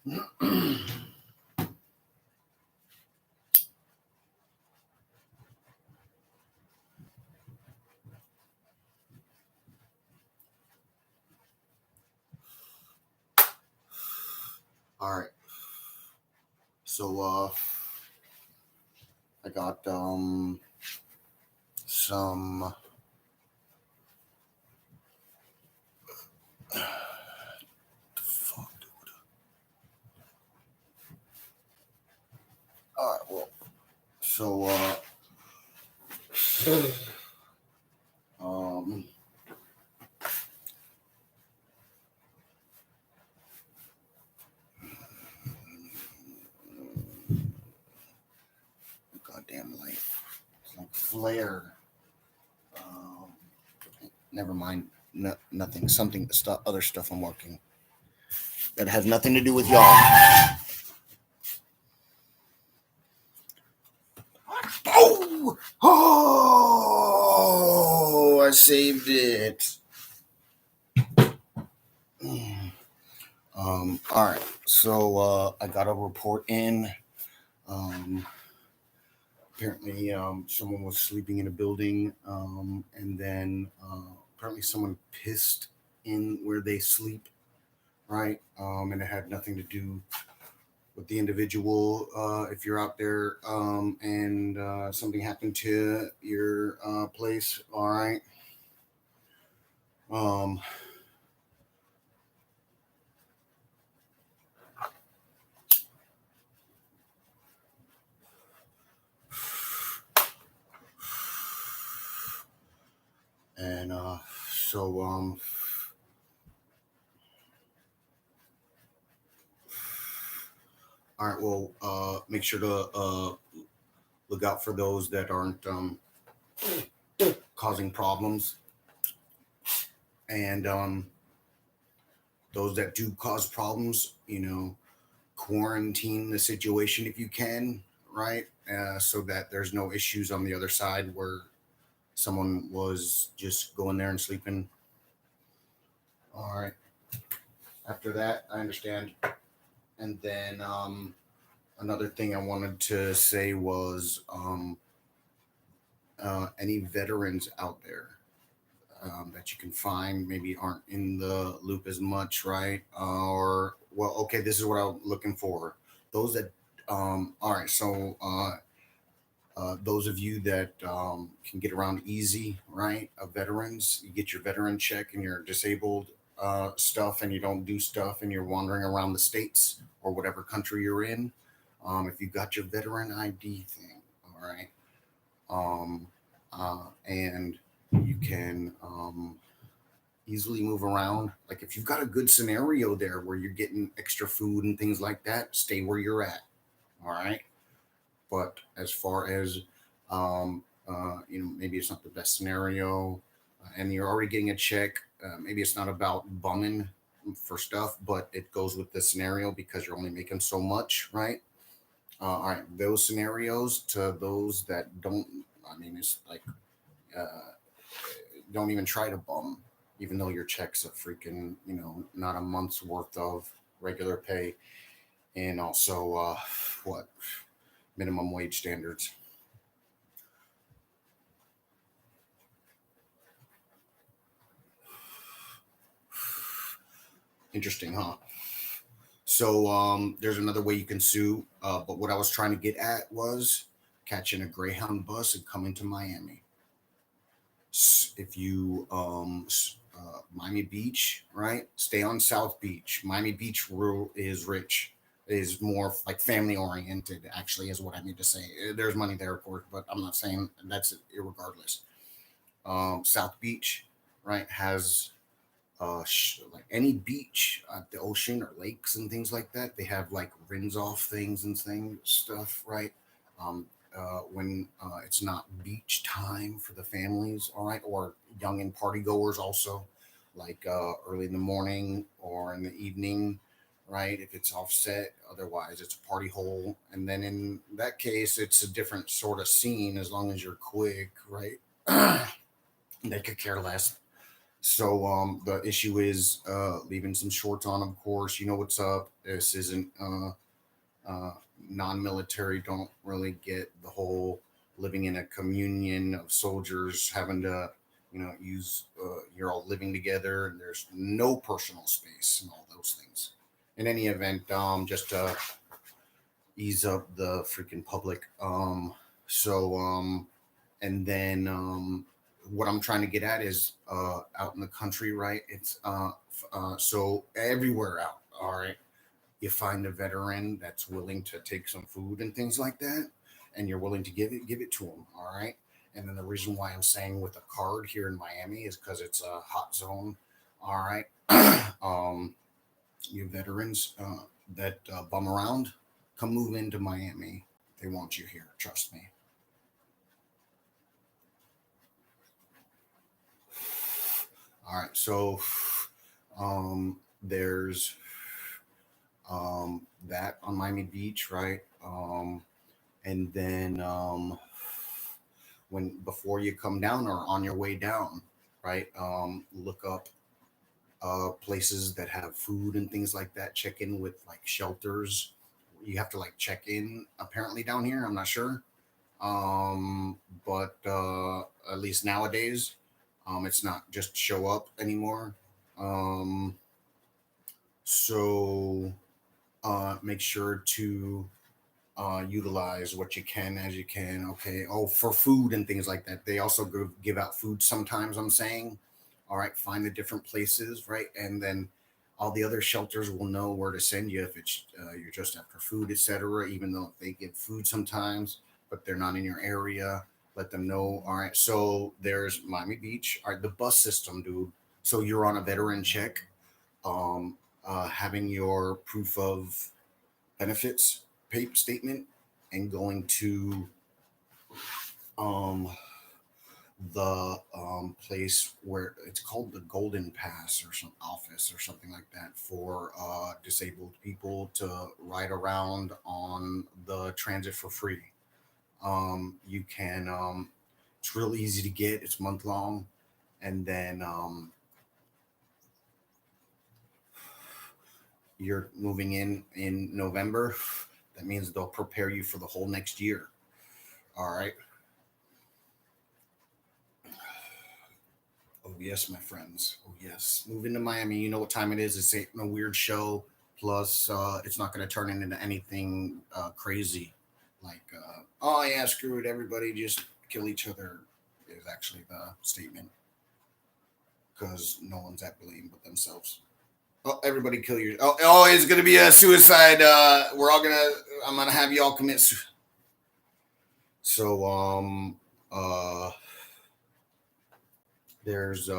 All right. So I got some fuck, dude. All right. Well, so um goddamn light. It's like flare. Um, Never mind. No, nothing. Something. Other stuff I'm working that has nothing to do with y'all. Oh! Oh! I saved it. All right. So I got a report in. Um, Apparently, someone was sleeping in a building, and then apparently someone pissed in where they sleep, right? And it had nothing to do with the individual. If you're out there and something happened to your place, all right. Um, and so all right. Well, make sure to look out for those that aren't causing problems, and those that do cause problems, quarantine the situation if you can, right? So that there's no issues on the other side where someone was just going there and sleeping. All right. After that, I understand. And then another thing I wanted to say was any veterans out there that you can find maybe aren't in the loop as much, right? Or, well, okay, this is what I'm looking for. Those that, all right, so those of you that can get around easy, right? Veterans, you get your veteran check and you're disabled stuff and you don't do stuff and you're wandering around the states or whatever country you're in. If you got your veteran ID thing, all right, and you can easily move around. Like if you've got a good scenario there where you're getting extra food and things like that, stay where you're at. All right. But as far as maybe it's not the best scenario, and you're already getting a check. Maybe it's not about bumming for stuff, but it goes with the scenario because you're only making so much, right? All right, those scenarios to those that don't. I mean, it's like don't even try to bum, even though your check's a freaking not a month's worth of regular pay, and also what minimum wage standards. Interesting, huh? So there's another way you can sue, but what I was trying to get at was catching a Greyhound bus and coming to Miami. If you Miami Beach, right? Stay on South Beach. Miami Beach rule is rich, is more like family oriented. Actually, is what I need to say. There's money there, of course, but I'm not saying that's it, irregardless. South Beach, right, has like any beach at the ocean or lakes and things like that, they have like rinse off things and things stuff, right? When it's not beach time for the families, all right, or young and party goers also, like early in the morning or in the evening, right? If it's offset, otherwise it's a party hole, and then in that case, it's a different sort of scene as long as you're quick, right? They could care less. So the issue is leaving some shorts on, of course. You know what's up. This isn't uh, non-military. Don't really get the whole living in a communion of soldiers having to, use. You're all living together, and there's no personal space and all those things. In any event, just to ease up the freaking public. And then what I'm trying to get at is out in the country, right? It's so everywhere out. All right, you find a veteran that's willing to take some food and things like that, and you're willing to give it to them. All right. And then the reason why I'm saying with a card here in Miami is because it's a hot zone. All right. You veterans that bum around, come move into Miami. They want you here. Trust me. All right. So there's that on Miami Beach, right? And then when before you come down or on your way down, right? Look up places that have food and things like that. Check in with like shelters. You have to like check in apparently down here. I'm not sure, but at least nowadays, it's not just show up anymore. Um, so make sure to utilize what you can as you can. Okay. Oh, for food and things like that. They also give out food sometimes. I'm saying, all right, find the different places, right, and then all the other shelters will know where to send you if it's you're just after food, etc. Even though they give food sometimes, but they're not in your area. Let them know. All right. So there's Miami Beach. All right, the bus system, dude. So you're on a veteran check. Um, having your proof of benefits paper statement and going to um, the place where it's called the Golden Pass or some office or something like that for disabled people to ride around on the transit for free. You can, it's real easy to get, it's month long. And then you're moving in November. That means they'll prepare you for the whole next year. All right. Oh yes, my friends. Oh yes. Move into Miami. You know what time it is. It's ain't no weird show. Plus, it's not going to turn into anything crazy. Like, oh yeah, screw it. Everybody just kill each other is actually the statement because no one's at blame but themselves. Oh, everybody kill your. Oh, it's going to be a suicide. We're all gonna. I'm gonna have you all commit. So, there's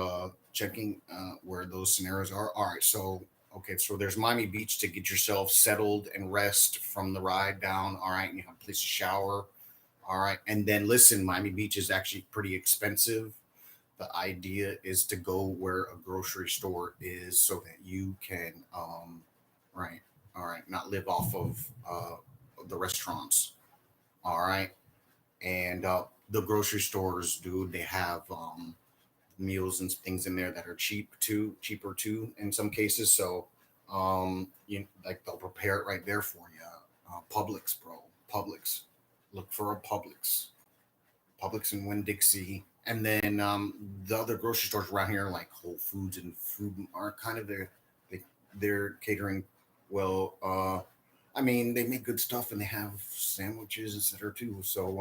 checking where those scenarios are. All right, so okay, so there's Miami Beach to get yourself settled and rest from the ride down. All right, and you have a place to shower. All right, and then listen, Miami Beach is actually pretty expensive. The idea is to go where a grocery store is so that you can, right, all right, not live off of the restaurants. All right, and the grocery stores, dude, they have meals and things in there that are cheaper too in some cases. So you like they'll prepare it right there for you. Publix, bro. Publix. Look for a Publix and Winn Dixie. And then the other grocery stores around here, like Whole Foods and Food, are kind of they, they're catering. Well, I mean, they make good stuff and they have sandwiches, etc. too. So,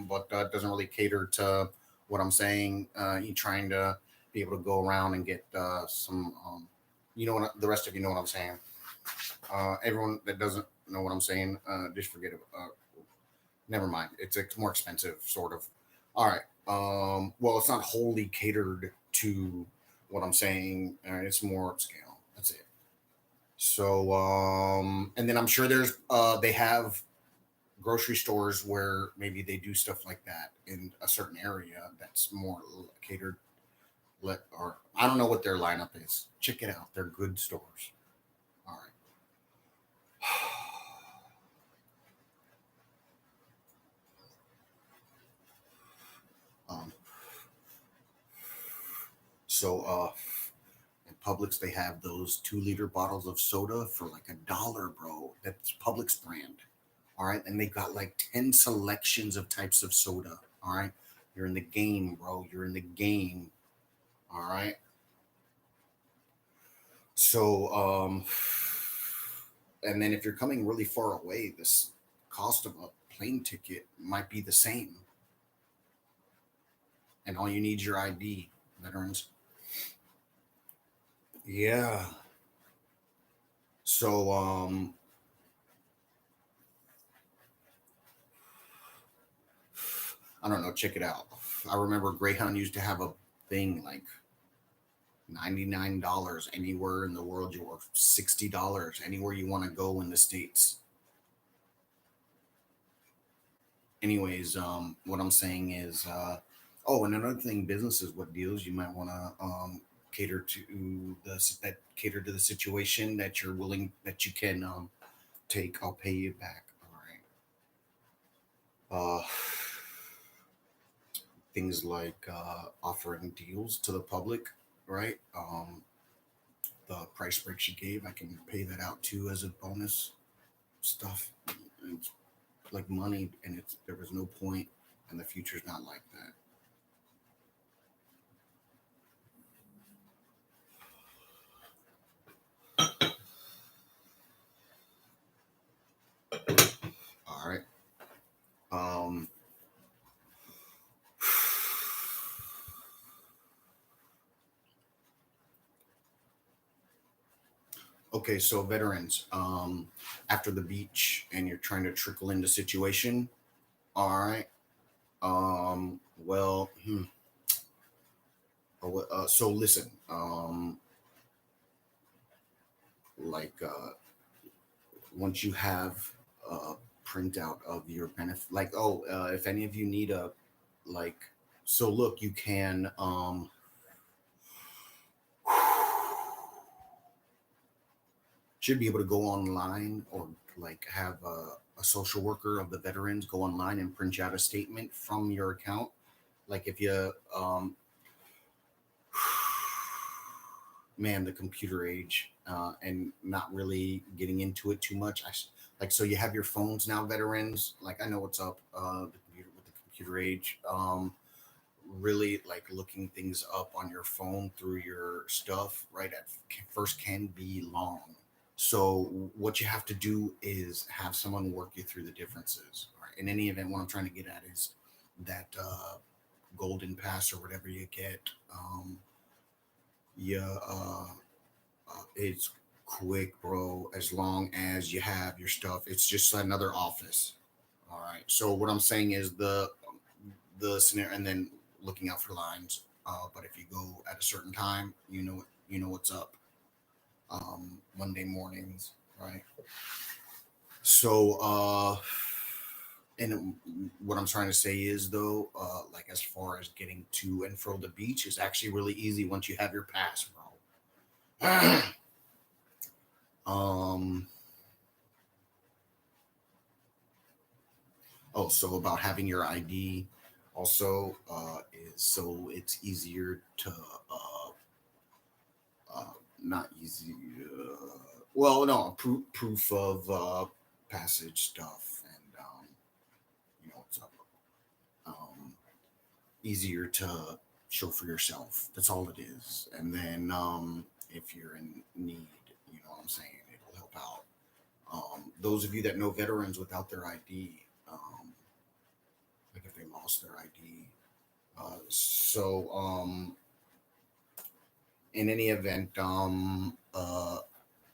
but that doesn't really cater to what I'm saying. You trying to be able to go around and get some, you know, what the rest of you know what I'm saying. Everyone that doesn't know what I'm saying, just forget it. Never mind. It's more expensive, sort of. All right. Well, it's not wholly catered to what I'm saying. It's more upscale. That's it. So, and then I'm sure there's they have grocery stores where maybe they do stuff like that in a certain area that's more catered. Or I don't know what their lineup is. Check it out. They're good stores. All right. Um, So in Publix they have those 2 liter bottles of soda for like $1, bro. That's Publix brand. All right, and they got like 10 selections of types of soda. All right, you're in the game, bro. You're in the game. All right. So and then if you're coming really far away, this cost of a plane ticket might be the same, and all you need is your ID, veterans. Yeah. So I don't know. Check it out. I remember Greyhound used to have a thing like $99 anywhere in the world, or $60 anywhere you want to go in the states. Anyways, what I'm saying is, oh, and another thing, businesses, what deals you might want to cater to that cater to the situation that you're willing that you can take. I'll pay you back. All right. Things like offering deals to the public, right? The price break she gave, I can pay that out too as a bonus stuff. It's like money, and it's there was no point, and the future's not like that. All right. Um. Okay, so veterans, after the beach, and you're trying to trickle into situation. All right. Well. So listen. Like once you have a printout of your benefit, like, oh, if any of you need a, like, so look, you can should be able to go online, or like have a social worker of the veterans go online and print you out a statement from your account. Like if you man, the computer age, and not really getting into it too much. Like, so you have your phones now, veterans. Like, I know what's up with the computer age. Really, like, looking things up on your phone through your stuff, right? At first can be long. So what you have to do is have someone work you through the differences. All right? In any event, what I'm trying to get at is that golden pass or whatever you get. Yeah, it's quick, bro. As long as you have your stuff, it's just another office. All right. So what I'm saying is the scenario, and then looking out for lines. But if you go at a certain time, you know what's up. Monday mornings, right? So and what I'm trying to say is though, like as far as getting to and from the beach is actually really easy once you have your pass, bro. um Oh, so about having your ID also is so it's easier to uh, uh, not easy. Well, no, proof of passage stuff, and it's easier to show for yourself. That's all it is. And then if you're in need, you know what I'm saying, it'll help out. Those of you that know veterans without their ID, like if they lost their ID. In any event,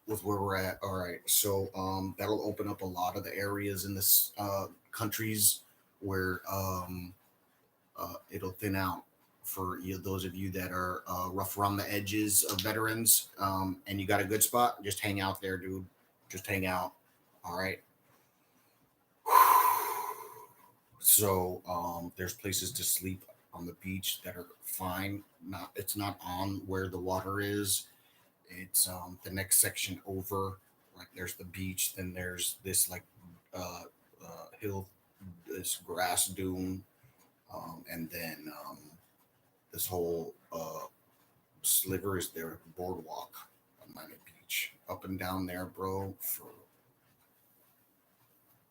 with where we're at, all right. So that'll open up a lot of the areas in this countries where it'll thin out for those of you that are rough around the edges of veterans, and you got a good spot. Just hang out there, dude. Just hang out. All right. So there's places to sleep on the beach that are fine. Not It's not on where the water is. It's the next section over. Like there's the beach, then there's this like uh, hill, this grass dune, and then this whole sliver is their boardwalk on Miami Beach, up and down there, bro. For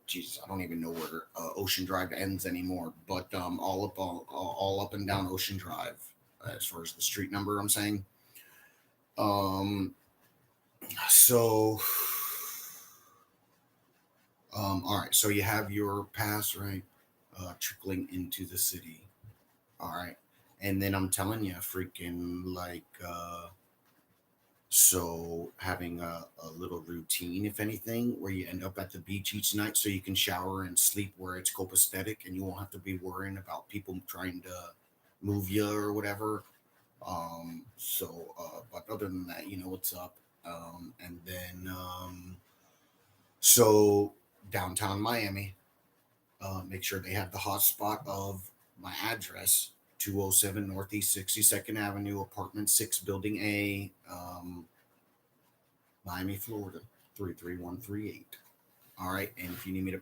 Jesus, I don't even know where Ocean Drive ends anymore, but all up and down Ocean Drive, as far as the street number, I'm saying. Um, so, all right. So you have your pass, right? Trickling into the city. All right. And then I'm telling you, freaking like, so having a little routine, if anything, where you end up at the beach each night so you can shower and sleep where it's copacetic and you won't have to be worrying about people trying to move you or whatever. But other than that, you know what's up. And then, so downtown Miami, make sure they have the hotspot of my address, 207 Northeast 62nd Avenue, apartment 6, building A, Miami, Florida, 33138. All right. And if you need me to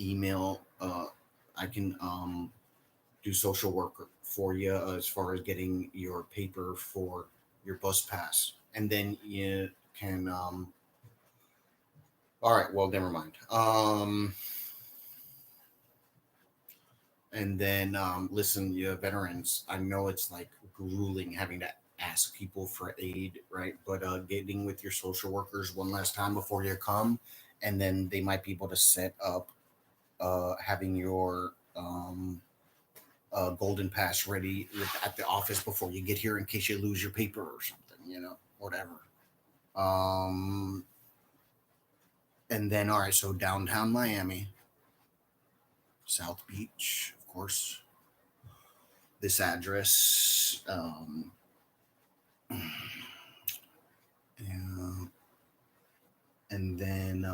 email, I can do social work for you as far as getting your paper for your bus pass. And then you can, all right. Well, never mind. And then listen, you veterans, I know it's like grueling having to ask people for aid, right? But getting with your social workers one last time before you come, and then they might be able to set up having your golden pass ready at the office before you get here in case you lose your paper or something, you know, whatever. Um, and then, all right, so downtown Miami, South Beach, of course, this address. Yeah, and then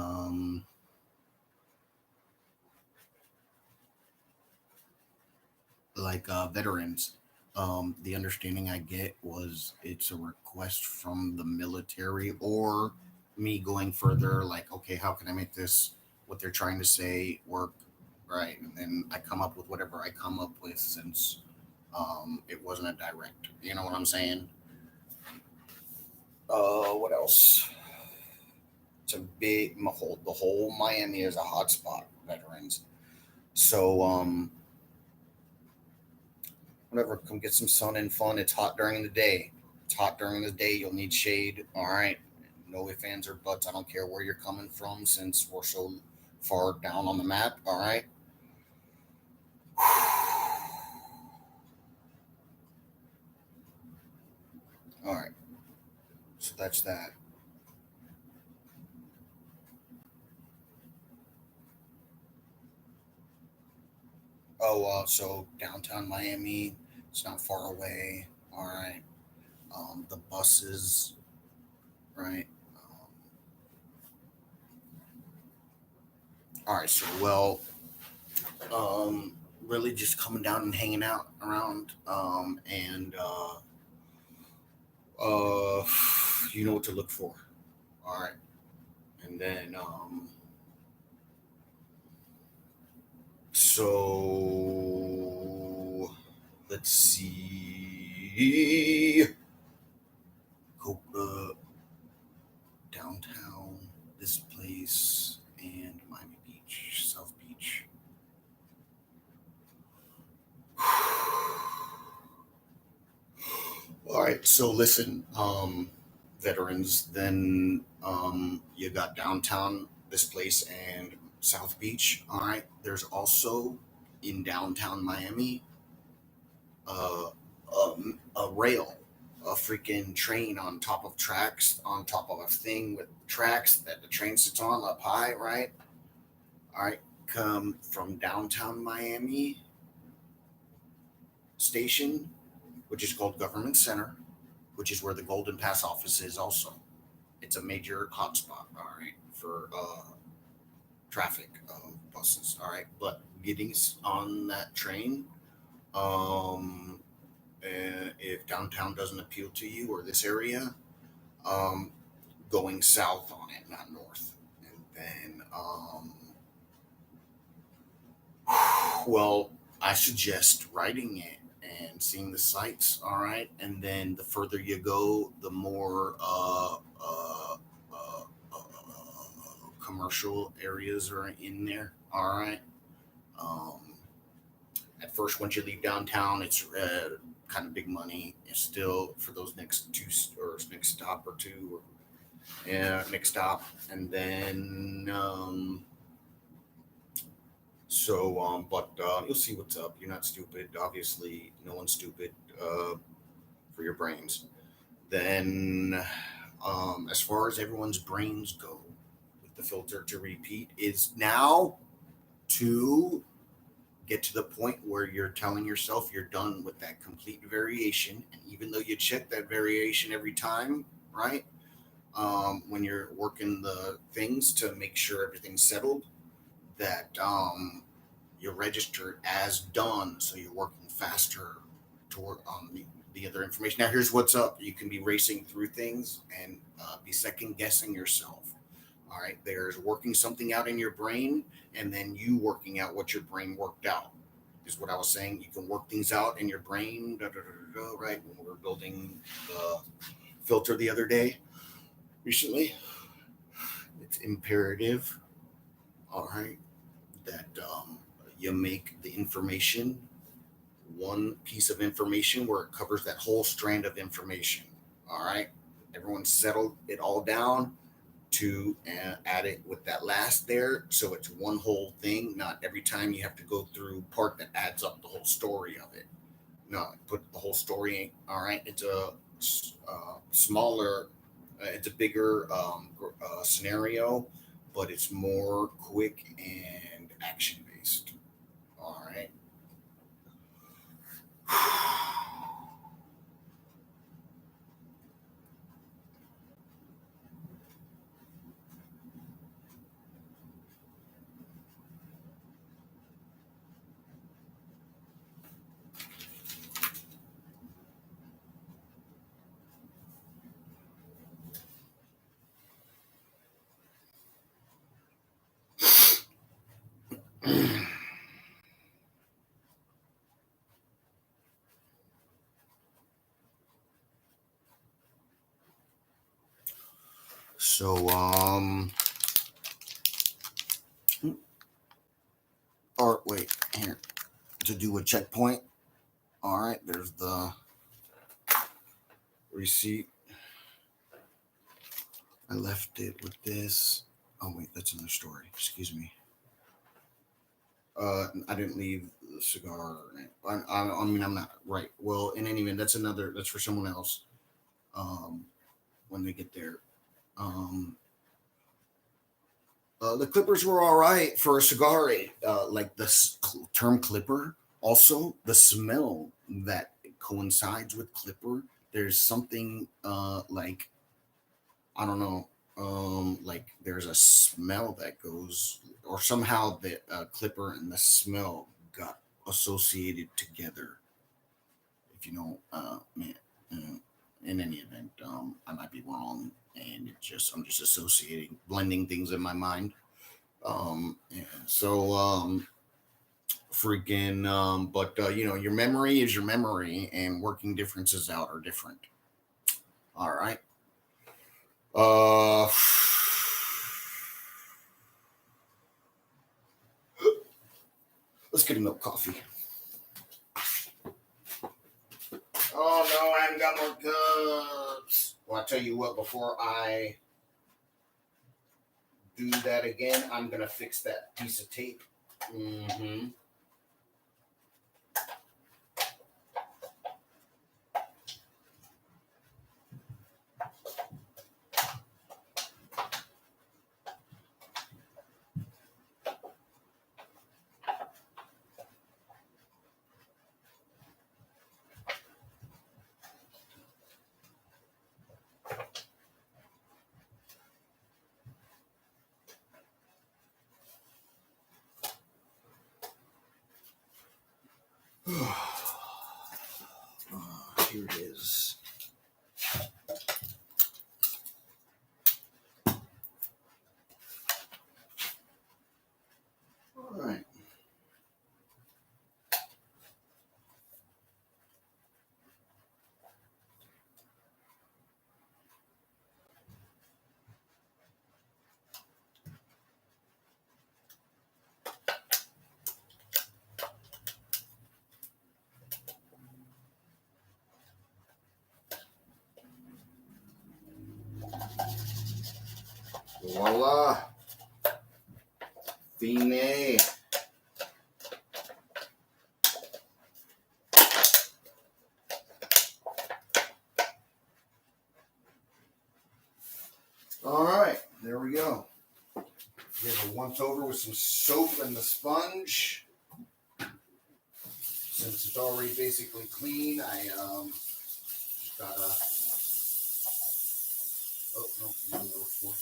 like veterans, the understanding I get was it's a request from the military or me going further, like, okay, how can I make this what they're trying to say work, right? And then I come up with whatever I come up with since it wasn't a direct, you know what I'm saying? What else? It's a big the whole Miami is a hotspot, veterans. So whatever, come get some sun and fun. It's hot during the day. It's hot during the day. You'll need shade. All right. No ifs, ands, or buts. I don't care where you're coming from since we're so far down on the map. All right. All right. So that's that. Oh, so downtown Miami. It's not far away. All right. The buses, right? All right. So, well, really just coming down and hanging out around, and uh, you know what to look for. All right, and then so let's see, go downtown, this place, and Miami Beach, South Beach. All right, so listen, veterans, then you got downtown, this place, and South Beach. All right, there's also in downtown Miami uh, a rail, a freaking train on top of tracks, on top of a thing with tracks that the train sits on up high, right? All right, come from downtown Miami station, which is called Government Center, which is where the Golden Pass office is also. It's a major hotspot, all right, for traffic of buses, all right. But getting on that train, um, if downtown doesn't appeal to you or this area, um, going south on it, not north. And then, well, I suggest writing it and seeing the sights. All right, and then the further you go, the more commercial areas are in there. All right. Um, at first, once you leave downtown, it's kind of big money. It's still for those next two or next stop or two, or yeah, next stop, and then but you'll see what's up. You're not stupid, obviously. No one's stupid for your brains. Then, as far as everyone's brains go, with the filter to repeat is now to get to the point where you're telling yourself you're done with that complete variation, and even though you check that variation every time, right? When you're working the things to make sure everything's settled, that you're registered as done, so you're working faster toward the other information. Now, here's what's up: you can be racing through things and be second guessing yourself. All right, there's working something out in your brain, and then you working out what your brain worked out. Is what I was saying. You can work things out in your brain, right? When we were building the filter the other day, recently, it's imperative, all right, that you make the information one piece of information where it covers that whole strand of information. All right, everyone settled it all down to add it with that last there, so it's one whole thing. Not every time you have to go through part that adds up the whole story of it. No, put the whole story in. All right, it's a smaller, it's a bigger scenario, but it's more quick and action based. All right. So, or wait, here to do a checkpoint. All right, there's the receipt. I left it with this. Oh wait, that's another story. Excuse me. I didn't leave the cigar. I mean, I'm not right. Well, in any event, that's another. That's for someone else. When they get there. Um, the clippers were all right for a cigar. Like the term clipper. Also, the smell that coincides with clipper. There's something like I don't know, like there's a smell that goes, or somehow the clipper and the smell got associated together. If you know, man, in any event, I might be wrong, and I'm just associating, blending things in my mind. Yeah, so freaking, but your memory is your memory, and working differences out are different. All right. Uh, let's get a milk coffee. Oh no, I haven't got more cups. Well, I'll tell you what, before I do that again, I'm gonna fix that piece of tape. Mm-hmm. Here it is. All right. Voila. Fine. All right, there we go. Give it once over with some soap and the sponge. Since it's already basically clean, I just gotta. Oh no, no, no.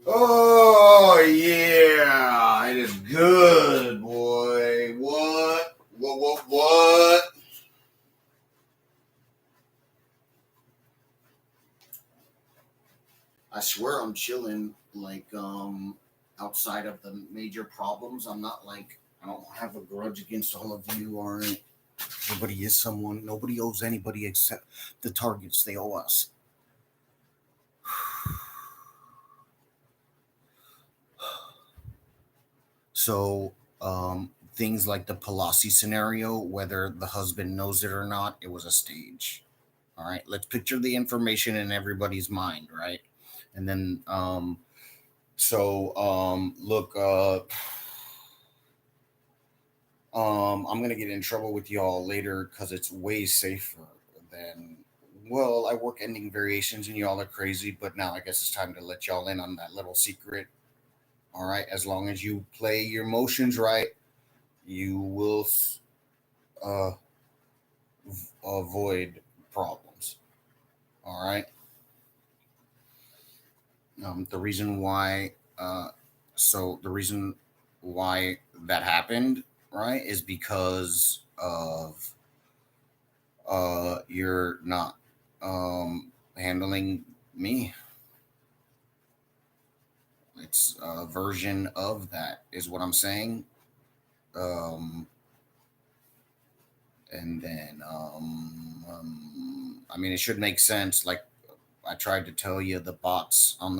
Oh yeah, it is good, boy. What? What? I swear I'm chilling. Like outside of the major problems, I'm not like I don't have a grudge against all of you. All right, everybody is someone. Nobody owes anybody except the targets they owe us. So things like the Pelosi scenario, whether the husband knows it or not, it was a stage. All right, let's picture the information in everybody's mind, right? And then look, I'm gonna get in trouble with y'all later because it's way safer than. Well, I work ending variations and y'all are crazy, but now I guess it's time to let y'all in on that little secret. All right, as long as you play your motions right, you will uh, avoid problems. All right. The reason why, the reason why that happened, right, is because of you're not handling me. It's a version of that, is what I'm saying. Um, and then, I mean, it should make sense. Like I tried to tell you, the bots on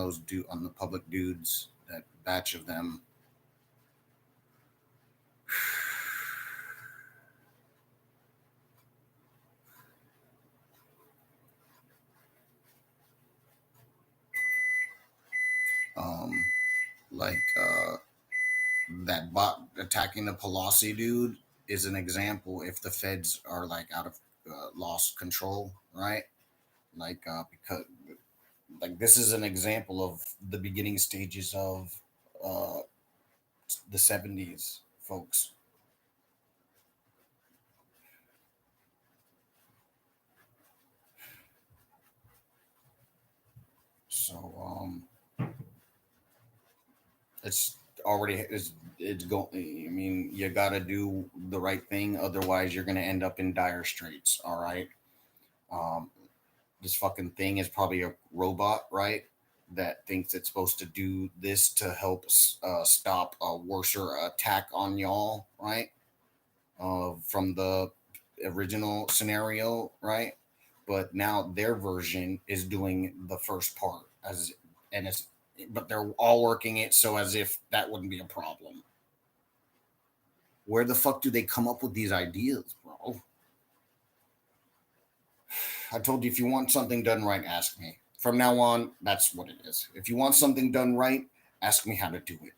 on the public dudes, that batch of them. Um, like that bot attacking the Pelosi dude is an example. If the feds are like out of lost control, right? Because like this is an example of the beginning stages of uh, the '70s, folks. So It's already it's going. I mean, you got to do the right thing, otherwise you're gonna end up in dire straits. All right. Um, this fucking thing is probably a robot, right? That thinks it's supposed to do this to help stop a worser attack on y'all, right? From the original scenario, right? But now their version is doing the first part as and it's but they're all working it so as if that wouldn't be a problem. Where the fuck do they come up with these ideas, bro? I told you if you want something done right, ask me. From now on, that's what it is. If you want something done right, ask me how to do it.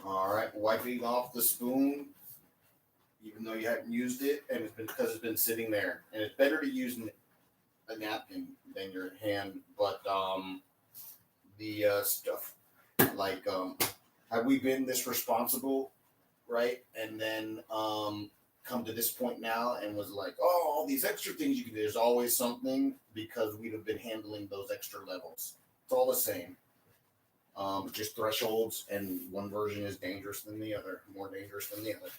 All right, wiping off the spoon, even though you haven't used it, and it's been because it's been sitting there. And it's better to use a napkin than your hand. But the stuff like have we been this responsible, right? And then come to this point now and was like, oh, all these extra things you can do. There's always something because we'd have been handling those extra levels. It's all the same. Just thresholds, and one version is dangerous than the other, more dangerous than the other.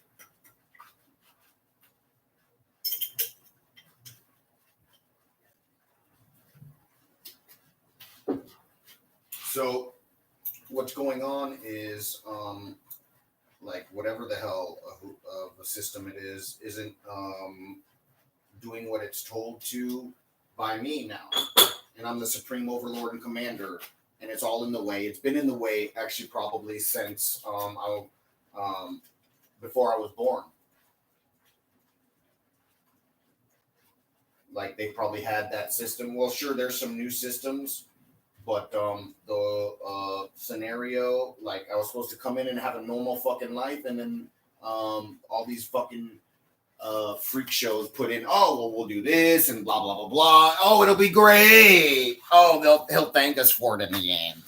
So what's going on is like whatever the hell of a system it is isn't doing what it's told to by me now, and I'm the supreme overlord and commander, and it's all in the way. It's been in the way actually probably since before I was born. Like they probably had that system. Well, sure, there's some new systems, but the scenario, like I was supposed to come in and have a normal fucking life, and then all these fucking freak shows put in, oh well, we'll do this and blah blah blah blah. Oh, it'll be great. Oh, he'll thank us for it in the end.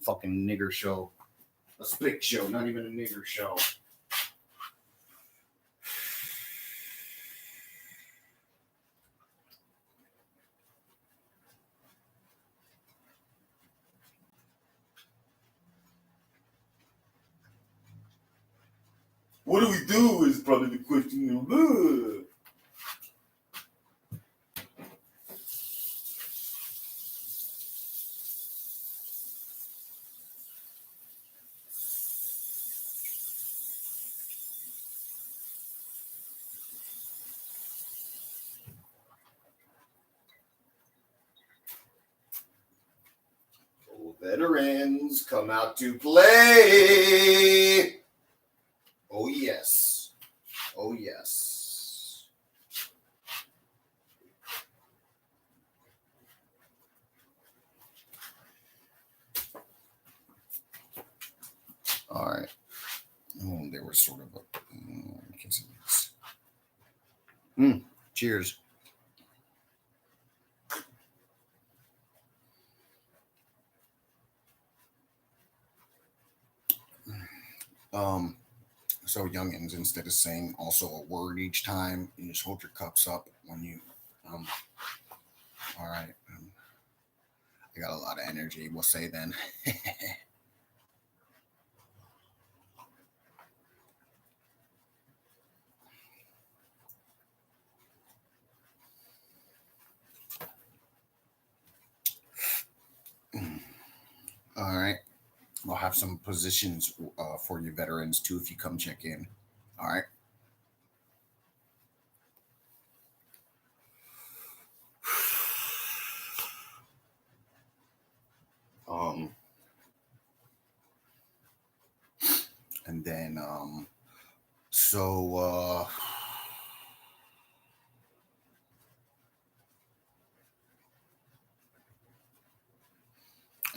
Fucking nigger show, a spick show, not even a nigger show. What do we do is probably the question. Veterans come out to play. Oh, yes. Oh, yes. All right. Oh, they were sort of a. Cheers. So youngins, instead of saying also a word each time, you just hold your cups up when you all right. I got a lot of energy, we'll say then. All right. I'll have some positions for you veterans too if you come check in. All right. Um, and then so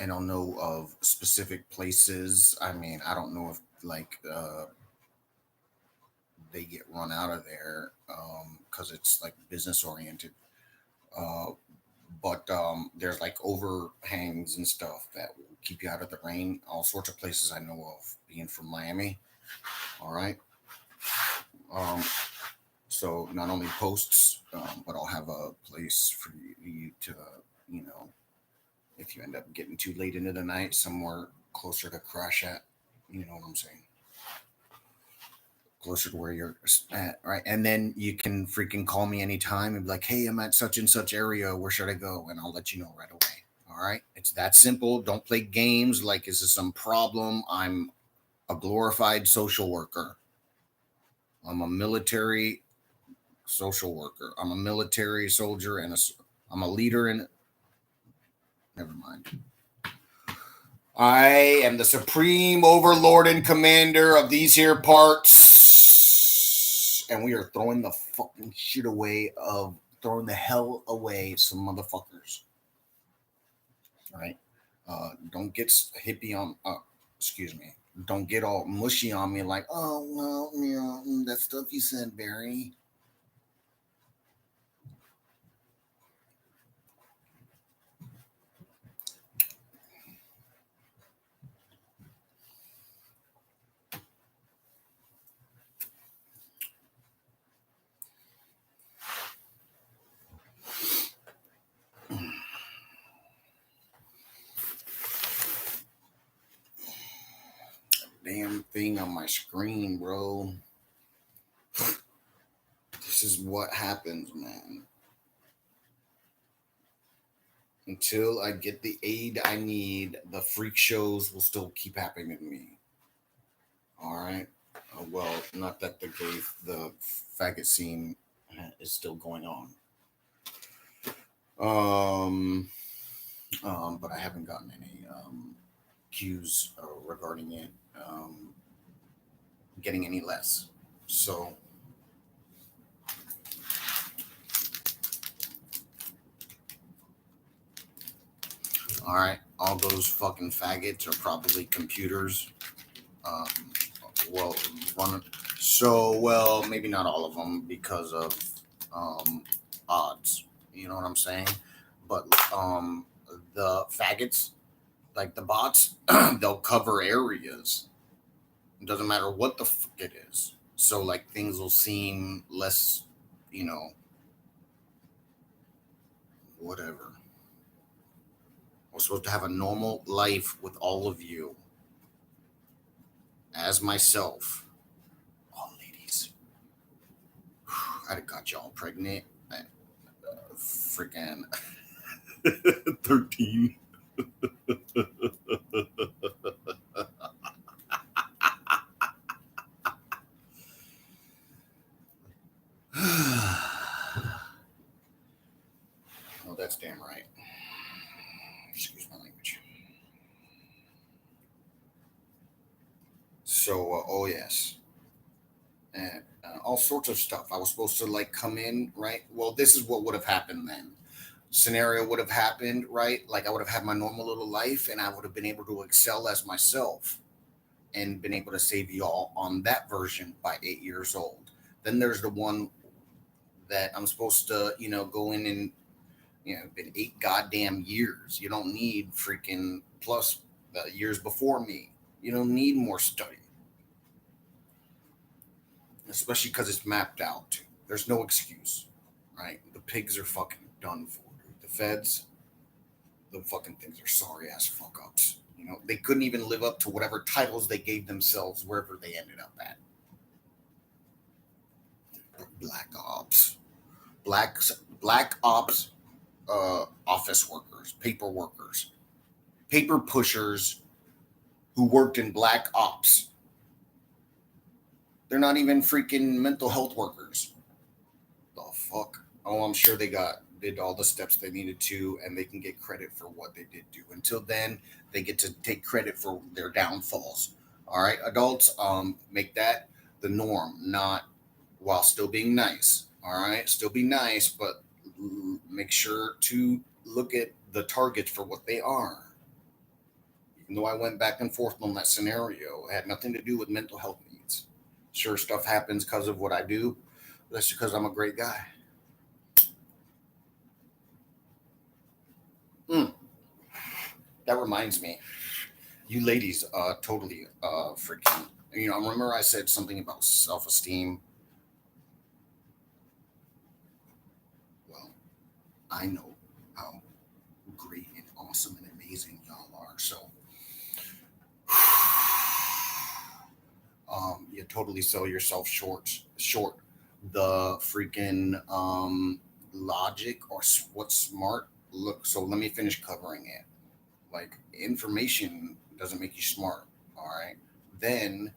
I don't know of specific places. I mean, I don't know if like they get run out of there because it's like business oriented. Uh, but there's like overhangs and stuff that will keep you out of the rain. All sorts of places I know of, being from Miami. All right. Um, so not only posts, but I'll have a place for you to, you know, if you end up getting too late into the night, somewhere closer to crash at. You know what I'm saying? Closer to where you're at, right? And then you can freaking call me anytime and be like, "Hey, I'm at such and such area. Where should I go?" And I'll let you know right away. All right, it's that simple. Don't play games like is this some problem? I'm a glorified social worker. I'm a military social worker. I'm a military soldier and I'm a leader in. Never mind. I am the supreme overlord and commander of these here parts, and we are throwing the fucking shit away of throwing the hell away some motherfuckers. All right, don't get hippie on. Excuse me. Don't get all mushy on me like, oh well, you know that stuff you said, Barry. Damn thing on my screen, bro. This is what happens, man. Until I get the aid I need, the freak shows will still keep happening to me. All right. Well, not that the faggot scene is still going on. Um, but I haven't gotten any cues regarding it getting any less. So, all right, all those fucking faggots are probably computers. Um, well, one. So, well, maybe not all of them because of um, odds. You know what I'm saying? But the faggots, like the bots, they'll cover areas. It doesn't matter what the fuck it is. So, like, things will seem less, you know, whatever. I'm supposed to have a normal life with all of you as myself. All ladies. I'd have got y'all pregnant at freaking 13. Oh, that's damn right. Excuse my language. So, oh yes, and all sorts of stuff. I was supposed to like come in, right? Well, this is what would have happened then. Scenario would have happened, right? Like I would have had my normal little life, and I would have been able to excel as myself, and been able to save y'all on that version by 8 years old. Then there's the one that I'm supposed to, you know, go in and been 8 goddamn years. You don't need freaking plus years before me. You don't need more study, especially because it's mapped out. There's no excuse, right? The pigs are fucking done for. The feds, the fucking things are sorry ass fuck ups. You know, they couldn't even live up to whatever titles they gave themselves wherever they ended up at. Black ops, black black ops, office workers, paper workers, paper pushers who worked in black ops. They're not even freaking mental health workers. The fuck? Oh, I'm sure they got did all the steps they needed to, and they can get credit for what they did do. Until then, they get to take credit for their downfalls. All right, adults, make that the norm, not while still being nice. All right, still be nice, but make sure to look at the targets for what they are. Even though I went back and forth on that scenario, it had nothing to do with mental health needs. Sure, stuff happens because of what I do. That's because I'm a great guy. Mm, that reminds me, you ladies, totally, freaking. Remember I said something about self-esteem. Well, I know how great and awesome and amazing y'all are. So, you totally sell yourself short. The freaking logic or what's smart. Look, so let me finish covering it. Like, information doesn't make you smart. All right. Then,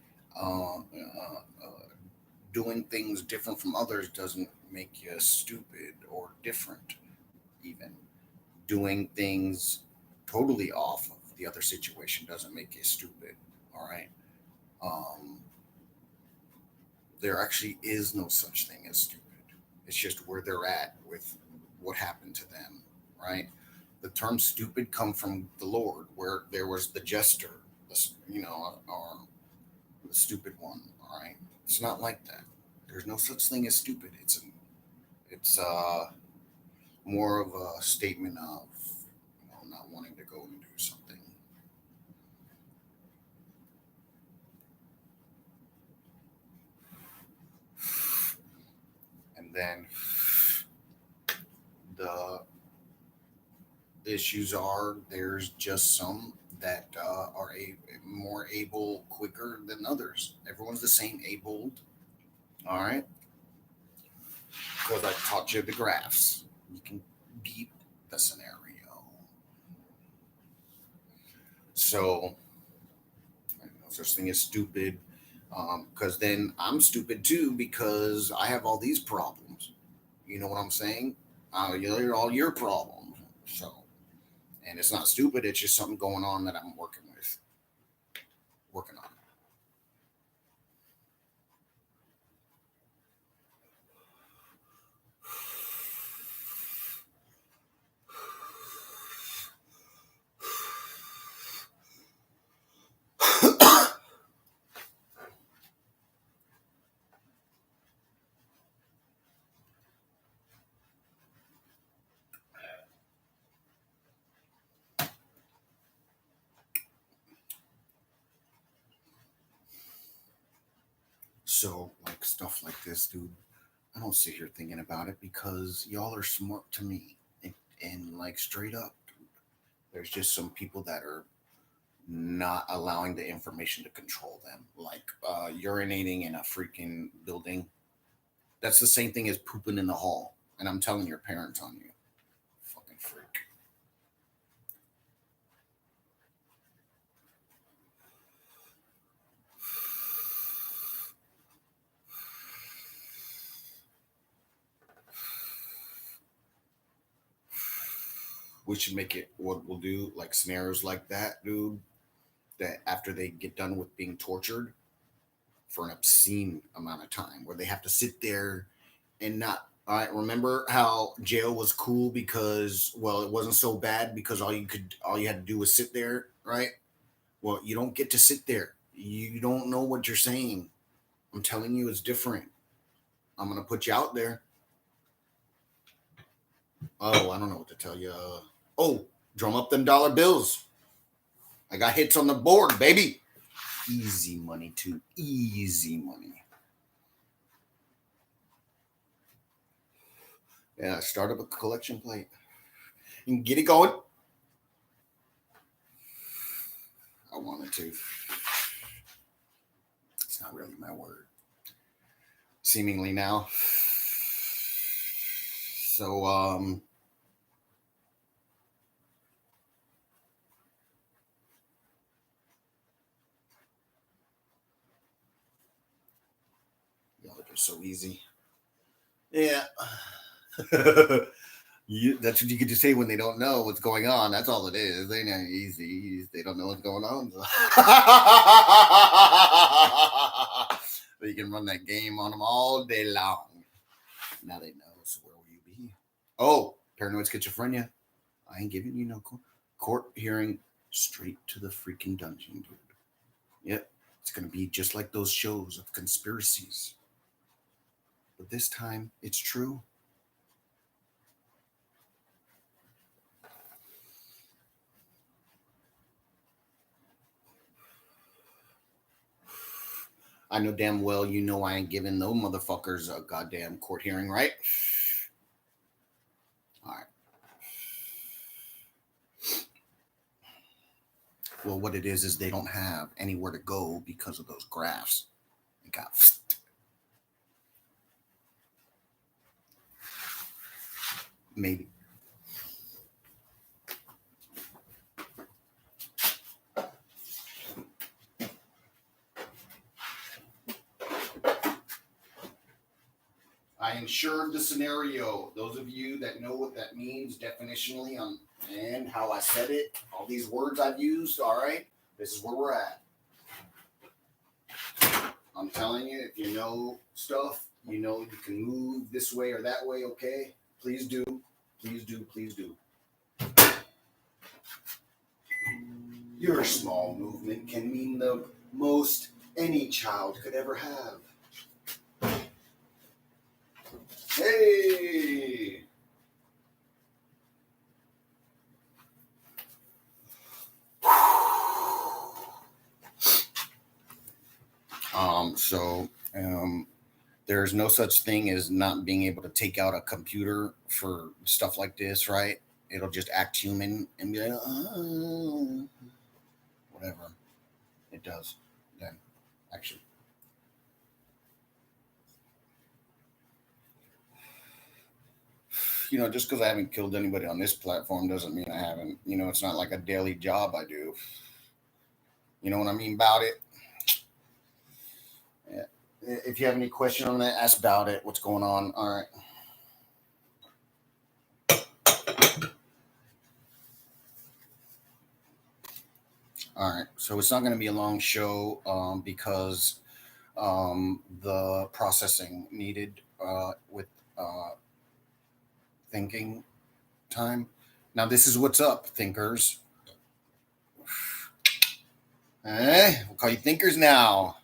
doing things different from others doesn't make you stupid or different. Even doing things totally off of the other situation doesn't make you stupid. All right. Um, there actually is no such thing as stupid. It's just where they're at with what happened to them, right? The term stupid come from the Lord, where there was the jester, or the stupid one. All right, it's not like that. There's no such thing as stupid. It's more of a statement of not wanting to go and do something. And then the issues are there's just some that are more able quicker than others. Everyone's the same abled, all right? Because I taught you the graphs. You can beat the scenario. So, no such thing as stupid. Because then I'm stupid too because I have all these problems. You know what I'm saying? You're all your problems. So, and it's not stupid. It's just something going on that I'm working on. So, like stuff like this, dude, I don't sit here thinking about it because y'all are smart to me. And like straight up, there's just some people that are not allowing the information to control them. Like urinating in a freaking building. That's the same thing as pooping in the hall. And I'm telling your parents on you. Fucking freak. We should make it what we'll do, like scenarios like that, dude, that after they get done with being tortured for an obscene amount of time, where they have to sit there and not. All right, remember how jail was cool because, well, it wasn't so bad because all you had to do was sit there, right? Well, you don't get to sit there. You don't know what you're saying. I'm telling you, it's different. I'm gonna put you out there. Oh, I don't know what to tell you. Oh, drum up them dollar bills. I got hits on the board, baby. Easy money too. Easy money. Yeah, start up a collection plate. You can get it going. I wanted to. It's not really my word. Seemingly now. So, y'all are just so easy. Yeah. That's what you get to say when they don't know what's going on. That's all it is. They know easy. They don't know what's going on. But you can run that game on them all day long. Now they know. So where will you be? Oh, paranoid schizophrenia. I ain't giving you no court hearing. Straight to the freaking dungeon, dude. Yep. It's gonna be just like those shows of conspiracies. But this time, it's true. I know damn well you know I ain't giving no motherfuckers a goddamn court hearing, right? All right. Well, what it is they don't have anywhere to go because of those graphs. They got maybe. I ensured the scenario. Those of you that know what that means definitionally and how I said it, all these words I've used, all right, this is where we're at. I'm telling you, if you know stuff, you know you can move this way or that way, okay? Please do. Please do. Please do. Your small movement can mean the most any child could ever have. Hey! There's no such thing as not being able to take out a computer for stuff like this, right? It'll just act human and be like, oh, whatever. It does. Then, actually. Just because I haven't killed anybody on this platform doesn't mean I haven't. It's not like a daily job I do. You know what I mean about it? Yeah. If you have any question on that, ask about it. What's going on? All right. All right. So it's not going to be a long show because the processing needed with thinking time. Now, this is what's up, thinkers. We'll call you thinkers now.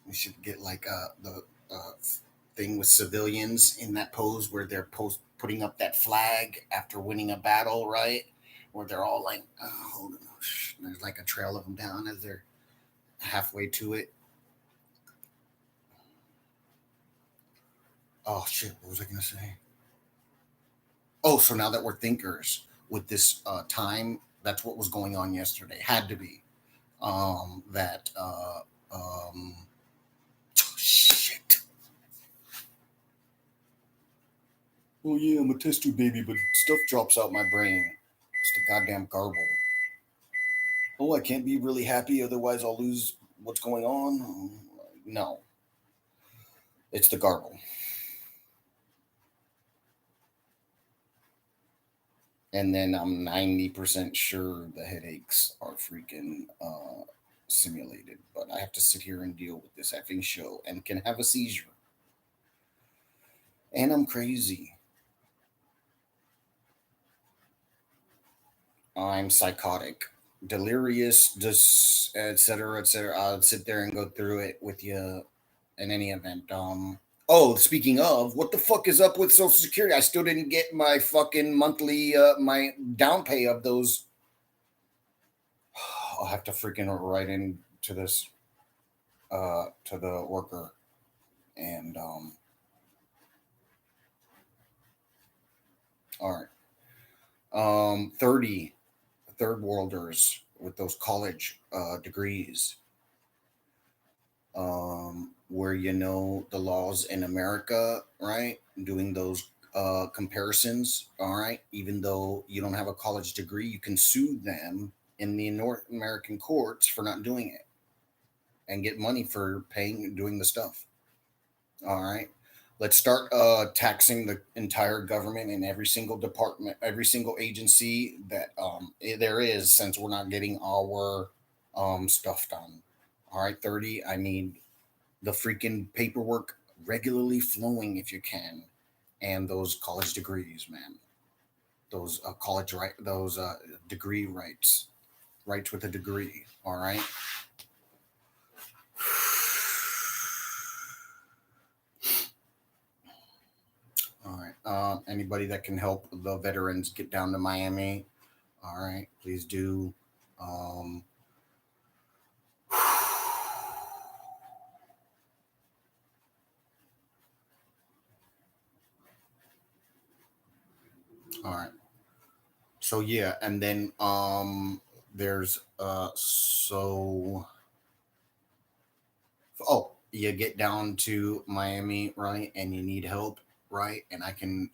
We should get like the thing with civilians in that pose where they're putting up that flag after winning a battle, right? Where they're all like, oh, there's like a trail of them down as they're halfway to it. Oh shit! What was I gonna say? Oh, so now that we're thinkers with this time, that's what was going on yesterday. Had to be that. Shit. Oh yeah, I'm a test tube baby, but stuff drops out my brain. It's the goddamn garble. Oh, I can't be really happy, otherwise I'll lose what's going on. No, it's the garble. And then I'm 90% sure the headaches are freaking simulated, but I have to sit here and deal with this effing show and can have a seizure. And I'm crazy. I'm psychotic, delirious, just etc. etc. I'll sit there and go through it with you in any event. Oh, speaking of, what the fuck is up with Social Security? I still didn't get my fucking monthly my down pay of those. I'll have to freaking write into this to the worker and all right. 30 third worlders with those college degrees where the laws in America, right? Doing those comparisons, all right? Even though you don't have a college degree, you can sue them in the North American courts for not doing it and get money for doing the stuff. All right. Let's start taxing the entire government and every single department, every single agency that there is, since we're not getting our stuff done. All right, 30. I need the freaking paperwork regularly flowing if you can, and those college degrees, man. Those college right, those degree rights with a degree. All right. All right. Anybody that can help the veterans get down to Miami, all right, please do. Um, all right. So yeah, and then there's oh, you get down to Miami, right, and you need help, right, and I can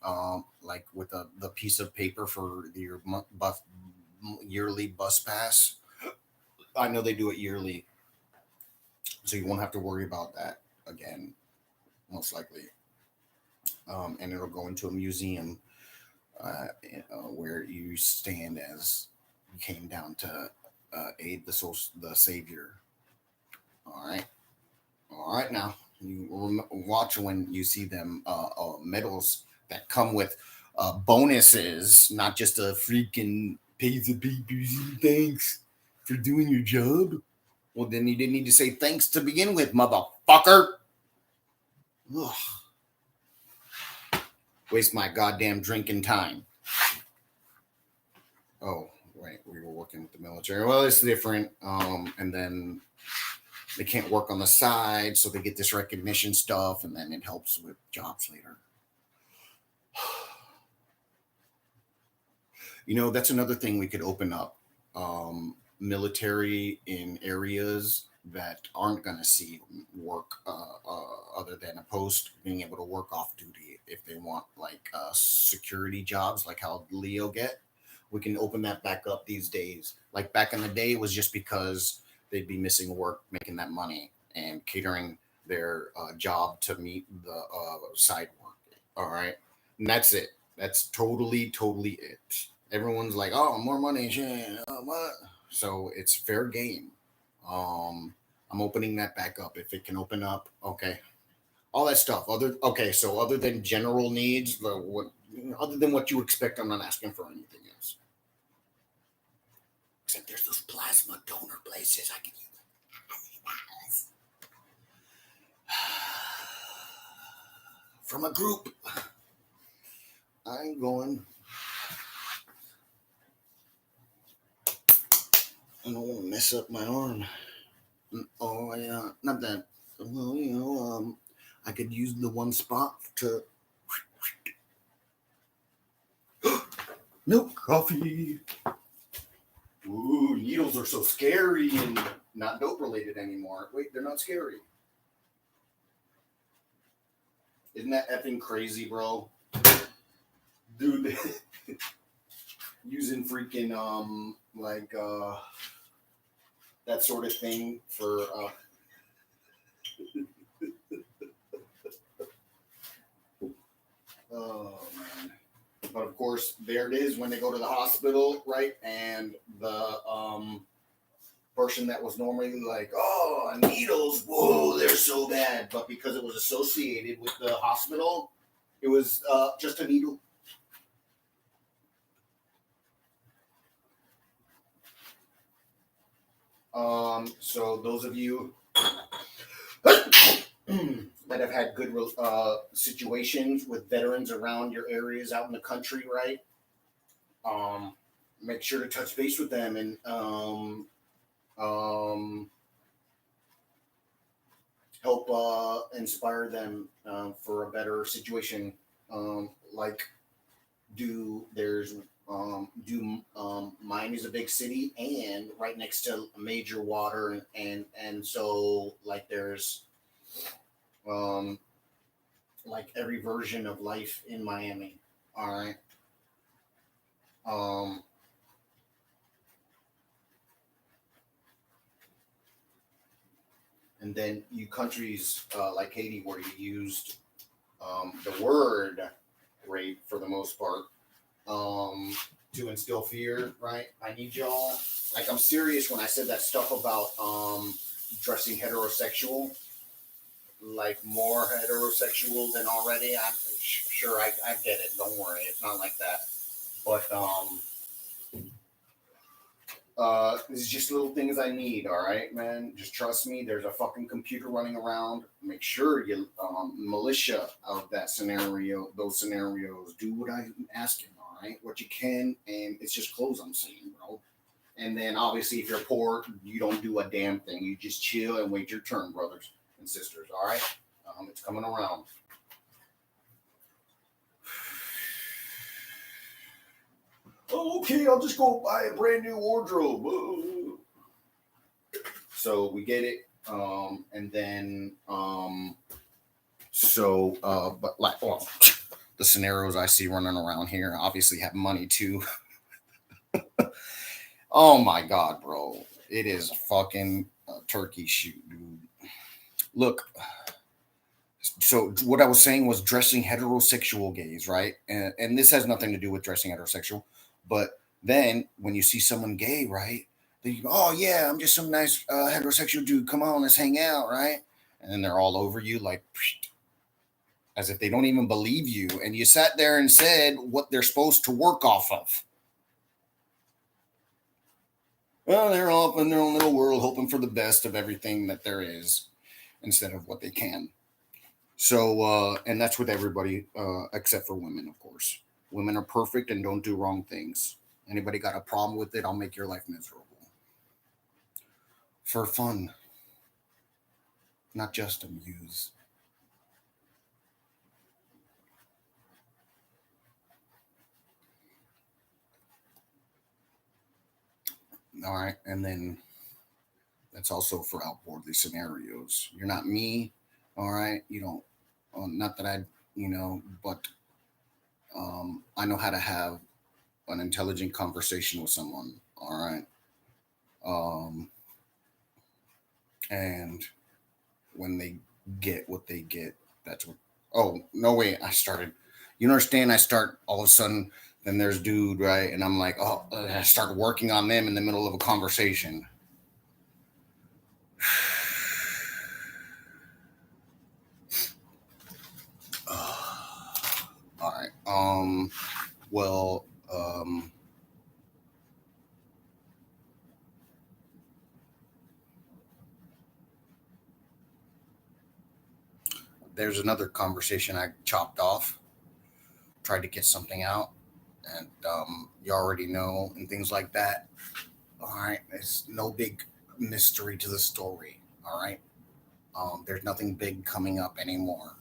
like with the piece of paper for your yearly bus pass. I know they do it yearly, so you won't have to worry about that again, most likely. And it'll go into a museum where you stand as you came down to aid the savior. All right, all right. Now you watch when you see them medals that come with bonuses, not just a freaking pays the papers and thanks for doing your job. Well, then you didn't need to say thanks to begin with, motherfucker. Ugh. Waste my goddamn drinking time. Oh, right, we were working with the military. Well, it's different. And then they can't work on the side, so they get this recognition stuff, and then it helps with jobs later. You know, that's another thing we could open up. Military in areas that aren't going to see work other than a post, being able to work off duty if they want like security jobs, like how Leo get. We can open that back up these days. Like back in the day, it was just because they'd be missing work, making that money, and catering their job to meet the side work. All right, and that's it. That's totally it. Everyone's like, "Oh, more money, shit." What? So it's fair game. Um, I'm opening that back up if it can open up. Okay, all that stuff. So other than general needs, other than what you expect, I'm not asking for anything else. Except there's those plasma donor places I can use from a group. I ain't going. I don't want to mess up my arm. Oh yeah, not that. Well, I could use the one spot to milk coffee. Ooh, needles are so scary and not dope related anymore. Wait, they're not scary. Isn't that effing crazy, bro? Dude, using freaking like that sort of thing for oh man. But of course, there it is when they go to the hospital, right? And the person that was normally like, oh, needles, whoa, they're so bad. But because it was associated with the hospital, it was just a needle. So those of you that have had good situations with veterans around your areas out in the country, right? Make sure to touch base with them and help inspire them for a better situation. Like mine is a big city and right next to a major water and so like there's like every version of life in Miami. All right. Um, and then you countries like Haiti where you used the word rape for the most part, to instill fear, right? I need y'all. Like, I'm serious when I said that stuff about dressing heterosexual, like more heterosexual than already. I'm sure I get it. Don't worry, it's not like that. But this is just little things I need. All right, man. Just trust me. There's a fucking computer running around. Make sure you militia of that scenario, those scenarios. Do what I'm asking. All right, what you can, and it's just clothes I'm saying, bro. And then obviously, if you're poor, you don't do a damn thing. You just chill and wait your turn, brothers and sisters. All right, it's coming around. Oh, okay, I'll just go buy a brand new wardrobe. So we get it. And then, but like, well, the scenarios I see running around here obviously have money too. Oh my God, bro. It is a fucking turkey shoot, dude. Look, so what I was saying was dressing heterosexual gays, right? And this has nothing to do with dressing heterosexual. But then when you see someone gay, right? Then you go, oh yeah, I'm just some nice heterosexual dude. Come on, let's hang out, right? And then they're all over you, like, as if they don't even believe you. And you sat there and said what they're supposed to work off of. Well, they're all up in their own little world, hoping for the best of everything that there is, instead of what they can. So, and that's with everybody, except for women, of course. Women are perfect and don't do wrong things. Anybody got a problem with it? I'll make your life miserable. For fun, not just amuse. All right. And then that's also for outwardly scenarios. You're not me. All right. You don't, not that I, but I know how to have an intelligent conversation with someone. All right. Um, and when they get what they get, that's what. Oh no, wait! I started. You understand? I start all of a sudden. Then there's dude, right? And I'm like, oh, I start working on them in the middle of a conversation. All right. Well. There's another conversation I chopped off. Tried to get something out, and you already know, and things like that. All right. It's no big mystery to the story. All right. There's nothing big coming up anymore.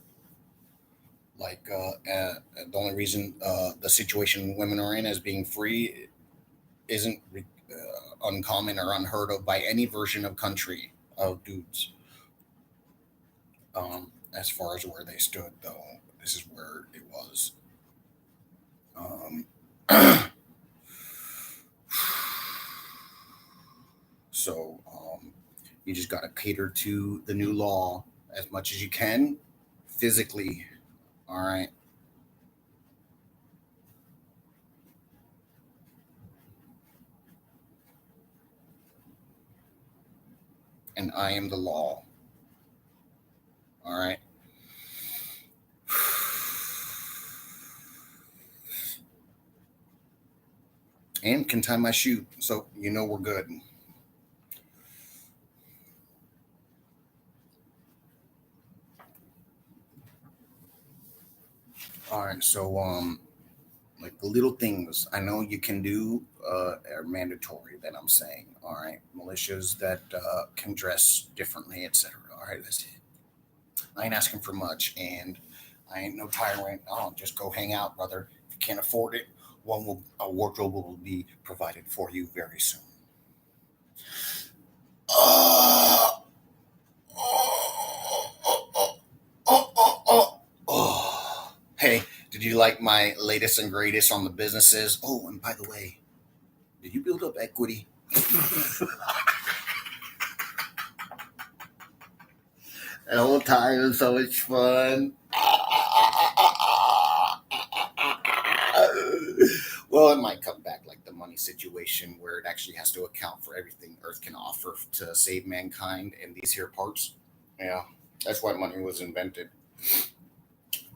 Like the only reason the situation women are in as being free isn't uncommon or unheard of by any version of country of dudes. As far as where they stood, though, this is where it was. Um, so you just got to cater to the new law as much as you can physically. All right. And I am the law. All right. And can tie my shoe. So, we're good. All right. So, like the little things I know you can do are mandatory that I'm saying. All right. Militias that can dress differently, etc. All right. That's it. I ain't asking for much. And I ain't no tyrant. Oh, just go hang out, brother. If you can't afford it, a wardrobe will be provided for you very soon. Uh, oh, oh, oh, oh, oh, oh, oh. Hey, did you like my latest and greatest on the businesses? Oh, and by the way, did you build up equity? The whole time it was so much fun. Well, it might come back like the money situation where it actually has to account for everything Earth can offer to save mankind in these here parts. Yeah, that's why money was invented.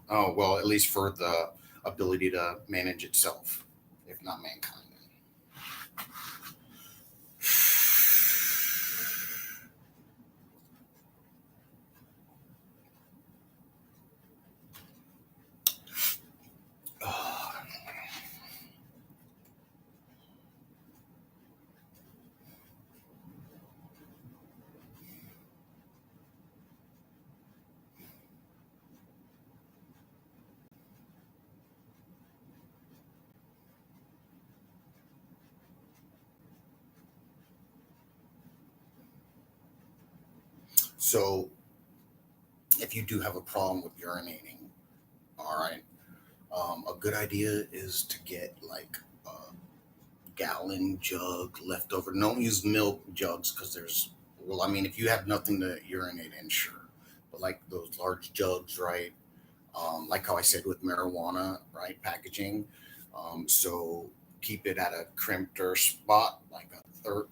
Oh, well, at least for the ability to manage itself, if not mankind. So, if you do have a problem with urinating, all right, a good idea is to get like a gallon jug leftover. Don't use milk jugs because there's, well, I mean, if you have nothing to urinate in, sure, but like those large jugs, right? Like how I said with marijuana, right? Packaging. So keep it at a crimped spot, like a third,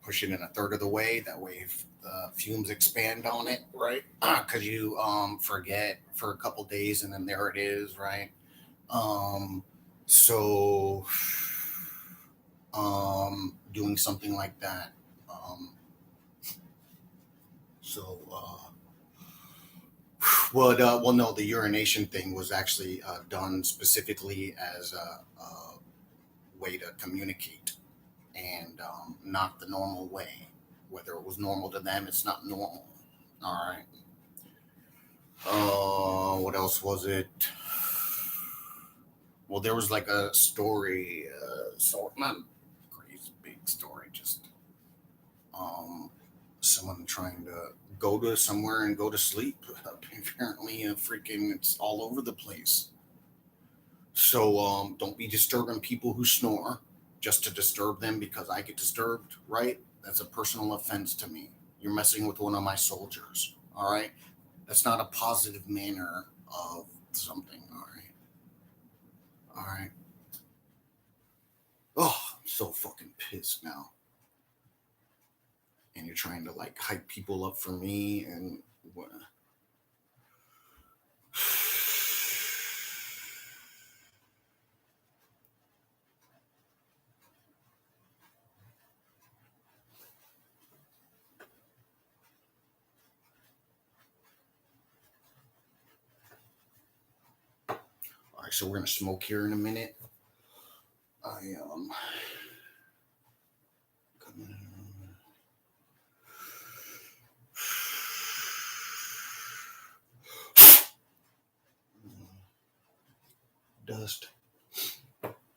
push it in a third of the way. That way, if the fumes expand on it, right? Because you forget for a couple days and then there it is, right? Um, so doing something like that. Um, so, well, no, the urination thing was actually done specifically as a way to communicate, and not the normal way. Whether it was normal to them, it's not normal. All right. What else was it? Well, there was like a story, so not crazy big story, just um, someone trying to go to somewhere and go to sleep. Apparently, freaking, it's all over the place. So don't be disturbing people who snore just to disturb them because I get disturbed, right? That's a personal offense to me. You're messing with one of my soldiers, all right? That's not a positive manner of something, all right? All right. Oh, I'm so fucking pissed now. And you're trying to like hype people up for me and what? All right, so we're gonna smoke here in a minute. I dust,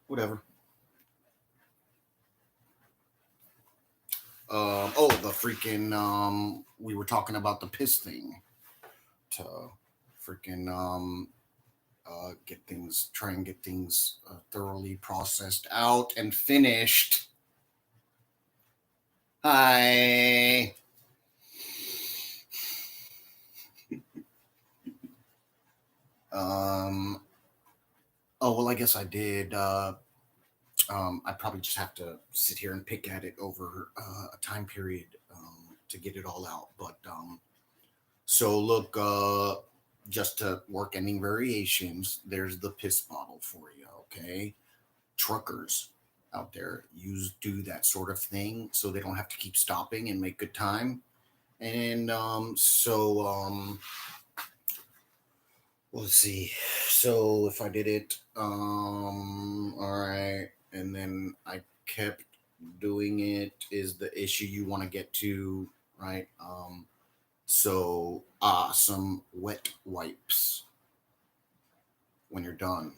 whatever. Oh, the freaking we were talking about the piss thing to freaking get things, try and get things thoroughly processed out and finished. Hi. Um. Oh well, I guess I did. I probably just have to sit here and pick at it over a time period to get it all out. But so look, just to work any variations, there's the piss bottle for you. Okay, truckers out there do that sort of thing so they don't have to keep stopping and make good time. And let's see. So if I did it, all right, and then I kept doing it, is the issue you want to get to, right? So some wet wipes when you're done.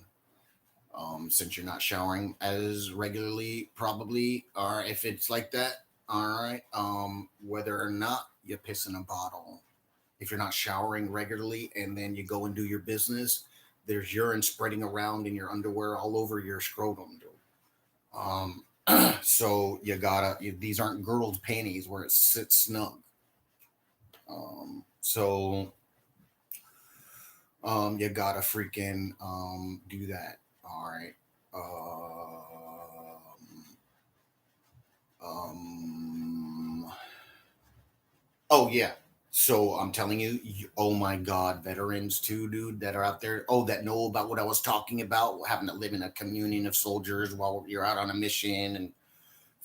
Since you're not showering as regularly, probably, or if it's like that, all right. Whether or not you piss in a bottle, if you're not showering regularly and then you go and do your business, there's urine spreading around in your underwear all over your scrotum, dude. So these aren't girls' panties where it sits snug. So you gotta freaking do that. All right. Um. Oh yeah. So I'm telling you, oh my God, veterans too, dude, that are out there. Oh, that know about what I was talking about, having to live in a communion of soldiers while you're out on a mission and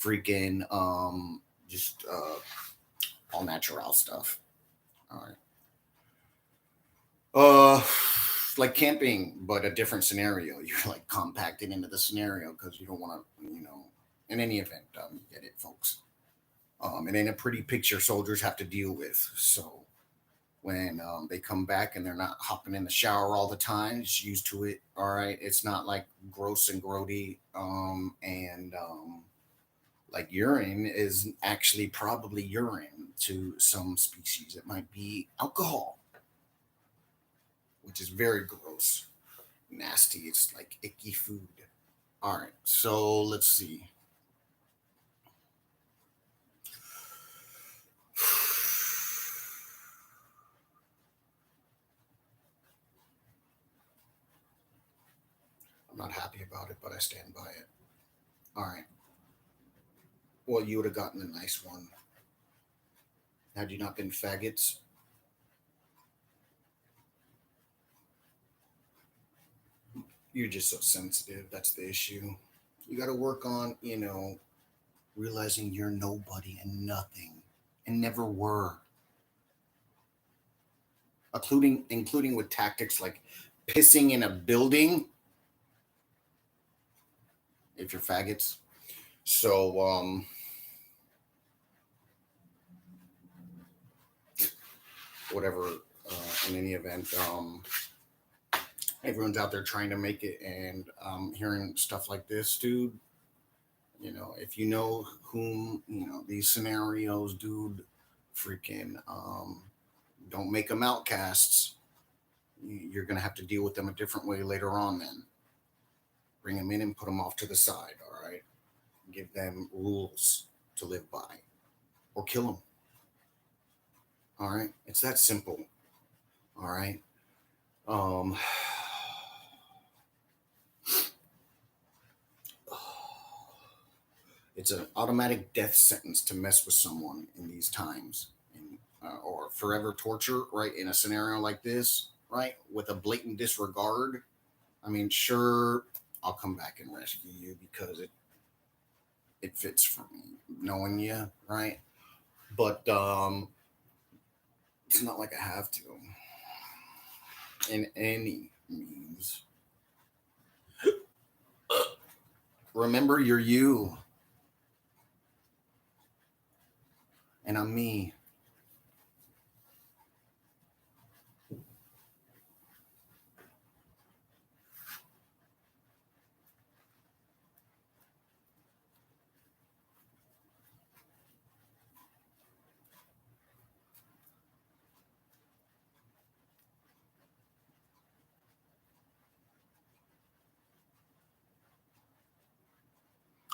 freaking just all natural stuff. All right. Uh, like camping, but a different scenario. You're like compacted into the scenario because you don't want to, in any event, get it, folks. It ain't a pretty picture soldiers have to deal with. So when they come back and they're not hopping in the shower all the time, just used to it. All right, it's not like gross and grody. And like urine is actually probably urine to some species. It might be alcohol, which is very gross, nasty. It's like icky food. All right, so let's see. I'm not happy about it, but I stand by it. All right. Well, you would have gotten a nice one had you not been faggots. You're just so sensitive. That's the issue. You got to work on, realizing you're nobody and nothing and never were, including with tactics like pissing in a building if you're faggots. So whatever, in any event, everyone's out there trying to make it, and hearing stuff like this, dude. If you know whom, these scenarios, dude, freaking don't make them outcasts. You're going to have to deal with them a different way later on, then. Bring them in and put them off to the side, all right? Give them rules to live by or kill them, all right? It's that simple, all right? Um, it's an automatic death sentence to mess with someone in these times, or forever torture, right? In a scenario like this, right? With a blatant disregard. I mean, sure, I'll come back and rescue you because it fits for me, knowing you, right? But it's not like I have to in any means. Remember, you're you, and I'm me.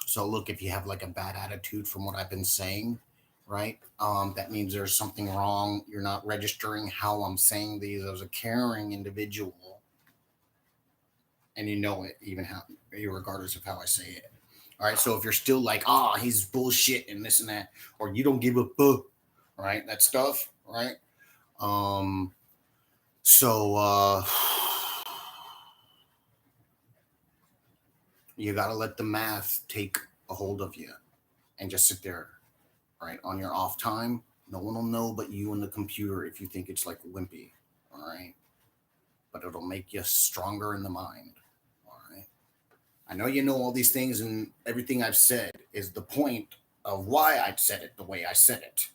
So look, if you have like a bad attitude from what I've been saying, right? That means there's something wrong. You're not registering how I'm saying these as a caring individual, and you know it, even how, regardless of how I say it. All right. So if you're still like, he's bullshit and this and that, or you don't give a fuck, right? That stuff, right? Um. So you got to let the math take a hold of you and just sit there, right? On your off time, no one will know but you and the computer if you think it's like wimpy, all right? But it'll make you stronger in the mind, all right? I know you know all these things, and everything I've said is the point of why I said it the way I said it,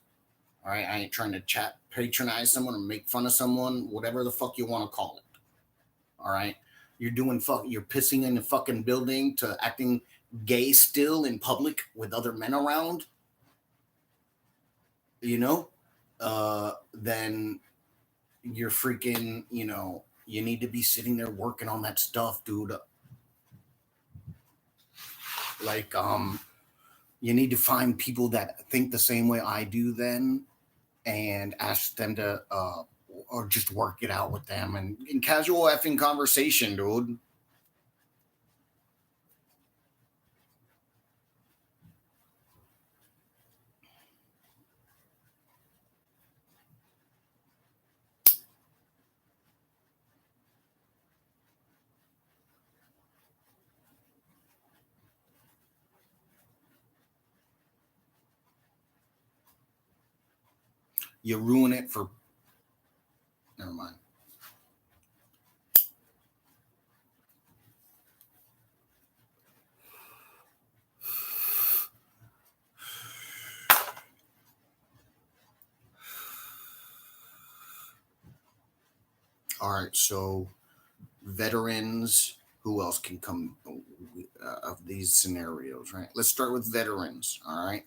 all right? I ain't trying to patronize someone or make fun of someone, whatever the fuck you want to call it, all right? You're pissing in the fucking building to acting gay still in public with other men around, then you're freaking, you need to be sitting there working on that stuff, dude. Like, you need to find people that think the same way I do then, and ask them to, or just work it out with them, and in casual effing conversation, dude. You ruin it for. Never mind. All right, so veterans. Who else can come of these scenarios? Right. Let's start with veterans. All right.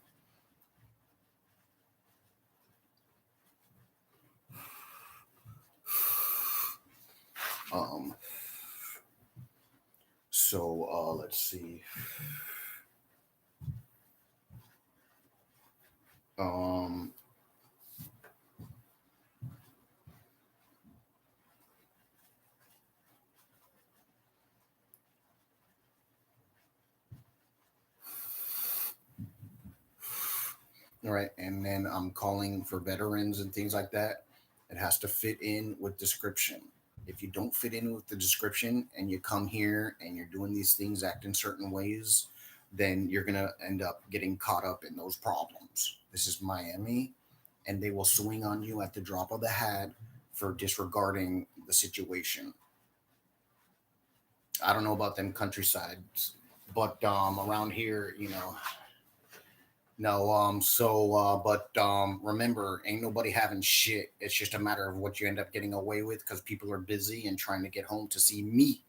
Um. So let's see. Um. All right, and then I'm calling for veterans and things like that. It has to fit in with description. If you don't fit in with the description and you come here and you're doing these things, acting certain ways, then you're gonna end up getting caught up in those problems. This is Miami, and they will swing on you at the drop of the hat for disregarding the situation. I don't know about them countrysides, but around here, no, but remember, ain't nobody having shit. It's just a matter of what you end up getting away with because people are busy and trying to get home to see me.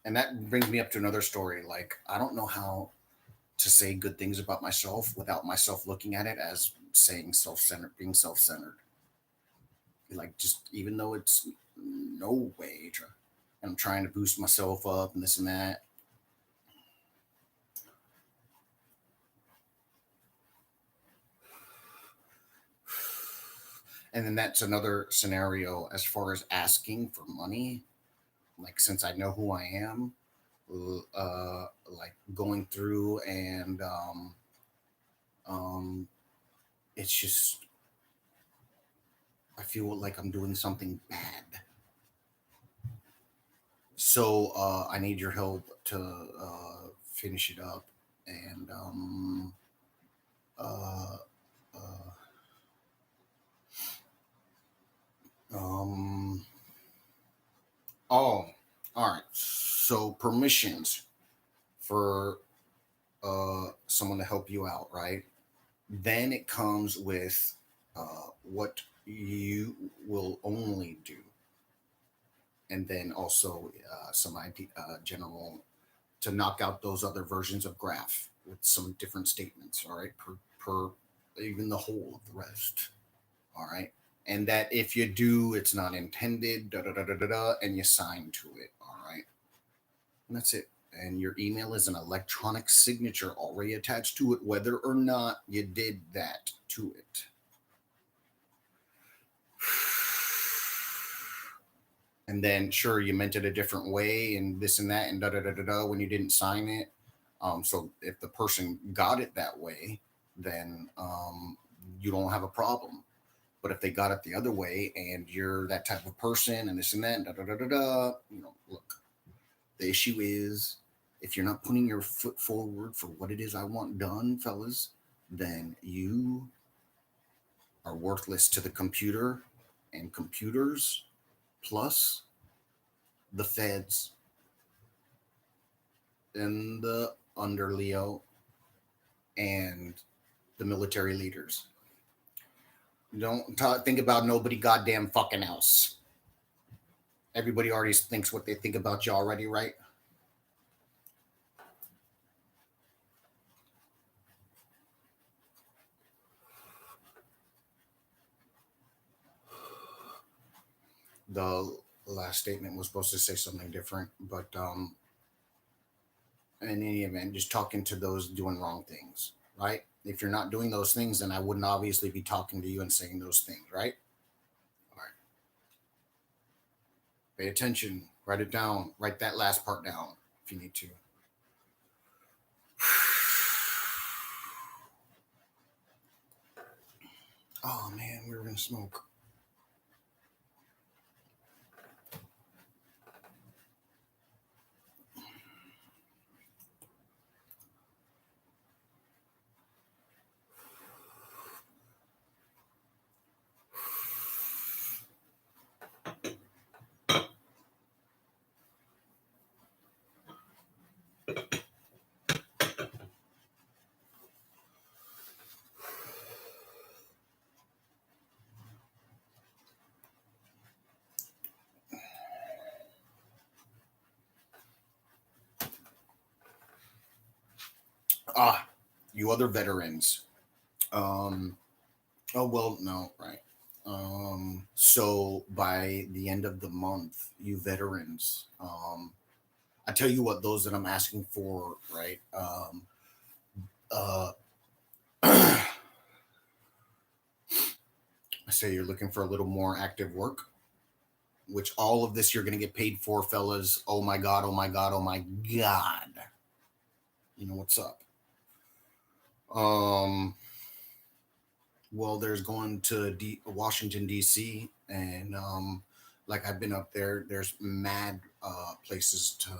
And that brings me up to another story. Like, I don't know how to say good things about myself without myself looking at it as saying self-centered, being self-centered. Like, just even though it's no way, and I'm trying to boost myself up and this and that. And then that's another scenario as far as asking for money. Like, since I know who I am, like going through and um, it's just I feel like I'm doing something bad. So I need your help to finish it up and uh, uh, um, oh, all right. So permissions for someone to help you out, right? Then it comes with what you will only do, and then also some idea, general to knock out those other versions of graph with some different statements. All right, per even the whole of the rest. All right, and that if you do, it's not intended. Da da da da da da, and you sign to it. All right, and that's it. And your email is an electronic signature already attached to it, whether or not you did that to it. And then sure you meant it a different way and this and that and da da da da da when you didn't sign it. So if the person got it that way, then you don't have a problem. But if they got it the other way and you're that type of person and this and that and da da da da da, look, the issue is if you're not putting your foot forward for what it is I want done, fellas, then you are worthless to the computer and computers plus the feds and the under Leo and the military leaders. Don't think about nobody goddamn fucking else. Everybody already thinks what they think about you already, right? The last statement was supposed to say something different, but in any event, just talking to those doing wrong things, right? If you're not doing those things, then I wouldn't obviously be talking to you and saying those things, right? All right. Pay attention. Write it down. Write that last part down if you need to. Oh man, we were gonna smoke. You other veterans. Um, oh well, no, right. So by the end of the month, you veterans, I tell you what, those that I'm asking for, right? Uh, I say you're looking for a little more active work, which all of this you're going to get paid for, fellas. Oh my God, oh my God, oh my God. You know what's up. Um, well, there's going to Washington, D.C., and like I've been up there, there's mad places to,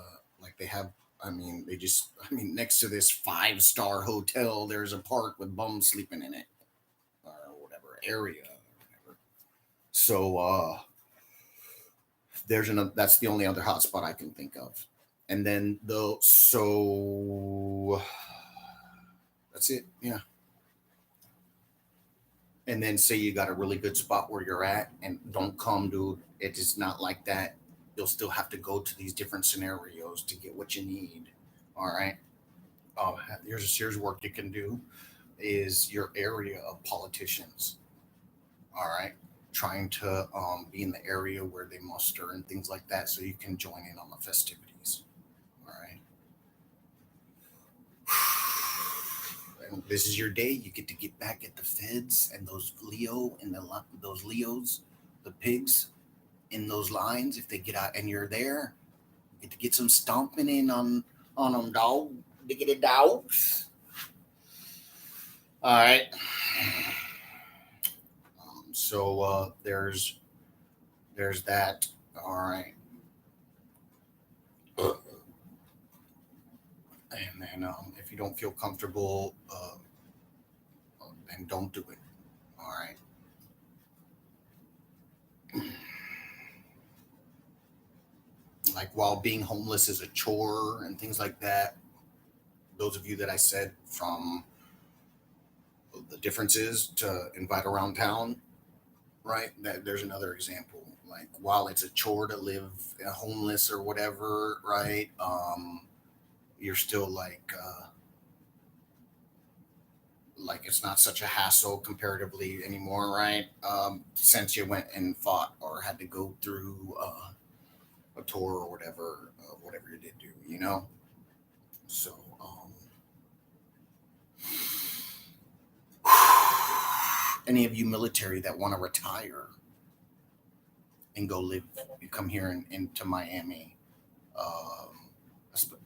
like they have, I mean, I mean, next to this five-star hotel, there's a park with bums sleeping in it, or whatever area. Whatever. So, that's the only other hotspot I can think of. And then that's it. Yeah. And then say you got a really good spot where you're at, and don't come, dude. It is not like that. You'll still have to go to these different scenarios to get what you need. All right. Oh, here's work you can do is your area of politicians. All right. Trying to be in the area where they muster and things like that so you can join in on the festivities. All right. And this is your day. You get to get back at the feds and those Leos, the pigs in those lines. If they get out and you're there, you get to get some stomping in on them, dog. Diggity dogs. All right. So there's that. All right. And then if you don't feel comfortable, then don't do it. All right. Like while being homeless is a chore and things like that. Those of you that I said from the differences to invite around town, right? There's another example. Like while it's a chore to live homeless or whatever, right? You're still like it's not such a hassle comparatively anymore, right? Since you went and fought or had to go through a tour or whatever you did do, you know. So, any of you military that want to retire and go live, you come here into Miami, um,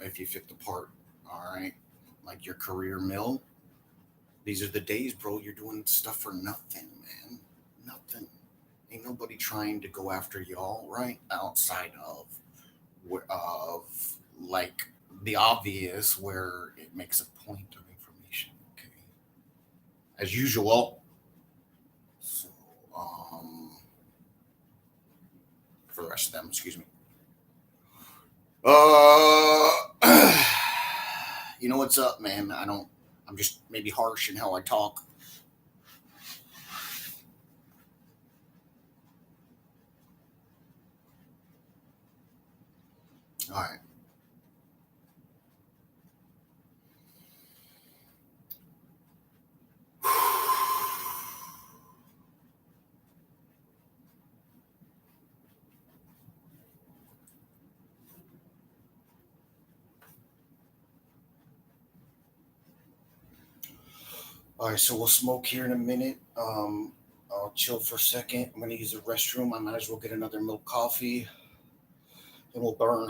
if you fit the part, all right, like your career mill. These are the days, bro. You're doing stuff for nothing, man. Nothing. Ain't nobody trying to go after y'all, right? Outside of like the obvious, where it makes a point of information. Okay, as usual. So, for the rest of them, excuse me. Uh, you know what's up, man? I'm just maybe harsh in how I talk. All right. All right, so we'll smoke here in a minute. I'll chill for a second. I'm gonna use the restroom. I might as well get another milk coffee, and we'll burn.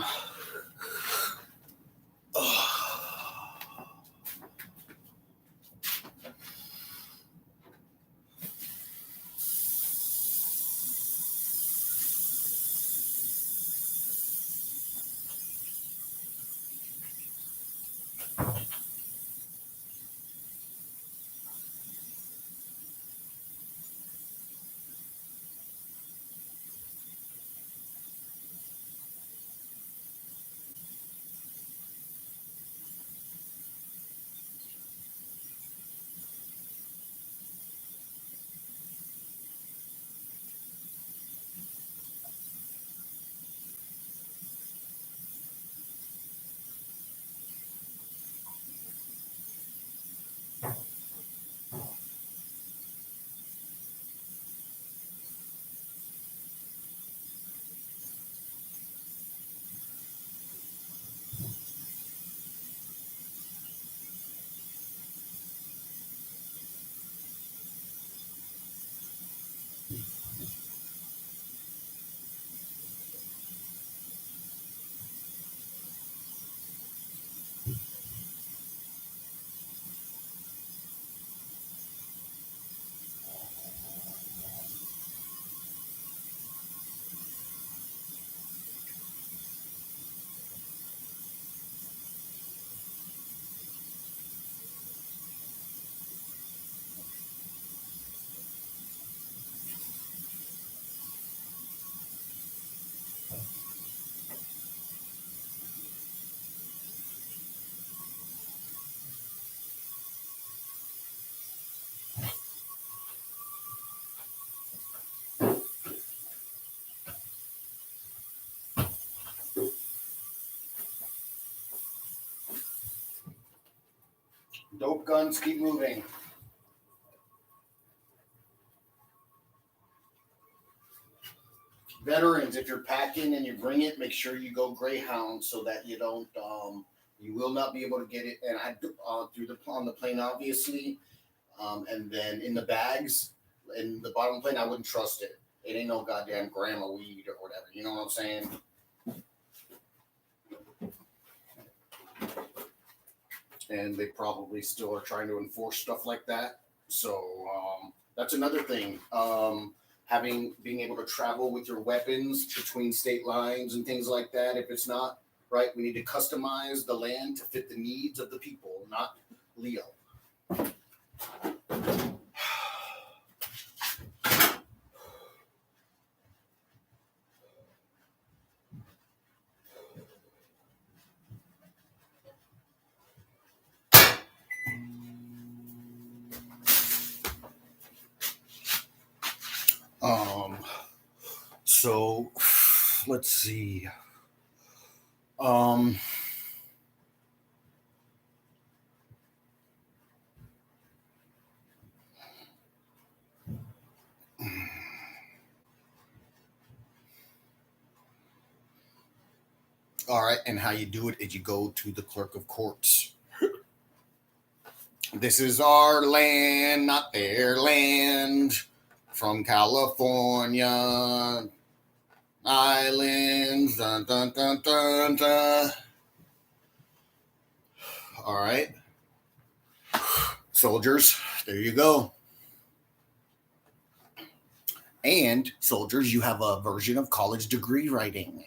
Dope guns, keep moving. Veterans, if you're packing and you bring it, make sure you go Greyhound so that you don't. You will not be able to get it, and I through the on the plane, obviously, and then in the bags, in the bottom plane, I wouldn't trust it. It ain't no goddamn grandma weed or whatever. You know what I'm saying? And they probably still are trying to enforce stuff like that. So that's another thing. Being able to travel with your weapons between state lines and things like that. If it's not right, we need to customize the land to fit the needs of the people, not Leo. So let's see. All right, and how you do it is you go to the clerk of courts. This is our land, not their land. From California, islands. Dun, dun, dun, dun, dun. All right, soldiers, there you go. And soldiers, you have a version of college degree writing.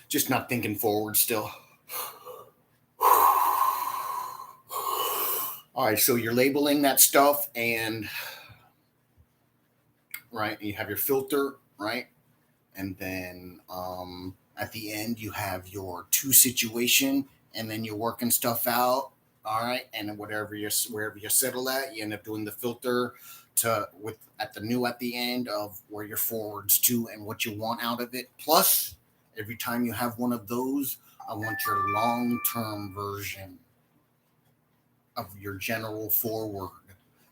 Just not thinking forward still. All right, so you're labeling that stuff, and right, you have your filter, right? And then at the end, you have your two situation, and then you're working stuff out. All right, and wherever you settle at, you end up doing the filter at the end of where your forwards to and what you want out of it. Plus, every time you have one of those, I want your long-term version of your general forward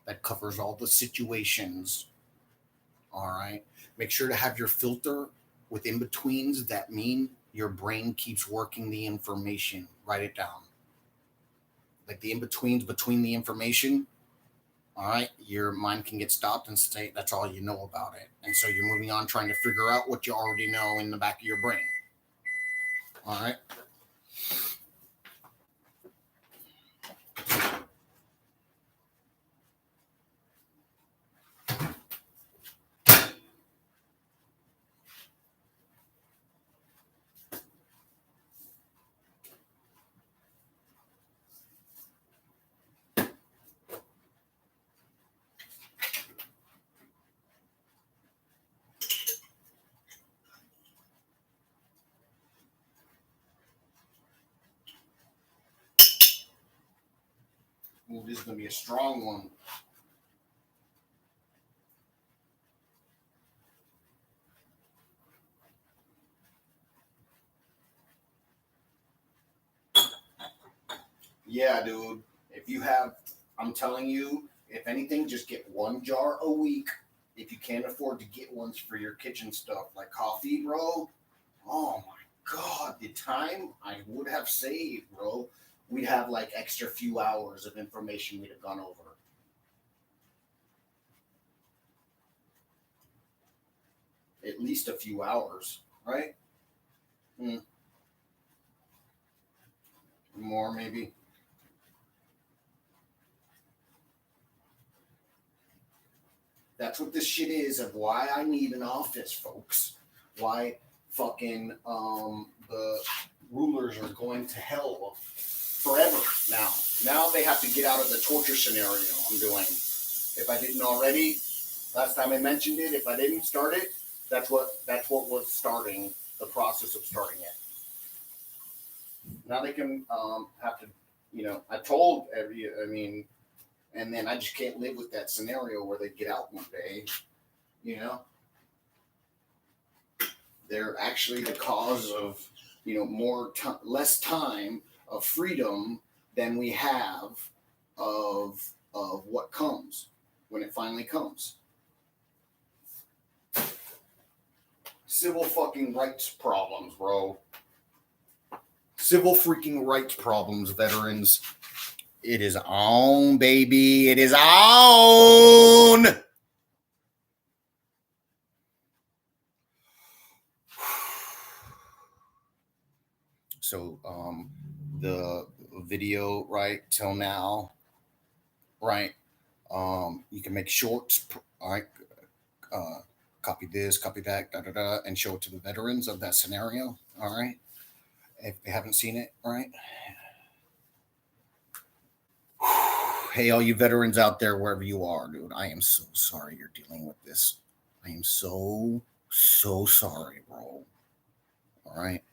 that covers all the situations. All right. Make sure to have your filter with in betweens that mean your brain keeps working the information. Write it down. Like the in betweens between the information. All right. Your mind can get stopped and say that's all you know about it. And so you're moving on trying to figure out what you already know in the back of your brain. All right. Ooh, this is going to be a strong one. Yeah, dude. I'm telling you, if anything, just get one jar a week. If you can't afford to get ones for your kitchen stuff, like coffee, bro. Oh my God, the time I would have saved, bro. We'd have like extra few hours of information we'd have gone over. At least a few hours, right? More maybe. That's what this shit is, of why I need an office, folks. Why fucking the rulers are going to hell forever now. Now they have to get out of the torture scenario I'm doing. If I didn't already, last time I mentioned it, if I didn't start it, that's what was starting the process of starting it. Now they can have to, I told and then I just can't live with that scenario where they get out one day, They're actually the cause of, less time of freedom than we have of what comes when it finally comes. Civil fucking rights problems, bro. Civil freaking rights problems, veterans. It is on, baby. It is on. So, the video, right, till now, right, you can make shorts, all right, copy this, copy that, da da da, and show it to the veterans of that scenario, all right, if they haven't seen it, all right. Hey, all you veterans out there, wherever you are, dude, I am so sorry you're dealing with this. I am so sorry, bro. All right.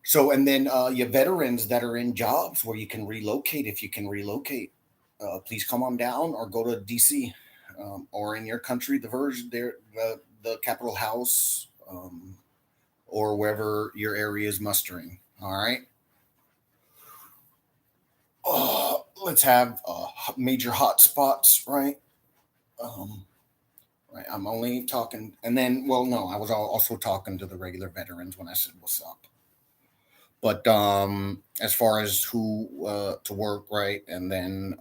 So, and then your veterans that are in jobs where you can relocate, if you can relocate, please come on down or go to DC, or in your country, the Capitol House, or wherever your area is mustering. All right. Let's have major hot spots, right? Right. I'm only talking, and then, well, no, I was also talking to the regular veterans when I said what's up. But as far as who to work, right, and then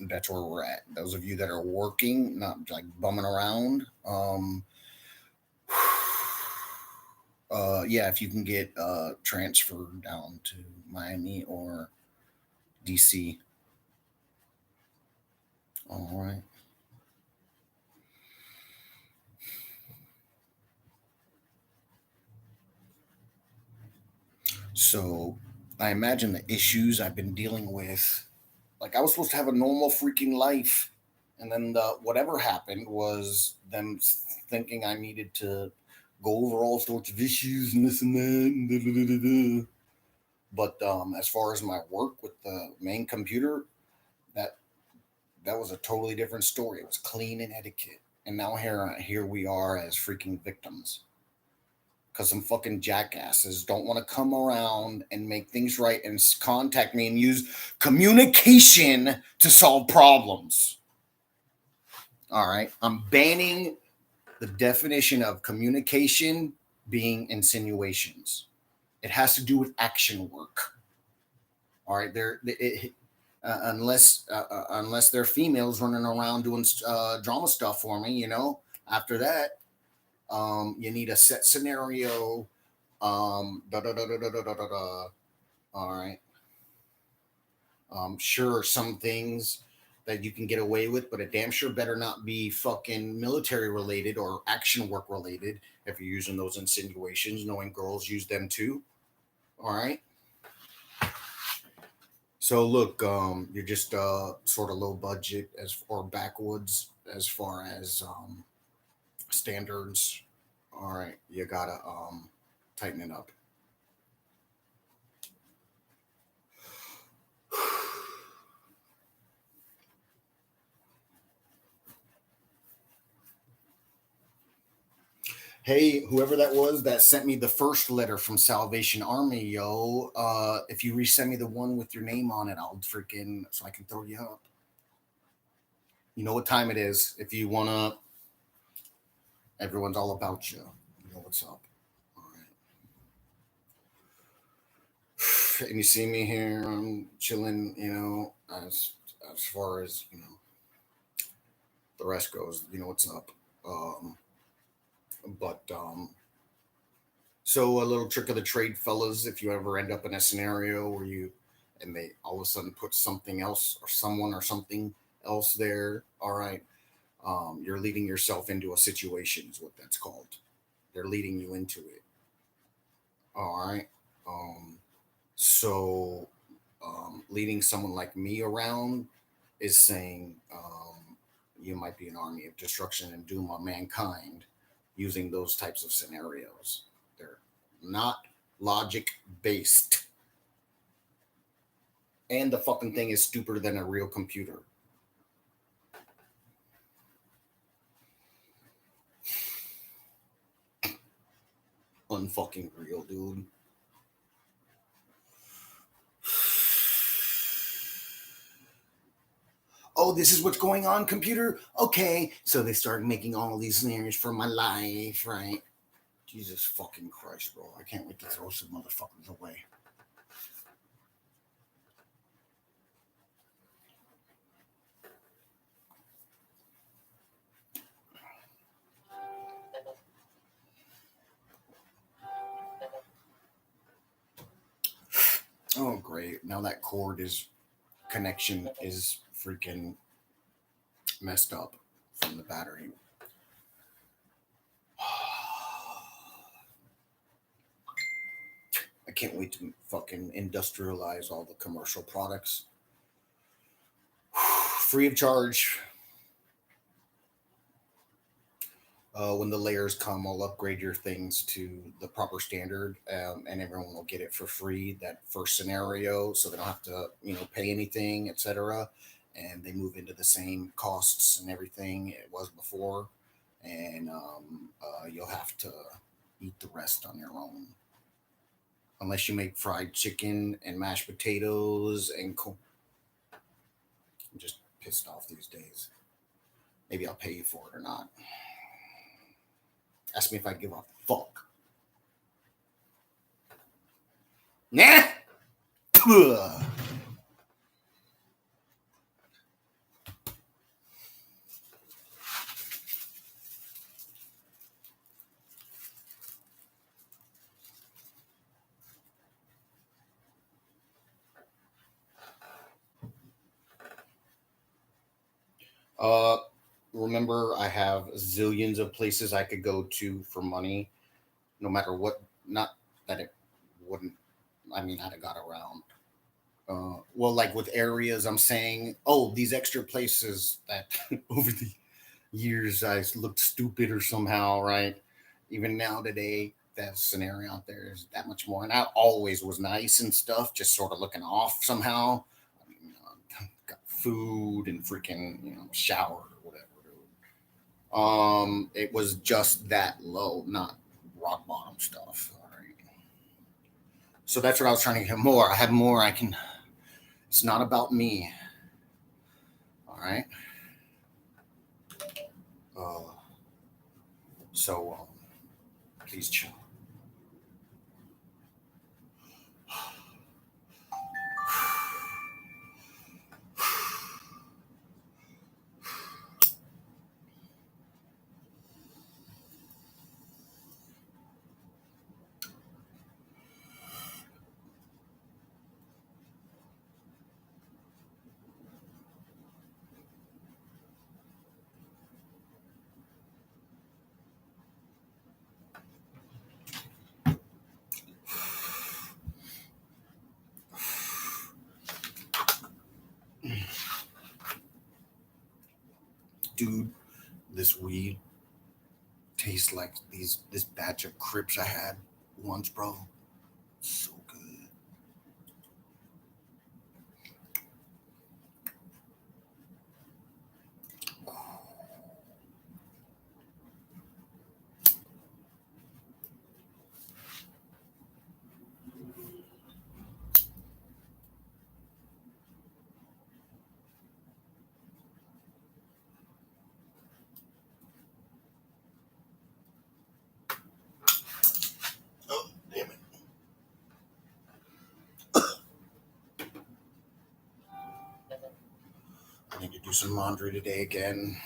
that's where we're at. Those of you that are working, not like bumming around, yeah, if you can get transferred down to Miami or DC. All right. So I imagine the issues I've been dealing with. Like, I was supposed to have a normal freaking life, and then whatever happened was them thinking I needed to go over all sorts of issues and this and that. And da, da, da, da, da. But as far as my work with the main computer, that that was a totally different story. It was clean and etiquette, and now here we are as freaking victims because some fucking jackasses don't want to come around and make things right and contact me and use communication to solve problems. All right. I'm banning the definition of communication being insinuations. It has to do with action work. All right. Unless they're females running around doing drama stuff for me, after that, you need a set scenario. Da da da da da da da da. All right. Sure, some things that you can get away with, but it damn sure better not be fucking military related or action work related if you're using those insinuations, knowing girls use them too. All right. So look, you're just sort of low budget as or backwoods as far as standards. All right, you gotta tighten it up. Hey, whoever that was that sent me the first letter from Salvation Army, yo, if you resend me the one with your name on it, I'll freaking so I can throw you up. You know what time it is. If you wanna, everyone's all about you. You know what's up. All right. And you see me here, I'm chilling. As far as the rest goes, you know what's up. But so a little trick of the trade, fellas, if you ever end up in a scenario where and they all of a sudden put something else or someone or something else there, all right, you're leading yourself into a situation is what that's called. They're leading you into it. All right. So leading someone like me around is saying you might be an army of destruction and doom on mankind using those types of scenarios. They're not logic based. And the fucking thing is stupider than a real computer. Unfucking real, dude. Oh, this is what's going on, computer? Okay. So they started making all these scenarios for my life, right? Jesus fucking Christ, bro. I can't wait to throw some motherfuckers away. Oh, great. Now that cord is connection is freaking messed up from the battery. I can't wait to fucking industrialize all the commercial products. Free of charge. When the layers come, I'll upgrade your things to the proper standard, and everyone will get it for free. That first scenario, so they don't have to, pay anything, etc. And they move into the same costs and everything it was before, and you'll have to eat the rest on your own, unless you make fried chicken and mashed potatoes and. I'm just pissed off these days. Maybe I'll pay you for it or not. Ask me if I give a fuck. Nah. Uh, Remember, I have zillions of places I could go to for money, no matter what. Not that it wouldn't. I mean, I'd have got around. Well, like with areas, I'm saying, oh, these extra places that over the years I looked stupid or somehow, right? Even now today, that scenario out there is that much more. And I always was nice and stuff, just sort of looking off somehow. I mean, got food and freaking, shower or whatever. It was just that low, not rock bottom stuff. All right. So that's what I was trying to get more. I have more. I can. It's not about me. All right. Uh, so please chill. Dude, this weed tastes like this batch of Crips I had once, bro. So good. Oh, damn it. I need to do some laundry today again.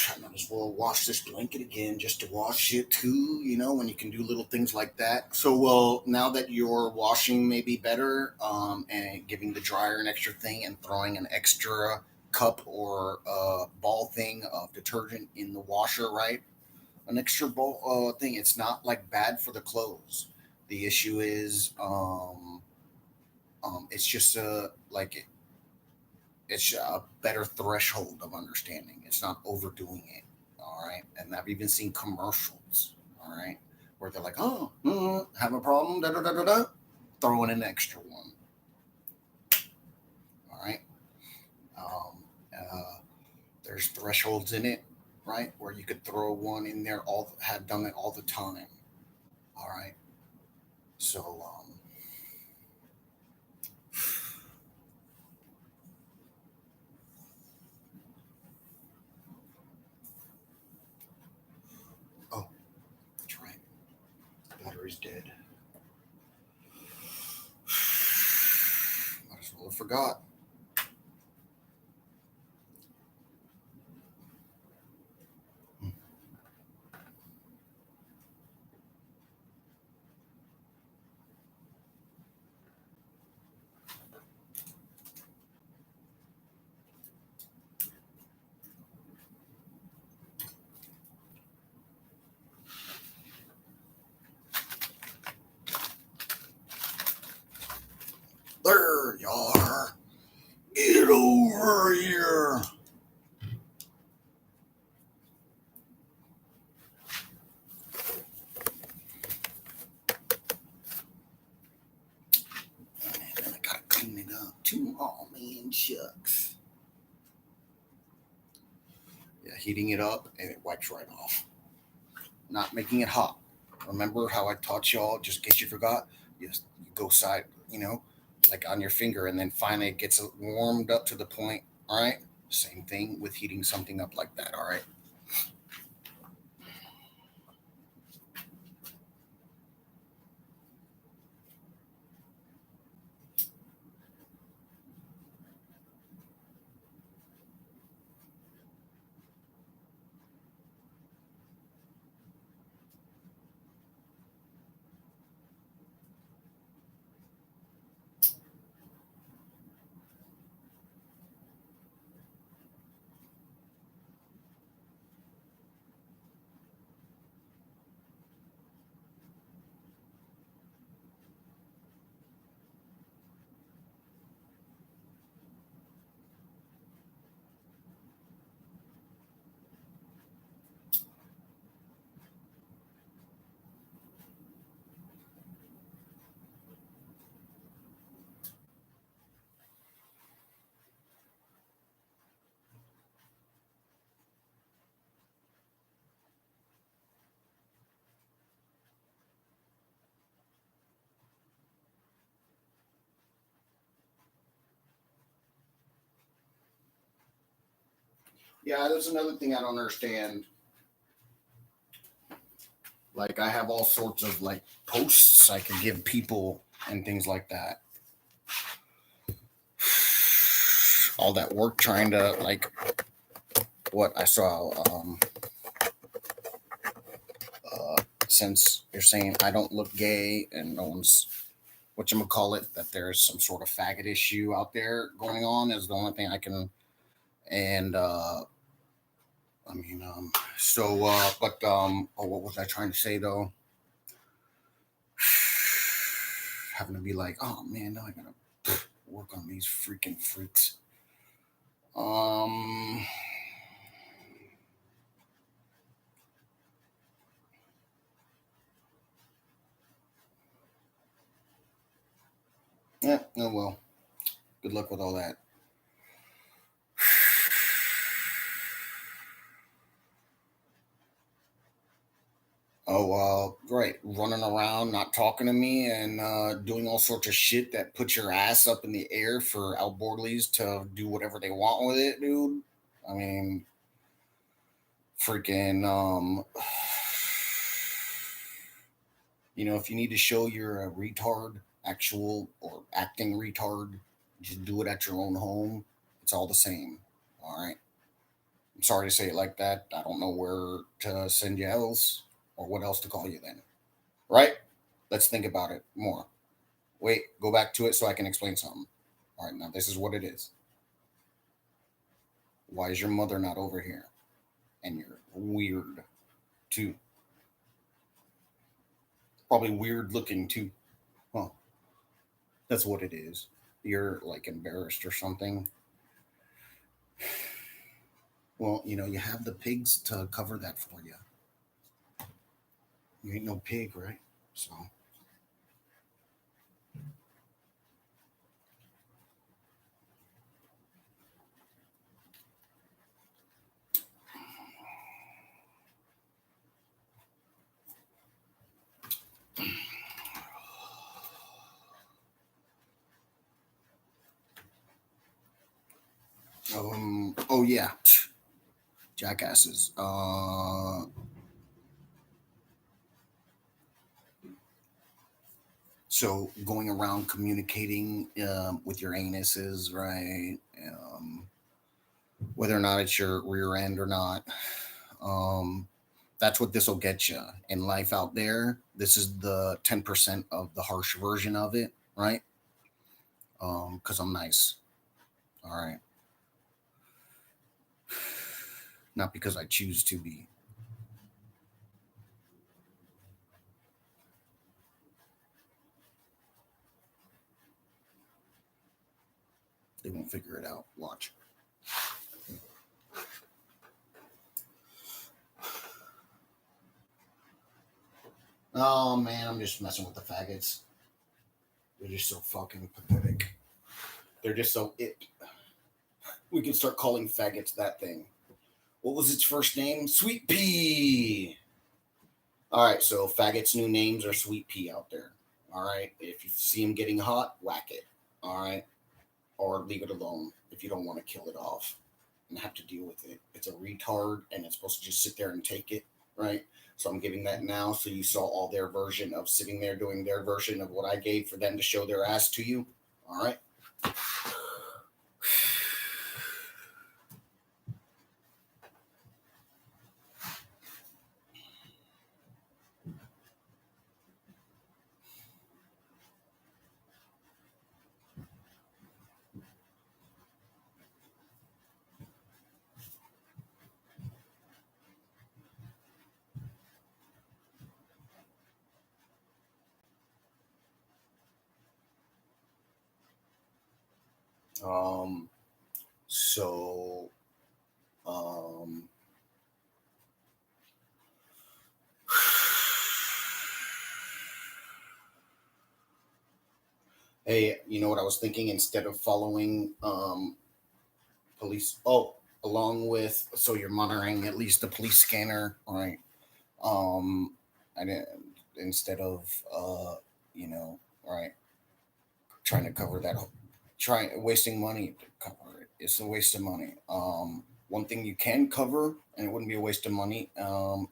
I might as well wash this blanket again just to wash it too, when you can do little things like that. So, well, now that your washing may be better, and giving the dryer an extra thing and throwing an extra cup or ball thing of detergent in the washer, right? An extra ball thing. It's not like bad for the clothes. The issue is, it's just it's a better threshold of understanding. It's not overdoing it. All right. And I've even seen commercials. All right. Where they're like, oh, have a problem, da da da da da, throw in an extra one. All right. Um, uh, there's thresholds in it, right? Where you could throw one in there, all have done it all the time. All right. So oh, that's right. Battery's dead. Might as well have forgot. There you are. Get over here. And I gotta clean it up too. Oh man, shucks. Yeah, heating it up and it wipes right off. Not making it hot. Remember how I taught y'all, just in case you forgot, you go side, like on your finger, and then finally it gets warmed up to the point. All right. Same thing with heating something up like that. All right. Yeah, there's another thing I don't understand. Like I have all sorts of like posts I can give people and things like that. All that work trying to like what I saw. Since you're saying I don't look gay and no one's what you gonna call it, that there's some sort of faggot issue out there going on is the only thing I can. And I mean, but oh, what was I trying to say though? Having to be like, oh man, now I gotta work on these freaking freaks. Um, yeah, oh well. Good luck with all that. Oh, right, running around, not talking to me, and doing all sorts of shit that puts your ass up in the air for outboardlies to do whatever they want with it, dude. I mean, freaking, if you need to show you're a retard, actual or acting retard, just do it at your own home. It's all the same. All right. I'm sorry to say it like that. I don't know where to send you else or what else to call you then. Right? Let's think about it more. Wait, go back to it so I can explain something. All right, now this is what it is. Why is your mother not over here? And you're weird too. Probably weird looking too. Huh. That's what it is. You're like embarrassed or something. Well, you have the pigs to cover that for you. You ain't no pig, right? So, yeah, jackasses. So going around communicating with your anuses, right? Whether or not it's your rear end or not. Um, that's what this will get you in life out there. This is the 10% of the harsh version of it, right? Because I'm nice. All right. Not because I choose to be. They won't figure it out. Watch. Oh man, I'm just messing with the faggots. They're just so fucking pathetic. They're just so it. We can start calling faggots that thing. What was its first name? Sweet Pea. All right, so faggots' new names are Sweet Pea out there. All right, if you see him getting hot, whack it. All right, or leave it alone if you don't want to kill it off and have to deal with it. It's a retard, and it's supposed to just sit there and take it, right? So I'm giving that now, so you saw all their version of sitting there doing their version of what I gave for them to show their ass to you. All right. Um. So. Um. Hey, you know what I was thinking? Instead of following police, oh, along with so you're monitoring at least the police scanner, all right? Um, I didn't instead of you know, all right, trying to cover that, trying wasting money to cover it. It's a waste of money. One thing you can cover, and it wouldn't be a waste of money,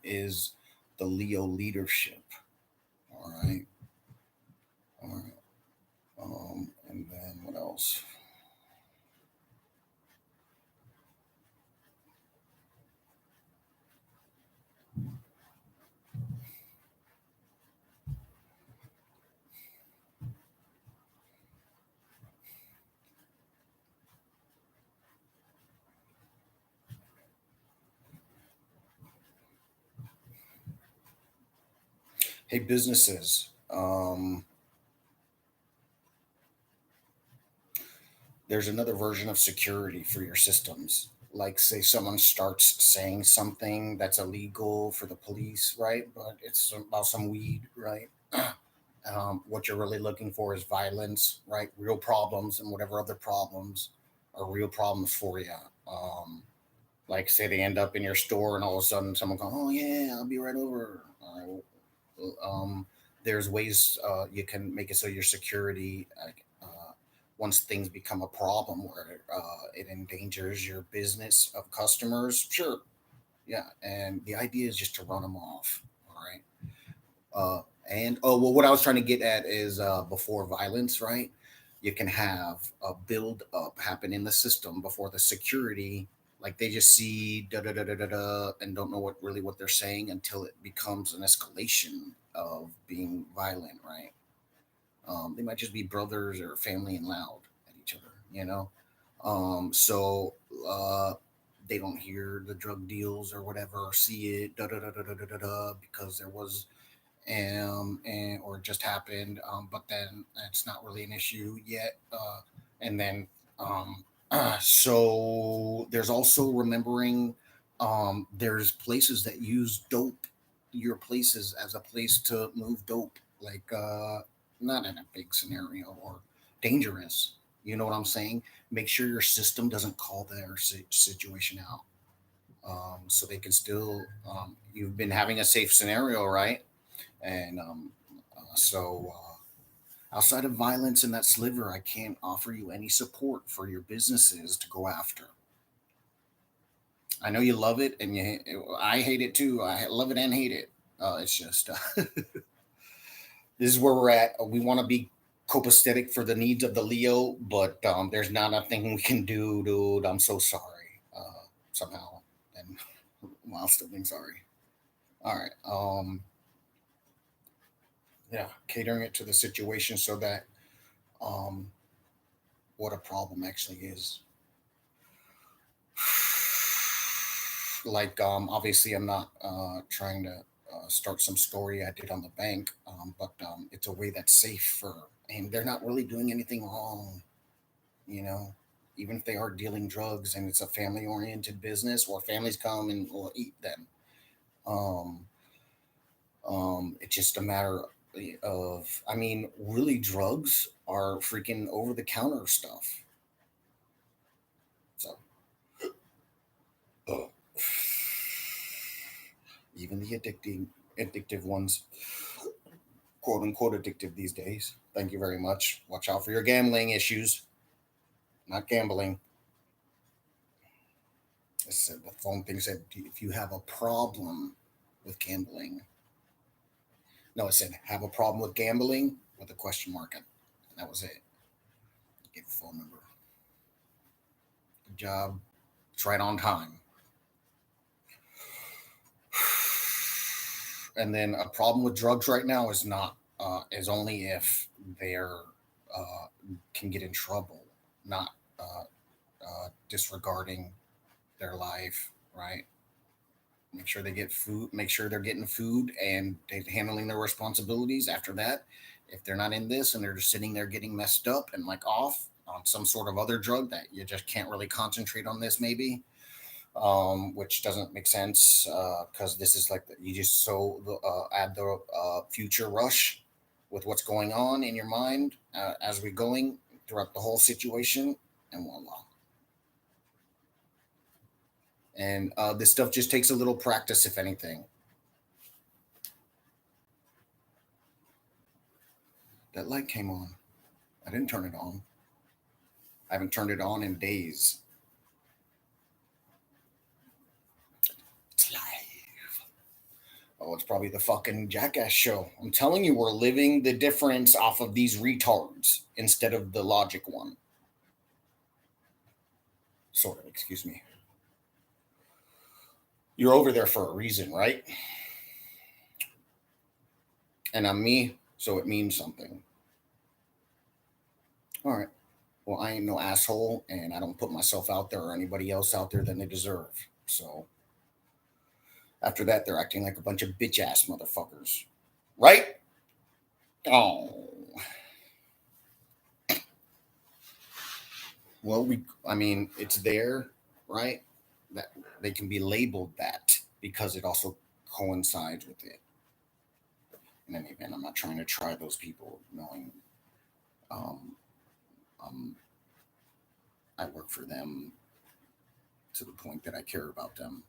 is the Leo leadership. All right, all right. And then what else? Hey, businesses. There's another version of security for your systems. Like, say, someone starts saying something that's illegal for the police, right? But it's about some weed, right? What you're really looking for is violence, right? Real problems, and whatever other problems are real problems for you. Um, like, say they end up in your store, and all of a sudden someone goes, "Oh yeah, I'll be right over." There's ways you can make it so your security, once things become a problem where it endangers your business of customers, sure, yeah. And the idea is just to run them off. All right. And oh well, what I was trying to get at is before violence, right? You can have a build up happen in the system before the security, like they just see da da da da da da and don't know what they're saying until it becomes an escalation of being violent, right? They might just be brothers or family and loud at each other, you know. So they don't hear the drug deals or whatever, or see it da da da da da da da da because there was and or it just happened, but then it's not really an issue yet. And then so there's also remembering there's places that use dope, your places as a place to move dope, like not in a big scenario or dangerous. You know what I'm saying? Make sure your system doesn't call their situation out. So they can still, you've been having a safe scenario, right? And outside of violence in that sliver, I can't offer you any support for your businesses to go after. I know you love it, and I hate it too. I love it and hate it. It's just this is where we're at. We want to be copacetic for the needs of the Leo, but there's not nothing we can do, dude. I'm so sorry. Somehow, and while still being sorry. All right. Yeah, catering it to the situation so that um, what a problem actually is. Like, obviously, I'm not trying to start some story I did on the bank, but it's a way that's safe for, and they're not really doing anything wrong, you know. Even if they are dealing drugs and it's a family-oriented business, or families come and will eat them. Um, it's just a matter of, I mean, really, drugs are freaking over-the-counter stuff. So, uh, even the addictive ones, quote unquote addictive these days. Thank you very much. Watch out for your gambling issues. Not gambling. It said the phone thing said if you have a problem with gambling. No, it said have a problem with gambling with a question mark. And that was it. Give a phone number. Good job. It's right on time. And then a problem with drugs right now is not is only if they're uh, can get in trouble, not disregarding their life, right? Make sure they get food, make sure they're getting food and they're handling their responsibilities. After that, if they're not in this and they're just sitting there getting messed up and like off on some sort of other drug that you just can't really concentrate on this, maybe, which doesn't make sense because this is like you just add the future rush with what's going on in your mind as we're going throughout the whole situation, and voila. And this stuff just takes a little practice, if anything. That light came on. I didn't turn it on. I haven't turned it on in days. It's live. Oh, it's probably the fucking Jackass show. I'm telling you, we're living the difference off of these retards instead of the logic one. Sort of, excuse me. You're over there for a reason, right? And I'm me, so it means something. All right. Well, I ain't no asshole, and I don't put myself out there or anybody else out there than they deserve. So after that, they're acting like a bunch of bitch ass motherfuckers. Right? Oh. Well, I mean, it's there, right? That they can be labeled that because it also coincides with it. In any event, I'm not trying to try those people, knowing um, um, I work for them to the point that I care about them.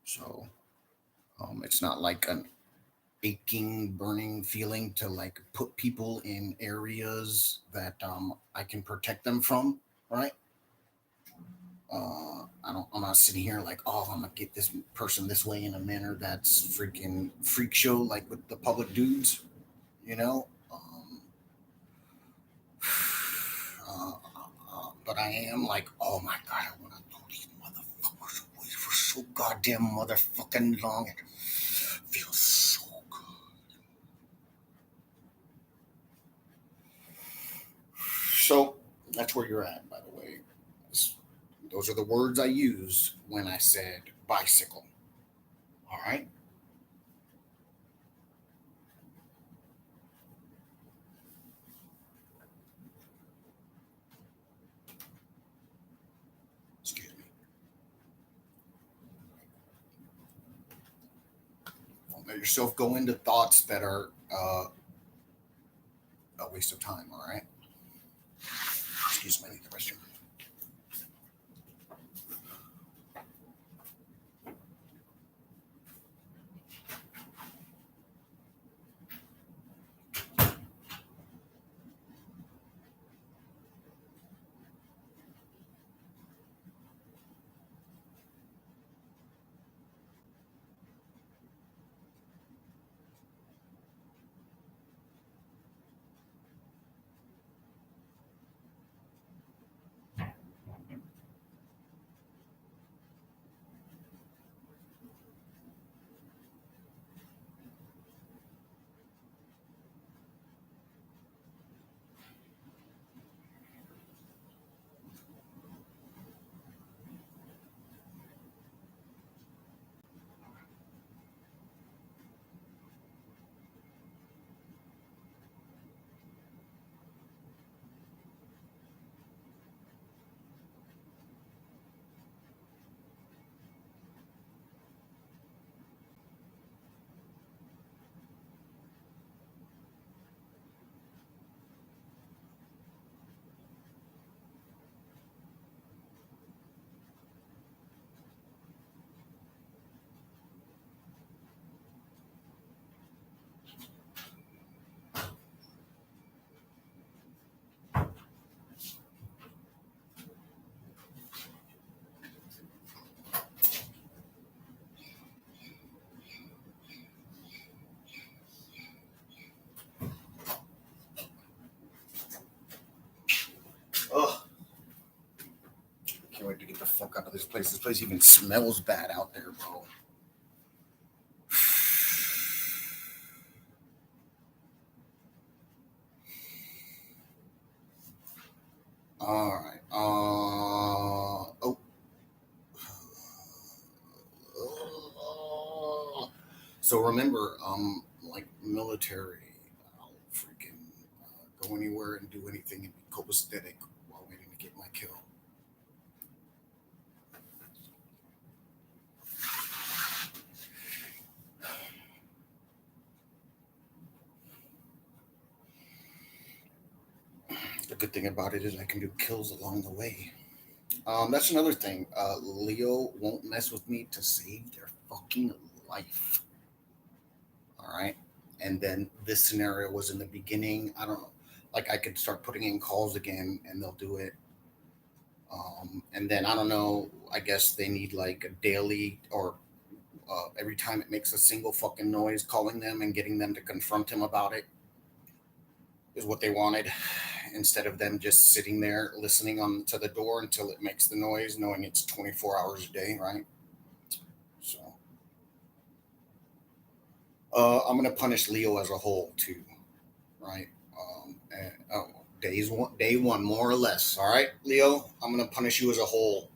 So it's not like an aching, burning feeling to like put people in areas that I can protect them from, right? I'm not sitting here like, oh, I'm gonna get this person this way in a manner that's freaking freak show, like with the public dudes, you know. But I am like, oh my god, I want to throw these motherfuckers away for so goddamn motherfucking long. It feels so good. So that's where you're at, by the way. Those are the words I used when I said bicycle. All right. Excuse me. Don't let yourself go into thoughts that are a waste of time. All right. Excuse me. I need the restroom. out of this place. This place even smells bad out there, bro. All right. Oh. So remember, like military, I'll freaking go anywhere and do anything and be copacetic while waiting to get my kill. The good thing about it is I can do kills along the way. That's another thing. Leo won't mess with me to save their fucking life. All right. And then this scenario was in the beginning. I don't know. Like I could start putting in calls again and they'll do it. And then I don't know. I guess they need like a daily or every time it makes a single fucking noise, calling them and getting them to confront him about it is what they wanted. Instead of them just sitting there listening on to the door until it makes the noise, knowing it's 24 hours a day, right? So I'm gonna punish Leo as a whole too, right? Day one, more or less. All right, Leo, I'm gonna punish you as a whole.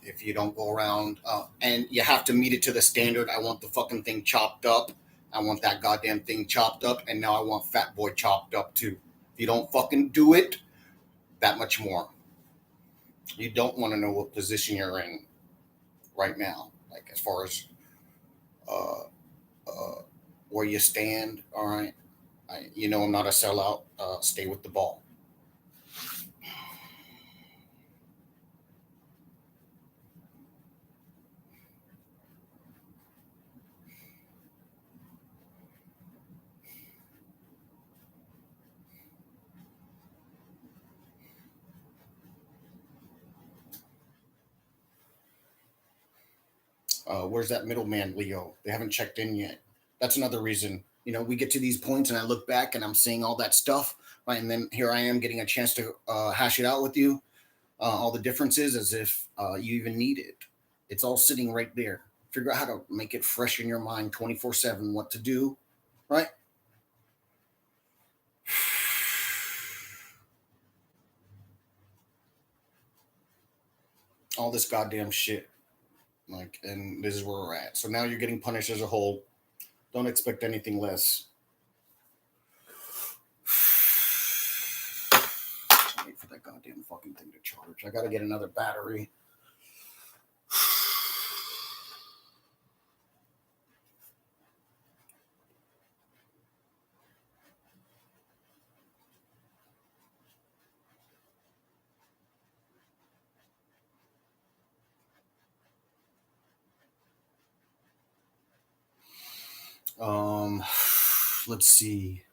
If you don't go around, and you have to meet it to the standard. I want the fucking thing chopped up. I want that goddamn thing chopped up, and now I want Fat Boy chopped up too. If you don't fucking do it, that much more. You don't want to know what position you're in right now, like as far as uh, uh, where you stand. All right, I'm not a sellout. Stay with the ball. Where's that middleman, Leo? They haven't checked in yet. That's another reason. We get to these points and I look back and I'm seeing all that stuff, right? And then here I am getting a chance to hash it out with you, all the differences as if you even need it. It's all sitting right there. Figure out how to make it fresh in your mind 24/7, what to do, right? All this goddamn shit. Like, and this is where we're at. So now you're getting punished as a whole. Don't expect anything less. Wait for that goddamn fucking thing to charge. I gotta get another battery. Um, let's see.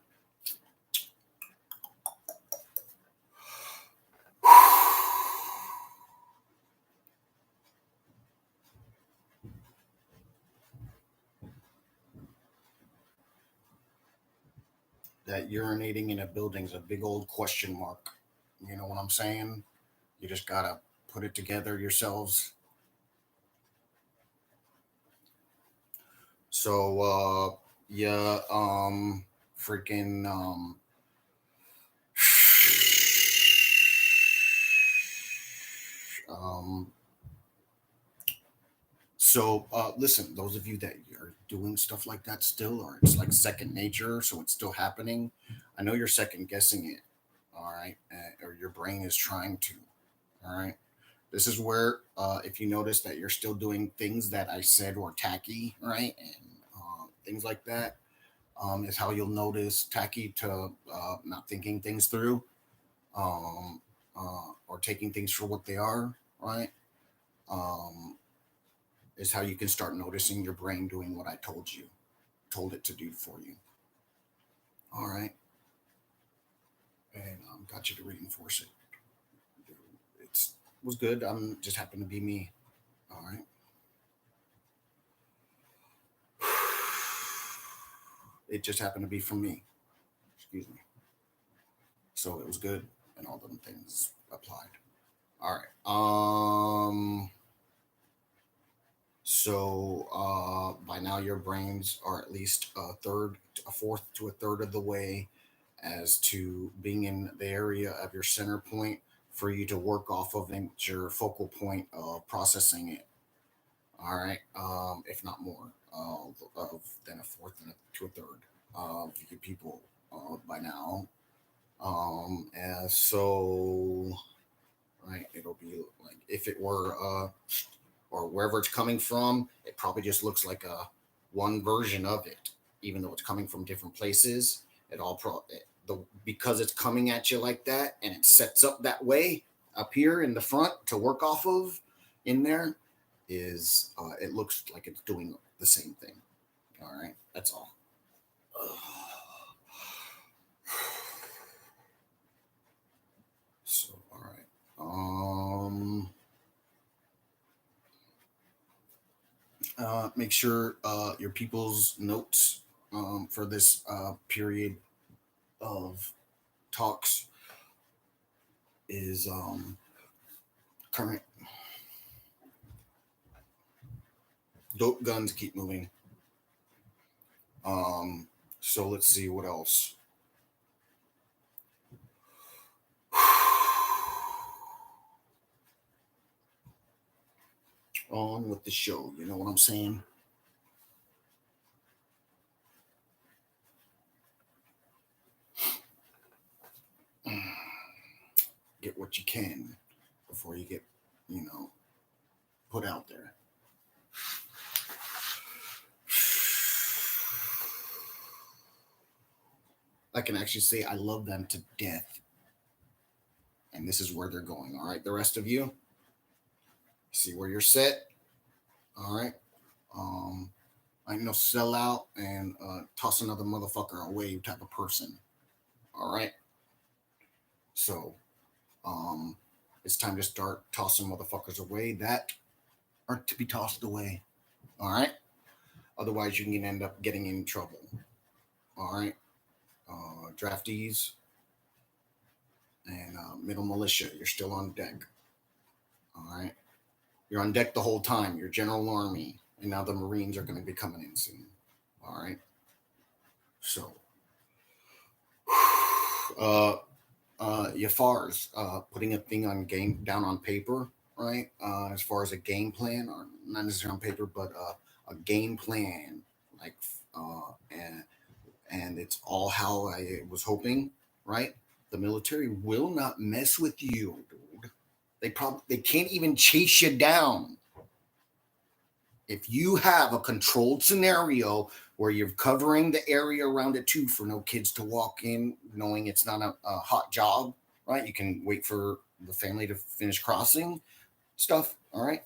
That urinating in a building is a big old question mark. You know what I'm saying? You just gotta put it together yourselves. So, yeah, freaking, um, so, listen, those of you that are doing stuff like that still, or it's like second nature, so it's still happening. I know you're second guessing it, all right, or your brain is trying to, all right. This is where, if you notice that you're still doing things that I said were tacky, right, and things like that, is how you'll notice tacky to not thinking things through, um, or taking things for what they are, right? Um, is how you can start noticing your brain doing what I told it to do for you. All right, and got you to reinforce it. It's was good. I'm just happened to be me. All right. It just happened to be from me. Excuse me. So it was good, and all them things applied. All right. So by now, your brains are at least a fourth to a third of the way as to being in the area of your center point for you to work off of and your focal point of processing it. All right, if not more than a fourth to a third of you people by now. And so, right, it'll be like if it were or wherever it's coming from, it probably just looks like a one version of it, even though it's coming from different places. It all the because it's coming at you like that and it sets up that way up here in the front to work off of in there is it looks like it's doing the same thing. All right, that's all. So all right. Make sure your people's notes for this period of talks is current. Dope guns keep moving. So let's see what else. On with the show, you know what I'm saying? Get what you can before you get, put out there. I can actually say I love them to death. And this is where they're going. All right, the rest of you, see where you're set. All right. I know sell out and toss another motherfucker away type of person. All right. So it's time to start tossing motherfuckers away that are to be tossed away. All right. Otherwise, you can end up getting in trouble. All right. Draftees and middle militia, you're still on deck. All right. You're on deck the whole time. Your general army, and now the Marines are going to be coming in soon. All right. So, Yafar's putting a thing on game down on paper, right? As far as a game plan, or not necessarily on paper, but a game plan, like, and it's all how I was hoping, right? The military will not mess with you, dude. They can't even chase you down. If you have a controlled scenario where you're covering the area around it too for no kids to walk in, knowing it's not a hot job, right? You can wait for the family to finish crossing stuff, all right?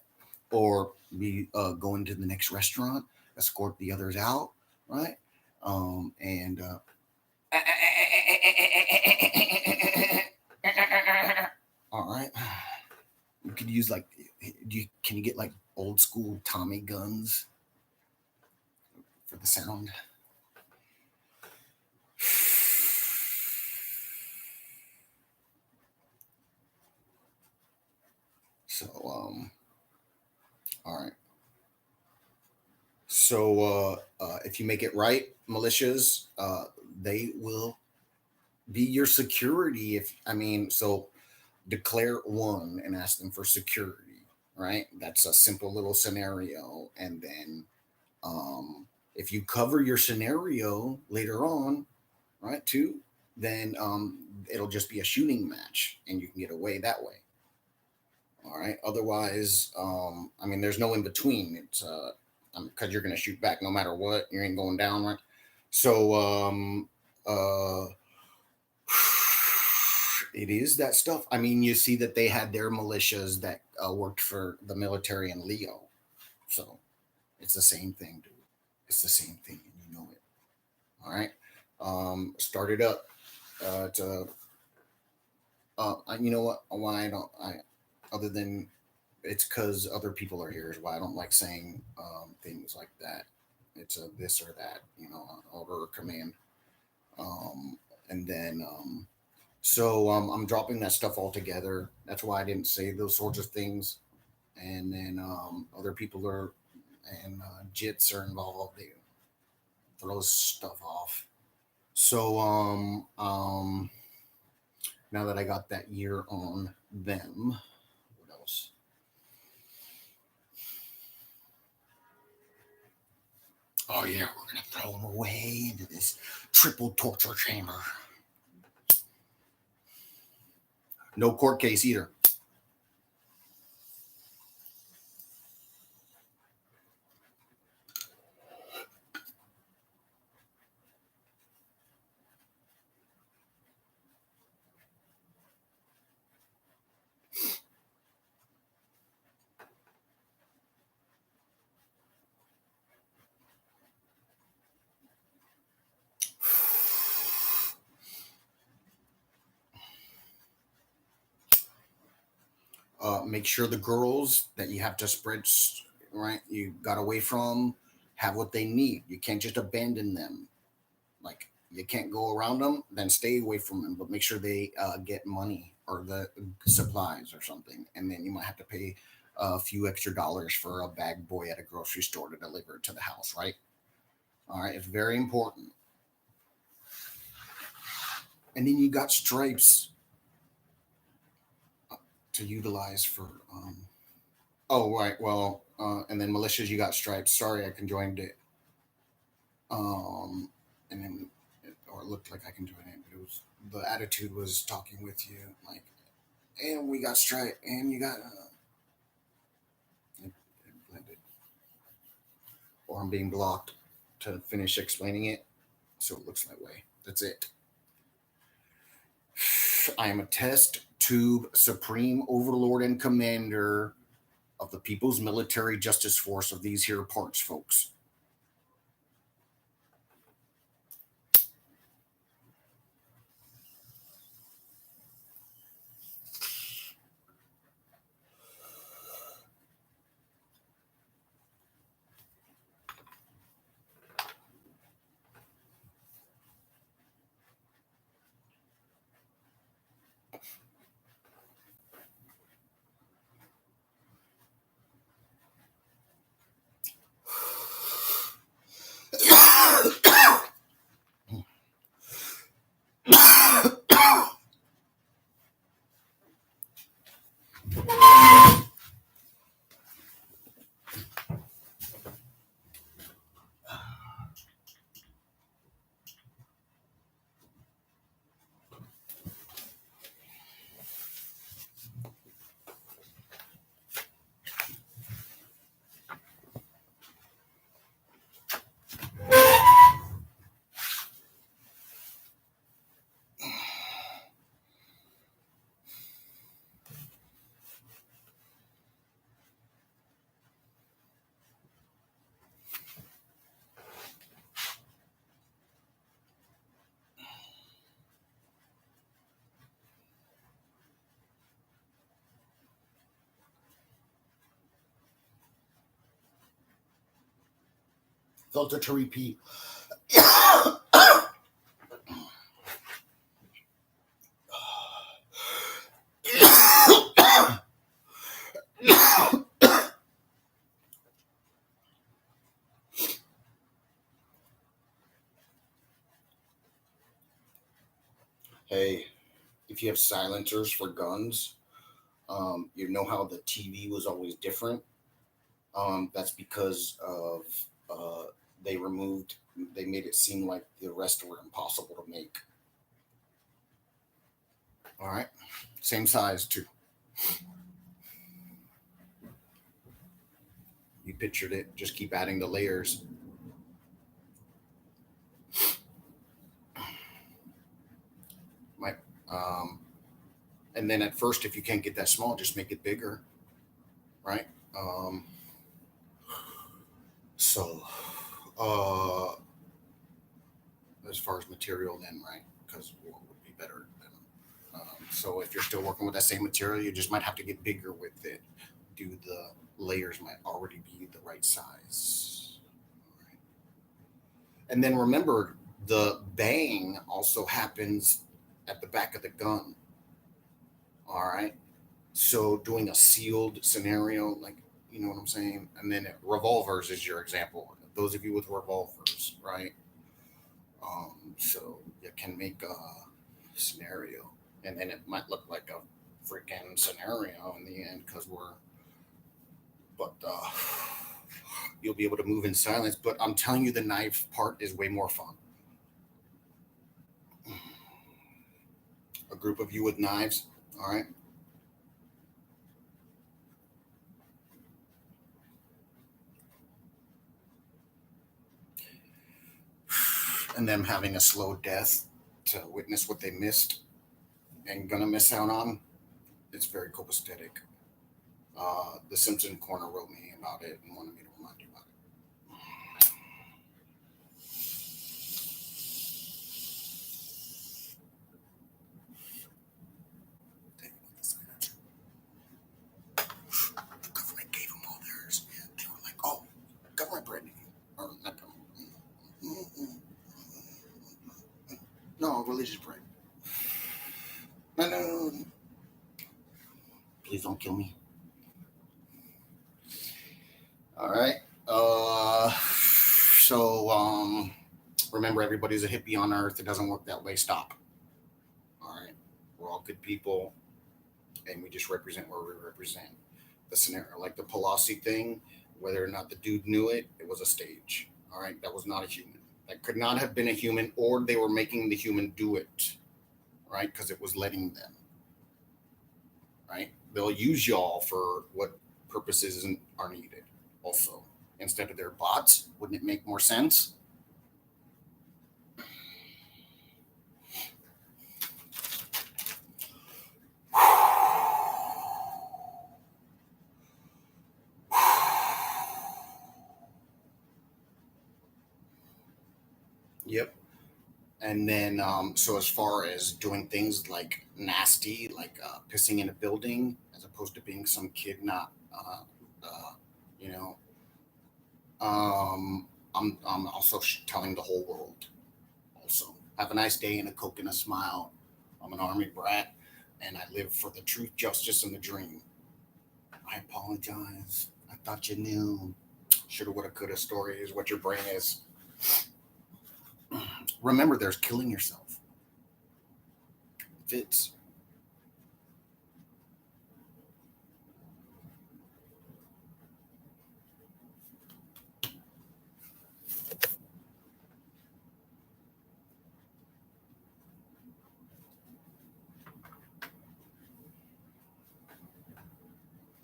Or be going to the next restaurant, escort the others out, right? And all right. You could use like, can you get like old school Tommy guns for the sound? So, all right. So, if you make it right, militias, they will be your security. So declare one and ask them for security, right? That's a simple little scenario. And then, if you cover your scenario later on, right, too, then it'll just be a shooting match and you can get away that way. All right. Otherwise, there's no in between. It's because you're going to shoot back no matter what. You ain't going down, right? So, it is that stuff. I mean, you see that they had their militias that worked for the military in Leo. So it's the same thing, dude. It's the same thing, and you know it. All right. Started up to. You know what? Why I other than it's because other people are here is why I don't like saying things like that. It's a this or that, order or command. And then I'm dropping that stuff all together. That's why I didn't say those sorts of things. And then other people are, and jits are involved. They throw stuff off. So now that I got that year on them, what else? Oh yeah, we're gonna throw them away into this triple torture chamber. No court case either. Make sure the girls that you have to spread right, you got away from, have what they need. You can't just abandon them. Like you can't go around them, then stay away from them, but make sure they get money or the supplies or something, and then you might have to pay a few extra dollars for a bag boy at a grocery store to deliver it to the house, right? All right, it's very important. And then you got stripes to utilize for. Oh right, well, and then militias, you got stripes. Sorry, I conjoined it. And then, or it looked like I can join it, but it was the attitude was talking with you like, and we got stripe, and you got. It blended, or I'm being blocked to finish explaining it, so it looks that way. That's it. I am a test tube supreme overlord and commander of the People's Military Justice Force of these here parts, folks. Filter to repeat. Hey, if you have silencers for guns, you know how the TV was always different. That's because of uh, they made it seem like the rest were impossible to make. All right, same size too. You pictured it. Just keep adding the layers. Right. Um, and then at first, if you can't get that small, just make it bigger. Right. So, uh, as far as material, then right, because what would be better than. So if you're still working with that same material, you just might have to get bigger with it. Do the layers might already be the right size. Right. And then remember, the bang also happens at the back of the gun. All right. So doing a sealed scenario, like You know what I'm saying? And then revolvers is your example. Those of you with revolvers, right? So you can make a scenario, and then it might look like a freaking scenario in the end because but you'll be able to move in silence. But I'm telling you, the knife part is way more fun. A group of you with knives, all right? And them having a slow death to witness what they missed and gonna miss out on. It's very copacetic. The Simpson Corner wrote me about it and wanted me to remind you about it. The government gave them all theirs. They were like, "Oh, government bread, or not government. No, religious bread. No, no, no, no. Please don't kill me." All right. So remember, everybody's a hippie on Earth. It doesn't work that way. Stop. All right. We're all good people, and we just represent where we represent. The scenario, like the Pelosi thing, whether or not the dude knew it, it was a stage. All right. That was not a human. That could not have been a human, or they were making the human do it, right? Because it was letting them, right? They'll use y'all for what purposes are needed. Also, instead of their bots, wouldn't it make more sense? Yep. And then, so as far as doing things like nasty, like pissing in a building, as opposed to being some kid not, you know, I'm also telling the whole world. Also, have a nice day and a Coke and a smile. I'm an army brat, and I live for the truth, justice, and the dream. I apologize. I thought you knew. Shoulda, woulda, coulda story is what your brain is. Remember, there's killing yourself. Fits.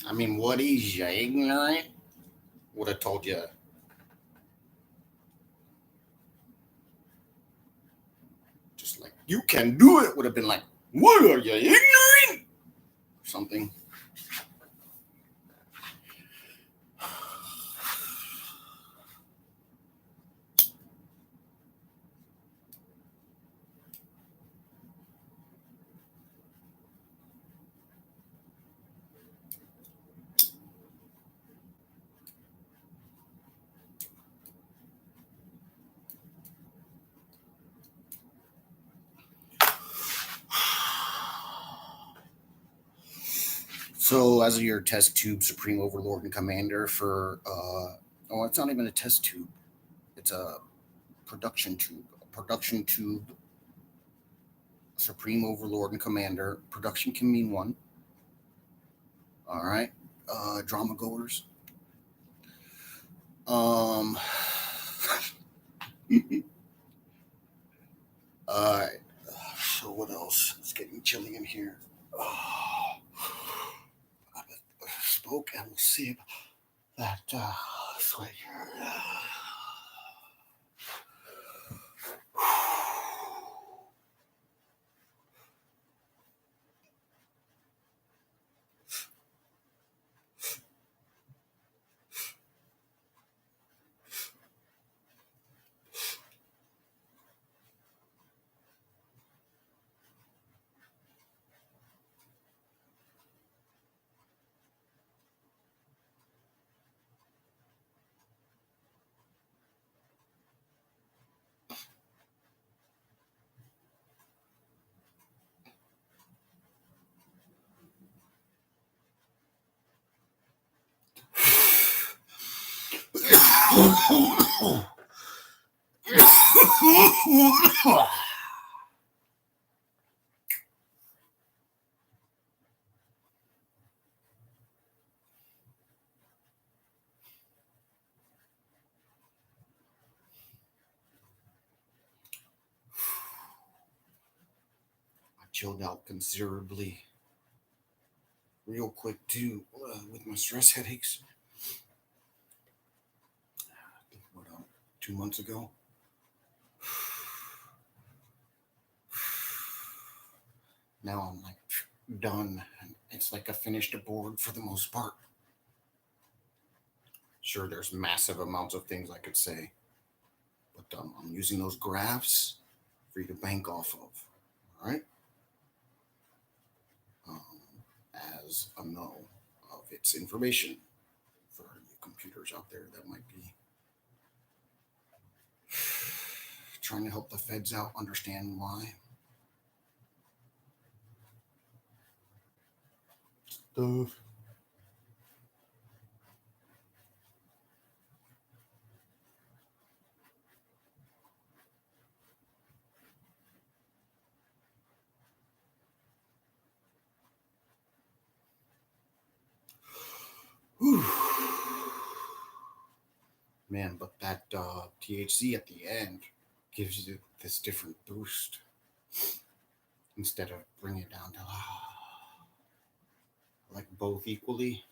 I mean, what is you ignorant? Would have told you. Just like you can do it. Would have been like, what are you ignorant? Something. So, as your test tube supreme overlord and commander for, oh, it's not even a test tube. It's a production tube. A production tube, supreme overlord and commander. Production can mean one. All right. Drama goers. Um. All right. So what else? It's getting chilly in here. I spoke and we'll see that sweat here. Chilled out considerably real quick too with my stress headaches. I think what 2 months ago. Now I'm like done. It's like I finished a board for the most part. Sure, there's massive amounts of things I could say, but I'm using those graphs for you to bank off of. All right. Um, as a know of its information for you computers out there that might be trying to help the feds out understand why. Stuff. Whew. Man, but that THC at the end gives you this different boost instead of bringing it down to like both equally.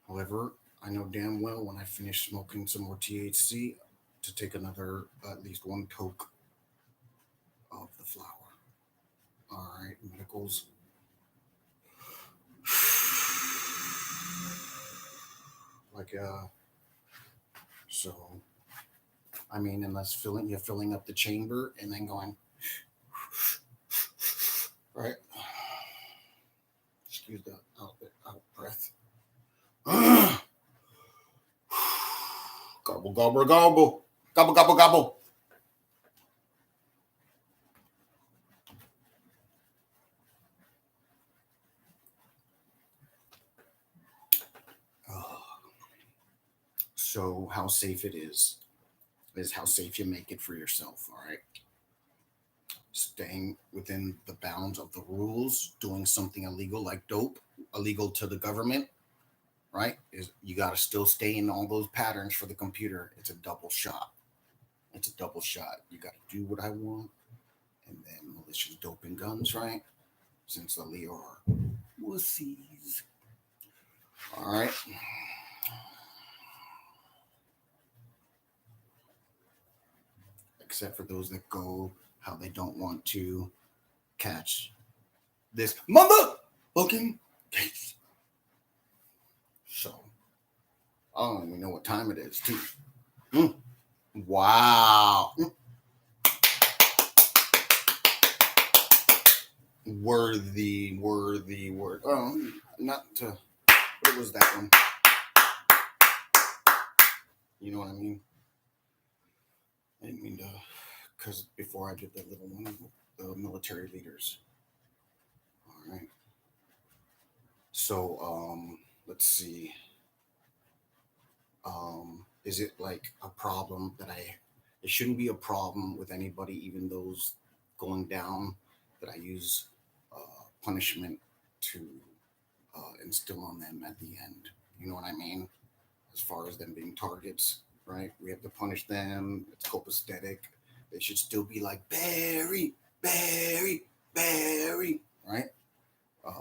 However, I know damn well when I finish smoking some more THC to take another at least one toke of the flower. All right, medicals. Like so I mean, unless you're filling up the chamber and then going right. Excuse the out breath. Gobble gobble gobble gobble gobble gobble. So how safe it is how safe you make it for yourself. All right. Staying within the bounds of the rules, doing something illegal like dope, illegal to the government, right? Is you got to still stay in all those patterns for the computer. It's a double shot. It's a double shot. You got to do what I want, and then malicious dope and guns, right? Since the Leo are wussies. All right. Except for those that go how they don't want to catch this motherfucking case. So I don't even know what time it is, too. Wow. Worthy. Not to. What was that one? You know what I mean? I didn't mean to. Because before I did the little one, the military leaders. All right. So, let's see. Is it like a problem that it shouldn't be a problem with anybody, even those going down, that I use punishment to instill on them at the end. You know what I mean? As far as them being targets, right? We have to punish them. It's copacetic. They should still be like Barry, Barry, Barry, right?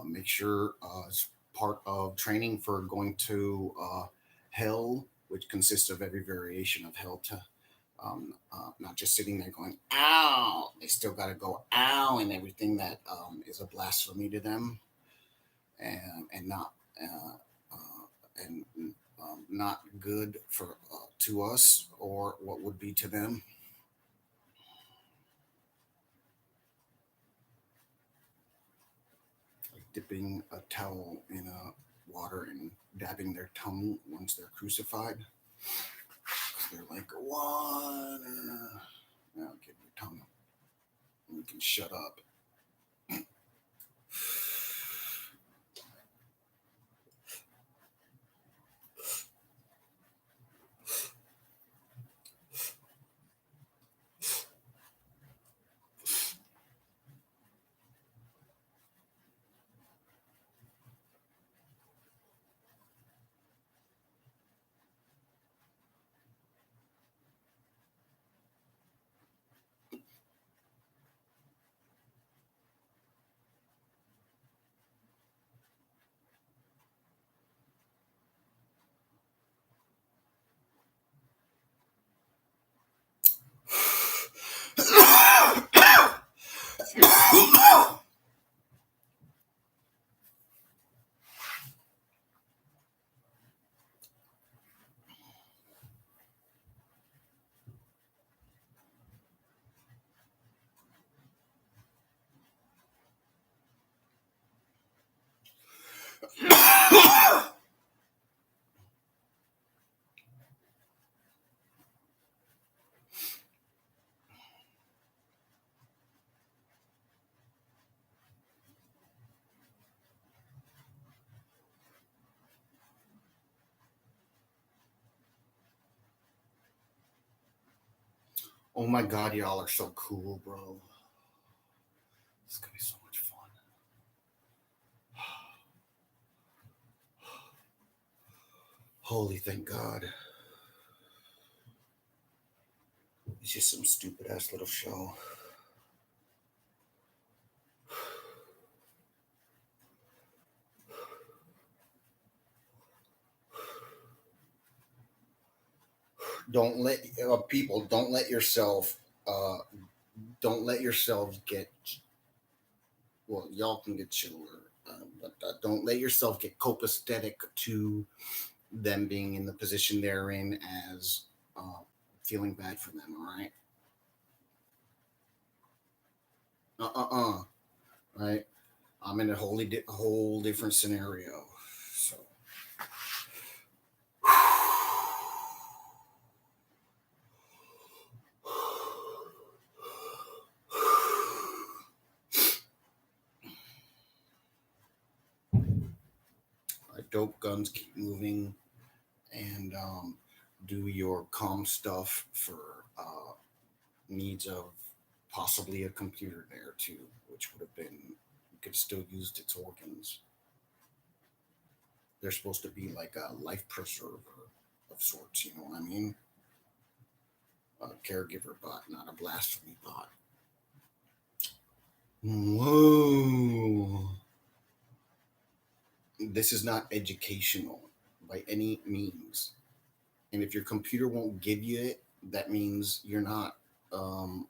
Make sure it's part of training for going to hell, which consists of every variation of hell to not just sitting there going, ow. They still got to go, ow, and everything that is a blasphemy to them and not and not good for to us or what would be to them. Like dipping a towel in water and dabbing their tongue once they're crucified. They're like, water. Now get your tongue. And you can shut up. Oh my god, y'all are so cool, bro. It's gonna be so much fun. Holy thank God. It's just some stupid ass little show. Don't let people uh don't let yourselves get well, y'all can get chiller, but don't let yourself get copacetic to them being in the position they're in as uh, feeling bad for them. All right, right. I'm in a whole different scenario. So dope guns keep moving and do your calm stuff for needs of possibly a computer there too, which would have been you could still used its organs. They're supposed to be like a life preserver of sorts. You know what I mean? A caregiver bot, not a blasphemy bot. Whoa! This is not educational by any means. And if your computer won't give you it, that means you're not um,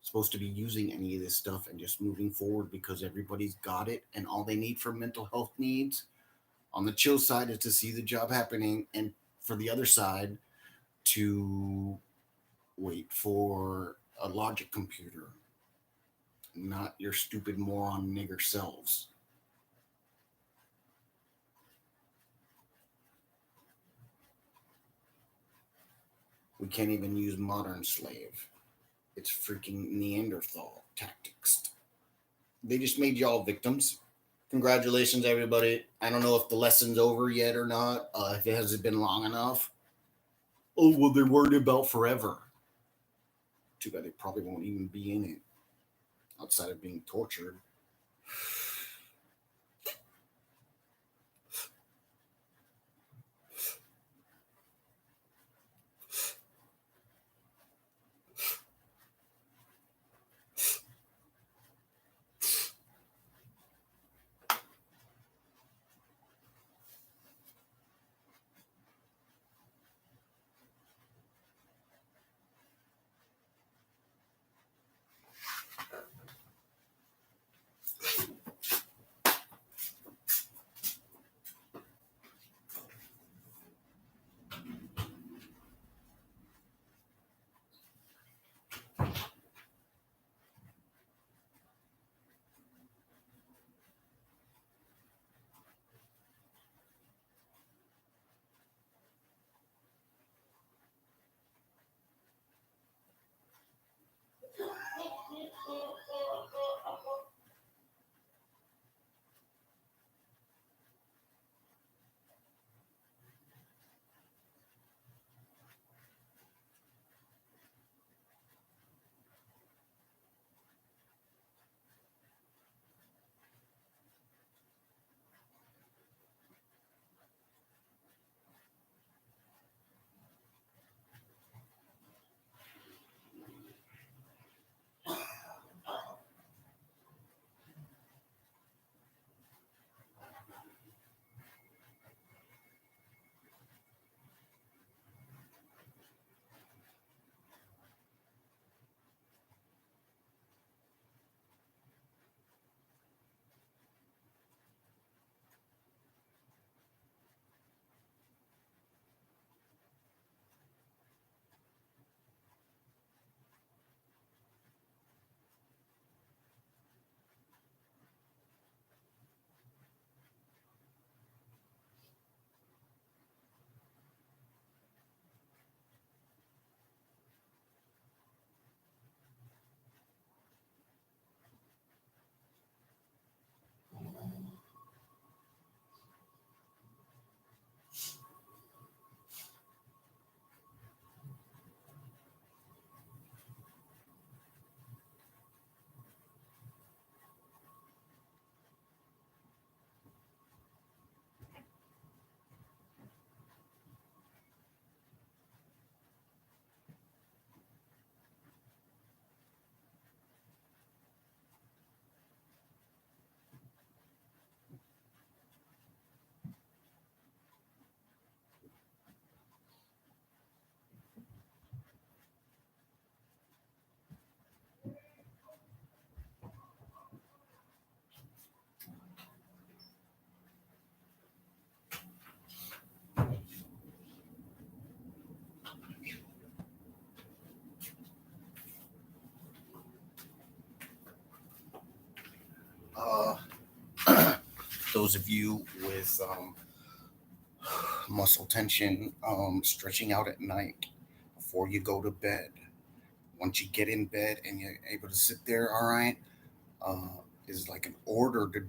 supposed to be using any of this stuff and just moving forward because everybody's got it and all they need for mental health needs on the chill side is to see the job happening and for the other side to wait for a logic computer, not your stupid moron nigger selves. We can't even use modern slave. It's freaking Neanderthal tactics. They just made y'all victims. Congratulations, everybody. I don't know if the lesson's over yet or not, if it hasn't been long enough. Oh, well, they're worried about forever. Too bad they probably won't even be in it outside of being tortured. those of you with muscle tension, stretching out at night before you go to bed. Once you get in bed and you're able to sit there, all right, is like an order to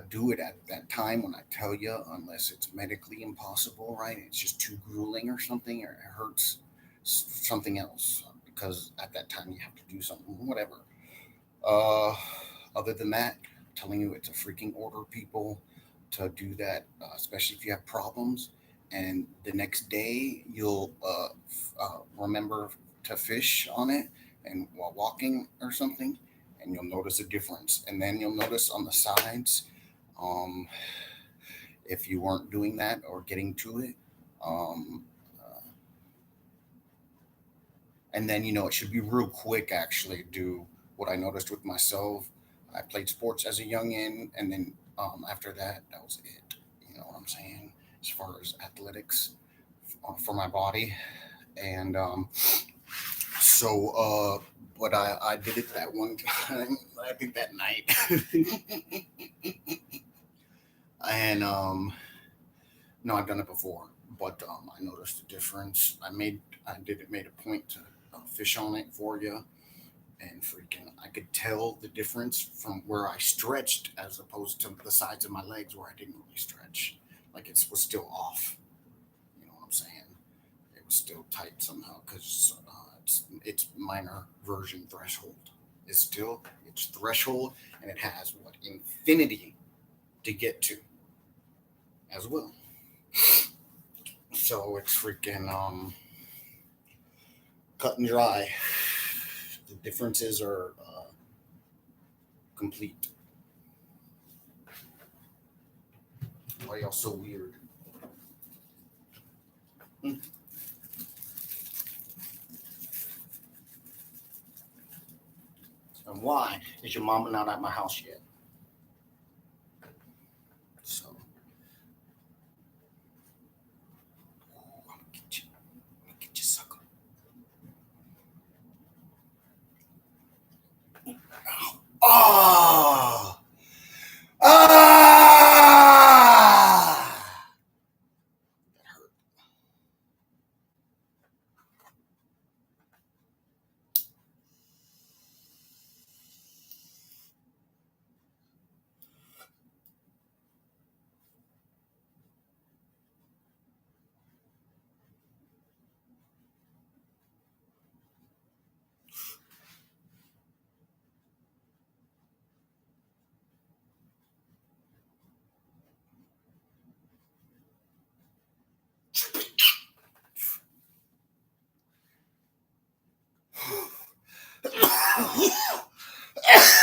do it at that time when I tell you, unless it's medically impossible, right? It's just too grueling or something, or it hurts something else because at that time you have to do something, whatever. Uh, Other than that, I'm telling you, it's a freaking order, people, to do that, especially if you have problems. And the next day, you'll remember to fish on it and while walking or something, and you'll notice a difference. And then you'll notice on the sides, um, if you weren't doing that or getting to it. Um, uh, and then, it should be real quick, actually, do what I noticed with myself. I played sports as a youngin, and then after that, that was it. You know what I'm saying? As far as athletics for my body. And so, but I did it that one time, I think that night. And no, I've done it before, but I noticed the difference. I did it, made a point to fish on it for you, and freaking, I could tell the difference from where I stretched as opposed to the sides of my legs where I didn't really stretch. Like it was still off. You know what I'm saying? It was still tight somehow because it's minor version threshold. It's threshold, and it has what infinity to get to as well. So it's freaking cut and dry. The differences are complete. Why y'all so weird? Hmm. And why is your mama not at my house yet? So, I'm gonna get you. I'm gonna get you, sucker. Oh! Ah!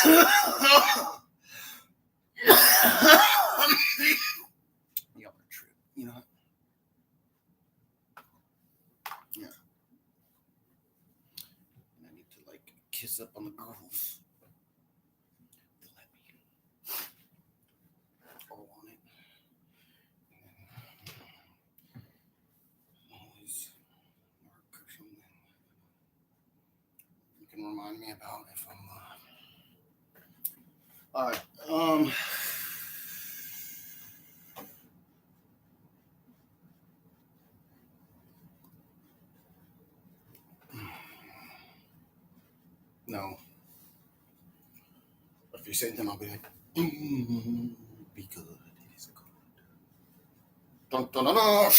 That hurt. Y'all are trip. You know? Yeah. And I need to like kiss up on the girls. They let me all on it. And always mark or something. You can remind me about if I'm. All right. No. But if you say anything, I'll be like, be good. It is good. Dun, dun, dun, dun.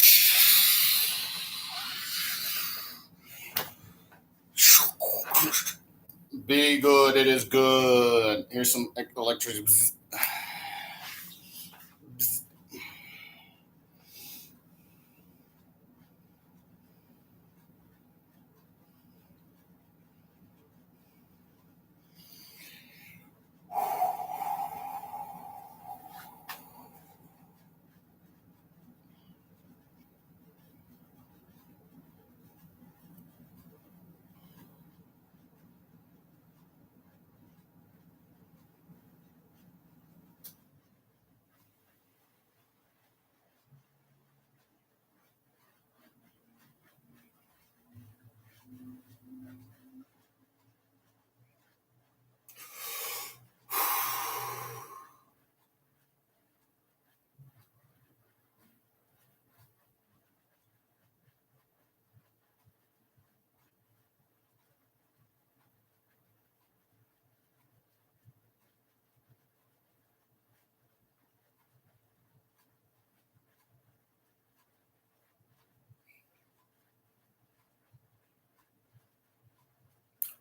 Be good. It is good. Here's some electricity.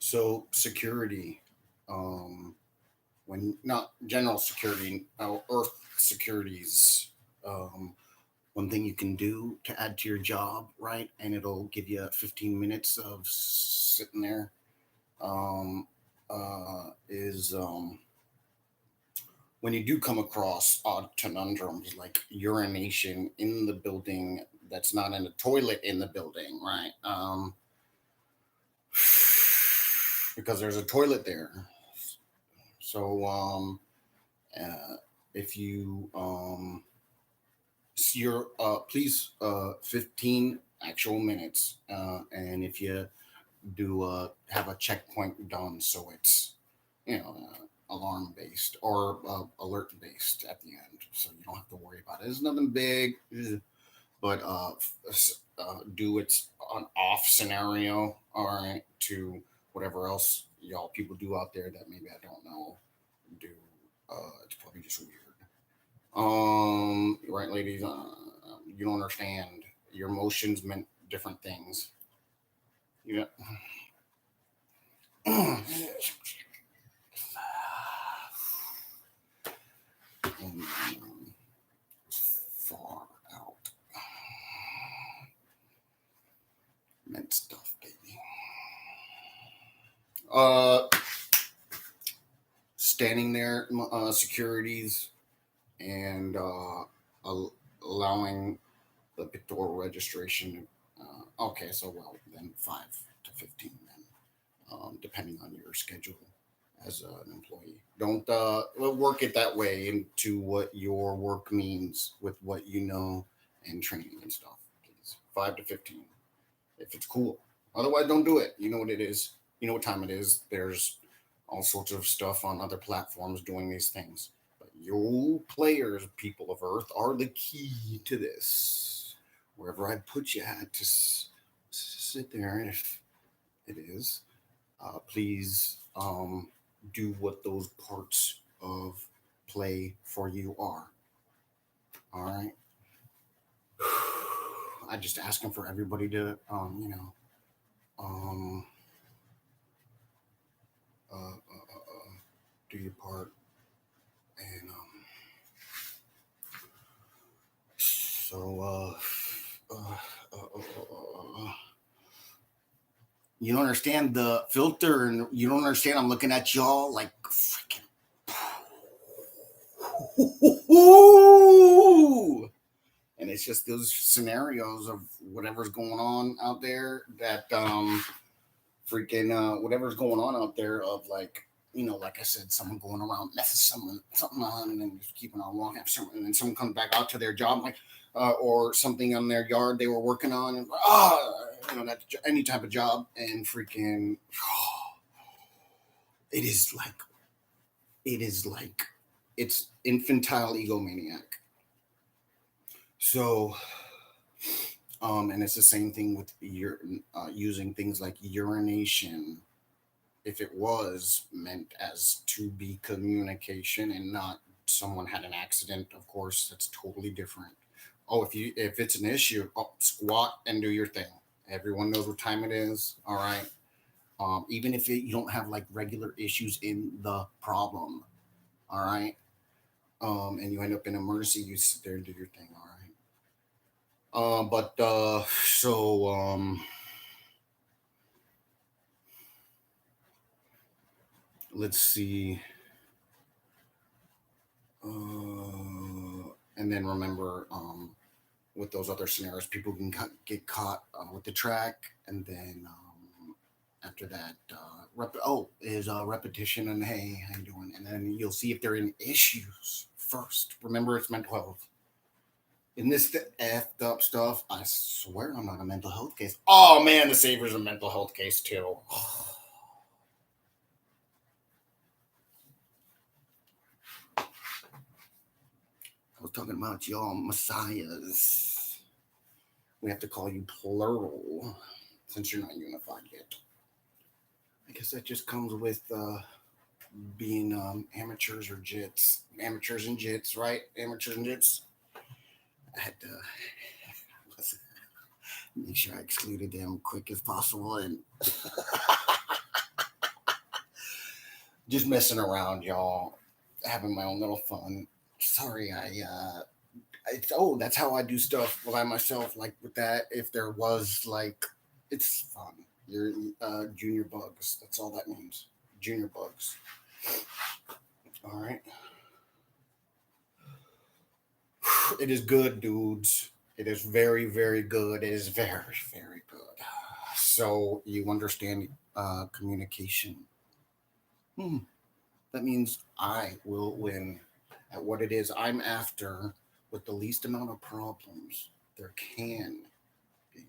So security, um, when not general security, Earth securities. Um, One thing you can do to add to your job, right? And it'll give you 15 minutes of sitting there. Is When you do come across odd conundrums like urination in the building that's not in a toilet in the building, right? Because there's a toilet there. So uh, if you your please 15 actual minutes, and if you do have a checkpoint done, so it's alarm based or alert based at the end, so you don't have to worry about it. It's nothing big, but do its an off scenario, all right, to whatever else y'all people do out there that maybe I don't know do. It's probably just weird. Right, ladies. You don't understand. Your emotions meant different things. Yeah. Far out. Meant stuff, baby. Uh, Standing there, securities, and allowing the pictorial registration. Okay, so well, then 5 to 15, then, depending on your schedule as an employee. Don't work it that way into what your work means with what you know and training and stuff. Please, 5 to 15, if it's cool. Otherwise, don't do it. You know what it is. You know what time it is. There's all sorts of stuff on other platforms doing these things. But you players, people of Earth, are the key to this. Wherever I put you at, just sit there. If it is, please do what those parts of play for you are. All right. I just asking for everybody to, um, do your part. And so, you don't understand the filter, and you don't understand. I'm looking at y'all like freaking. And it's just those scenarios of whatever's going on out there that freaking whatever's going on out there of like like I said, someone going around messing something on and then just keeping on long after someone, and then someone comes back out to their job like or something on their yard they were working on, and that any type of job, and freaking it is like it is like it's infantile egomaniac. So and it's the same thing with your using things like urination. If it was meant as to be communication and not someone had an accident, of course that's totally different. Oh, if it's an issue, squat and do your thing. Everyone knows what time it is. All right. Even if you don't have like regular issues in the problem, all right, and you end up in an emergency, you sit there and do your thing. All right. But so let's see. And then remember, with those other scenarios, people can get caught with the track, and then after that, is repetition and hey, how you doing? And then you'll see if they're in issues first. Remember, it's mental health. In this effed up stuff, I swear I'm not a mental health case. Oh man, the Saver's a mental health case too. I was talking about y'all messiahs. We have to call you plural since you're not unified yet. I guess that just comes with being amateurs or jits. Amateurs and jits, right? Amateurs and jits. I had to make sure I excluded them quick as possible. And Just messing around, y'all. Having my own little fun. Sorry, that's how I do stuff by myself. Like with that, if there was like, it's fun. You're junior bugs. That's all that means. Junior bugs. All right. It is good, dudes. It is very, very good. It is very, very good. So you understand communication. Hmm. That means I will win at what it is I'm after with the least amount of problems there can be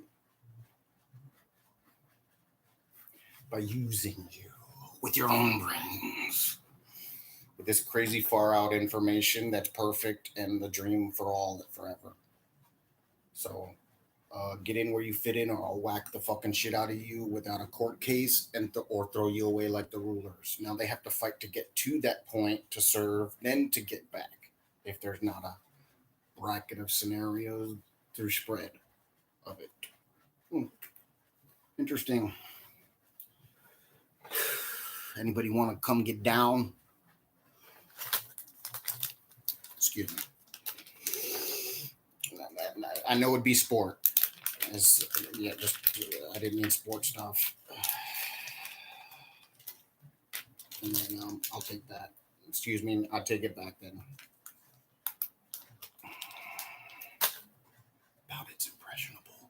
by using you with your own brains. With this crazy far out information that's perfect and the dream for all forever. So get in where you fit in, or I'll whack the fucking shit out of you without a court case or throw you away like the rulers. Now they have to fight to get to that point to serve, then to get back. If there's not a bracket of scenarios through spread of it. Interesting. Anybody want to come get down? Excuse me. I know it'd be sport. I didn't mean sport stuff. And then I'll take that. Excuse me, I'll take it back then. About it's impressionable.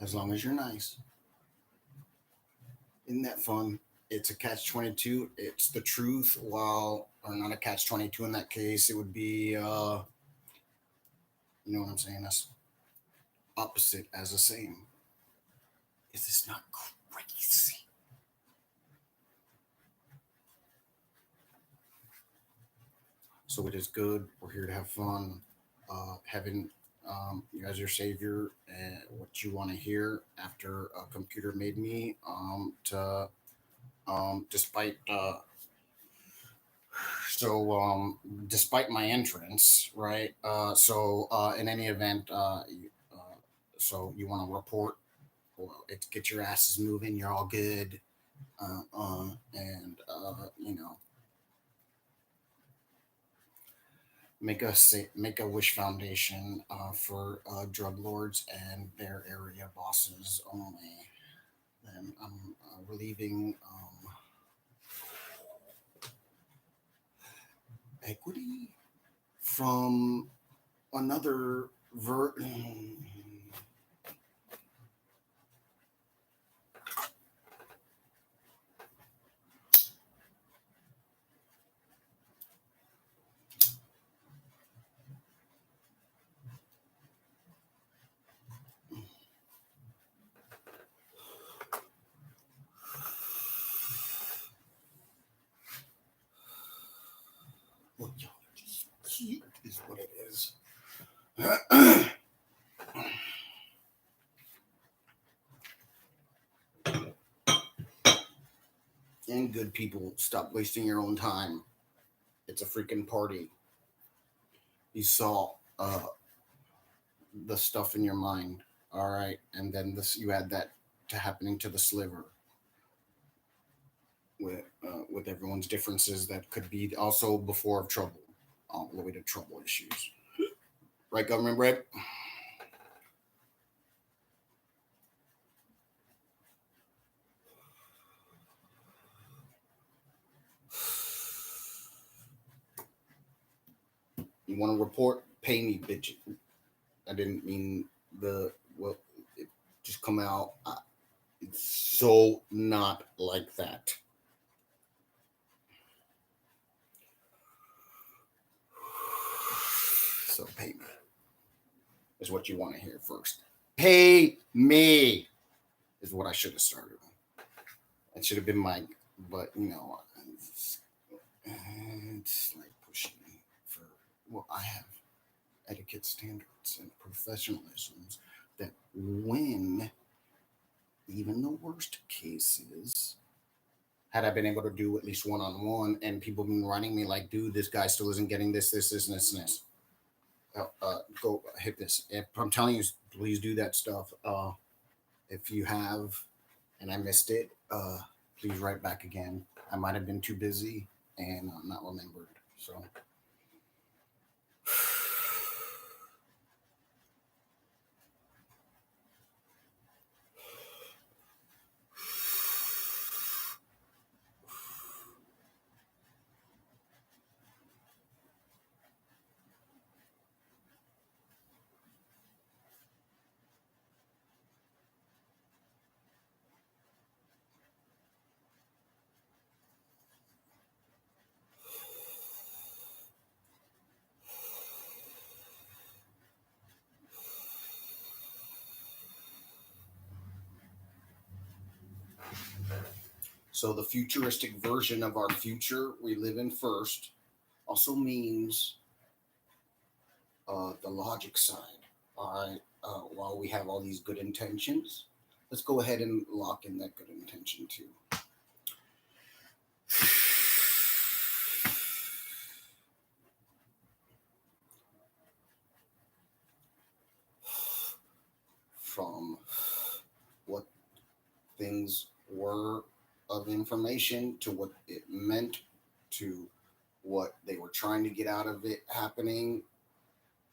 As long as you're nice. Isn't that fun? It's a catch-22. It's the truth, or not a catch-22 in that case. It would be, you know what I'm saying? That's opposite as the same. Is this not crazy? So it is good. We're here to have fun. Having you as your savior and what you want to hear after a computer made me despite despite my entrance, right? In any event, so you want to report, well, get your asses moving. You're all good, and you know, make a wish foundation for drug lords and their area bosses only. Then I'm relieving equity from another Look, y'all are just cute, is what it is. And good people, stop wasting your own time. It's a freaking party. You saw the stuff in your mind, all right, and then you add that to happening to the sliver with everyone's differences that could be also before of trouble, all the way to trouble issues. Right, government bread? You want to report? Pay me, bitch. I didn't mean it just come out. It's so not like that. So pay me is what you want to hear first. Pay me is what I should have started with. It should have been Mike, but it's like pushing me for. Well, I have etiquette standards and professionalisms that when even the worst cases, had I been able to do at least one on one, and people been writing me like, dude, this guy still isn't getting this, and this. Go hit this. If I'm telling you, please do that stuff. If you have and I missed it, please write back again. I might have been too busy and not remembered. So. So the futuristic version of our future we live in first also means the logic side. All right. While we have all these good intentions, let's go ahead and lock in that good intention too. From what things were of information to what it meant to what they were trying to get out of it happening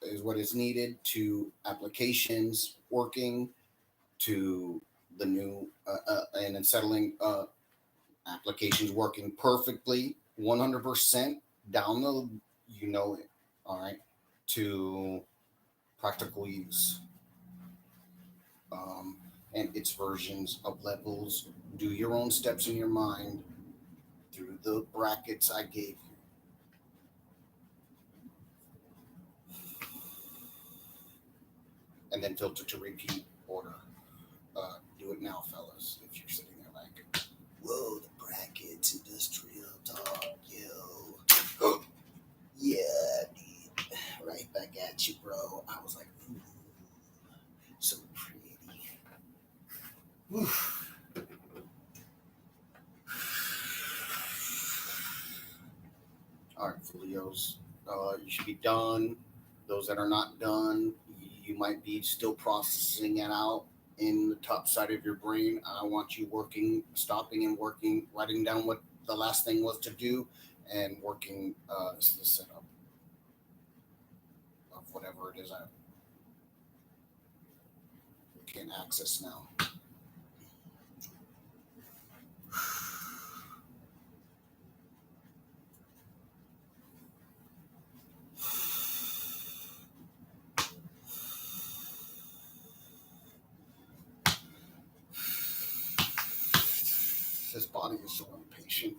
is what is needed to applications working to the new and then settling applications working perfectly 100% down the you know it, all right, to practical use, and its versions of levels. Do your own steps in your mind through the brackets I gave you. And then filter to repeat order. Do it now, fellas, if you're sitting there like, whoa, the brackets, industrial talk, yo. Yeah, dude. Right back at you, bro. I was like, ooh, so pretty. Oof. All right, Folios, you should be done. Those that are not done, you might be still processing it out in the top side of your brain. I want you working, stopping and working, writing down what the last thing was to do, and working the setup of whatever it is I can access now. This body is so impatient.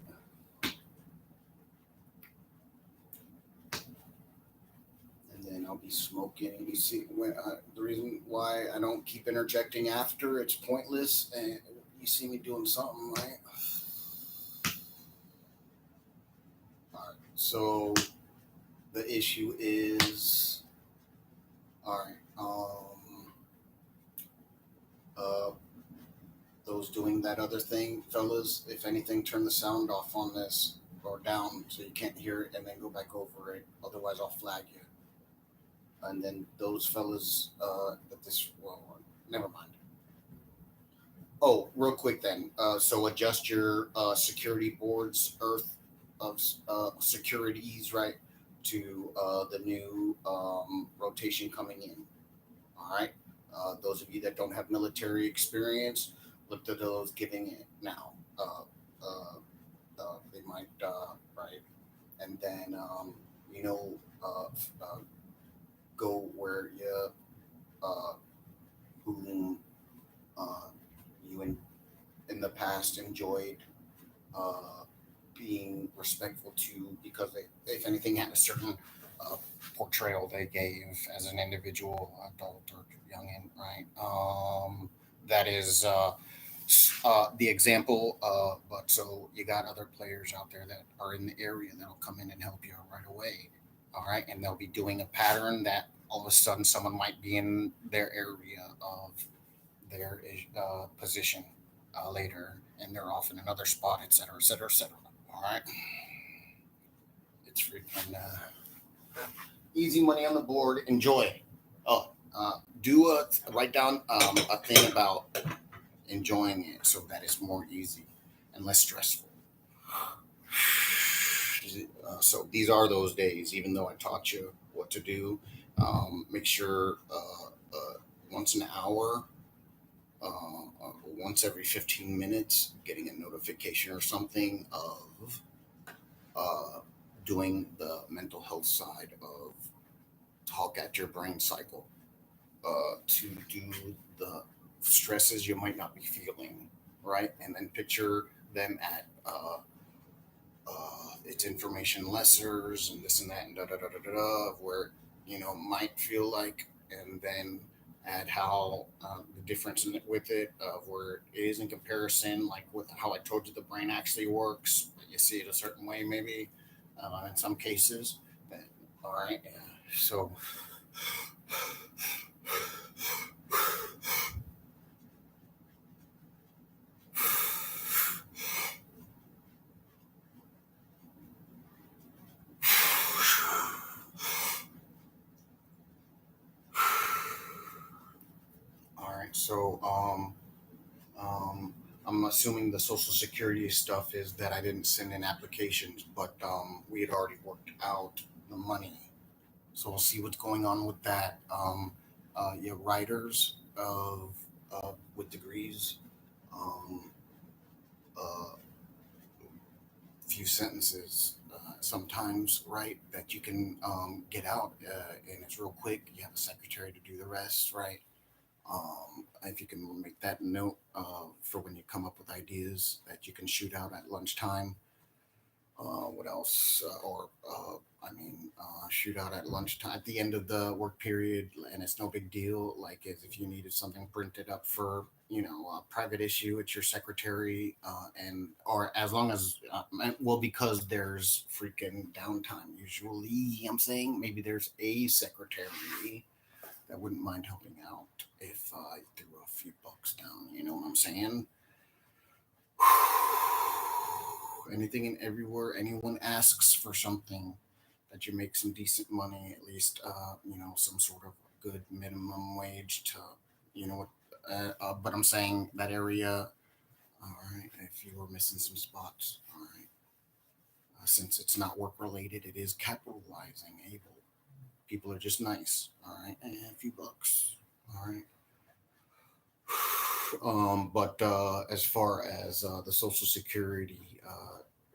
And then I'll be smoking. You see, when the reason why I don't keep interjecting after, it's pointless. And you see me doing something, right? All right. So the issue is, all right. Those doing that other thing, fellas, if anything, turn the sound off on this or down so you can't hear it, and then go back over it. Otherwise, I'll flag you. And then those fellas that this, well, never mind. Oh, real quick then. So adjust your security boards, Earth of securities, right, to the new rotation coming in. All right. Those of you that don't have military experience, look to those giving it now. They might, right? And then, you know, go where you, whom you in the past enjoyed being respectful to, because they, if anything, had a certain portrayal they gave as an individual, adult or youngin, right? That is the example. But so you got other players out there that are in the area that'll come in and help you right away. All right, and they'll be doing a pattern that all of a sudden someone might be in their area of their position later, and they're off in another spot, et cetera, et cetera, et cetera. All right, it's freaking easy money on the board. Enjoy. Oh, do a write down a thing about enjoying it so that it's more easy and less stressful. So these are those days, even though I taught you what to do. Make sure once an hour, once every 15 minutes, getting a notification or something of uh, doing the mental health side of talk at your brain cycle to do the stresses you might not be feeling, right? And then picture them at its information lessers and this and that and da da da da da, da where might feel like, and then add how the difference with it of where it is in comparison, like with how I told you the brain actually works. You see it a certain way, maybe in some cases. But, all right, yeah. So all right, so I'm assuming the Social Security stuff is that I didn't send in applications, but we had already worked out the money. So we'll see what's going on with that. Yeah, writers of with degrees, um, uh, few sentences sometimes, right? That you can get out, and it's real quick. You have a secretary to do the rest, right? If you can make that note for when you come up with ideas that you can shoot out at lunchtime. What else? Or I mean, shoot out at lunchtime at the end of the work period, and it's no big deal. Like as if you needed something printed up for a private issue, it's your secretary, and or as long as well, because there's freaking downtime. Usually, I'm saying maybe there's a secretary that wouldn't mind helping out if I threw a few bucks down. You know what I'm saying? Anything and everywhere anyone asks for something that you make some decent money, at least some sort of good minimum wage to what. But I'm saying that area. All right, if you were missing some spots, all right. Since it's not work related, it is capitalizing able. People are just nice. All right, and a few bucks. All right. But as far as the Social Security,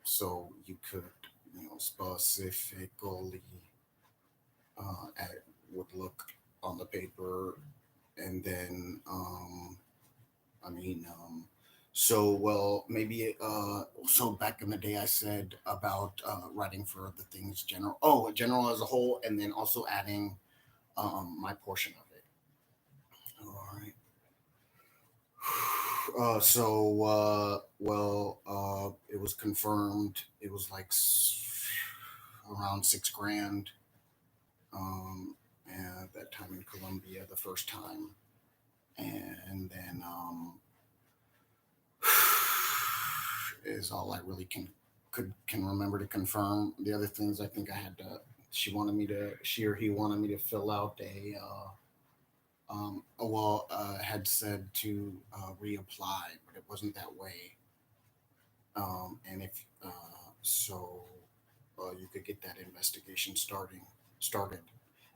so you could, specifically would look on the paper, and then, I mean, so well, maybe, so back in the day, I said about writing for the things general, general as a whole, and then also adding my portion of it. All right. It was confirmed. It was like around 6 grand. At that time in Colombia, the first time, and then is all I really can remember to confirm. The other things I think I had to. She or he wanted me to fill out a. Had said to reapply, but it wasn't that way. And if so, you could get that investigation started.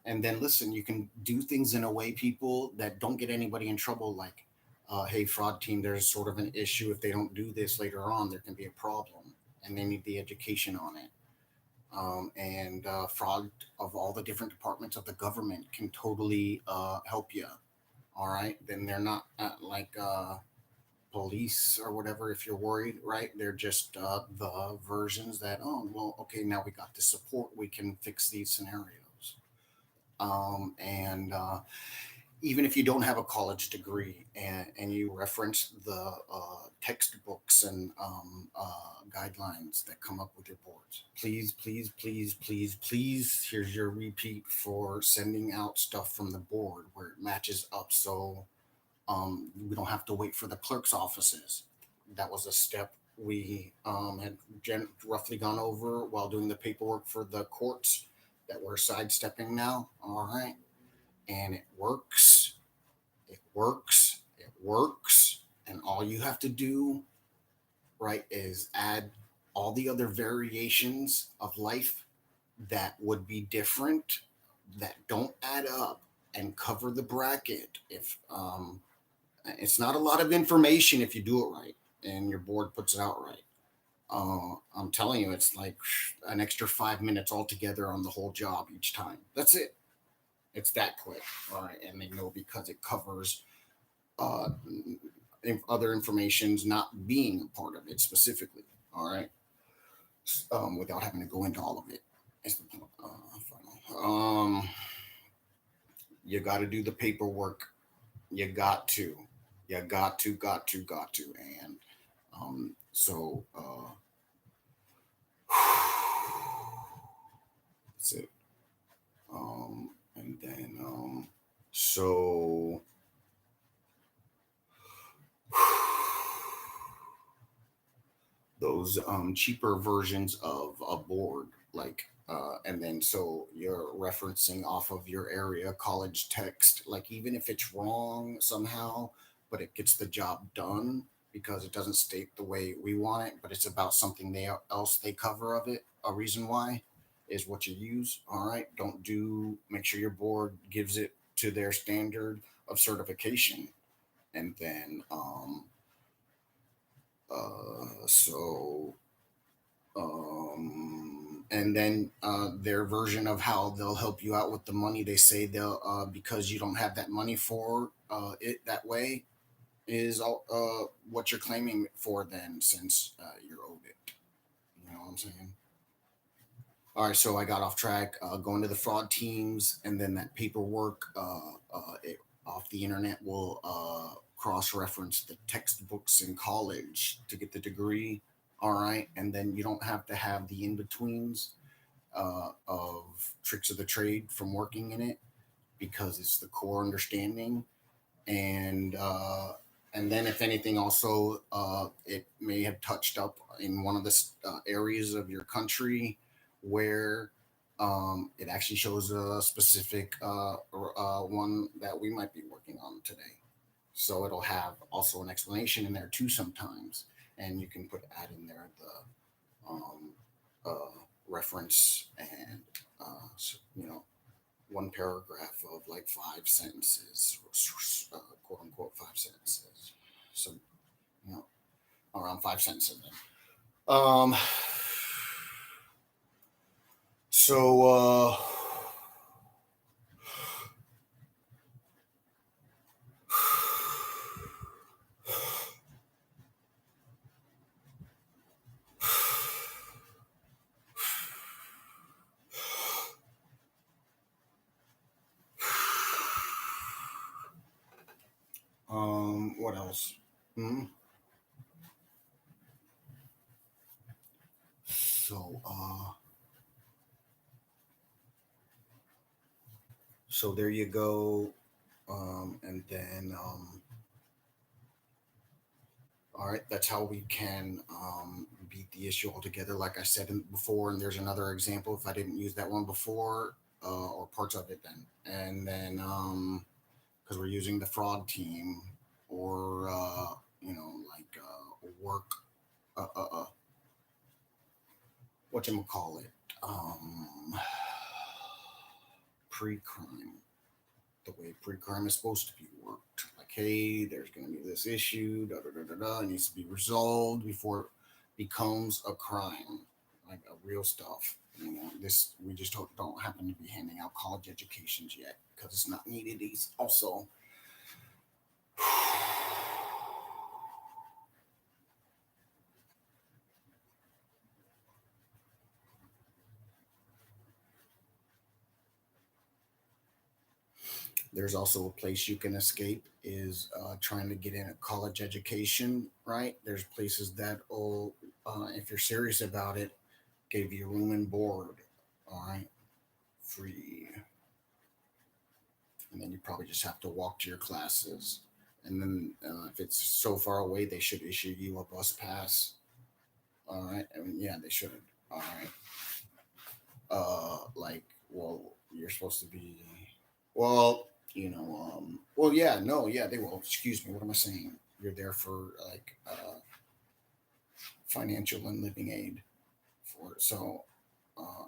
And then listen, you can do things in a way, people, that don't get anybody in trouble. Like, hey, fraud team, there's sort of an issue. If they don't do this later on, there can be a problem, and they need the education on it. And fraud of all the different departments of the government can totally help you. All right, then they're not like police or whatever. If you're worried, right, they're just the versions that, oh well, okay, now we got the support, we can fix these scenarios. And even if you don't have a college degree, and you reference the textbooks and guidelines that come up with your boards, please, please, please, please, please, here's your repeat for sending out stuff from the board where it matches up, so we don't have to wait for the clerk's offices. That was a step we had roughly gone over while doing the paperwork for the courts that we're sidestepping now. All right. And it works. It works. It works. And all you have to do, right, is add all the other variations of life that would be different, that don't add up, and cover the bracket. If It's not a lot of information if you do it right and your board puts it out right. I'm telling you, it's like an extra 5 minutes altogether on the whole job each time. That's it. It's that quick. All right. And they know because it covers uh, other information's not being a part of it specifically. All right. Without having to go into all of it. Is the final. You got to do the paperwork. You got to. You got to. And so that's it. And then so those cheaper versions of a board, like and then so you're referencing off of your area college text, like even if it's wrong somehow, but it gets the job done because it doesn't state the way we want it, but it's about something else they cover of it. A reason why is what you use. All right, don't do. Make sure your board gives it to their standard of certification, and then so and then their version of how they'll help you out with the money. They say they'll because you don't have that money for it that way is all what you're claiming for then, since you're owed it. You know what I'm saying? All right, so I got off track. Going to the fraud teams, and then that paperwork off the internet will cross-reference the textbooks in college to get the degree. All right, and then you don't have to have the in-betweens of tricks of the trade from working in it, because it's the core understanding. And then if anything, also it may have touched up in one of the areas of your country where it actually shows a specific one that we might be working on today. So it'll have also an explanation in there too sometimes, and you can add in there the reference and one paragraph of like 5 sentences, quote unquote 5 sentences. So you know around 5 sentences. Then. Um. So. What else? Hmm. So. So there you go. And then. All right, that's how we can beat the issue altogether. Like I said before, and there's another example. If I didn't use that one before, or parts of it, then, and then because we're using the fraud team, or like work, what you call it, pre-crime. The way pre-crime is supposed to be worked. Like, hey, there's going to be this issue, da da da da da. It needs to be resolved before it becomes a crime, like a real stuff. This we just don't happen to be handing out college educations yet because it's not needed. It's also there's also a place you can escape is trying to get in a college education, right? There's places that will, if you're serious about it, give you room and board, all right, free. And then you probably just have to walk to your classes. And then if it's so far away, they should issue you a bus pass. All right. I mean, yeah, they should. All right. Like, well, you're supposed to be, well, well, yeah, no, yeah, they will. Excuse me. What am I saying? you're there for like financial and living aid for so. Uh,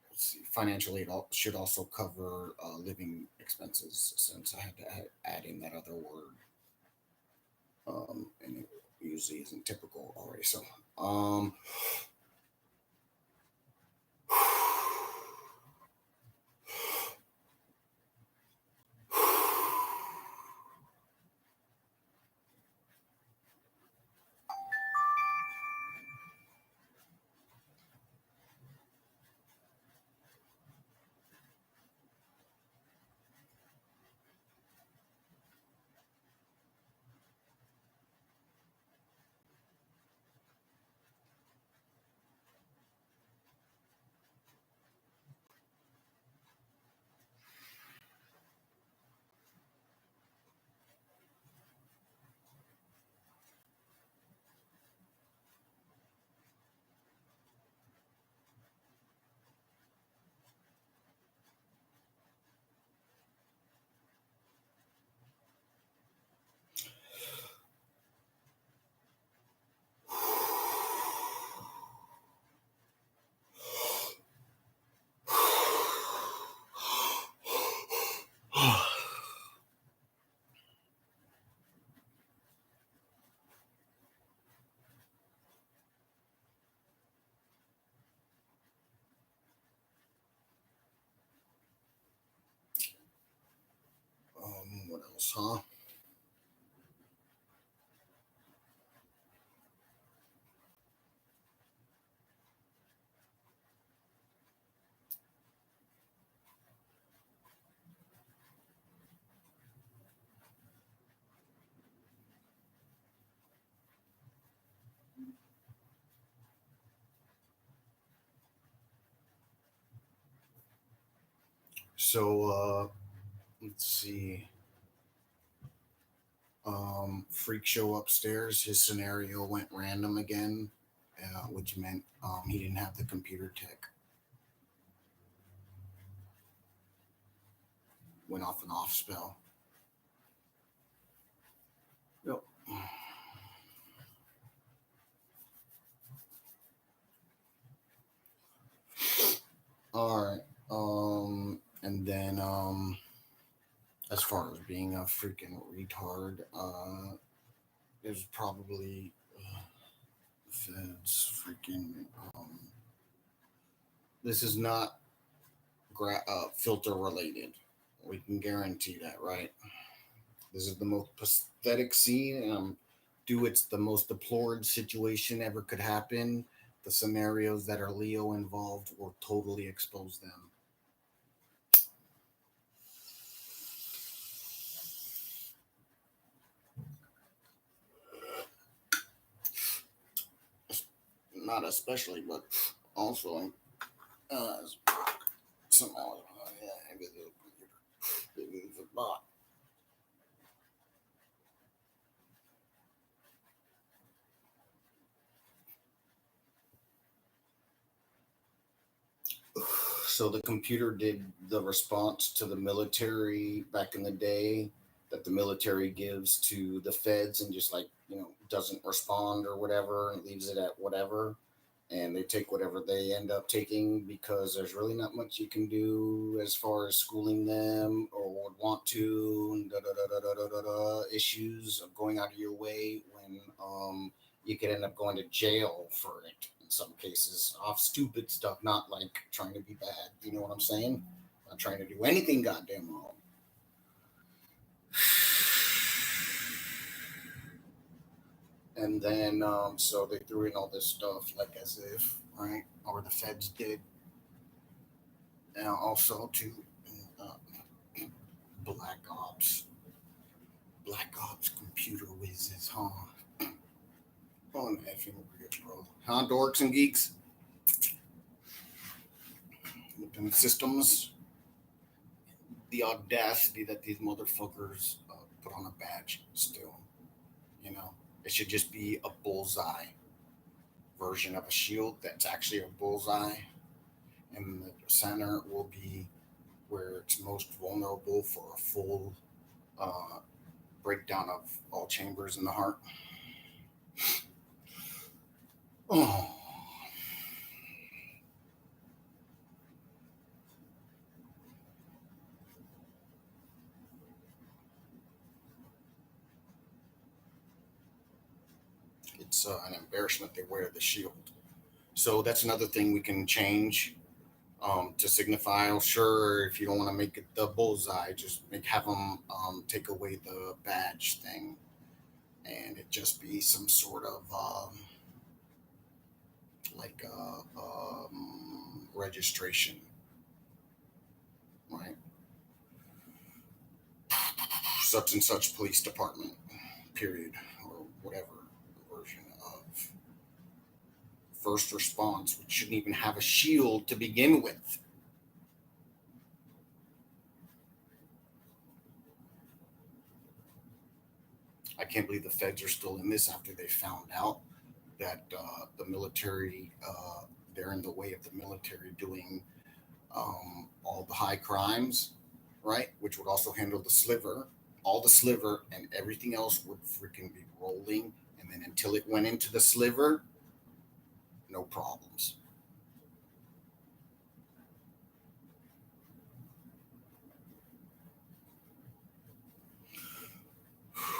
let's see, financial aid should also cover living expenses since I had to add in that other word, and it usually isn't typical already. So, um, what else, huh? So, let's see. Freak show upstairs. His scenario went random again, which meant he didn't have the computer tech. Went off an off spell. Yep. All right. And then as far as being a freaking retard, there's probably feds freaking. This is not filter related. We can guarantee that, right? This is the most pathetic scene, and do it's the most deplored situation ever could happen. The scenarios that are Leo involved will totally expose them. Not especially, but also uh, somehow, yeah, it's a bot. So the computer did the response to the military back in the day that the military gives to the feds and just like, doesn't respond or whatever and leaves it at whatever. And they take whatever they end up taking because there's really not much you can do as far as schooling them or would want to, and issues of going out of your way when you could end up going to jail for it in some cases off stupid stuff, not like trying to be bad. You know what I'm saying? Not trying to do anything goddamn wrong. And then, so they threw in all this stuff, like as if, right, or the feds did, and also to uh, Black Ops, Black Ops computer whizzes, huh? Oh, effing weird, bro. Huh, dorks and geeks? Within systems, the audacity that these motherfuckers put on a badge still, you know? It should just be a bullseye version of a shield that's actually a bullseye, and the center will be where it's most vulnerable for a full uh, breakdown of all chambers in the heart. Oh, it's an embarrassment they wear the shield. So that's another thing we can change to signify. Oh, sure, if you don't want to make it the bullseye, just have them take away the badge thing, and it just be some sort of like registration, right? Such and such police department, period, or whatever version of first response, which shouldn't even have a shield to begin with. I can't believe the feds are still in this after they found out that the military, they're in the way of the military doing all the high crimes, right? Which would also handle the sliver, all the sliver, and everything else would freaking be rolling. And then until it went into the sliver, no problems.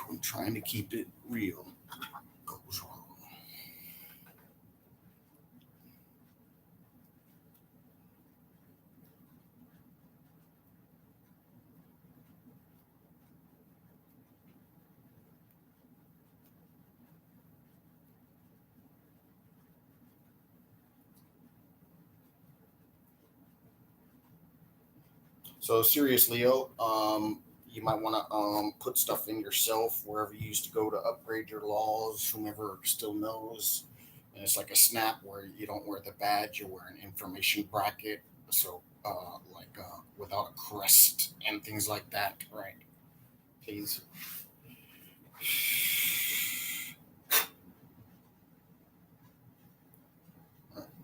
I'm trying to keep it real. Goes wrong. So serious, Leo. You might want to put stuff in yourself wherever you used to go to upgrade your laws. Whomever still knows, and it's like a snap where you don't wear the badge, you wear an information bracket. So without a crest and things like that, right? Please.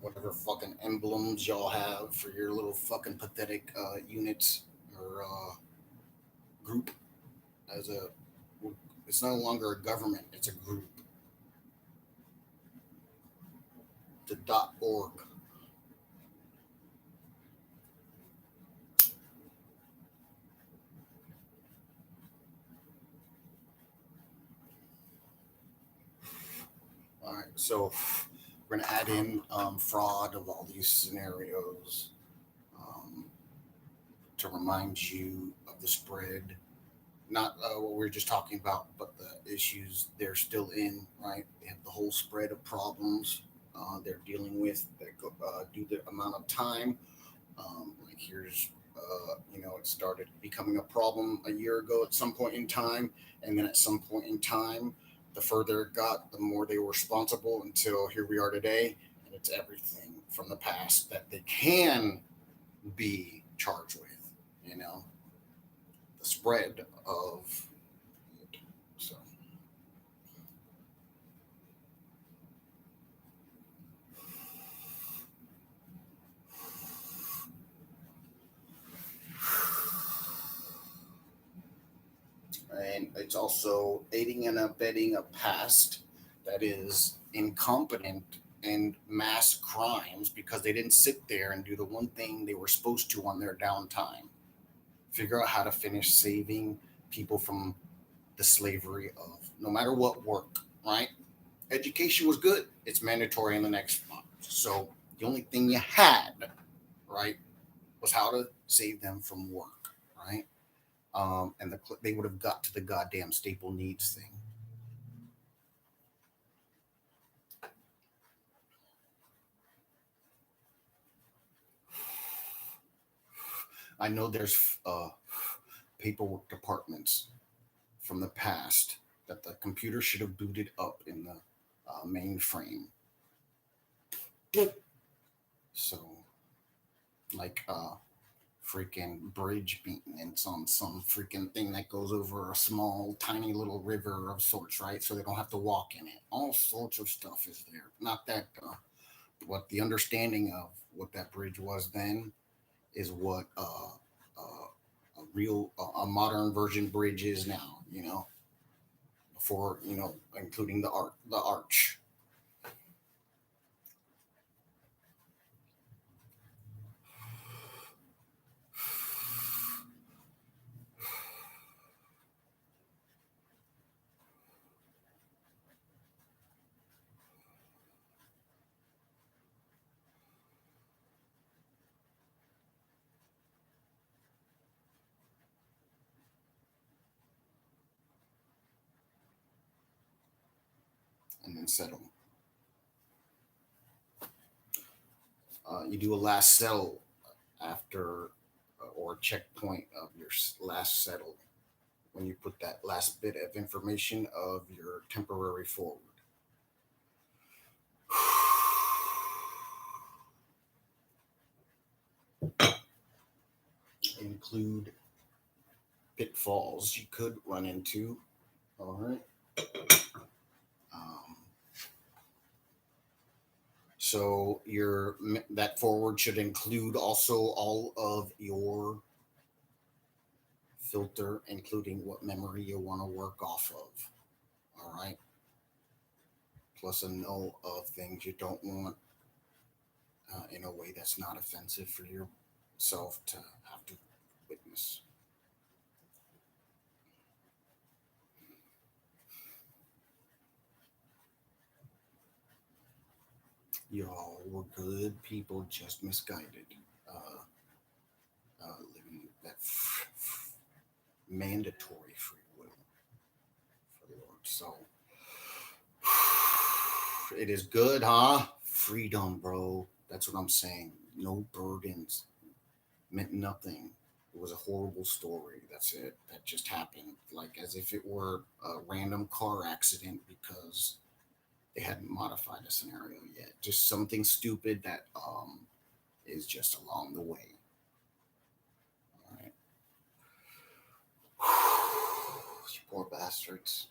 Whatever fucking emblems y'all have for your little fucking pathetic units or group as a it's no longer a government, it's a group. The .org. All right, so we're gonna add in fraud of all these scenarios um, to remind you of the spread, not what we were just talking about, but the issues they're still in. Right, they have the whole spread of problems they're dealing with that go due to the amount of time. Like here's, it started becoming a problem a year ago at some point in time, and then at some point in time, the further it got, the more they were responsible until here we are today, and it's everything from the past that they can be charged with. You know, the spread of so. And it's also aiding and abetting a past that is incompetent in mass crimes because they didn't sit there and do the one thing they were supposed to on their downtime: figure out how to finish saving people from the slavery of no matter what work, right? Education was good, it's mandatory in the next month. So the only thing you had, right, was how to save them from work, right? And they would have got to the goddamn staple needs thing. I know there's paperwork departments from the past that the computer should have booted up in the mainframe. So, like freaking bridge maintenance on some freaking thing that goes over a small, tiny little river of sorts, right? So they don't have to walk in it. All sorts of stuff is there. Not that, what the understanding of what that bridge was then is what a modern version bridge is now. You know, for including the arch. And then settle. You do a last settle after or checkpoint of your last settle when you put that last bit of information of your temporary forward. Include pitfalls you could run into. All right. Um, so that forward should include also all of your filter, including what memory you want to work off of. All right. Plus a no of things you don't want in a way that's not offensive for yourself to have to witness. Y'all were good people, just misguided. Living that mandatory free will for the Lord. So it is good, huh? Freedom, bro. That's what I'm saying. No burdens. Meant nothing. It was a horrible story. That's it. That just happened. Like as if it were a random car accident because they hadn't modified a scenario yet. Just something stupid that is just along the way. All right. You poor bastards.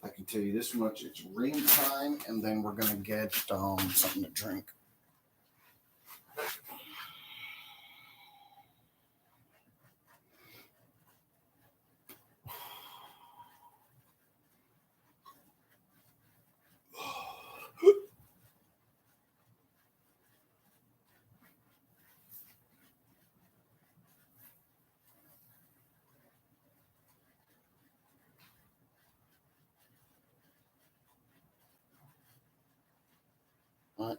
I can tell you this much: it's ring time, and then we're gonna get something to drink. All right.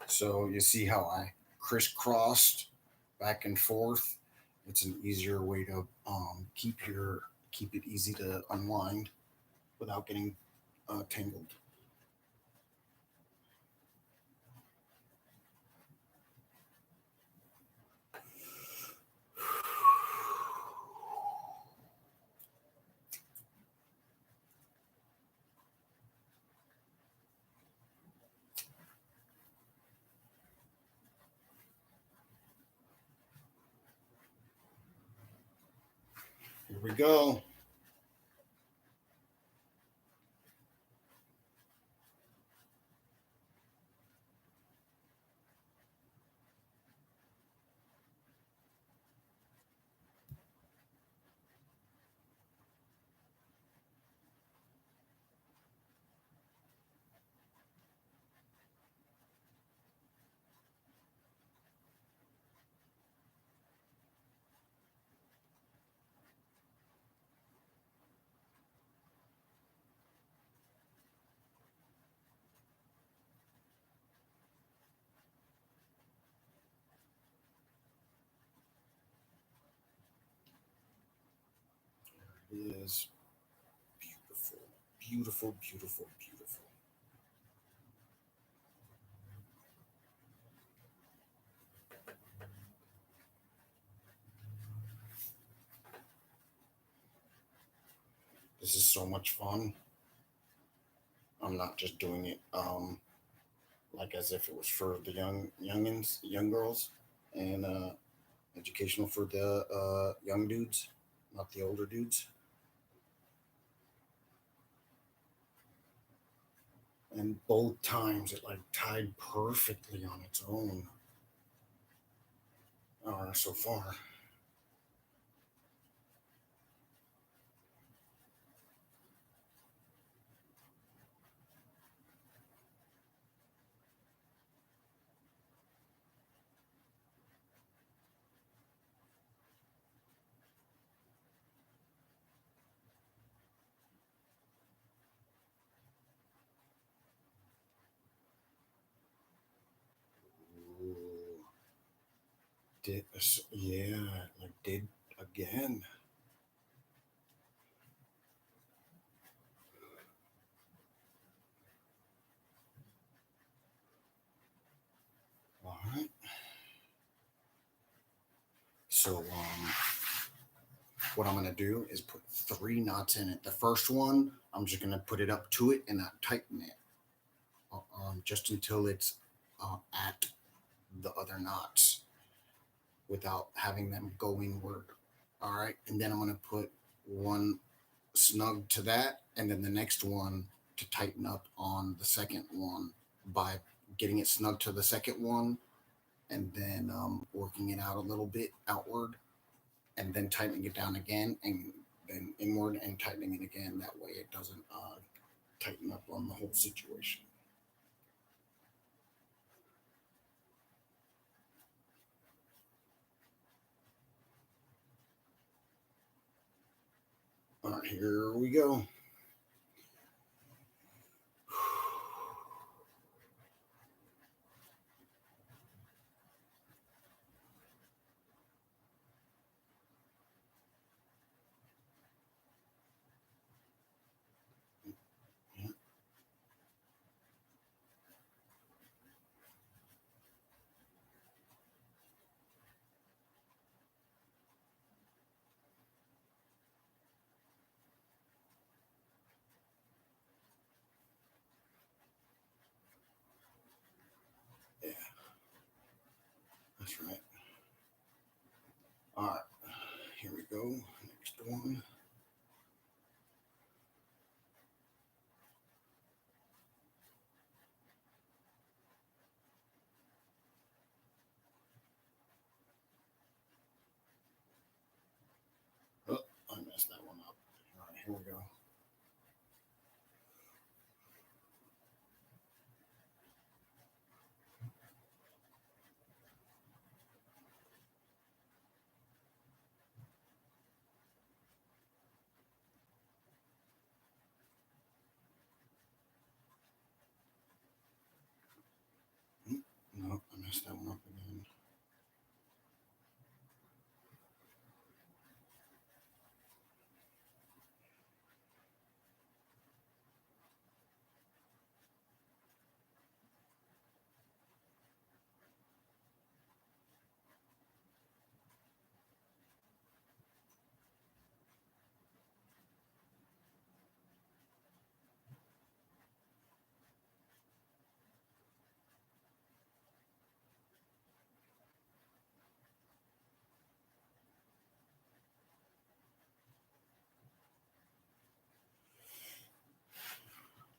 So you see how I crisscrossed back and forth. It's an easier way to keep it easy to unwind without getting tangled. Here we go. is beautiful, beautiful, beautiful, beautiful. This is so much fun. I'm not just doing it like as if it was for the youngins, young girls, and educational for the young dudes, not the older dudes. And both times it like tied perfectly on its own. So far. Ooh, did yeah, like did again. All right. So what I'm gonna do is put 3 knots in it. The first one, I'm just gonna put it up to it and not tighten it, just until it's at the other knots without having them go inward. All right, and then I'm gonna put one snug to that, and then the next one to tighten up on the second one by getting it snug to the second one, and then working it out a little bit outward, and then tightening it down again, and then inward and tightening it again. That way, it doesn't tighten up on the whole situation. All right, here we go. Yeah, yeah, that's right. All right, here we go. Next one. Oh, I messed that one up. All right, here we go. No, I messed that one up again.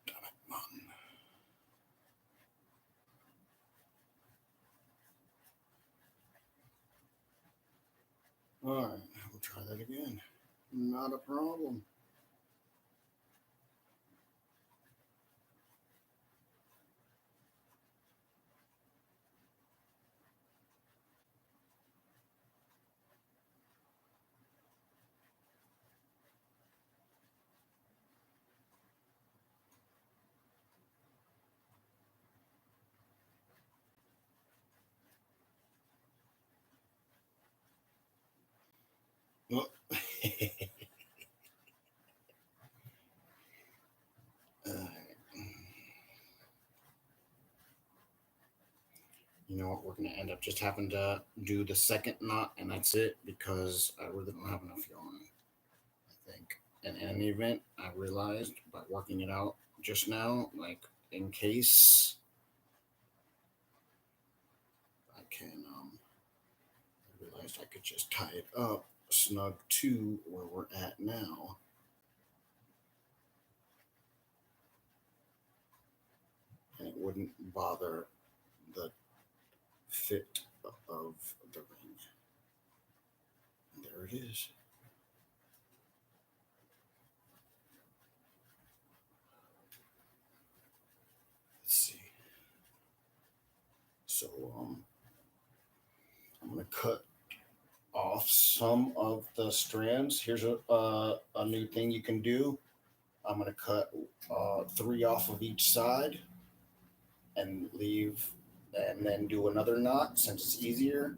Come on. All right, we'll try that again. Not a problem. Oh. You know what? We're gonna end up just having to do the second knot, and that's it because I really don't have enough yarn. I think. In any event, I realized by working it out just now, like in case I can, I realized I could just tie it up snug to where we're at now. And it wouldn't bother the fit of the ring. And there it is. Let's see. So I'm gonna cut off some of the strands. Here's a new thing you can do. I'm gonna cut 3 off of each side and leave, and then do another knot since it's easier,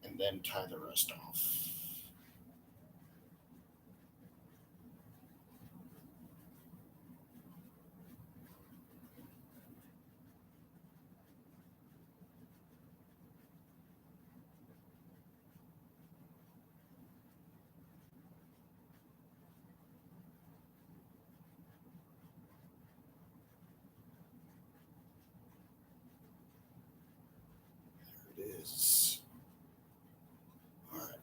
and then tie the rest off. There it is. All right.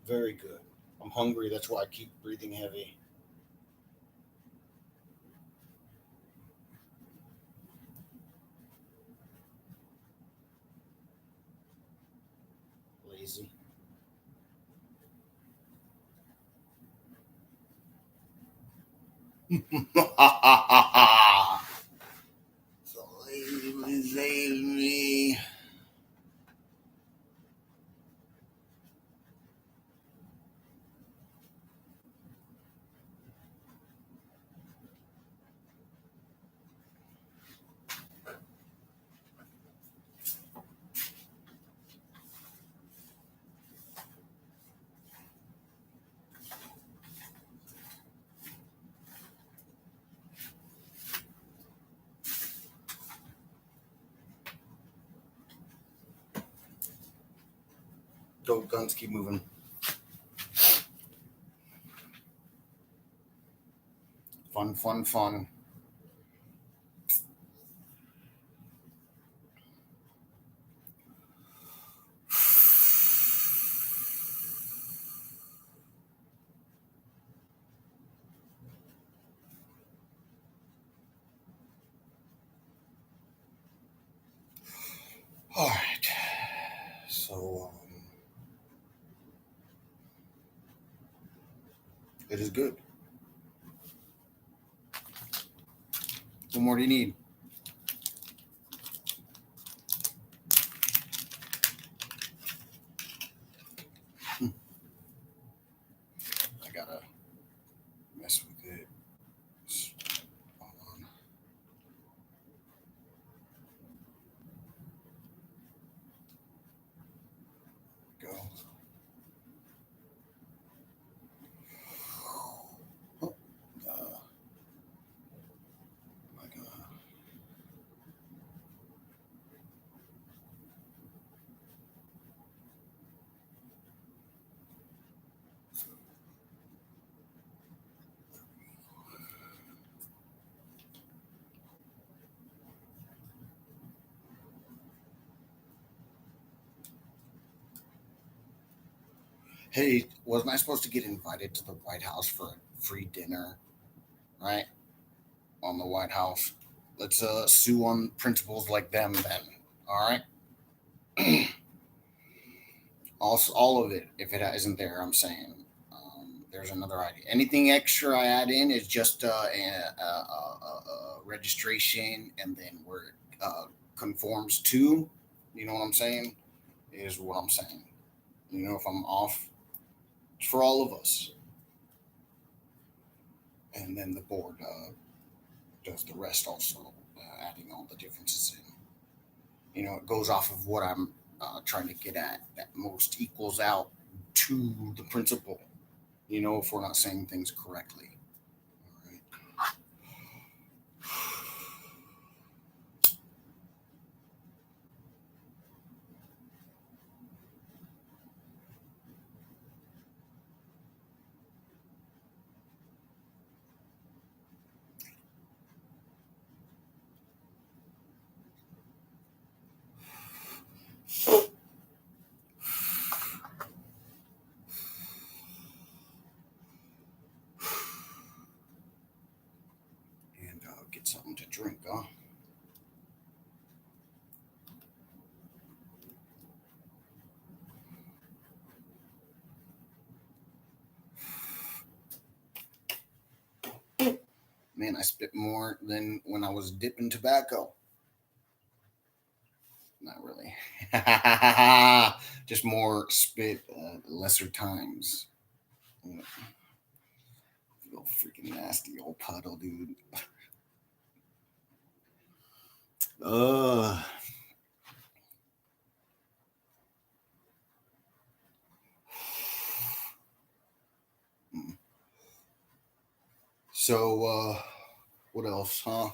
Very good. I'm hungry. That's why I keep breathing heavy. Lazy. So lazy. Go guns, keep moving. Fun, fun, fun. All right. So it is good. What more do you need? I gotta mess with it. Hold on. Go. Oh, my God. Hey, wasn't I supposed to get invited to the White House for a free dinner? Right? On the White House. Let's sue on principles like them then. All right? all of it, if it isn't there, I'm saying. There's another idea. Anything extra I add in is just a registration, and then where it conforms to, you know what I'm saying, is what I'm saying. You know, if I'm off, it's for all of us. And then the board does the rest also. adding all the differences in. It goes off of what I'm trying to get at. That most equals out to the principle. If we're not saying things correctly. All right. And get something to drink, huh? Man, I spit more than when I was dipping tobacco. Not really. Just more spit, lesser times. You know, Little freaking nasty old puddle, dude. Uh, so, what else, huh?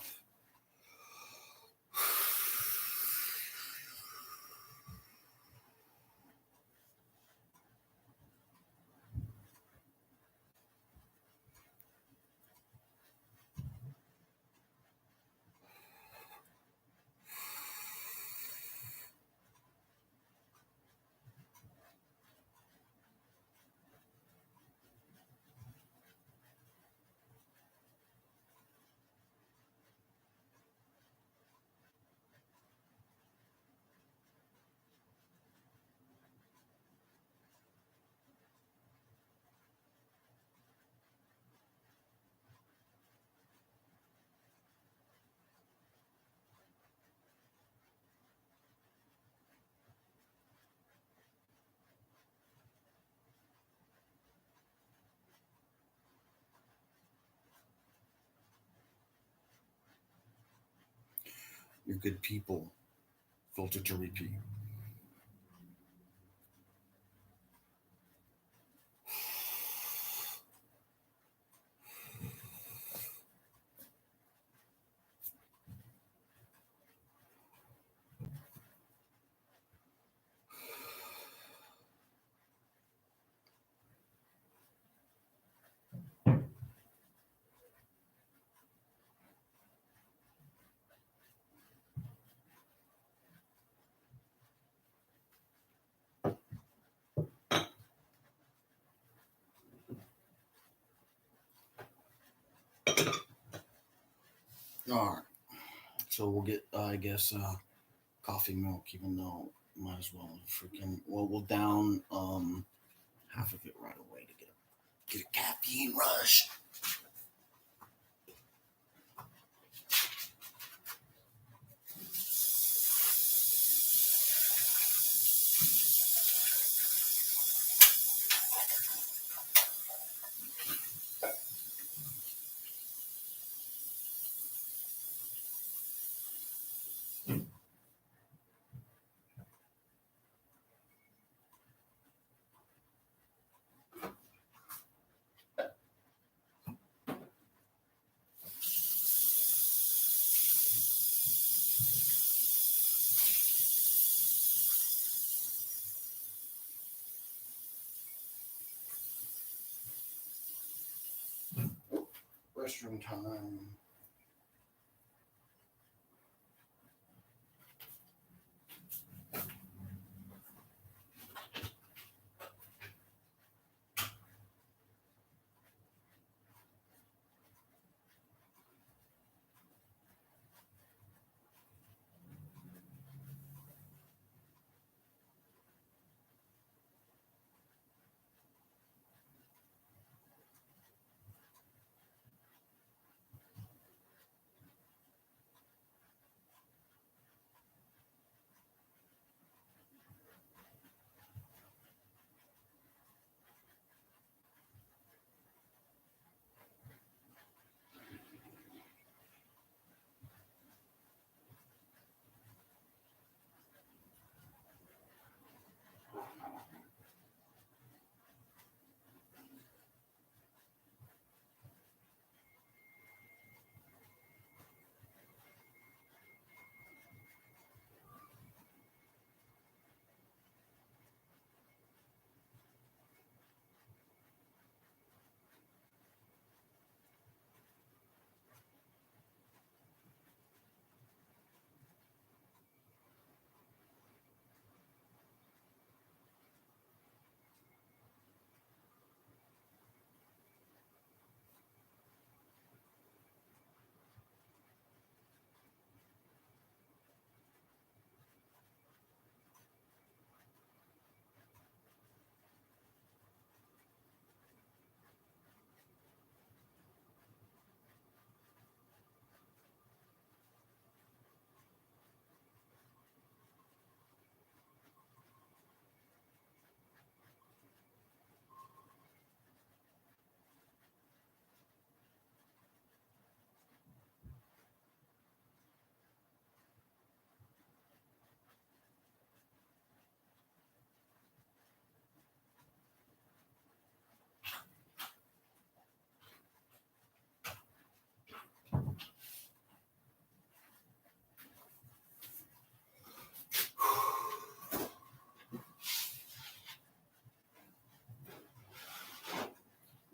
You're good people. Filter to repeat. All right. So we'll get, I guess, coffee milk, even though might as well freaking. Well, we'll down half of it right away to get a caffeine rush. Restroom time.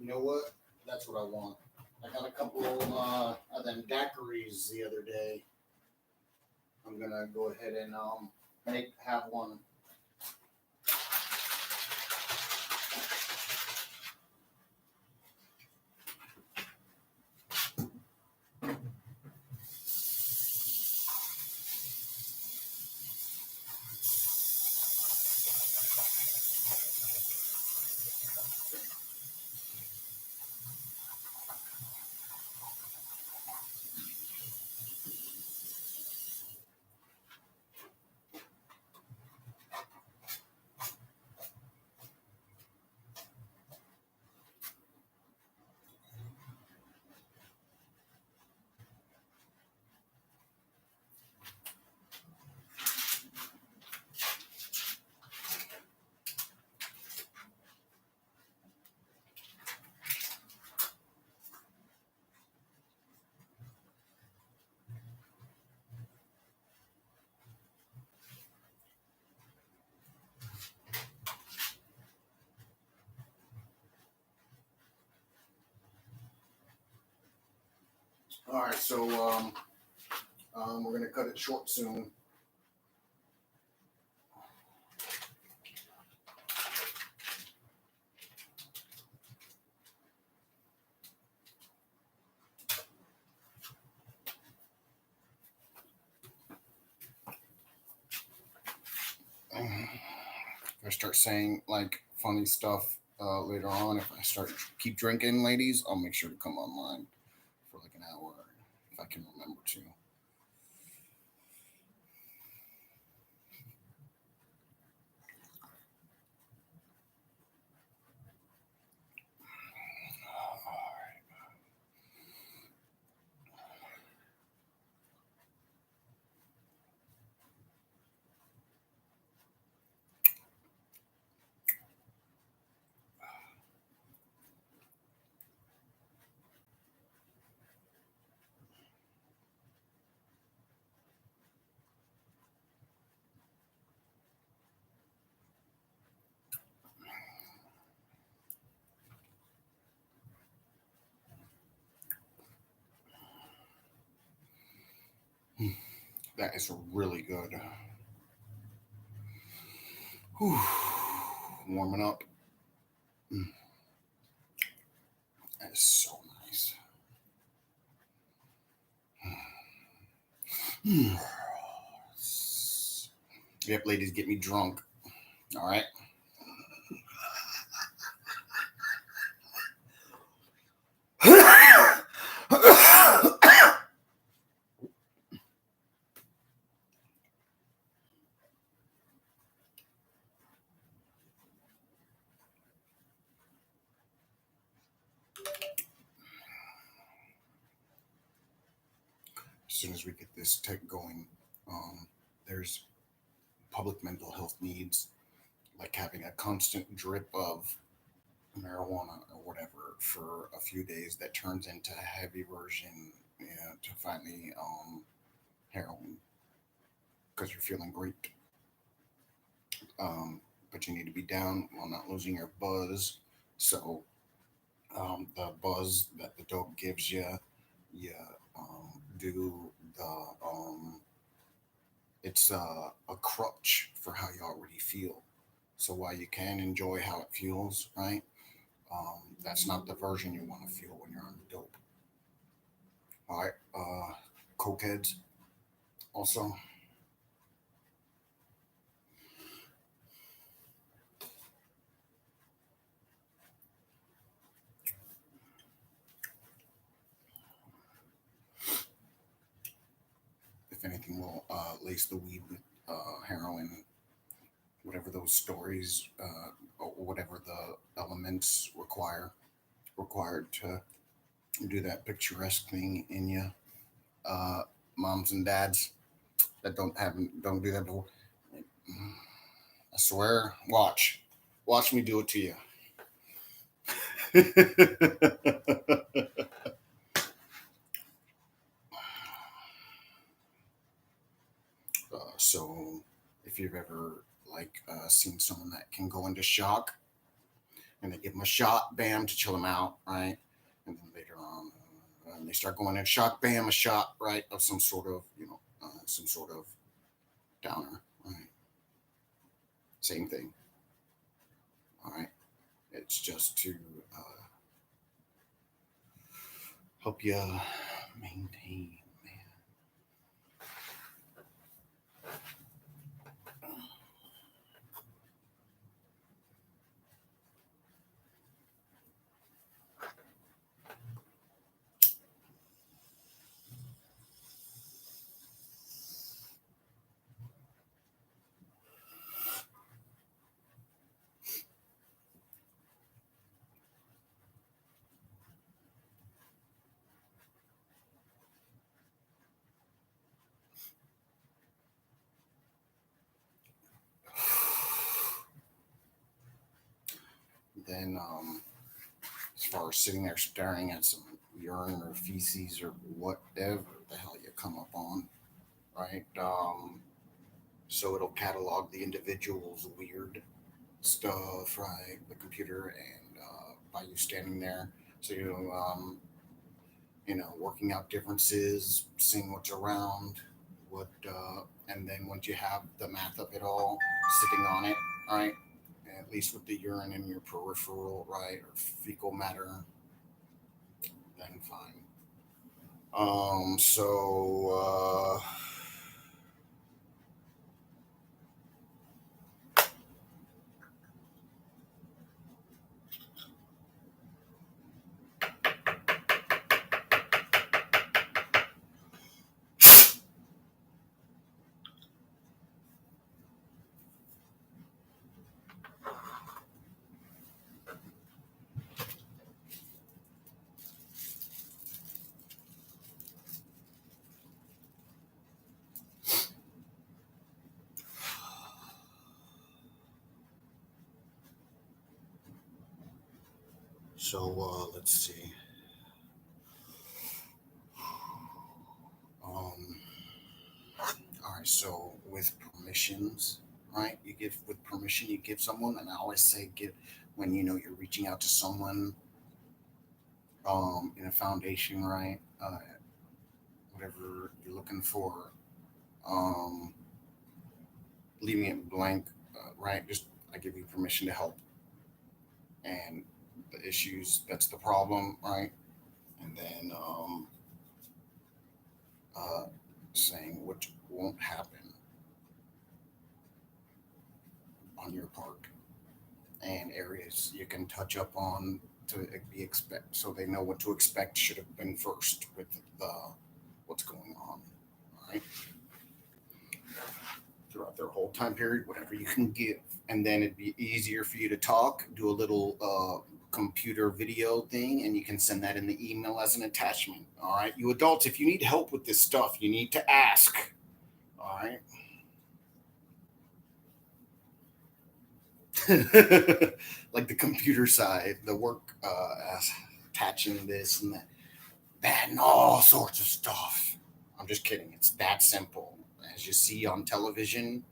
You know what? That's what I want. I got a couple of them daiquiris the other day. I'm gonna go ahead and have one. All right, so we're gonna cut it short soon. If I start saying like funny stuff later on, if I start keep drinking, ladies, I'll make sure to come online for like an hour if I can remember to. That is really good. Whew. Warming up. That is so nice. Yep, ladies, get me drunk. All right. As soon as we get this tech going, there's public mental health needs, like having a constant drip of marijuana or whatever for a few days that turns into a heavy version, to finally heroin because you're feeling great. But you need to be down while not losing your buzz. So the buzz that the dope gives you, you do the it's a crutch for how you already feel. So while you can enjoy how it feels, right? That's not the version you want to feel when you're on the dope. All right, cokeheads also. If anything, will lace the weed with heroin, whatever those stories, or whatever the elements required to do that picturesque thing in you. Moms and dads that don't do that before. I swear, watch me do it to you. So if you've ever like seen someone that can go into shock, and they give them a shot, bam, to chill them out, right? And then later on, and they start going in shot, bam, a shot, right, of some sort of, some sort of downer, right? Same thing, all right? It's just to help you maintain, man. Then, as far as sitting there staring at some urine or feces or whatever the hell you come up on, right? So it'll catalog the individual's weird stuff, right? The computer, and by you standing there, so working out differences, seeing what's around, and then once you have the math of it all, sitting on it, right? At least with the urine in your peripheral, right, or fecal matter, then fine. Let's see. All right, so with permissions, right? With permission, you give someone, and I always say give when you're reaching out to someone in a foundation, right? Whatever you're looking for, um, leaving it blank, right? Just I give you permission to help, and the issues that's the problem, right? And then uh, saying what won't happen on your part, and areas you can touch up on to be expect so they know what to expect should have been first with the what's going on, right? Throughout their whole time period, whatever you can give, and then it'd be easier for you to talk, do a little computer video thing, and you can send that in the email as an attachment. All right, you adults, if you need help with this stuff, you need to ask. All right. Like the computer side, the work attaching this and that and all sorts of stuff. I'm just kidding. It's that simple. As you see on television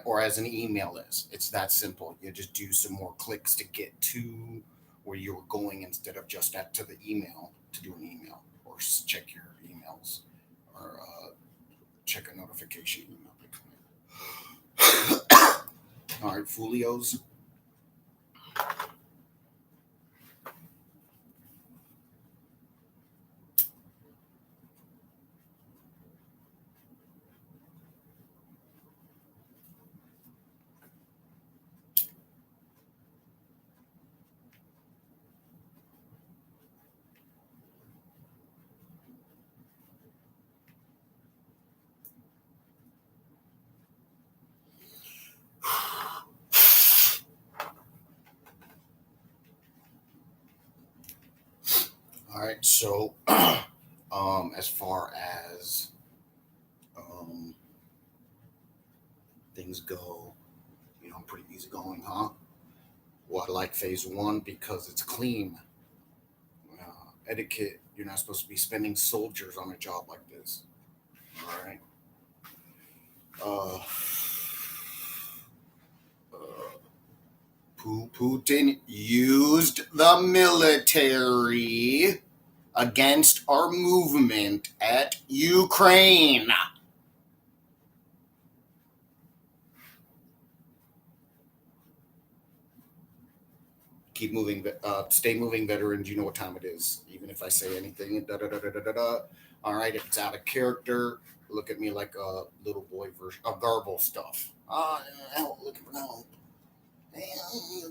or as an email is, it's that simple. You just do some more clicks to get to where you were going instead of just to the email to do an email or check your emails or check a notification email. All right, Folios. All right, so as far as um, things go, pretty easy going, huh? Well, I like phase one because it's clean. Etiquette, you're not supposed to be spending soldiers on a job like this. All right. Uh, Putin used the military against our movement at Ukraine. Keep moving, stay moving, veterans. You know what time it is. Even if I say anything, da da da da da da da. All right, if it's out of character, look at me like a little boy version of garble stuff. Help, looking for help.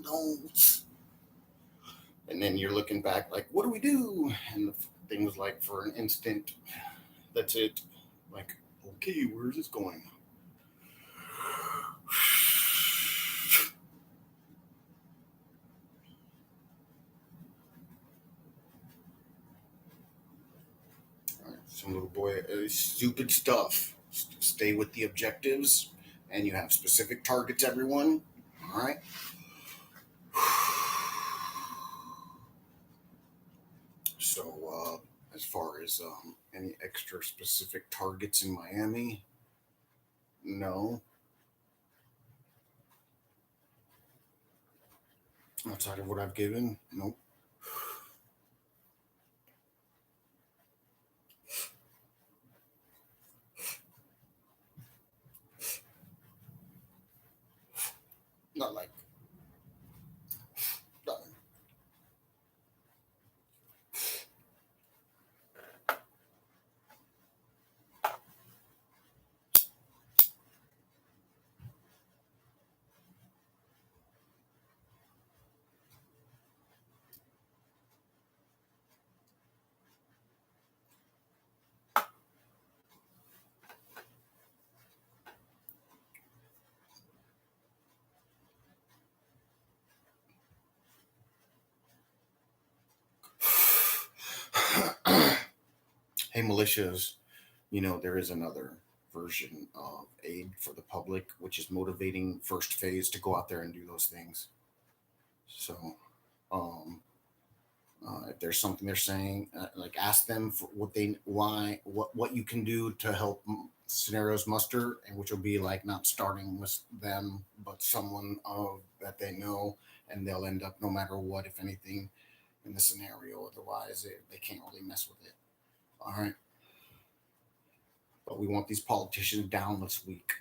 Don't. And then you're looking back like, what do we do? And the thing was like, for an instant, that's it. Like, okay, where's this going? Some little boy, stupid stuff. Stay with the objectives, and you have specific targets, everyone. All right. So, as far as any extra specific targets in Miami, no. Outside of what I've given, nope. Not like nothing. Hey, militias, there is another version of aid for the public, which is motivating first phase to go out there and do those things. So, um, if there's something they're saying, like ask them for what you can do to help scenarios muster, and which will be like not starting with them, but someone that they know, and they'll end up no matter what, if anything, in the scenario. Otherwise, they can't really mess with it. All right. But we want these politicians down this week.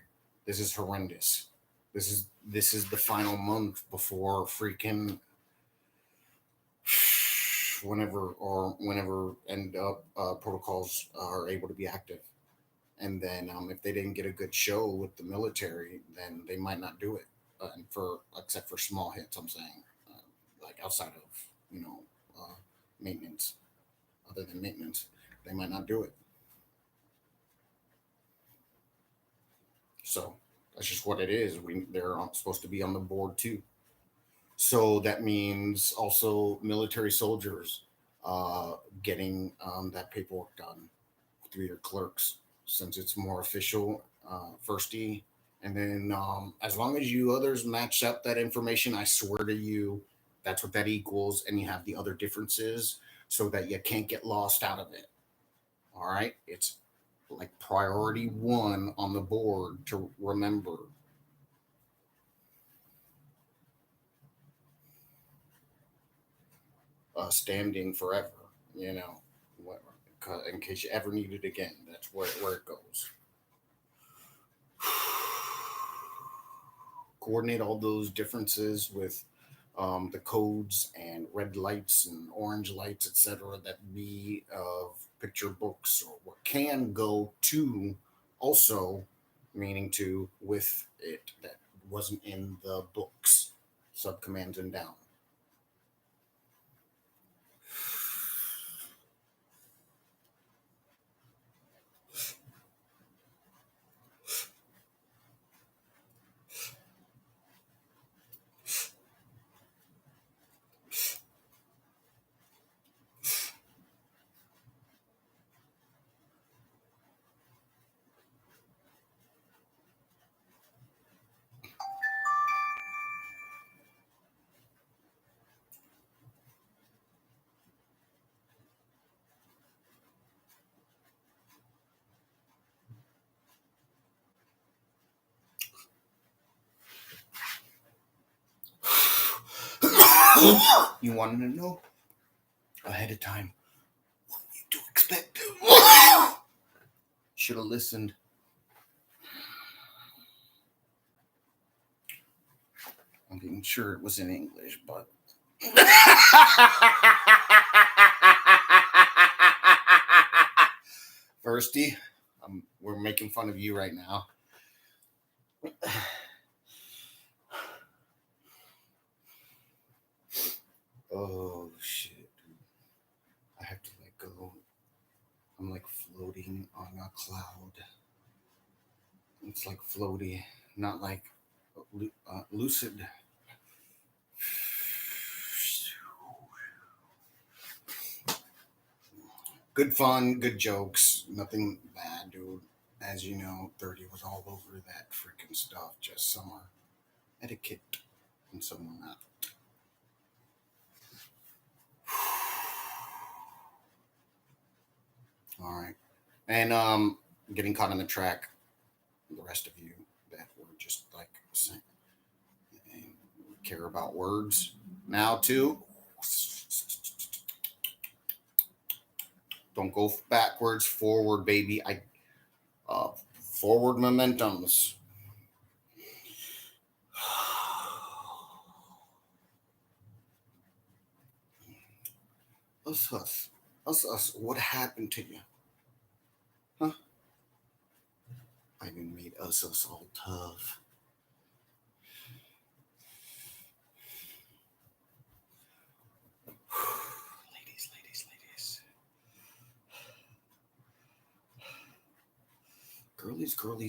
This is horrendous. This is the final month before freaking whenever end up protocols are able to be active. And then if they didn't get a good show with the military, then they might not do it. And for except for small hits, I'm saying, like outside of uh, maintenance, other than maintenance, they might not do it. So that's just what it is. They're supposed to be on the board too. So that means also military soldiers getting that paperwork done through your clerks, since it's more official, firsty. And then as long as you others match up that information, I swear to you, that's what that equals. And you have the other differences so that you can't get lost out of it. All right. It's like priority one on the board to remember. Standing forever, you know, in case you ever need it again. That's where it goes. Coordinate all those differences with the codes and red lights and orange lights, etc., that be of picture books or what can go to also meaning to with it that wasn't in the books, subcommands and down. You wanted to know ahead of time what you to expect. Should have listened. I'm getting sure it was in English, but. Firsty, we're making fun of you right now. Oh shit, dude. I have to let go. I'm like floating on a cloud. It's like floaty, not like lucid. Good fun, good jokes, nothing bad, dude. As you know, 30 was all over that freaking stuff, just summer etiquette and so on. All right. And getting caught on the track, the rest of you that were just like care about words now too. Don't go backwards, forward, baby. Forward momentums. Us. What happened to you? Huh? I even made us all tough. Ladies. Girlies.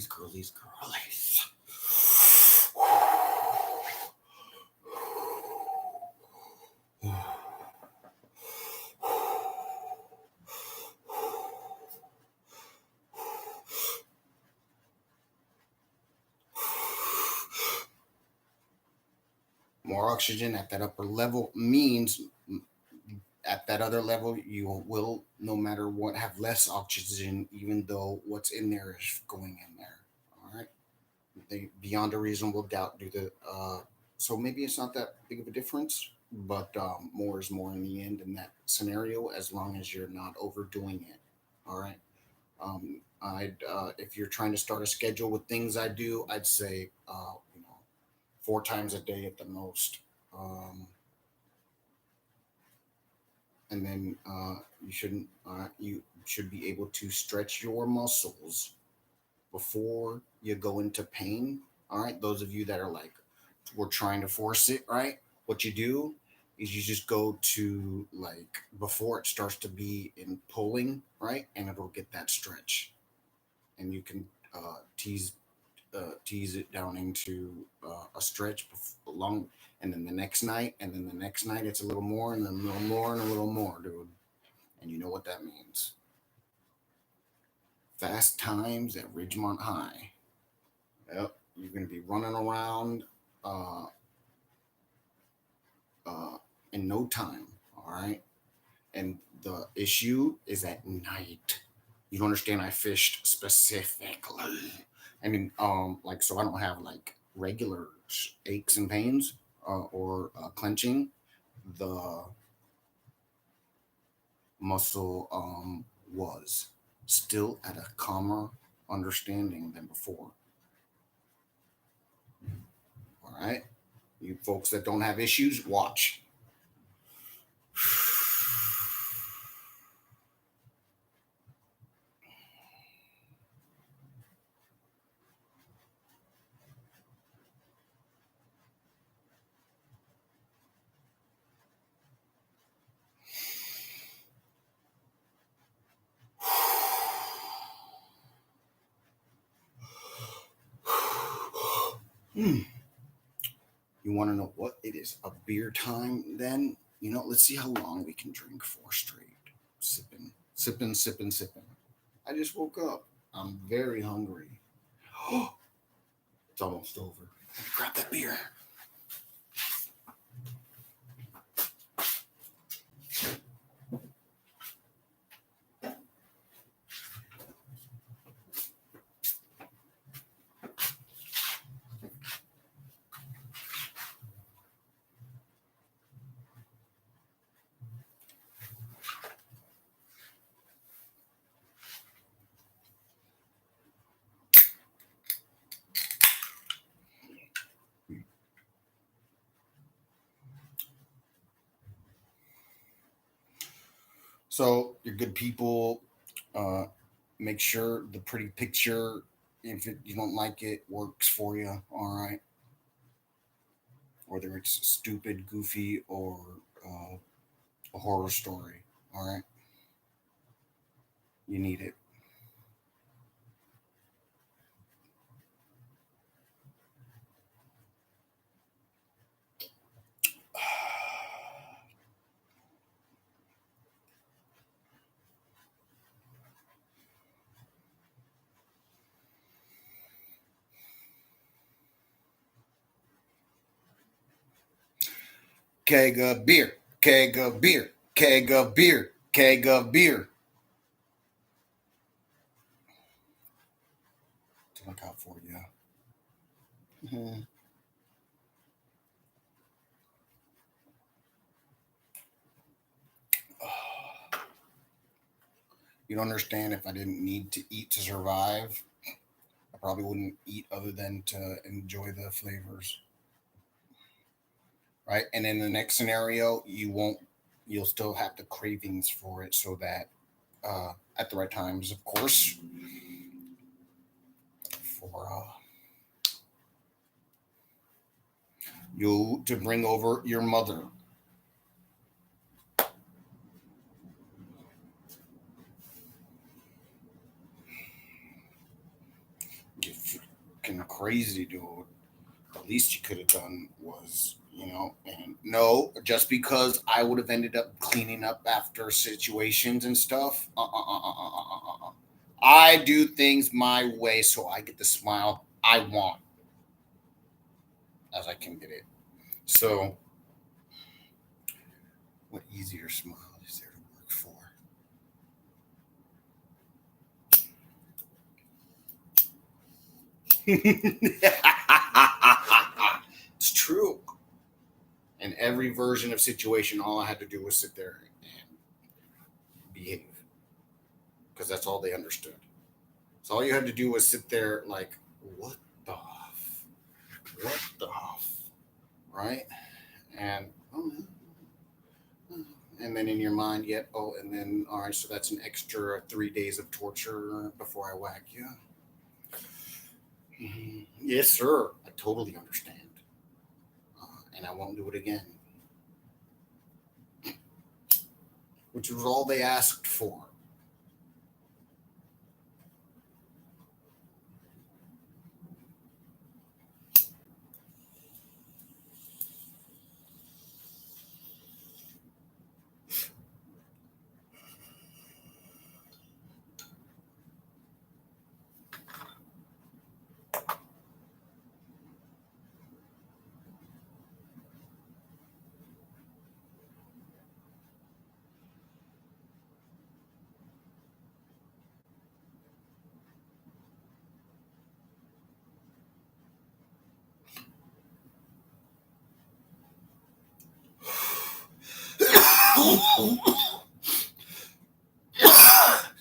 More oxygen at that upper level means at that other level you will, no matter what, have less oxygen, even though what's in there is going in there. All right. Beyond a reasonable doubt due to so maybe it's not that big of a difference, but more is more in the end in that scenario, as long as you're not overdoing it. All right. I'd if you're trying to start a schedule with things I do, I'd say 4 times a day at the most. And then you should be able to stretch your muscles before you go into pain. All right, those of you that are like, we're trying to force it, right? What you do is you just go to like before it starts to be in pulling, right? And it'll get that stretch, and you can tease it down into a stretch along, and then the next night, it's a little more, and then a little more, and a little more, dude. And you know what that means. Fast times at Ridgemont High. Yep, you're going to be running around in no time, all right? And the issue is at night. You don't understand, I fished specifically. I mean, so I don't have like regular aches and pains or clenching. The muscle was still at a calmer understanding than before. All right, you folks that don't have issues, watch. You want to know what it is? A beer time? Then let's see how long we can drink for straight. Sipping. I just woke up. I'm very hungry. It's almost over. Grab that beer. So you're good people. Uh, make sure the pretty picture, if you don't like it, works for you. All right, whether it's stupid, goofy, or uh, a horror story. All right, you need it. Keg of beer, keg of beer, keg of beer, keg of beer. To look out for you. Mhm. You don't understand. If I didn't need to eat to survive, I probably wouldn't eat other than to enjoy the flavors, right? And in the next scenario, you'll still have the cravings for it, so that at the right times, of course, for you to bring over your mother. You freaking crazy, dude. The least you could have done was, and no, just because I would have ended up cleaning up after situations and stuff. I do things my way so I get the smile I want as I can get it. So, what easier smile is there to work for? It's true. In every version of situation, all I had to do was sit there and behave, because that's all they understood. So all you had to do was sit there like, what the what the right? And and then in your mind, yet, and then all right, so that's an extra 3 days of torture before I whack you. Yes, sir. I totally understand, and I won't do it again, which was all they asked for.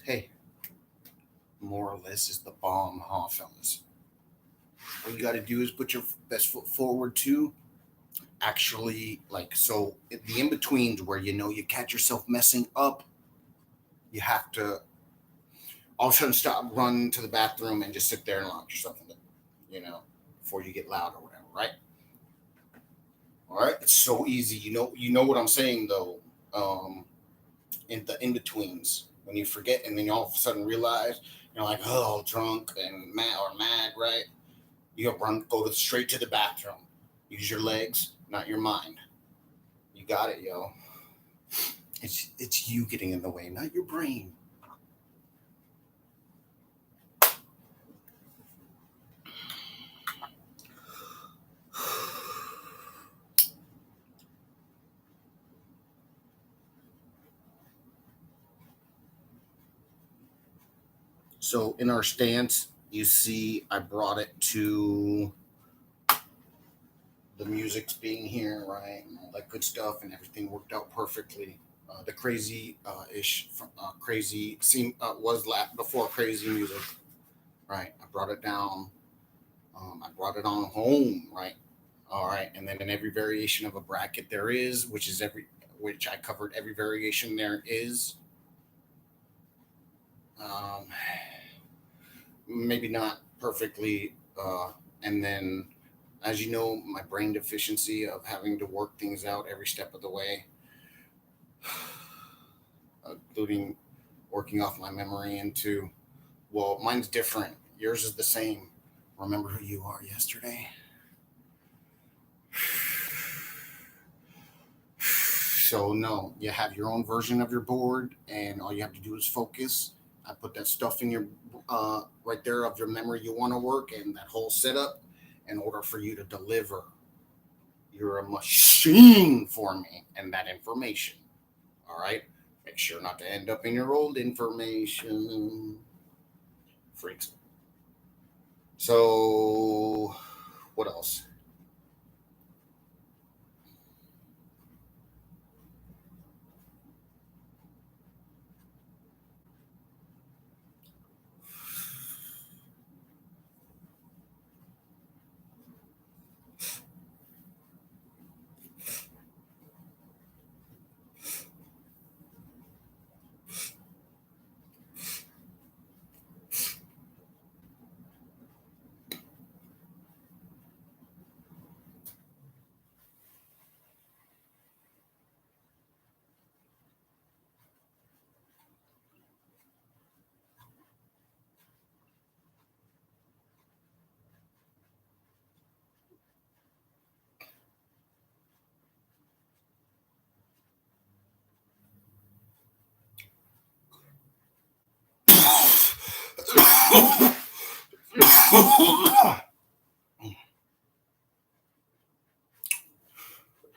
Hey, more or less is the bomb, huh, fellas? All you got to do is put your best foot forward too. Actually, like, so the in betweens where you catch yourself messing up, you have to all of a sudden stop, run to the bathroom, and just sit there and lock yourself in before you get loud or whatever, right? All right, it's so easy. You know what I'm saying though. In the in betweens when you forget, and then you all of a sudden realize you're like, oh, drunk and mad, right? You go straight to the bathroom. Use your legs, not your mind. You got it, yo. It's you getting in the way, not your brain. So in our stance, you see, I brought it to the music's being here, right, and all that good stuff, and everything worked out perfectly. The crazy ish, crazy seem was before crazy music, right? I brought it down. I brought it on home, right? All right, and then in every variation of a bracket there is, which I covered every variation there is. Um, Maybe not perfectly. And then, as you know, my brain deficiency of having to work things out every step of the way, including working off my memory into, well, mine's different. Yours is the same. Remember who you are yesterday. So no, you have your own version of your board, and all you have to do is focus. I put that stuff in your right there of your memory you want to work, and that whole setup. In order for you to deliver, you're a machine for me and that information. All right, make sure not to end up in your old information, freaks. So, what else?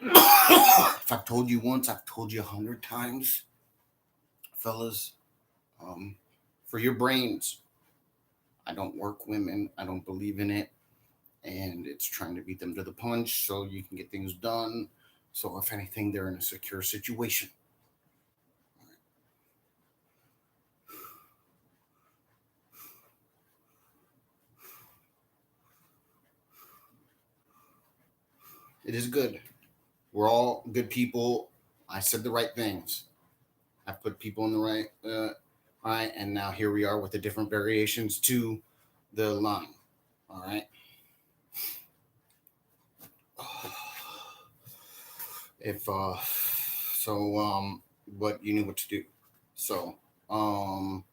If I've told you once, I've told you 100 times, fellas. Um, for your brains, I don't work women. I don't believe in it, and it's trying to beat them to the punch so you can get things done. So if anything, they're in a secure situation. It is good. We're all good people. I said the right things. I put people in the right, and now here we are with the different variations to the line. All right. If so, but you knew what to do. So, um,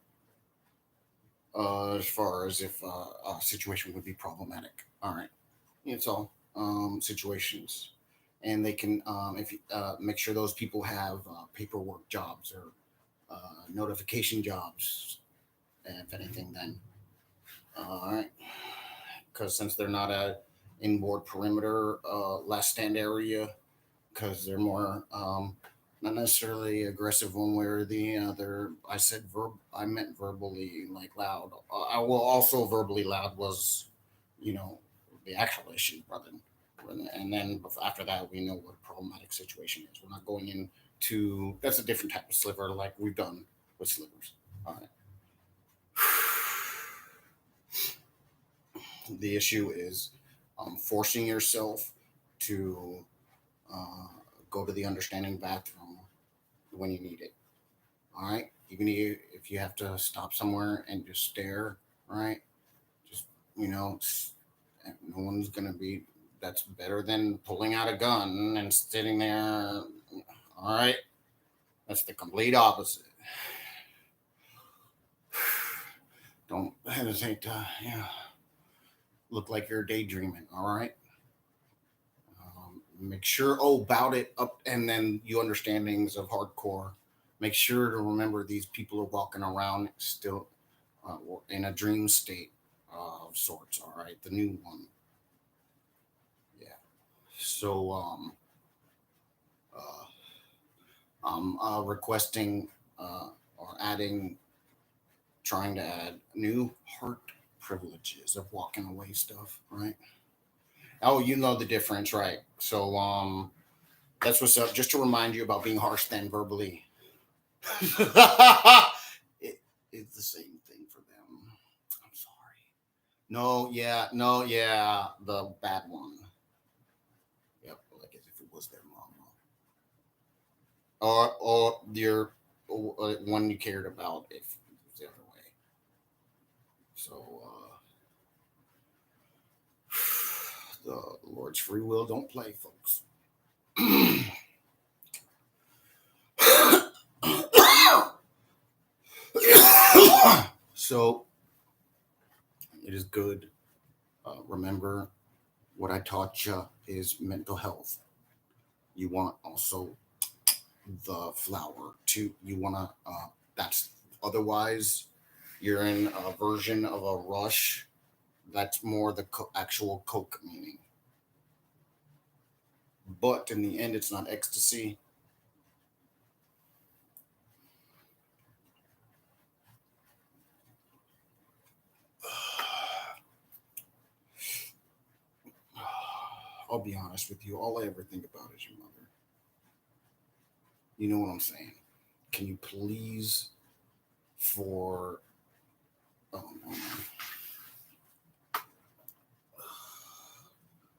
as far as if a situation would be problematic. All right. It's all situations, and they can if you, make sure those people have paperwork jobs or notification jobs, if anything. Then all right, because since they're not a inboard perimeter last stand area, because they're more not necessarily aggressive one way or the other. I said I meant verbally like loud. I will also verbally loud was, you know, the actual issue, brother. And then after that, we know what a problematic situation is. We're not going into that's a different type of sliver, like we've done with slivers. All right. The issue is forcing yourself to uh, go to the understanding bathroom when you need it. All right. Even if you have to stop somewhere and just stare, right? Just, you know, no one's going to be, that's better than pulling out a gun and sitting there. All right. That's the complete opposite. Don't hesitate to, look like you're daydreaming. All right. Make sure, about it up, and then you understandings of hardcore. Make sure to remember these people are walking around still in a dream state of sorts. All right, the new one, yeah. So uh, I'm requesting or adding, trying to add new heart privileges of walking away stuff. Right. Oh, you know the difference, right? So that's what's up. Just to remind you about being harsh then verbally. it, it's the same thing for them. I'm sorry. No, yeah, no, yeah, the bad one. Yep, like as if it was their mama, or your one you cared about. If it was the other way. So the Lord's free will don't play, folks. So it is good. Remember what I taught you is mental health. You want also the flower too. You want to, that's otherwise you're in a version of a rush. That's more the actual Coke meaning. But in the end, it's not ecstasy. I'll be honest with you. All I ever think about is your mother. You know what I'm saying? Can you please, for oh no,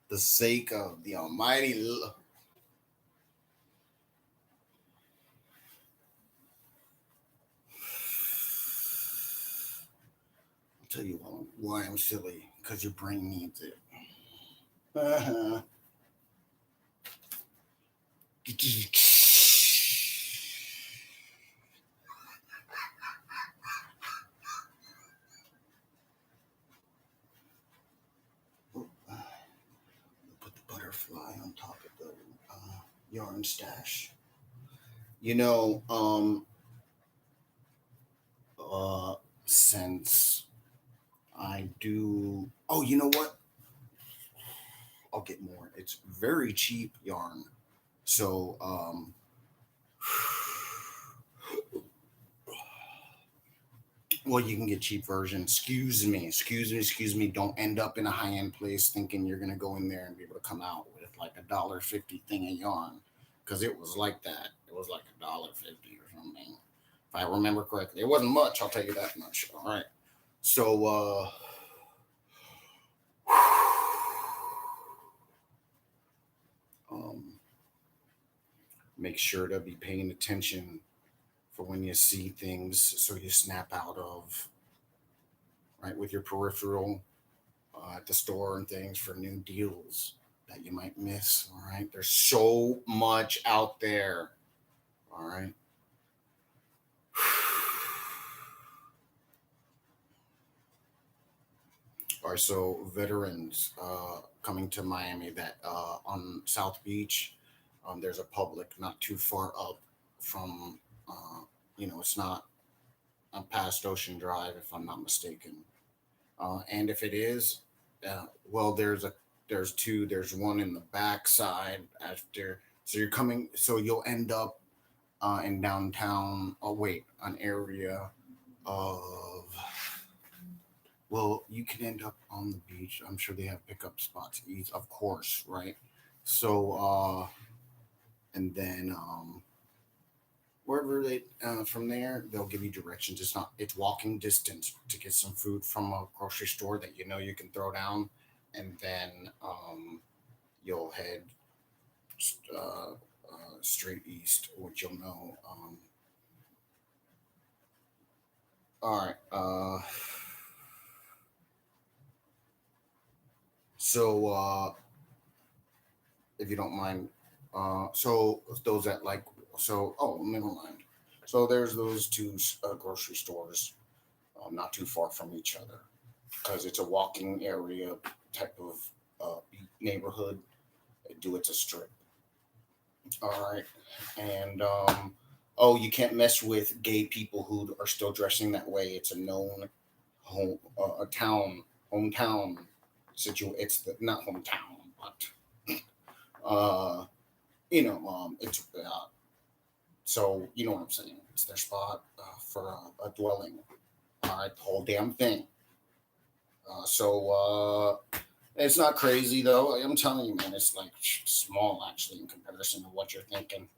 the sake of the Almighty, I'll tell you why I'm silly. Because your brain needs it. Uh-huh. Put the butterfly on top of the yarn stash. You know, since I do, oh, you know what? I'll get more. It's very cheap yarn. So, well, you can get cheap version. Excuse me. Don't end up in a high end place thinking you're gonna go in there and be able to come out with like $1.50 thing of yarn, because it was like that. It was like $1.50 or something, if I remember correctly. It wasn't much. I'll tell you that much. All right. So, um, make sure to be paying attention for when you see things, so you snap out of right with your peripheral at the store and things for new deals that you might miss. All right, there's so much out there. All right. All right, so veterans coming to Miami, that on South Beach, there's a public not too far up from, it's not past Ocean Drive, if I'm not mistaken. And if it is, well, there's two. There's one in the backside after. So you're coming. So you'll end up in downtown. Oh wait, an area of. Well, you can end up on the beach. I'm sure they have pickup spots. Of course, right? So, and then wherever they from there, they'll give you directions. It's walking distance to get some food from a grocery store that you know you can throw down, and then you'll head uh, straight east, which you'll know. All right. So if you don't mind, so those that like, so oh, never mind. So there's those two grocery stores, not too far from each other, because it's a walking area type of neighborhood. Do it's a strip. All right, and oh, you can't mess with gay people who are still dressing that way. It's a known a town, hometown situation. It's not hometown, but uh, it's so you know what I'm saying. It's their spot for a dwelling. All right, the whole damn thing. So it's not crazy though. I'm telling you, man, it's like small actually in comparison to what you're thinking.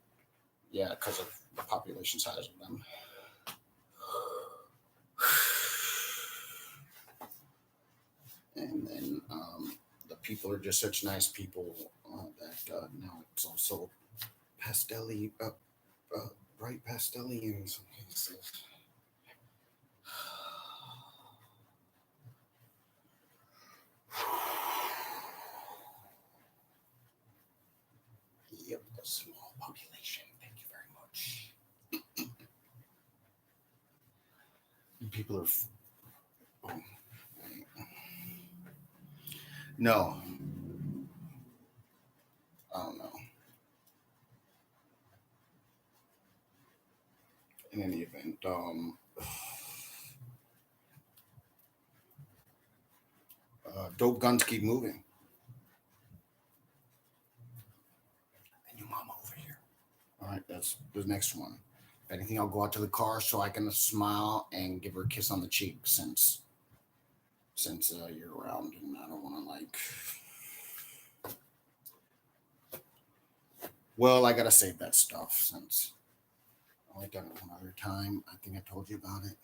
Yeah, because of the population size of them. And then the people are just such nice people that now it's also pastelly, bright pastelly in some cases. population. Thank you very much. People are. Oh, no, I don't know. In any event, dope guns keep moving. And your mama over here. All right, that's the next one. If anything, I'll go out to the car so I can smile and give her a kiss on the cheek since you're around, and I don't want to like. Well, I gotta save that stuff since I only done it one other time. I think I told you about it.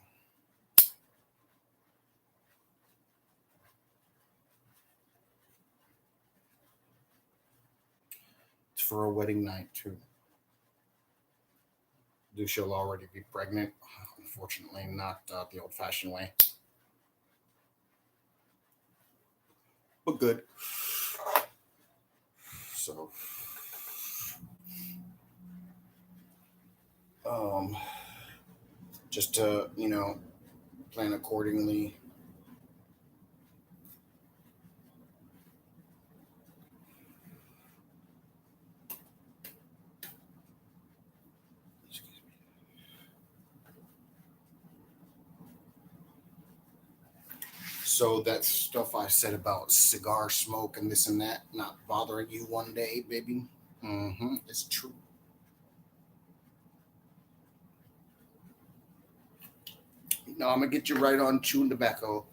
It's for a wedding night too. Do she'll already be pregnant? Unfortunately, not the old-fashioned way, but good. So, um, just to plan accordingly. So that stuff I said about cigar smoke and this and that not bothering you one day, baby. It's true. No, I'm gonna get you right on chewing tobacco,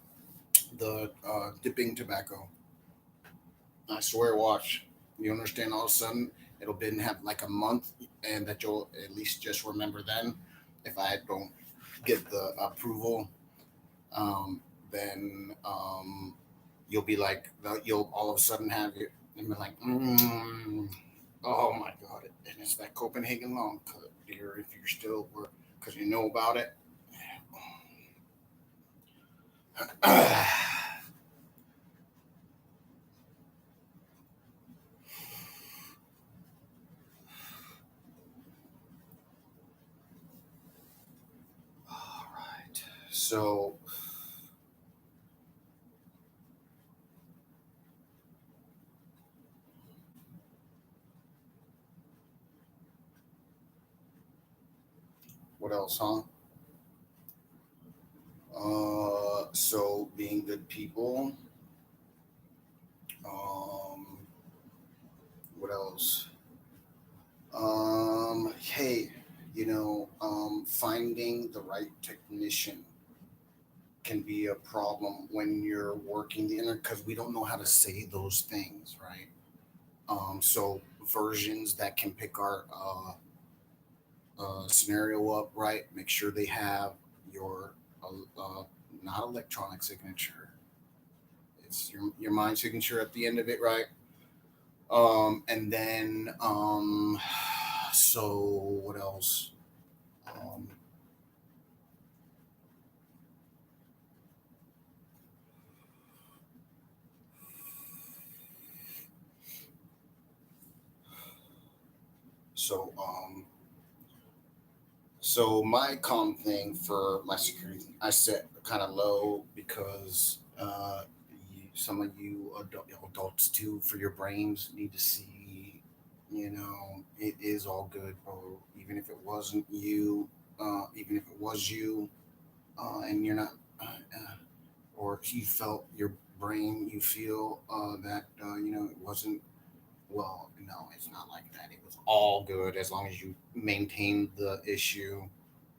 the dipping tobacco. I swear, watch. You understand? All of a sudden, it'll been have like a month, and that you'll at least just remember then. If I don't get the approval, um, then you'll be like, you'll all of a sudden have it and be like, oh my god, and it's that Copenhagen long cut, dear. If you're still work, because you know about it. All right. So, what else, huh? So being good people. Um, what else? Hey, finding the right technician can be a problem when you're working the internet because we don't know how to say those things, right? So versions that can pick our scenario up, right? Make sure they have your not electronic signature. It's your mind signature at the end of it, right? And then so what else? Um, so so my calm thing for my security, I set kind of low because some of you adults too, for your brains, need to see, it is all good, bro. Even if it wasn't you, even if it was you, and you're not, or if you felt your brain, you feel that it wasn't. Well, no, it's not like that. It was all good as long as you maintained the issue.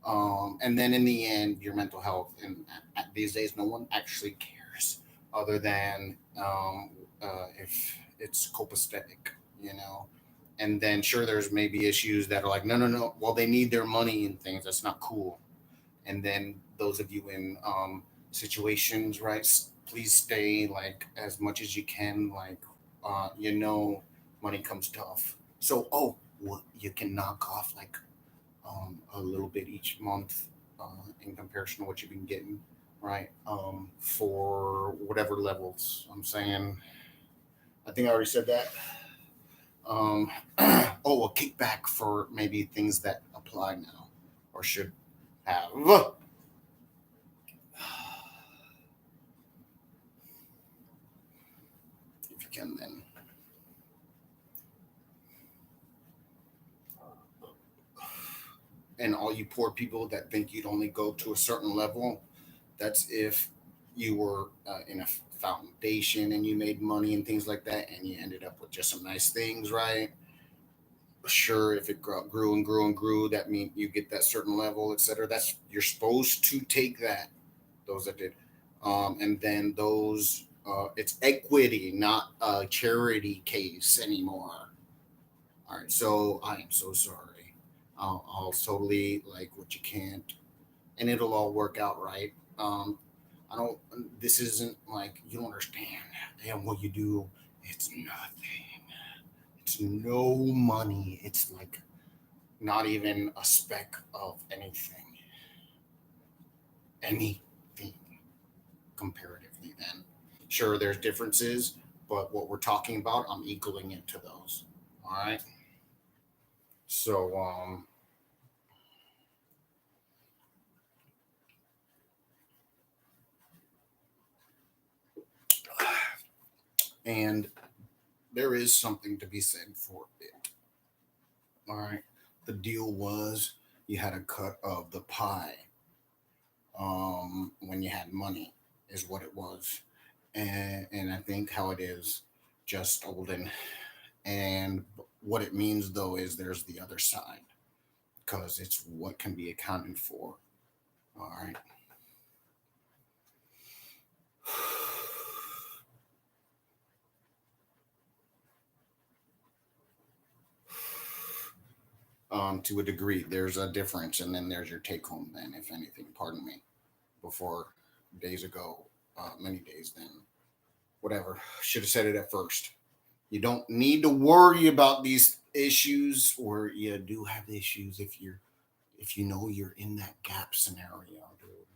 And then in the end, your mental health. And these days, no one actually cares other than if it's copacetic, you know. And then, sure, there's maybe issues that are like, no, no, no. Well, they need their money and things. That's not cool. And then those of you in situations, right? Please stay like as much as you can. Like, money comes tough. So, well, you can knock off like a little bit each month in comparison to what you've been getting, right? For whatever levels. I'm saying, I think I already said that. Um, oh, a kickback for maybe things that apply now or should have. If you can, then. And all you poor people that think you'd only go to a certain level, that's if you were in a foundation and you made money and things like that, and you ended up with just some nice things, right? Sure, if it grew and grew and grew, that means you get that certain level, etc. That's you're supposed to take that. Those that did, and then those. It's equity, not a charity case anymore. All right, so I am so sorry. I'll totally like what you can't, and it'll all work out right. I don't. This isn't like you don't understand. And what you do, it's nothing. It's no money. It's like not even a speck of anything. Anything comparatively. Then, sure, there's differences, but what we're talking about, I'm equaling it to those. All right. So, and there is something to be said for it. All right. The deal was you had a cut of the pie when you had money, is what it was. And I think how it is just olden. And what it means, though, is there's the other side because it's what can be accounted for. All right. To a degree, there's a difference, and then there's your take home. Then, if anything, pardon me, before days ago, many days. Then, whatever. Should have said it at first. You don't need to worry about these issues, or you do have issues if you know you're in that gap scenario, dude,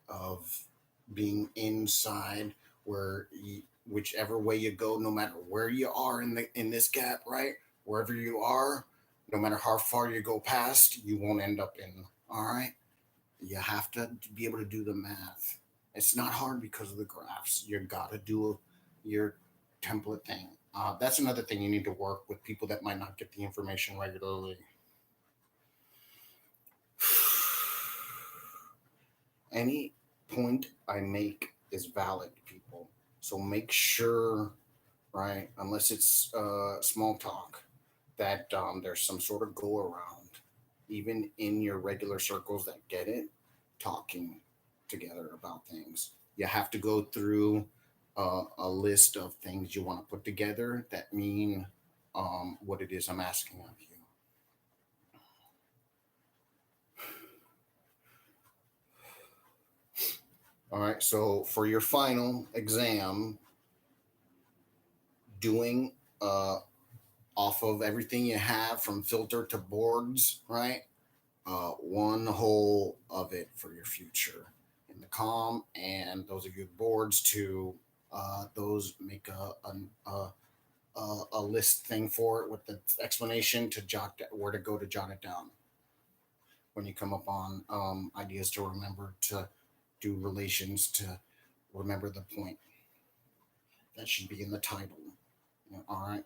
of being inside where whichever way you go, no matter where you are in this gap, right? Wherever you are, no matter how far you go past, you won't end up in. All right, you have to be able to do the math. It's not hard because of the graphs. You got to do your template thing. That's another thing you need to work with people that might not get the information regularly. Any point I make is valid, people. So make sure, right, unless it's small talk, that there's some sort of go around, even in your regular circles that get it, talking together about things. You have to go through a list of things you want to put together that mean what it is I'm asking of you. All right, so for your final exam, doing off of everything you have from filter to boards, right? One whole of it for your future in the com, and those of you with boards to those make a list thing for it with the explanation to where to go to jot it down when you come up on ideas to remember to do relations to remember the point that should be in the title. All right.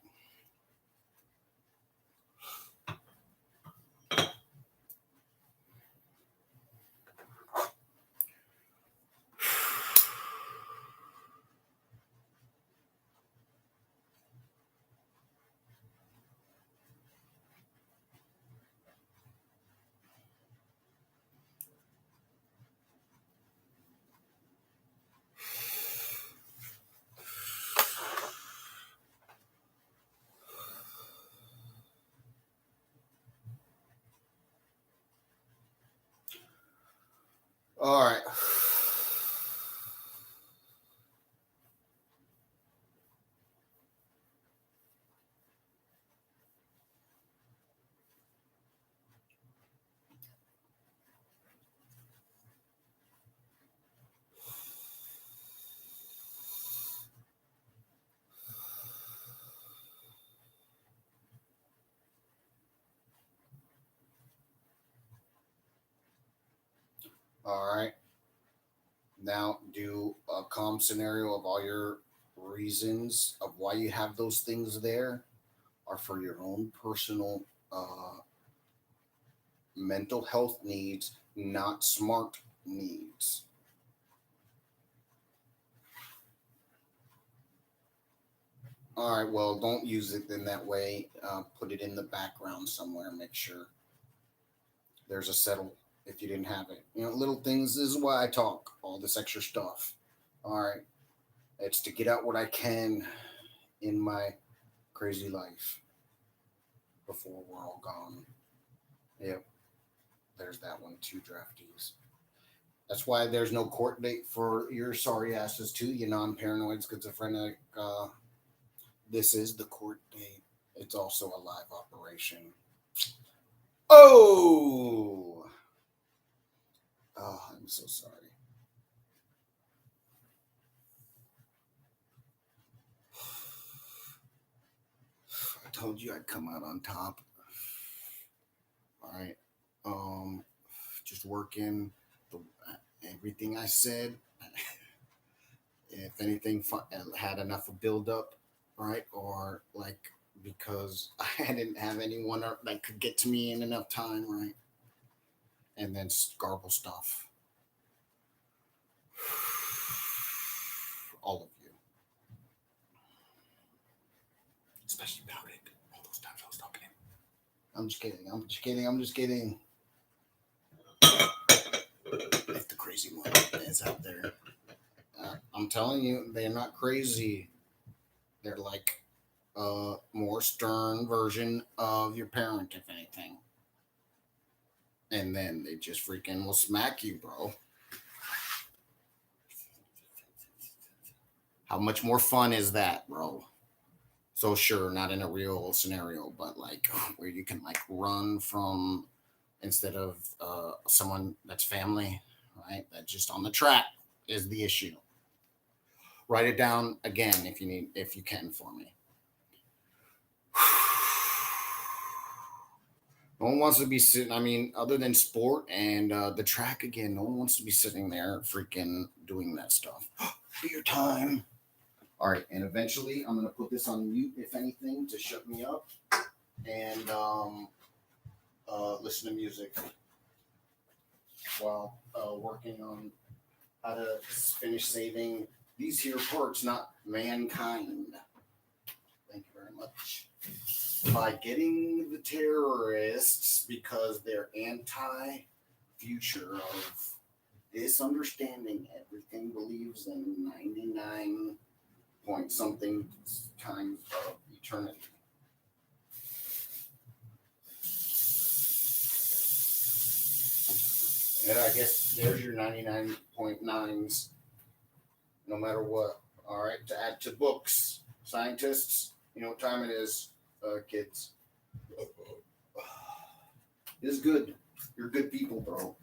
All right. Now do a calm scenario of all your reasons of why you have those things there are for your own personal mental health needs, not smart needs. All right, well, don't use it in that way. Put it in the background somewhere. Make sure there's a settle if you didn't have it. Little things. This is why I talk all this extra stuff. All right, it's to get out what I can in my crazy life before we're all gone. Yep, there's that one too, draftees. That's why there's no court date for your sorry asses too, you non-paranoid schizophrenic. This is the court date. It's also a live operation. Oh, I'm so sorry. I told you I'd come out on top. All right. Um, just working the everything I said. If anything had enough of build up, right? Or like because I didn't have anyone that could get to me in enough time, right? And then garble stuff. All of you. Especially about it. All those times I was talking. I'm just kidding. I'm just kidding. I'm just kidding. If the crazy one is out there, I'm telling you, they're not crazy. They're like a more stern version of your parent, if anything. And then they just freaking will smack you, bro. How much more fun is that, bro? So sure, not in a real scenario, but like where you can like run from instead of someone that's family, right? That just on the track is the issue. Write it down again if you can for me. No one wants to be sitting. I mean, other than sport and the track again, no one wants to be sitting there freaking doing that stuff. Be your time. All right, and eventually I'm gonna put this on mute, if anything, to shut me up and listen to music while working on how to finish saving these here parts, not mankind. Thank you very much. By getting the terrorists because they're anti-future of this understanding everything believes in 99 point something times of eternity. Yeah, I guess there's your 99.9s, no matter what. All right, to add to books, scientists, you know what time it is, kids. It's good. You're good people, bro.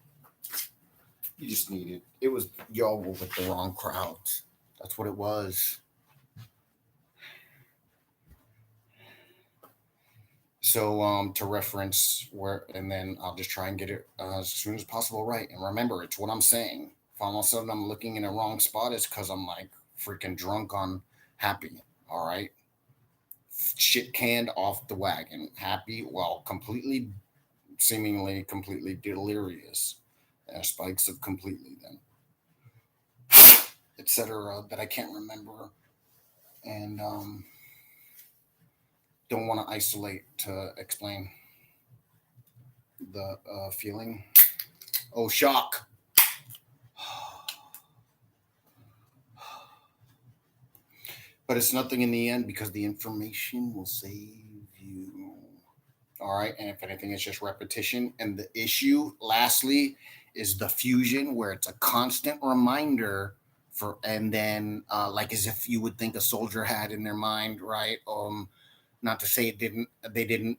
You just need it. It was y'all were with the wrong crowds. That's what it was. So to reference where, and then I'll just try and get it as soon as possible right. And remember, it's what I'm saying. If all of a sudden I'm looking in the wrong spot, it's because I'm like freaking drunk on happy. All right, shit canned off the wagon. Happy, well, completely, seemingly completely delirious. Spikes of completely then, etc. That I can't remember, and don't want to isolate to explain the feeling. Oh, shock. But it's nothing in the end because the information will save you. All right. And if anything, it's just repetition. And the issue, lastly, is the fusion, where it's a constant reminder for, and then like as if you would think a soldier had in their mind, right? Not to say they didn't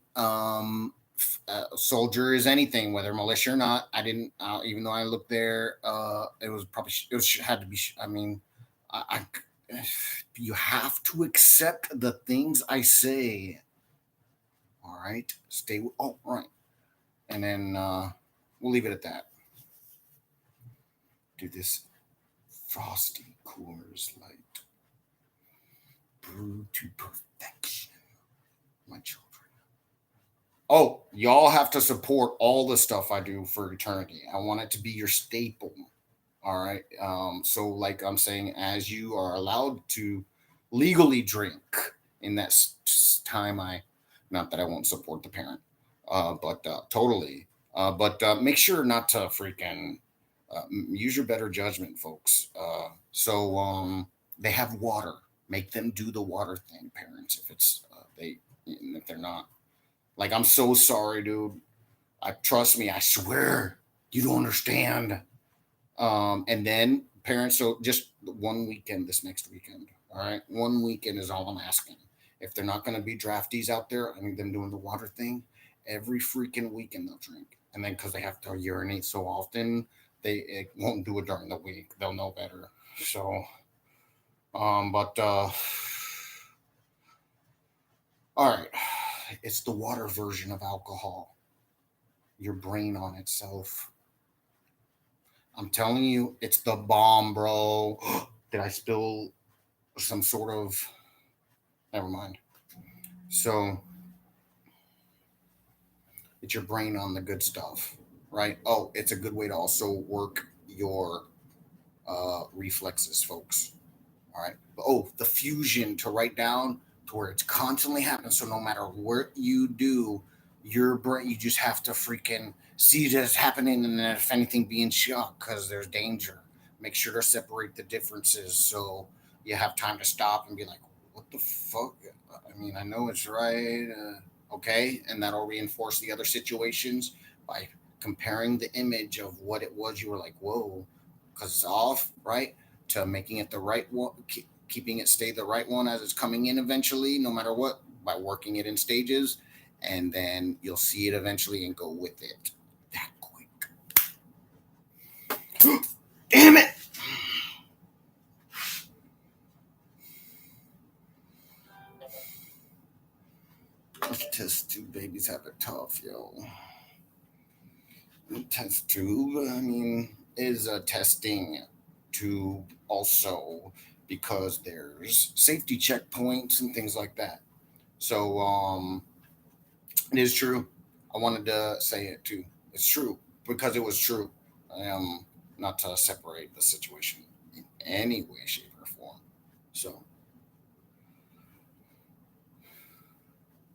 soldier is anything, whether militia or not. I didn't, even though I looked there, it was probably, had to be, I mean, I you have to accept the things I say. All right, stay. Oh, right, and then we'll leave it at that. Do this frosty Coors Light, brewed to perfection, my children. Oh, y'all have to support all the stuff I do for eternity. I want it to be your staple. All right. So, like I'm saying, as you are allowed to legally drink in that time, not that I won't support the parent, but totally. But make sure not to freaking use your better judgment, folks. So they have water. Make them do the water thing, parents. If it's they, if they're not, like, I'm so sorry, dude. I trust me. I swear, you don't understand. And then parents, so just one weekend this next weekend. All right. One weekend is all I'm asking. If they're not going to be draftees out there, I mean, them doing the water thing, every freaking weekend they'll drink. And then because they have to urinate so often, it won't do it during the week. They'll know better. So, all right. It's the water version of alcohol, your brain on itself. I'm telling you, it's the bomb, bro. Did I spill some sort of? Never mind. So it's your brain on the good stuff, right? Oh, it's a good way to also work your reflexes, folks. All right. Oh, the fusion to write down to where it's constantly happening. So no matter what you do, your brain, you just have to freaking see it as happening, and then if anything, be in shock because there's danger. Make sure to separate the differences so you have time to stop and be like, "What the fuck?" I mean, I know it's right. Okay, and that'll reinforce the other situations by comparing the image of what it was you were like, "Whoa," because it's off, right? To making it the right one, keeping it stay the right one as it's coming in eventually, no matter what, by working it in stages, and then you'll see it eventually and go with it that quick. Damn it! Test tube babies have it tough, yo. Test tube, I mean, is a testing tube also because there's safety checkpoints and things like that. So it is true. I wanted to say it too. It's true because it was true. Not to separate the situation in any way, shape, or form. So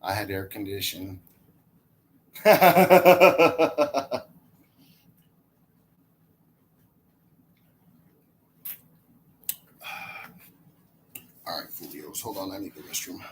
I had air conditioning. All right, Fulios. Hold on, I need the restroom.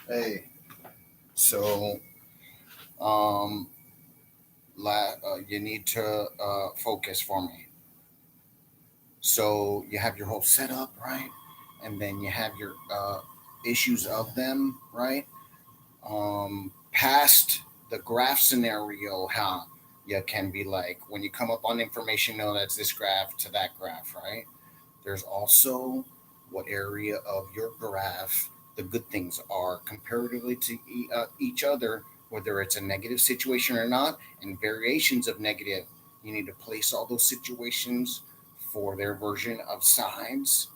Hey, so um, you need to focus for me. So you have your whole setup, right? And then you have your issues of them, right? Past the graph scenario, how you can be like, when you come up on information, no, that's this graph to that graph, right? There's also what area of your graph the good things are comparatively to each other, whether it's a negative situation or not, and variations of negative. You need to place all those situations for their version of sides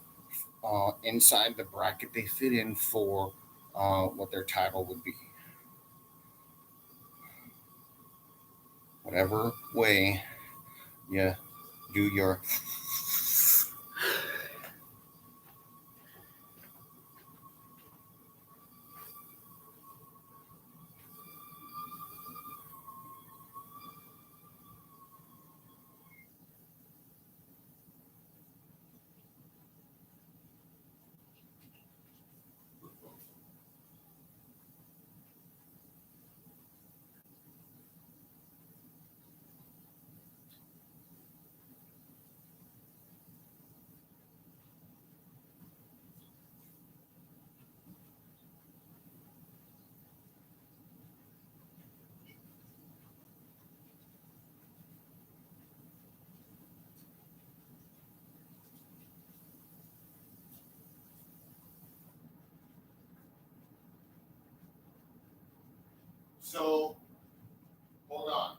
inside the bracket they fit in for what their title would be. Whatever way you do your So hold on.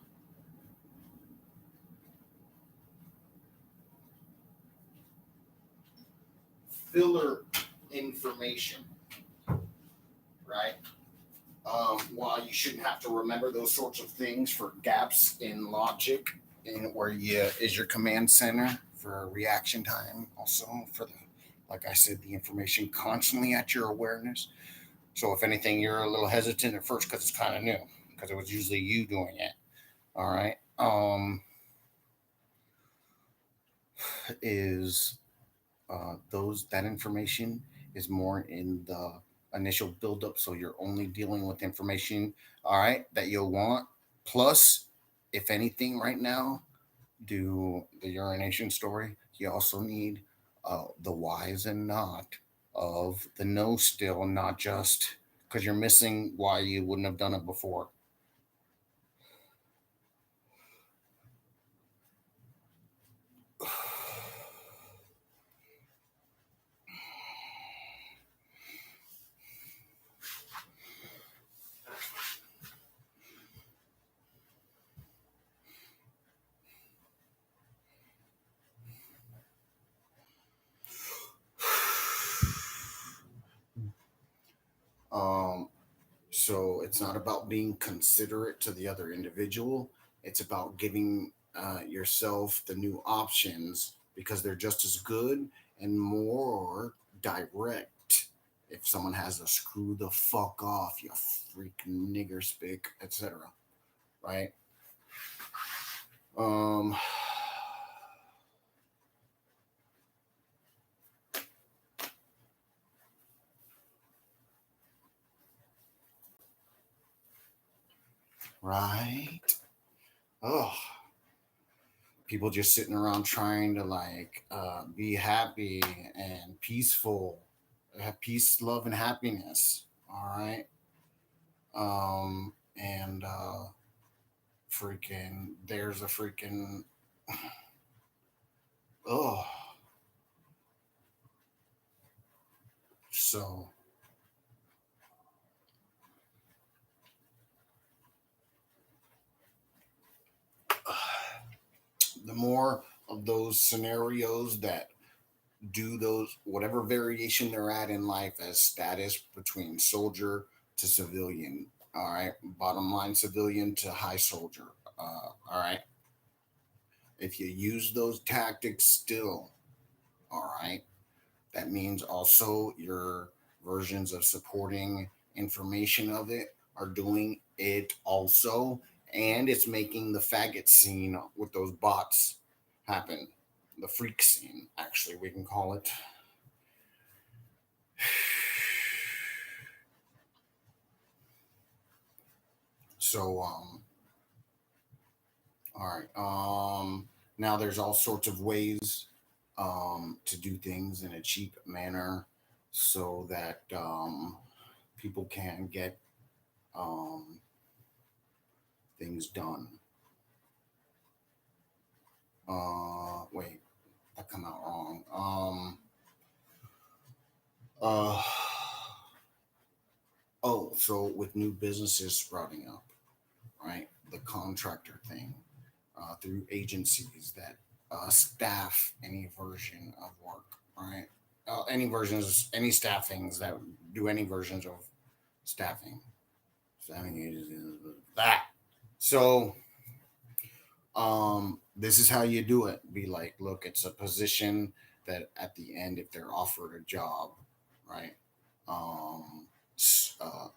Filler information, right? While you shouldn't have to remember those sorts of things for gaps in logic, and where you is your command center for reaction time, also for the, like I said, the information constantly at your awareness. So if anything, you're a little hesitant at first because it's kind of new, because it was usually you doing it. All right. Is those that information is more in the initial buildup, so you're only dealing with information, all right, that you'll want. Plus, if anything, right now, do the urination story. You also need the whys and not of the no still, not just because you're missing why you wouldn't have done it before. Um, so it's not about being considerate to the other individual. It's about giving yourself the new options because they're just as good and more direct. If someone has a screw the fuck off, you freak nigger spick, etc. Right? Um, right. Oh, people just sitting around trying to like be happy and peaceful, have peace, love, and happiness. All right. And freaking, there's a freaking, oh, so the more of those scenarios that do those, whatever variation they're at in life as status between soldier to civilian, all right, bottom line civilian to high soldier, all right, if you use those tactics still, all right, that means also your versions of supporting information of it are doing it also. And it's making the faggot scene with those bots happen. The freak scene, actually, we can call it. So, all right. Now there's all sorts of ways to do things in a cheap manner so that people can get um, things done. Wait, that come out wrong. Uh, oh, so with new businesses sprouting up, right? The contractor thing through agencies that staff any version of work, right? Any versions, any staffings that do any versions of staffing. Staffing agencies, that. So this is how you do it. Be like, look, it's a position that at the end, if they're offered a job, right? um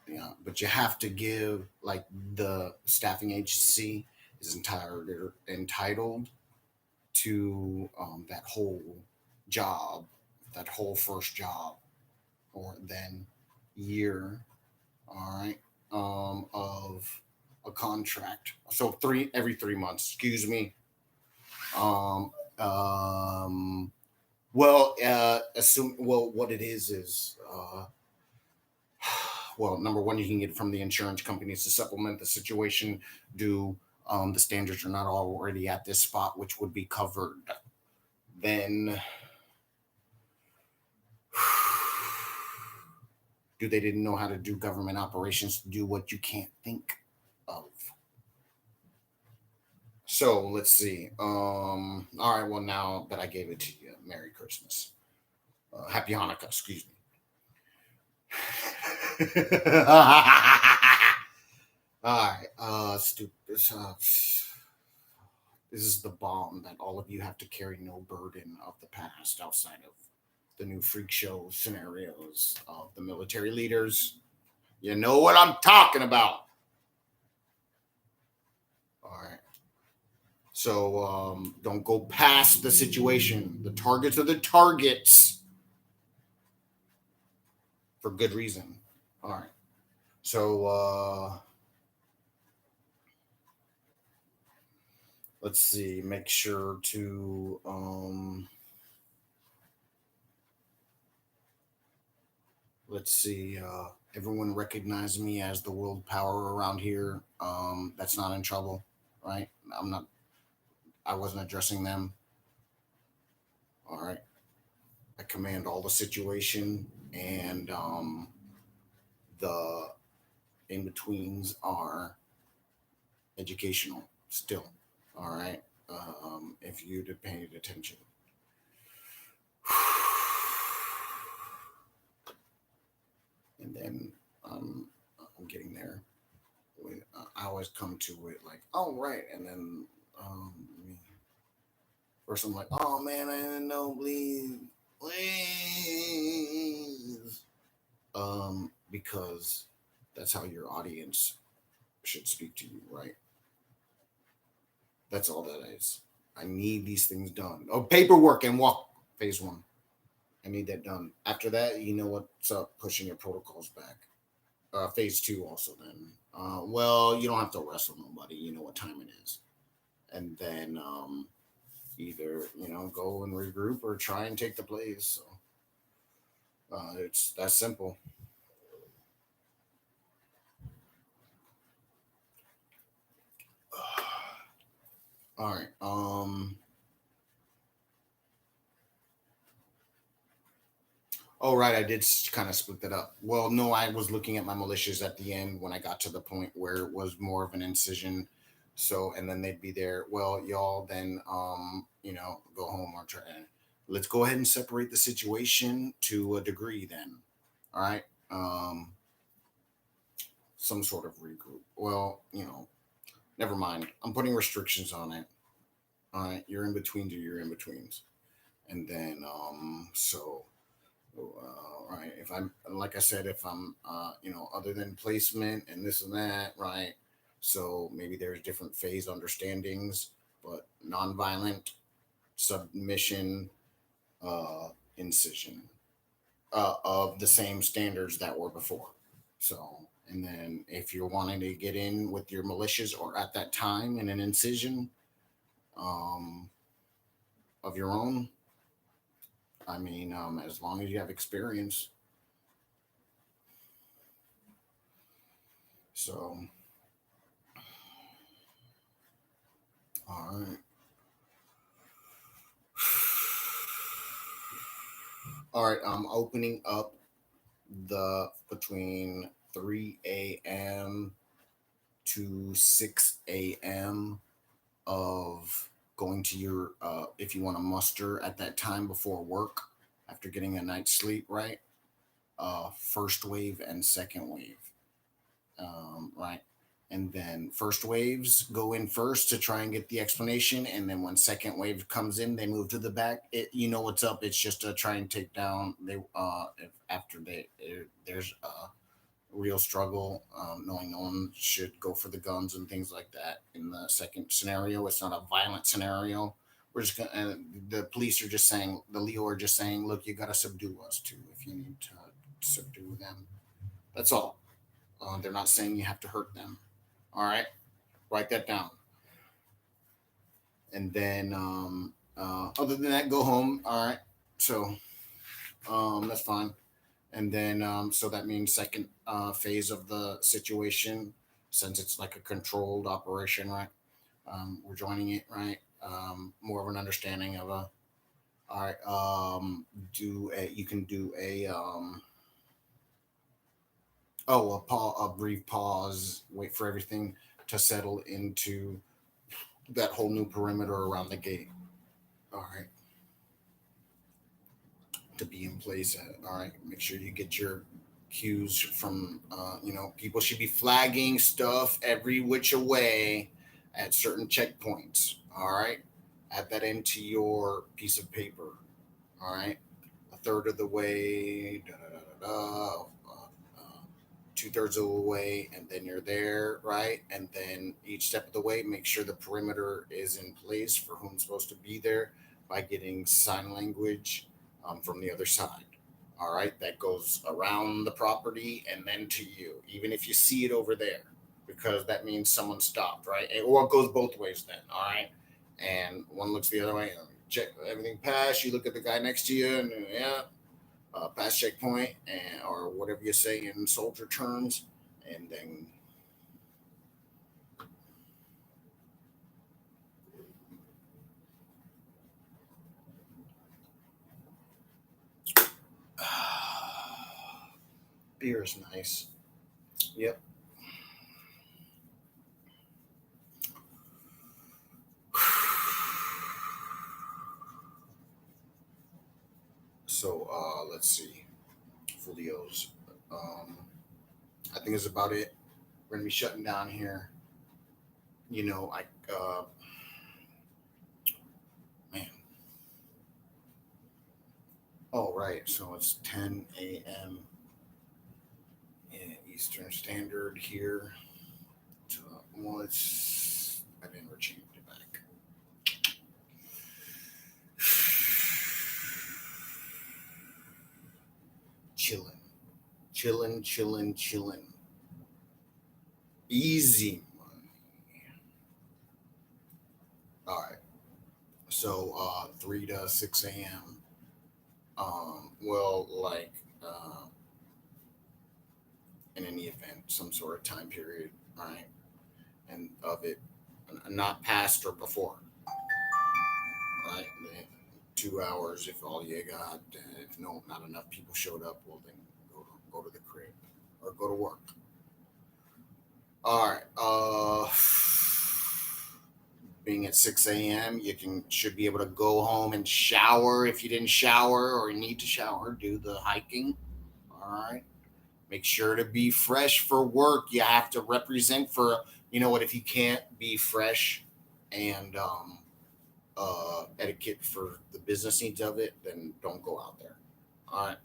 yeah, but you have to give, like, the staffing agency is entitled to that whole job, that whole first job, or then year, all right, of a contract. So three every 3 months, excuse me. Um, um, well, what it is well, number one, you can get it from the insurance companies to supplement the situation. Do the standards are not already at this spot, which would be covered? Then do they didn't know how to do government operations to do what you can't think? of. So let's see. All right. Well, now that I gave it to you, Merry Christmas, Happy Hanukkah. Excuse me. All right. Stupid. This is the bomb that all of you have to carry no burden of the past outside of the new freak show scenarios of the military leaders. You know what I'm talking about. All right. So don't go past the situation. The targets are the targets for good reason. All right. So let's see. Make sure to let's see. Everyone recognize me as the world power around here. That's not in trouble, right? I'm not. I wasn't addressing them. All right. I command all the situation, and the in betweens are educational still. All right. If you'd have paid attention. And then I'm getting there. I always come to it like, oh, right. And then first I'm like, oh, man, I didn't know, please. Please. Because that's how your audience should speak to you, right? That's all that is. I need these things done. Oh, paperwork and walk phase one. I need that done. After that, you know what's up, pushing your protocols back. Phase two also then. Well, you don't have to wrestle nobody. You know what time it is. And then either, go and regroup or try and take the place. So it's that simple. All right. Oh, right. I did kind of split that up. Well, no, I was looking at my militias at the end when I got to the point where it was more of an incision. So, and then they'd be there. Well, y'all then, go home or try. Let's go ahead and separate the situation to a degree then. All right. Some sort of regroup. Well, never mind. I'm putting restrictions on it. All right. Your in betweens are your in betweens. And then, right. If I'm, like I said, if I'm, other than placement and this and that, right. So maybe there's different phase understandings, but nonviolent submission, incision, of the same standards that were before. So, and then if you're wanting to get in with your militias or at that time in an incision, um, of your own, I mean, as long as you have experience. So, all right. All right. I'm opening up the between 3 a.m. to 6 a.m. of going to your, if you want to muster at that time before work after getting a night's sleep, right? First wave and second wave, right? And then first waves go in first to try and get the explanation, and then when second wave comes in, they move to the back. You know what's up. It's just to try and take down. They if after there's a real struggle, knowing no one should go for the guns and things like that. In the second scenario, it's not a violent scenario. We're just gonna. The police are just saying, the Leo are just saying, look, you gotta subdue us too if you need to subdue them. That's all. They're not saying you have to hurt them. All right, write that down. And then, other than that, go home. All right. So, that's fine. And then, so that means second phase of the situation, since it's like a controlled operation, right? We're joining it, right? More of an understanding of a. All right. Do a. You can do a. A brief pause. Wait for everything. to settle into that whole new perimeter around the gate. All right. To be in place. All right. Make sure you get your cues from, people should be flagging stuff every which way at certain checkpoints. All right. Add that into your piece of paper. All right. A third of the way, da, da, da, da, da, 2/3 of the way, and then you're there, right? And then each step of the way, make sure the perimeter is in place for whom's supposed to be there by getting sign language from the other side. All right, that goes around the property and then to you, even if you see it over there, because that means someone stopped, right? Or it goes both ways then, all right? And one looks the other way, check everything passed. You look at the guy next to you, and yeah, pass checkpoint, and or whatever you say in soldier terms, and then beer is nice. Yep. So let's see, Julio's. I think it's about it. We're gonna be shutting down here. I man. Oh right, so it's 10 a.m. in Eastern Standard here. So, well, I never changed it back. Chilling, chilling, chilling, chilling. Easy money. All right. So 3 to 6 a.m. Well, like in any event, some sort of time period, right? And of it, not past or before, right? 2 hours if all you got. If no, not enough people showed up, well then go to the crib or go to work. All right. Being at 6 a.m., you should be able to go home and shower if you didn't shower or you need to shower. Do the hiking. All right. Make sure to be fresh for work. You have to represent for, you know what, if you can't be fresh and etiquette for the business needs of it, then don't go out there. All right.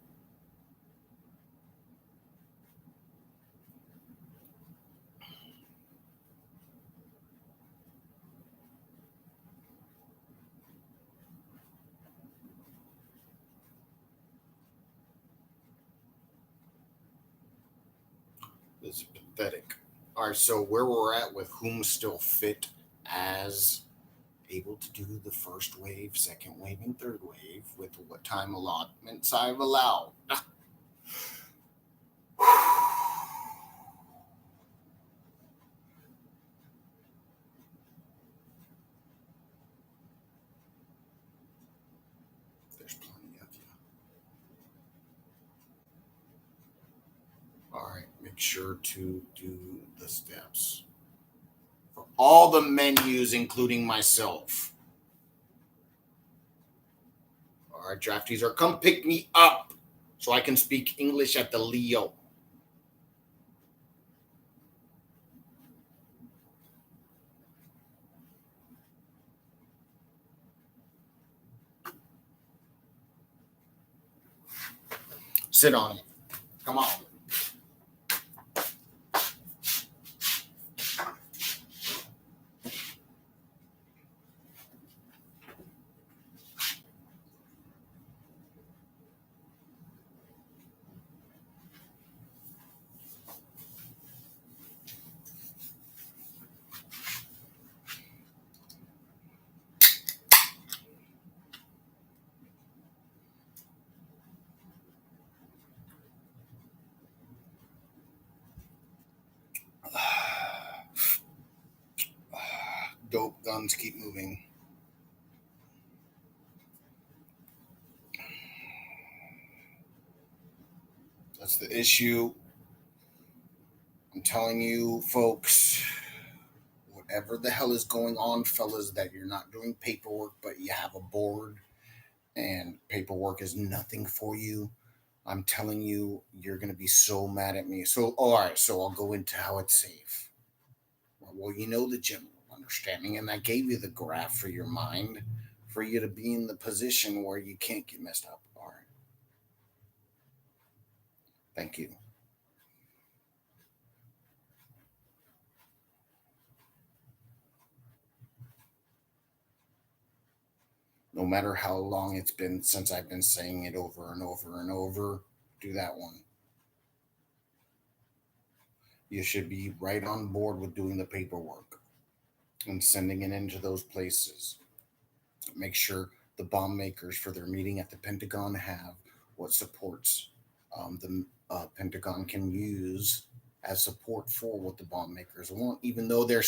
This is pathetic. All right. So where we're at with whom still fit as able to do the first wave, second wave, and third wave with what time allotments I've allowed. There's plenty of you. All right, make sure to do the steps for all the menus, including myself. All right, draftees, or come pick me up so I can speak English at the Leo. Sit on it. Come on. Dope guns keep moving. That's the issue. I'm telling you, folks, whatever the hell is going on, fellas, that you're not doing paperwork, but you have a board and paperwork is nothing for you. I'm telling you, you're going to be so mad at me. So, all right, so I'll go into how it's safe. Well, you know the general understanding, and I gave you the graph for your mind for you to be in the position where you can't get messed up. All right. Thank you. No matter how long it's been since I've been saying it over and over and over, do that one. You should be right on board with doing the paperwork and sending it into those places. Make sure the bomb makers for their meeting at the Pentagon have what supports the Pentagon can use as support for what the bomb makers want, even though they're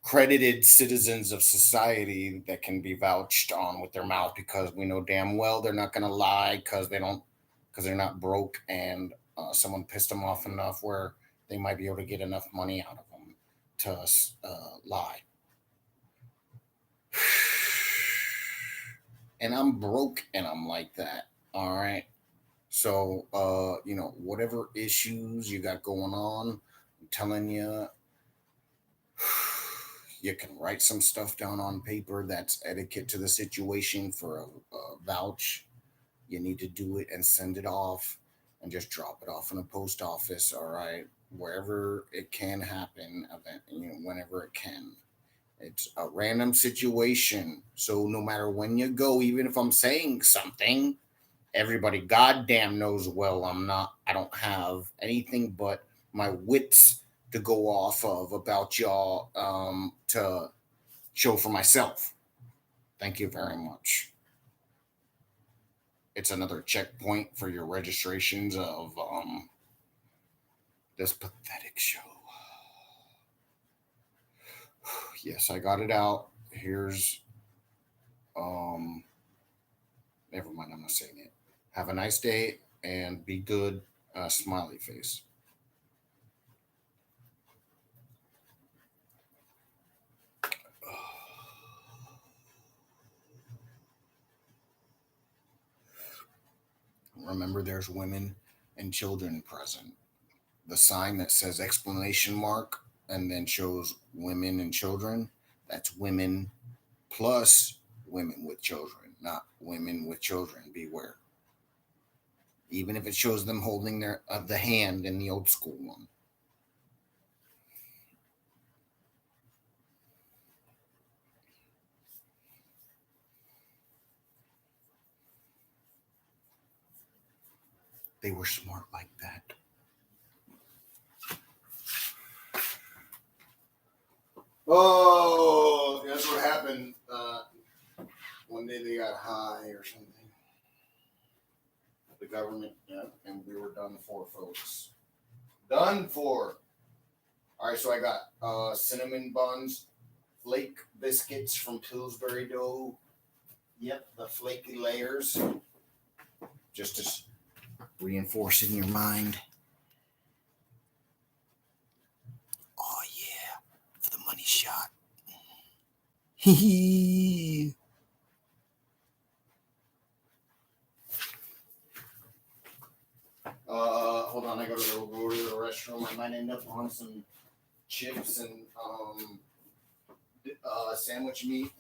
credited citizens of society that can be vouched on with their mouth, because we know damn well they're not going to lie because they're not broke, and someone pissed them off enough where they might be able to get enough money out of them to lie. And I'm broke and I'm like that. All right. So, whatever issues you got going on, I'm telling you, you can write some stuff down on paper that's etiquette to the situation for a vouch. You need to do it and send it off and just drop it off in a post office. All right. Wherever it can happen, whenever it can. It's a random situation. So no matter when you go, even if I'm saying something, everybody goddamn knows well I don't have anything but my wits to go off of about y'all to show for myself. Thank you very much. It's another checkpoint for your registrations of this pathetic show. Yes, I got it out. Here's never mind, I'm not saying it. Have a nice day and be good. Smiley face. Remember, there's women and children present. The sign that says exclamation mark and then shows women and children, that's women plus women with children, not women with children. Beware. Even if it shows them holding the hand in the old school one. They were smart like that. Oh, that's what happened. One day they got high or something. The government, yeah, and we were done for, folks. Done for. All right, so I got cinnamon buns, flake biscuits from Pillsbury dough. Yep, the flaky layers. Just to reinforce in your mind. Oh yeah, for the money shot. Hee. Hold on, I gotta go to the restroom. I might end up on some chips and sandwich meat.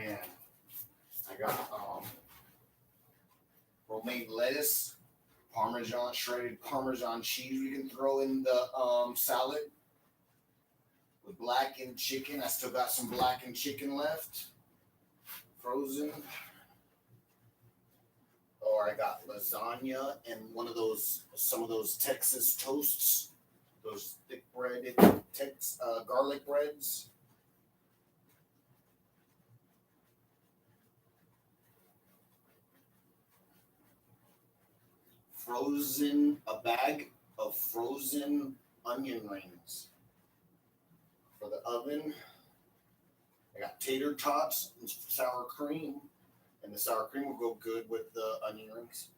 man, I got romaine lettuce, shredded Parmesan cheese you can throw in the salad with blackened chicken. I still got some blackened chicken left, frozen. Or I got lasagna and some of those Texas toasts, those thick breaded garlic breads. A bag of frozen onion rings for the oven. I got tater tots and sour cream, and the sour cream will go good with the onion rings.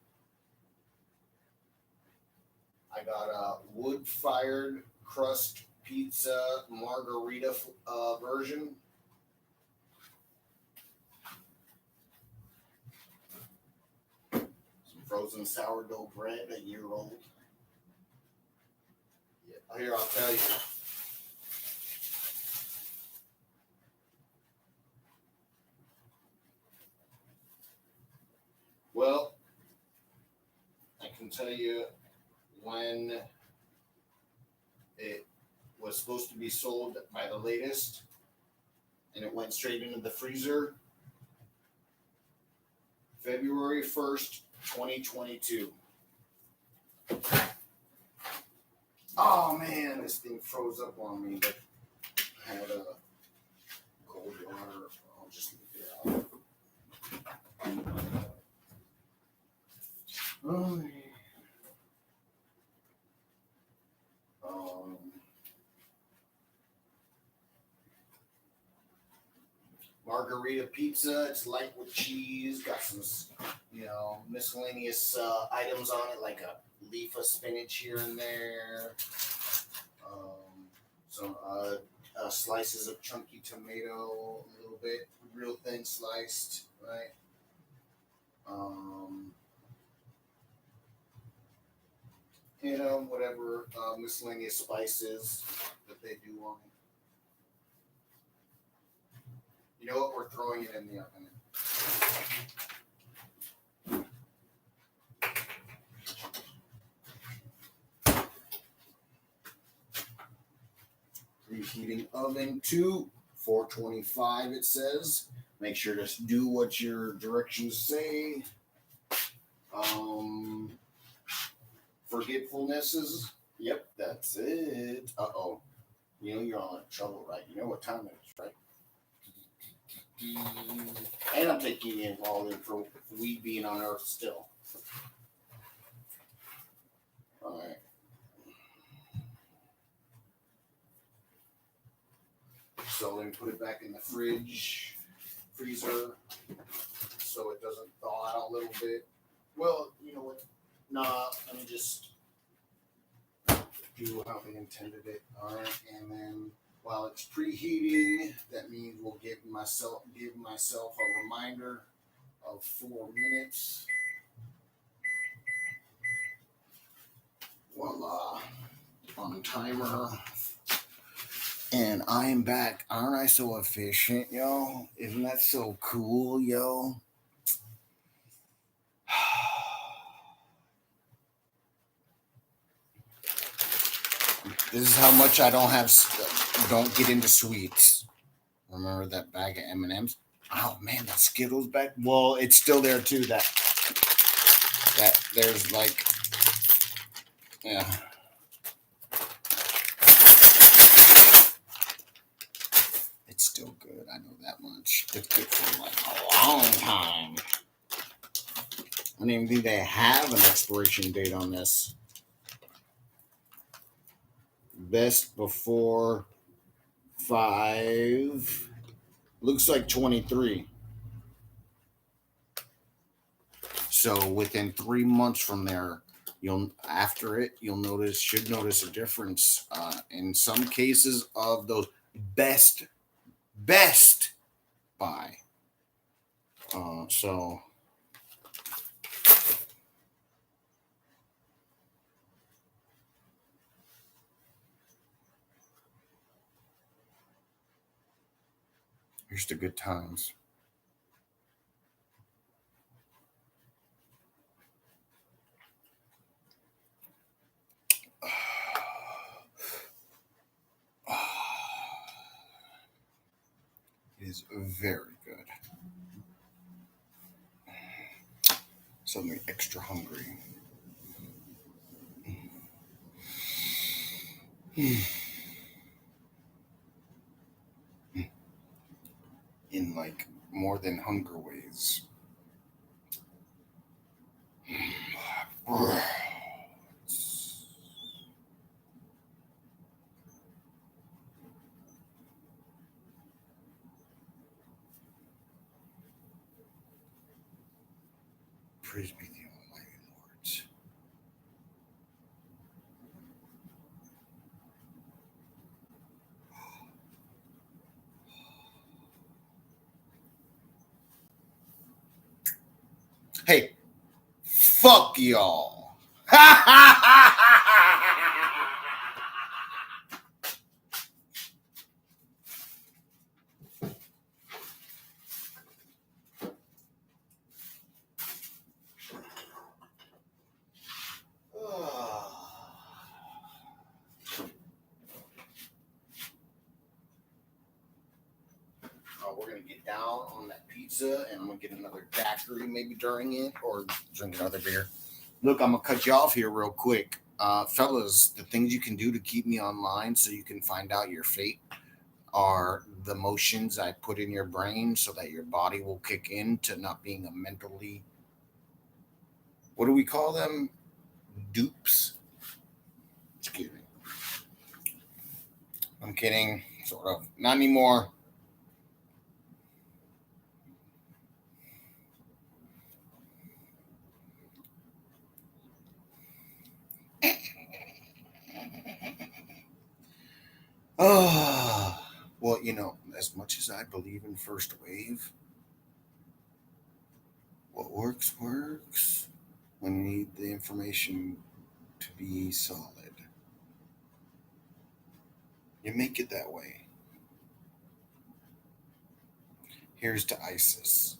I got a wood-fired crust pizza margarita version. Some frozen sourdough bread, a year old. Yeah, here, I'll tell you. Well, I can tell you when it was supposed to be sold by the latest, and it went straight into the freezer. February 1st, 2022. Oh man, this thing froze up on me, but I had a cold water. I'll just leave it out. Margarita pizza. It's light with cheese. Got some, miscellaneous items on it, like a leaf of spinach here and there. Some slices of chunky tomato, a little bit, real thin sliced, right? Whatever miscellaneous spices that they do on it. You know what? We're throwing it in the oven. Reheating oven to 425, it says. Make sure to do what your directions say. Forgetfulnesses. Yep, that's it. Uh-oh. You're all in trouble, right? You know what time it is, right? And I'm taking in all in for we being on Earth still. All right. So let me put it back in the freezer, so it doesn't thaw out a little bit. Well, you know what? Nah, let me just do how they intended it. All right, and then while it's preheating, that means we'll give myself a reminder of 4 minutes. Voila, on timer. And I am back. Aren't I so efficient, yo? Isn't that so cool, yo? This is how much I don't get into sweets. Remember that bag of M&Ms? Oh man, that Skittles bag. Well, it's still there too. That there's like, yeah. It's still good. I know that much. It's good for like a long time. I don't even think they have an expiration date on this. Best before 5. Looks like 23. So within 3 months from there, you'll should notice a difference in some cases of those best buy. So here's the good times. is very good. Suddenly extra hungry. In like more than hunger ways. Praise be the Almighty Lord. Hey, fuck y'all. We're gonna get down on that pizza, and I'm gonna get another daiquiri maybe during it, or drink another beer. Look, I'm gonna cut you off here real quick, fellas. The things you can do to keep me online so you can find out your fate are the motions I put in your brain so that your body will kick in to not being a mentally, what do we call them? Dupes. Just kidding. I'm kidding, sort of. Not anymore. Oh, well, as much as I believe in first wave, what works works when you need the information to be solid. You make it that way. Here's to ISIS.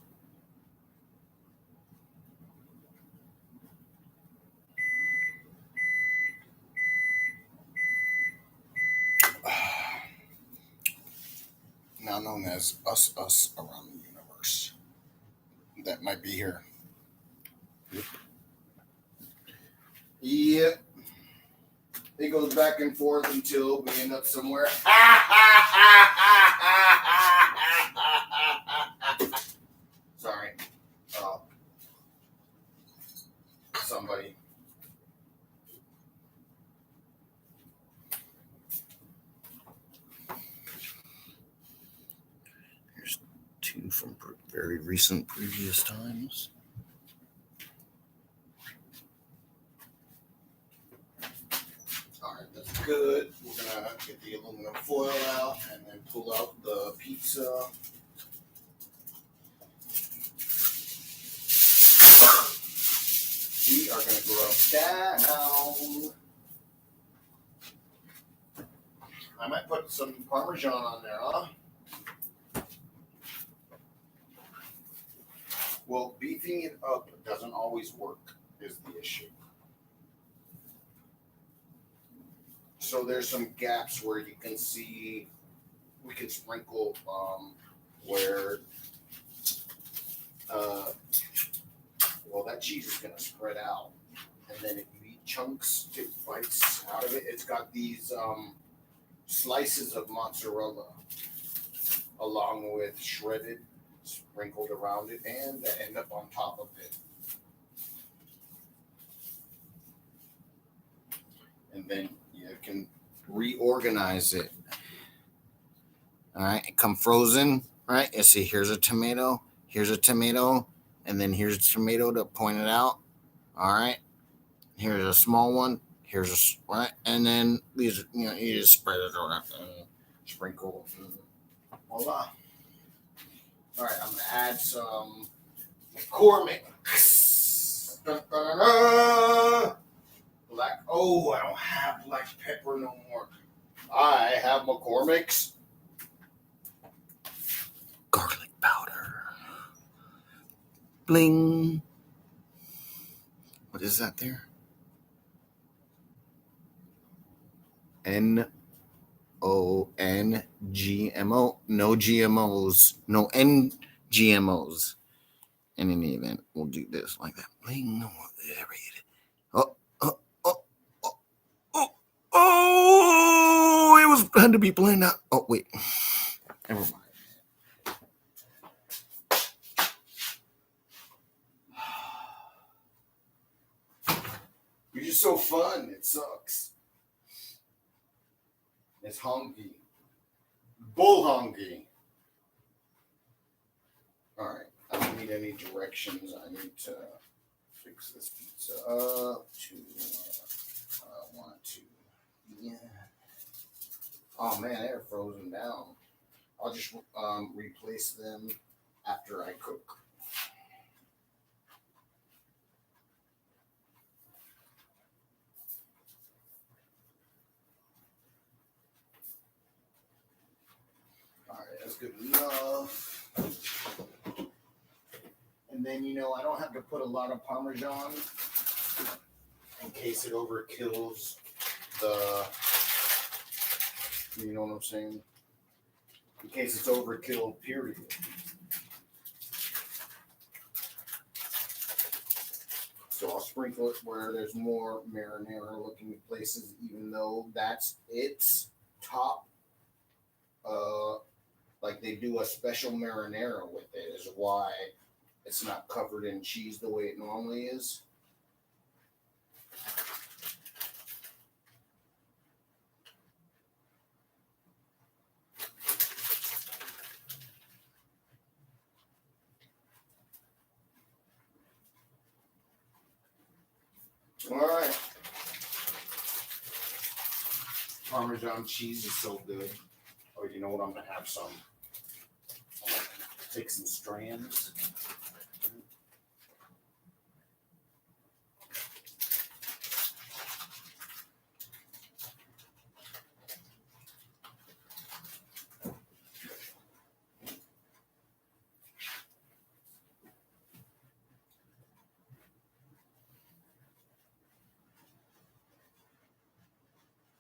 Now known as us around the universe. That might be here. Yep. It goes back and forth until we end up somewhere. Sorry. Somebody. Here's two from very recent previous times. Alright, that's good. We're gonna get the aluminum foil out and then pull out the pizza. We are gonna rub down. I might put some Parmesan on there, huh? Well, beefing it up doesn't always work, is the issue. So there's some gaps where you can see, we can sprinkle where, well, that cheese is going to spread out. And then if you eat chunks, take bites out of it, it's got these slices of mozzarella along with shredded sprinkled around it and that end up on top of it. And then you can reorganize it. All right, it come frozen, right? You see, here's a tomato, and then here's a tomato to point it out. All right, here's a small one, here's a right, and then these, you just spread it around and sprinkle. Voila. All right, I'm gonna add some McCormick's. Black. Oh, I don't have black pepper no more. I have McCormick's garlic powder. Bling. What is that there? NO. GMO. No GMOs. No NGMOs. In any event, we'll do this like that. Oh, oh, oh, oh, oh, oh! It was had to be blended out. Oh, wait. Never mind. You're just so fun. It sucks. It's honky. Bull honky. All right. I don't need any directions. I need to fix this pizza up to I want to. Yeah. Oh man, they're frozen down. I'll just replace them after I cook. All right, that's good enough. And then, I don't have to put a lot of Parmesan in case it overkills the, you know what I'm saying? In case it's overkill, period. So I'll sprinkle it where there's more marinara looking places, even though that's its top. Like they do a special marinara with it, is why it's not covered in cheese the way it normally is. All right. Parmesan cheese is so good. Oh, you know what? I'm going to have some. I'm going to take some strands.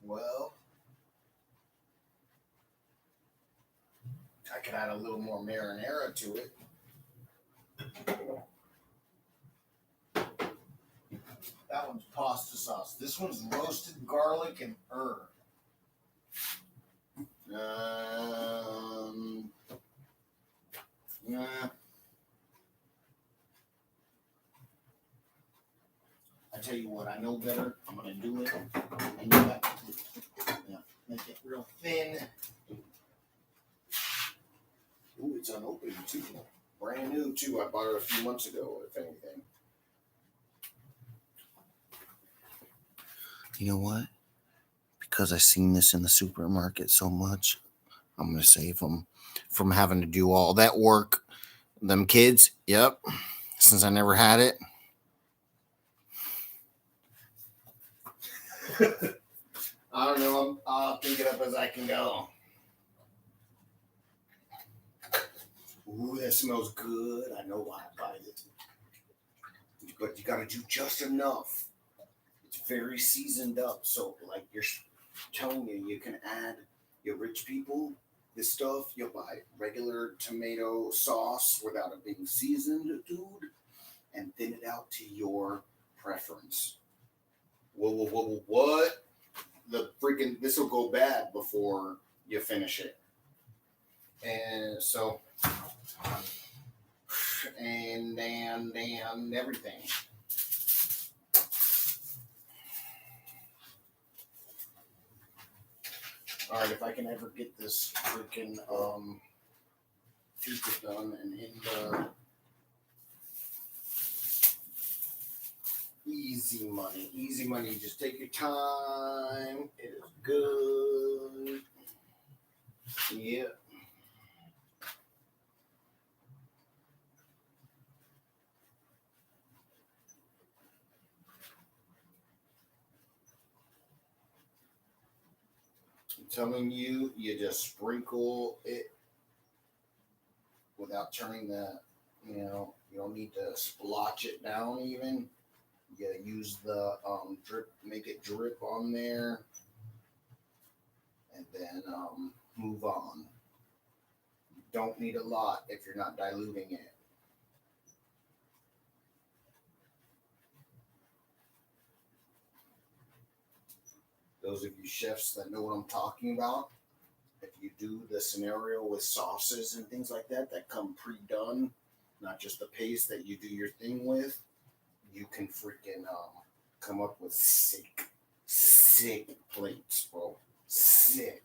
Well, I could add a little more marinara to it. That one's pasta sauce. This one's roasted garlic and herb. Yeah. I tell you what, I know better. I'm gonna do it, and you got to make it real thin. Ooh, it's unopened too. Brand new too. I bought it a few months ago, if anything. You know what? Because I've seen this in the supermarket so much, I'm gonna save them from having to do all that work. Them kids, yep. Since I never had it. I don't know. I'll pick it up as I can go. Ooh, that smells good. I know why I buy it. But you got to do just enough. It's very seasoned up. So, like you're telling you can add your rich people this stuff. You'll buy regular tomato sauce without it being seasoned, dude, and thin it out to your preference. Whoa, what? The freaking, this will go bad before you finish it. And so, and everything. All right, if I can ever get this freaking pizza done and in the easy money, just take your time. It is good. Yeah. I'm telling you, you just sprinkle it without turning the, you don't need to splotch it down even. You gotta use the drip, make it drip on there. and then move on. You don't need a lot if you're not diluting it. Those of you chefs that know what I'm talking about, if you do the scenario with sauces and things like that that come pre-done, not just the paste that you do your thing with, you can freaking come up with sick plates, bro. Sick.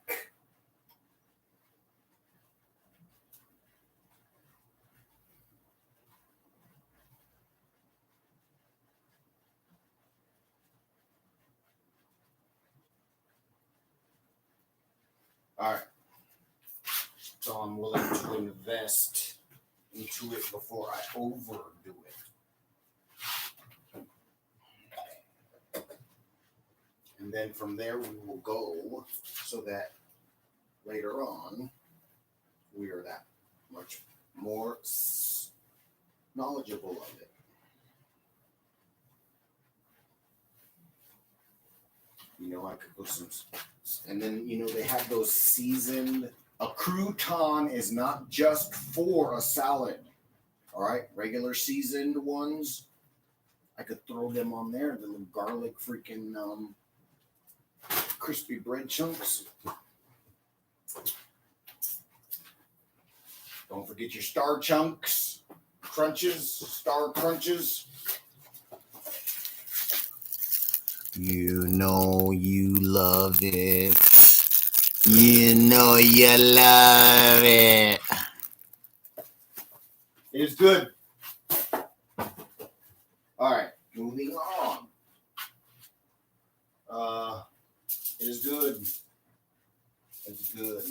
All right. So I'm willing to invest into it before I overdo it. And then from there we will go so that later on we are that much more knowledgeable of it. You know, I could put some, and then, you know, they have those seasoned. A crouton is not just for a salad. All right, regular seasoned ones, I could throw them on there. The little garlic freaking crispy bread chunks. Don't forget your star chunks, star crunches. You know you love it. You know you love it. It's good. All right, moving on. It is good. It's good.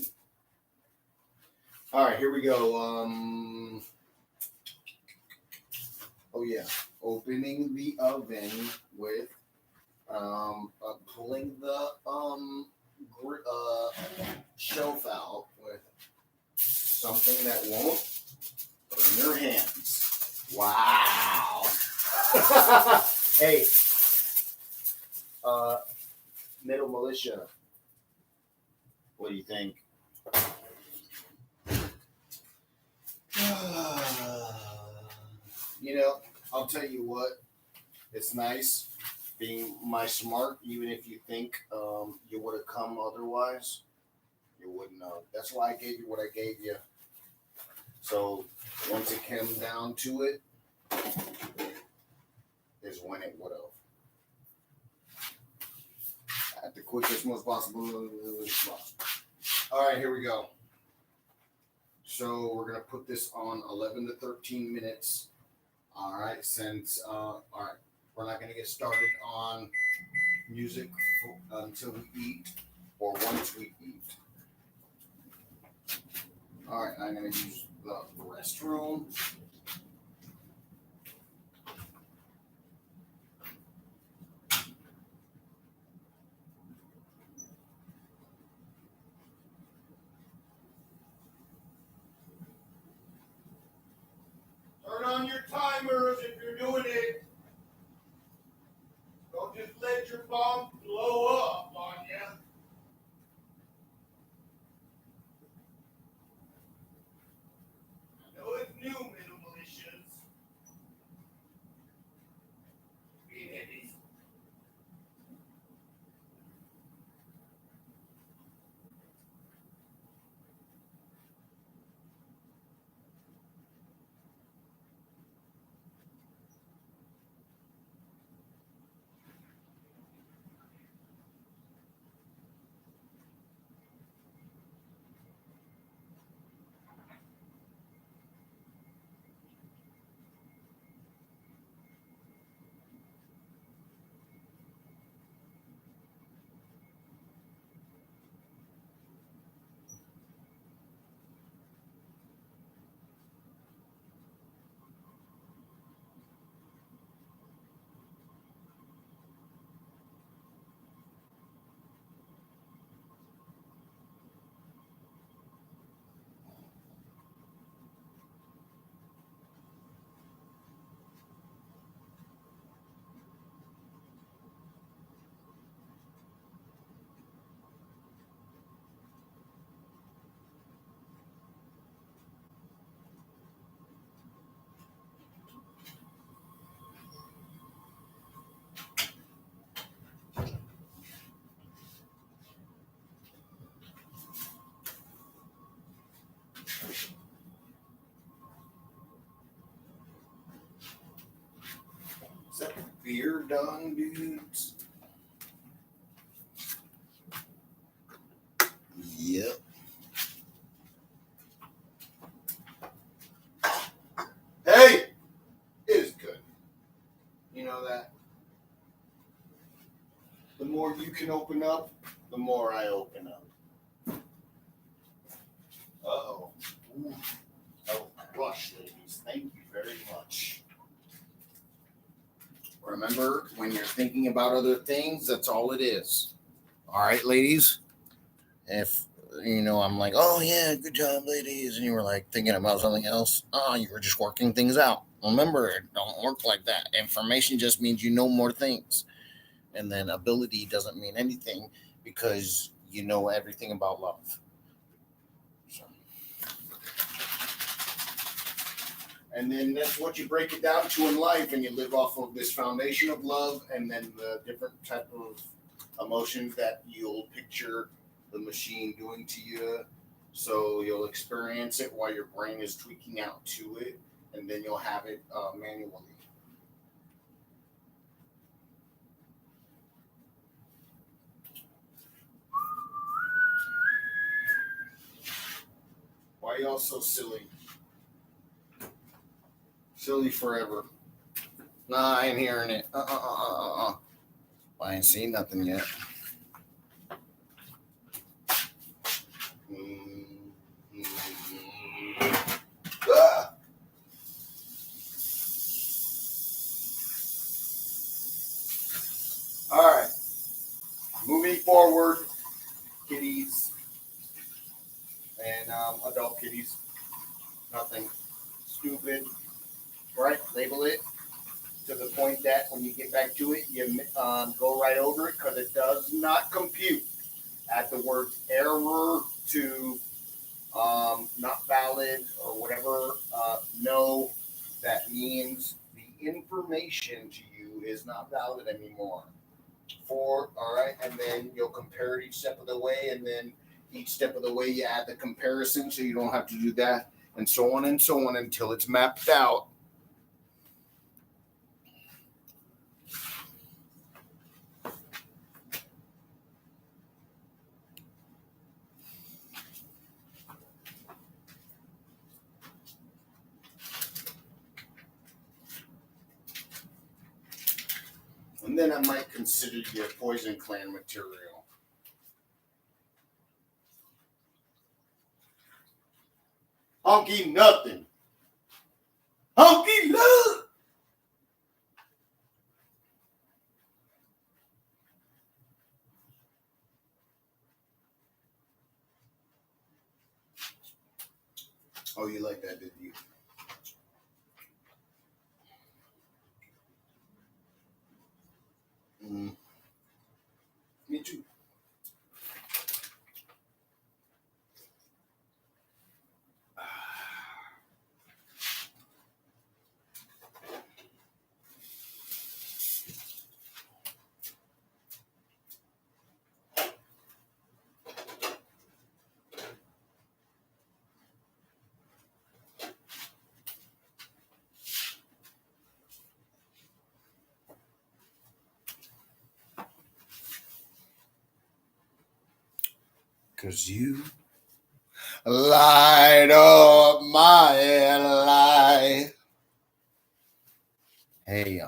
All right, here we go. Oh yeah, opening the oven with pulling the shelf out with something that won't burn your hands. Wow. Hey, middle militia, what do you think? You know, I'll tell you what, it's nice being my smart, even if you think you would have come otherwise, you wouldn't know. That's why I gave you what I gave you. So once it came down to it, is when it would have. At the quickest, most possible. All right, here we go. So we're gonna put this on 11 to 13 minutes. All right, since all right, we're not gonna get started on music until we eat or once we eat. All right, I'm gonna use the restroom. Turn on your timers if you're doing it. Don't just let your bomb blow up on you. I know it's new, middle militias. Being hippies. beer done, dudes. Yep. Hey, it is good. You know that? The more you can open up, the more I open up. Uh-oh. Ooh. Oh, rush, ladies. Thank you very much. Remember, when you're thinking about other things, that's all it is. All right, ladies? If, I'm like, oh, yeah, good job, ladies. And you were like thinking about something else. Oh, you were just working things out. Remember, it don't work like that. Information just means you know more things. And then ability doesn't mean anything because you know everything about love. So. And then that's what you break it down to in life, and you live off of this foundation of love and then the different type of emotions that you'll picture the machine doing to you. So you'll experience it while your brain is tweaking out to it, and then you'll have it manually. Why y'all so silly? Silly forever. Nah, I ain't hearing it. I ain't seen nothing yet. Ah! All right. Moving forward, kitties and adult kitties. Nothing stupid, right? Label it to the point that when you get back to it, you go right over it because it does not compute. Add the word error to not valid or whatever. No, that means the information to you is not valid anymore. All right, and then you'll compare it each step of the way, and then each step of the way you add the comparison so you don't have to do that, and so on until it's mapped out. And then I might consider you a Poison Clan material. Honky nothing. Honky love. Oh, you like that, did you? Mm. Me too. Because you light up my life. Hey,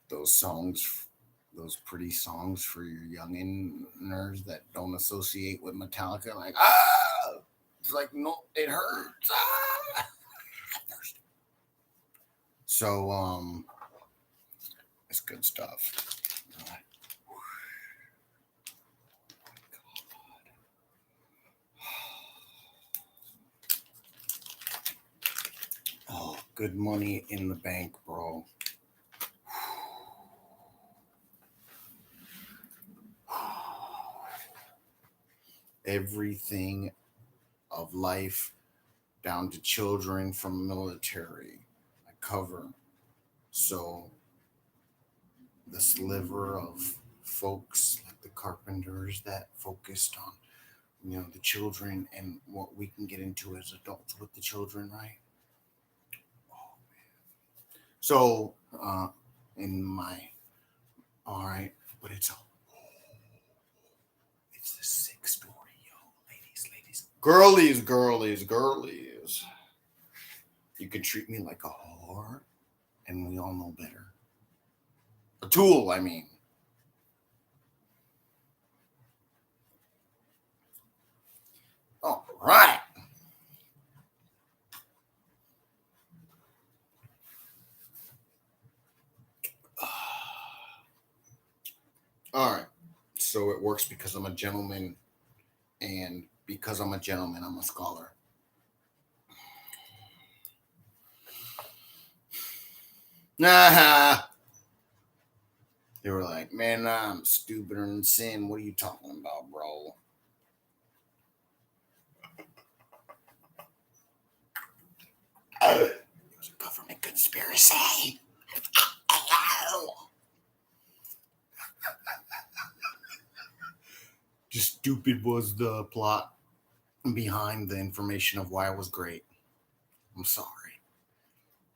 those songs, those pretty songs for your youngins that don't associate with Metallica, like, it's like, no, it hurts. So, it's good stuff. Oh, good money in the bank, bro. Everything of life down to children from military I cover. So the sliver of folks like the carpenters that focused on the children and what we can get into as adults with the children, right? So uh, in my, all right, but it's the sick story, yo, girlies. You can treat me like a whore, and we all know better. A tool, I mean. All right. All right. So it works because I'm a gentleman, and because I'm a gentleman, I'm a scholar. Nah. They were like, man, I'm stupider than sin. What are you talking about, bro? It was a government conspiracy. Just stupid was the plot behind the information of why it was great. I'm sorry.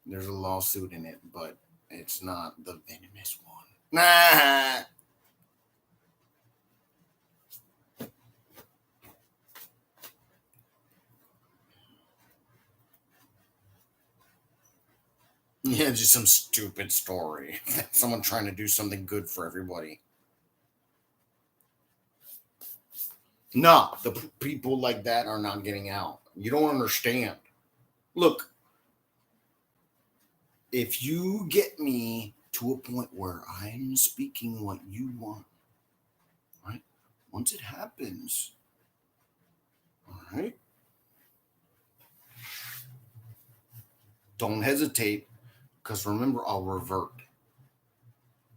There's a lawsuit in it, but it's not the venomous one. Nah. Yeah, just some stupid story. Someone trying to do something good for everybody. No, the people like that are not getting out. You don't understand. Look, if you get me to a point where I'm speaking what you want, right? Once it happens, all right, don't hesitate, because remember, I'll revert.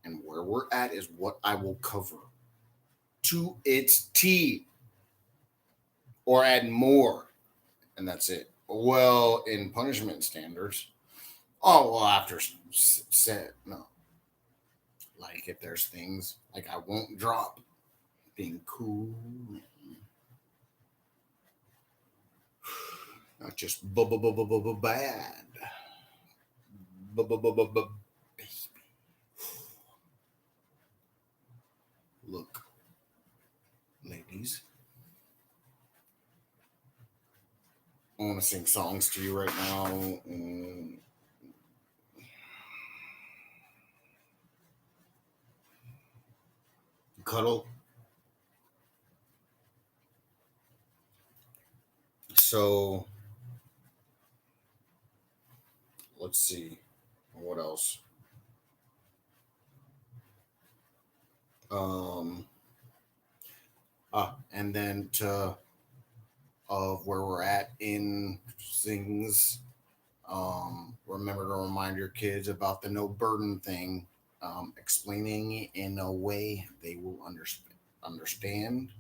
And where we're at is what I will cover to its T, or add more, and that's it. Well, in punishment standards, oh, well, after said, no. Like, if there's things like I won't drop, being cool, not just bad. Baby. Look, ladies, I want to sing songs to you right now. Cuddle. So, let's see. What else? Um, and then to of where we're at in things. Remember to remind your kids about the no burden thing. Explaining it in a way they will understand,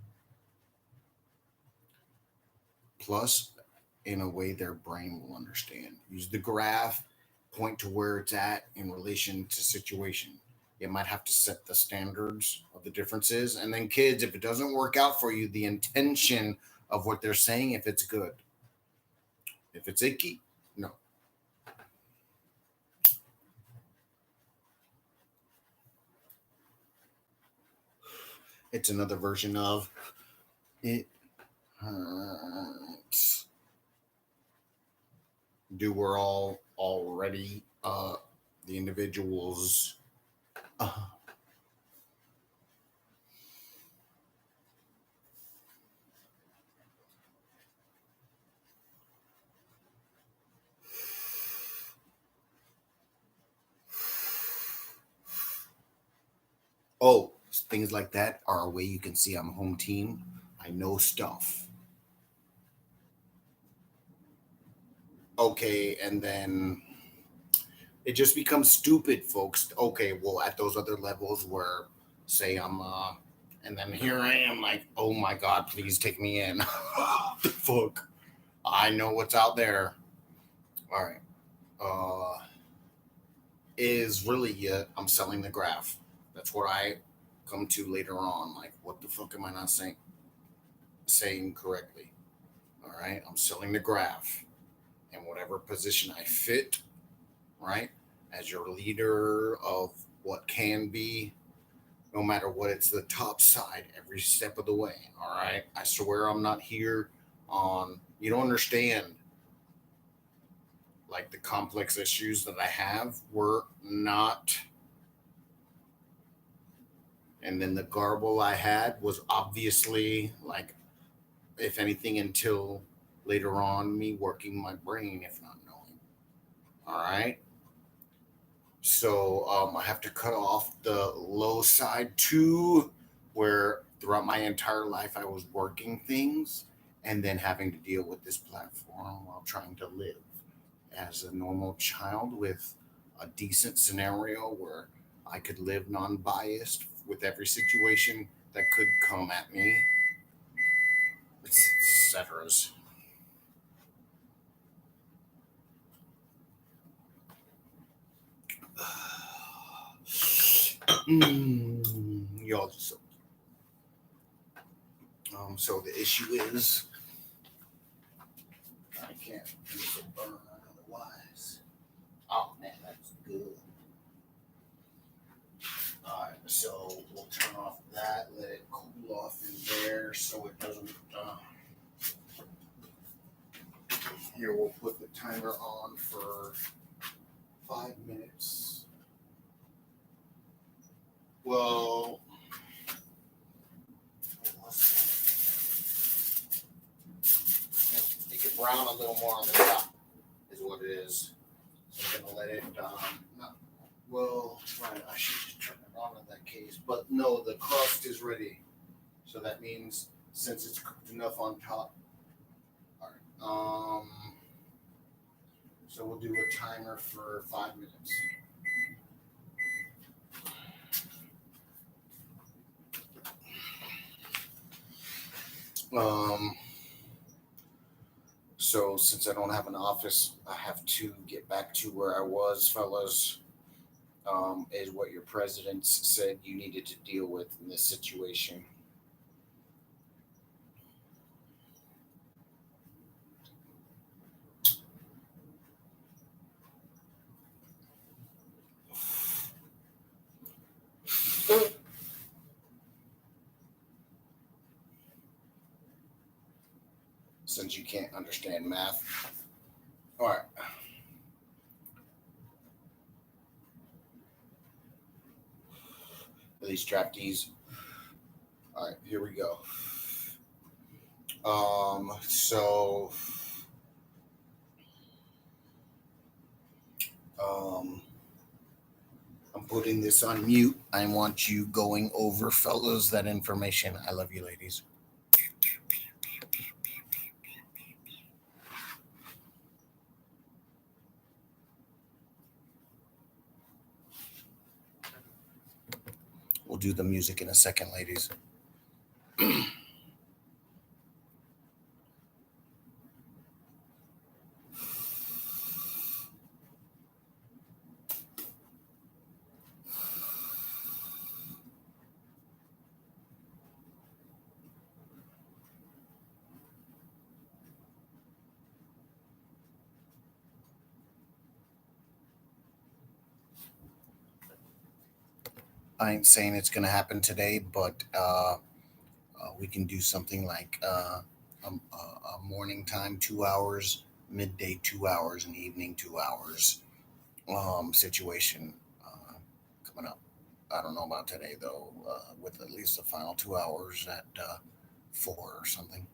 plus in a way their brain will understand. Use the graph, point to where it's at in relation to situation. You might have to set the standards of the differences, and then kids, if it doesn't work out for you, the intention of what they're saying, if it's good. If it's icky, no. It's another version of it hurts. Do we're all already the individuals uh, oh, things like that are a way you can see I'm home team. I know stuff. Okay, and then it just becomes stupid, folks. Okay, well, at those other levels where, say, I'm, and then here I am, like, oh my God, please take me in. The fuck? I know what's out there. All right. Is really, I'm selling the graph. That's what I come to later on. Like, what the fuck am I not saying correctly? All right. I'm selling the graph in whatever position I fit, right? as your leader of what can be, no matter what, it's the top side every step of the way. All right. I swear I'm not here on, you don't understand, like the complex issues that I have were not. And then the garble I had was obviously like, if anything, until later on, me working my brain, if not knowing. All right. So I have to cut off the low side too, where throughout my entire life I was working things and then having to deal with this platform while trying to live as a normal child with a decent scenario where I could live non biased with every situation that could come at me, etc. Y'all, so the issue is I can't use a burner otherwise. Oh man, that's good. All right, so we'll turn off that, let it cool off in there so it doesn't. Here, we'll put the timer on for 5 minutes. Well, it can brown a little more on the top, is what it is. So I'm gonna let it. Well, right, I should just turn it on in that case. But no, the crust is ready. So that means since it's cooked enough on top. All right. So we'll do a timer for 5 minutes. So since I don't have an office, I have to get back to where I was, fellas. Is what your presidents said you needed to deal with in this situation. Since you can't understand math. All right. These draftees. All right, here we go. So I'm putting this on mute. I want you going over, fellas, that information. I love you, ladies. We'll do the music in a second, ladies. I ain't saying it's gonna happen today, but we can do something like a morning time 2 hours, midday 2 hours, and evening 2 hours situation coming up. I don't know about today though, with at least the final 2 hours at 4 or something.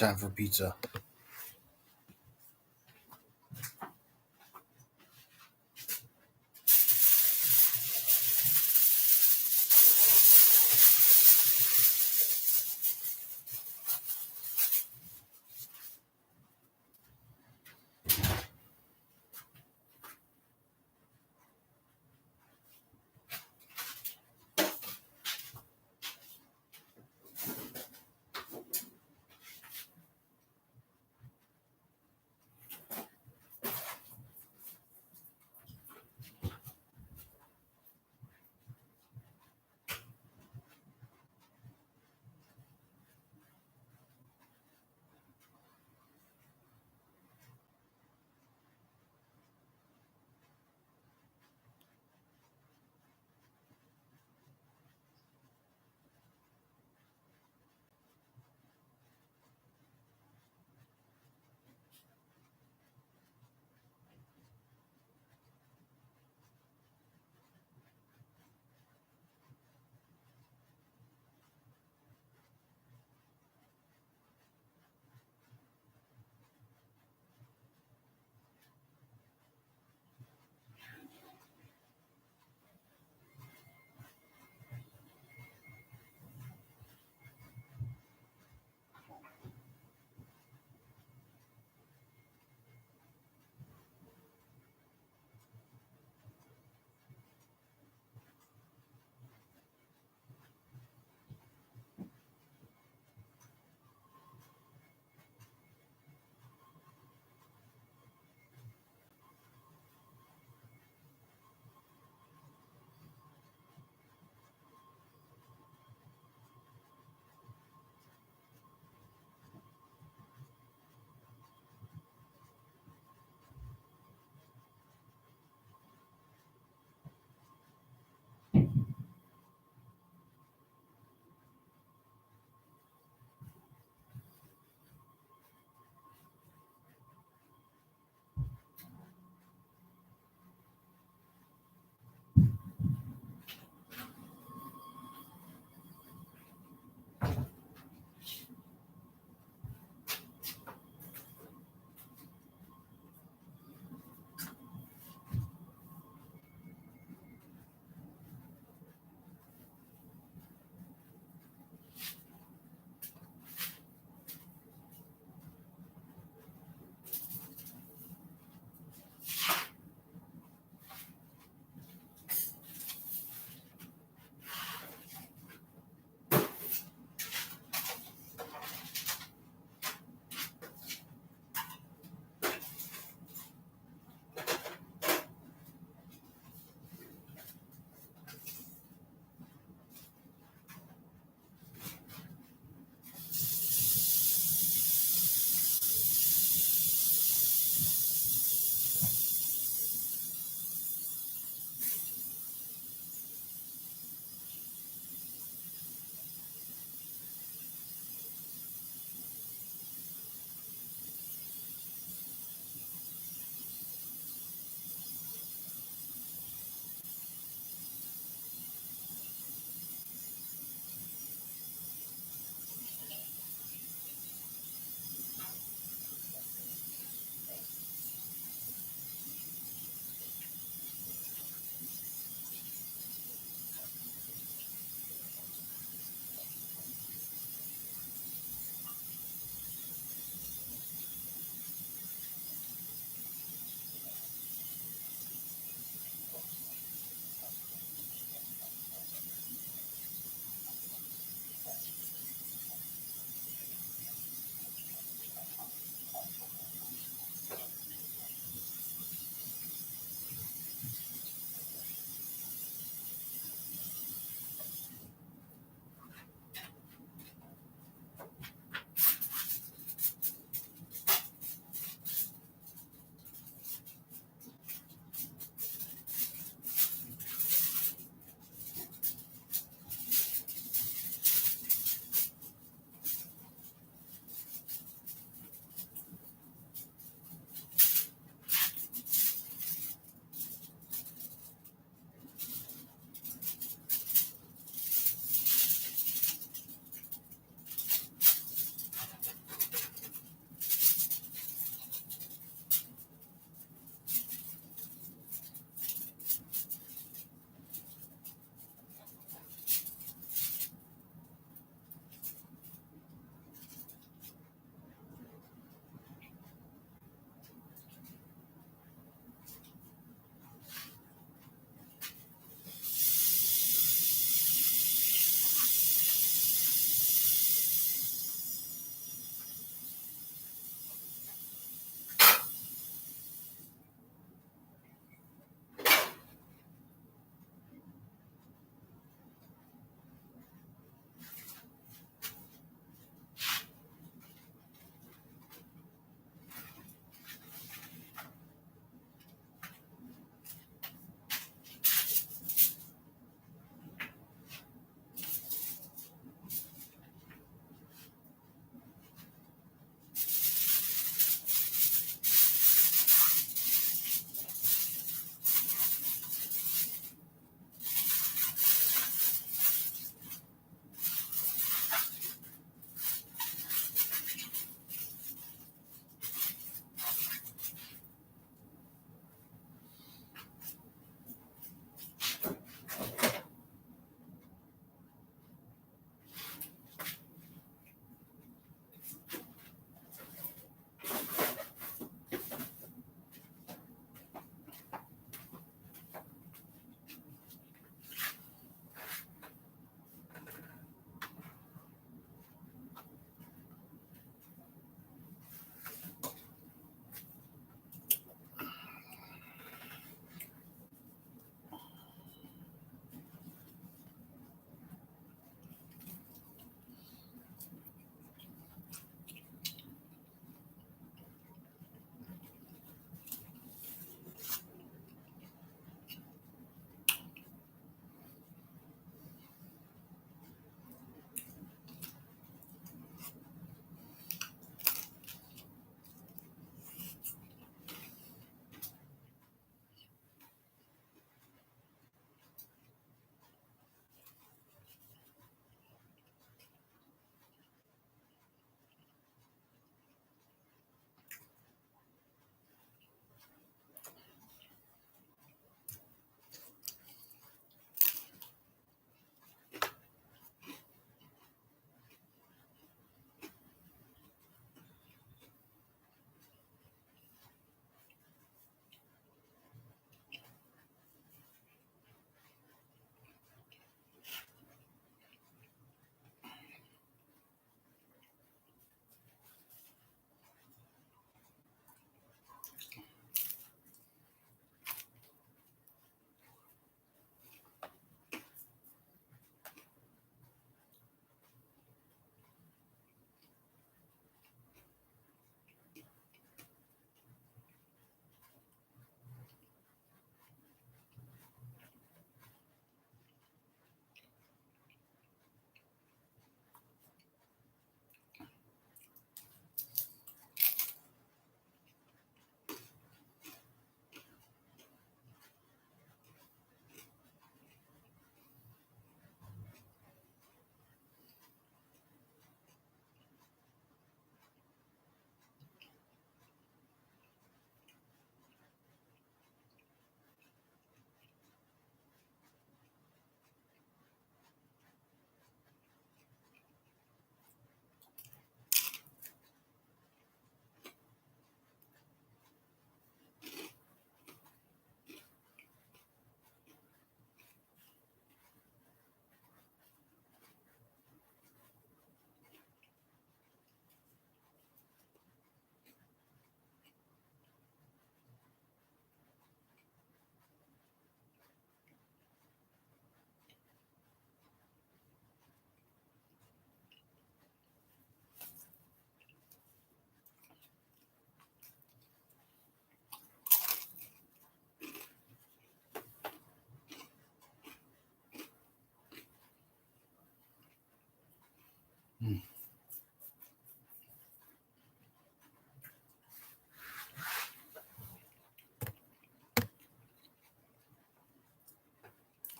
Time for pizza.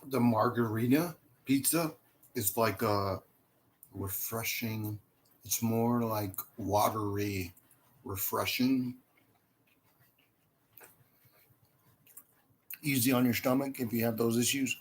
The margarita pizza is like a refreshing. It's more like watery, refreshing, easy on your stomach if you have those issues.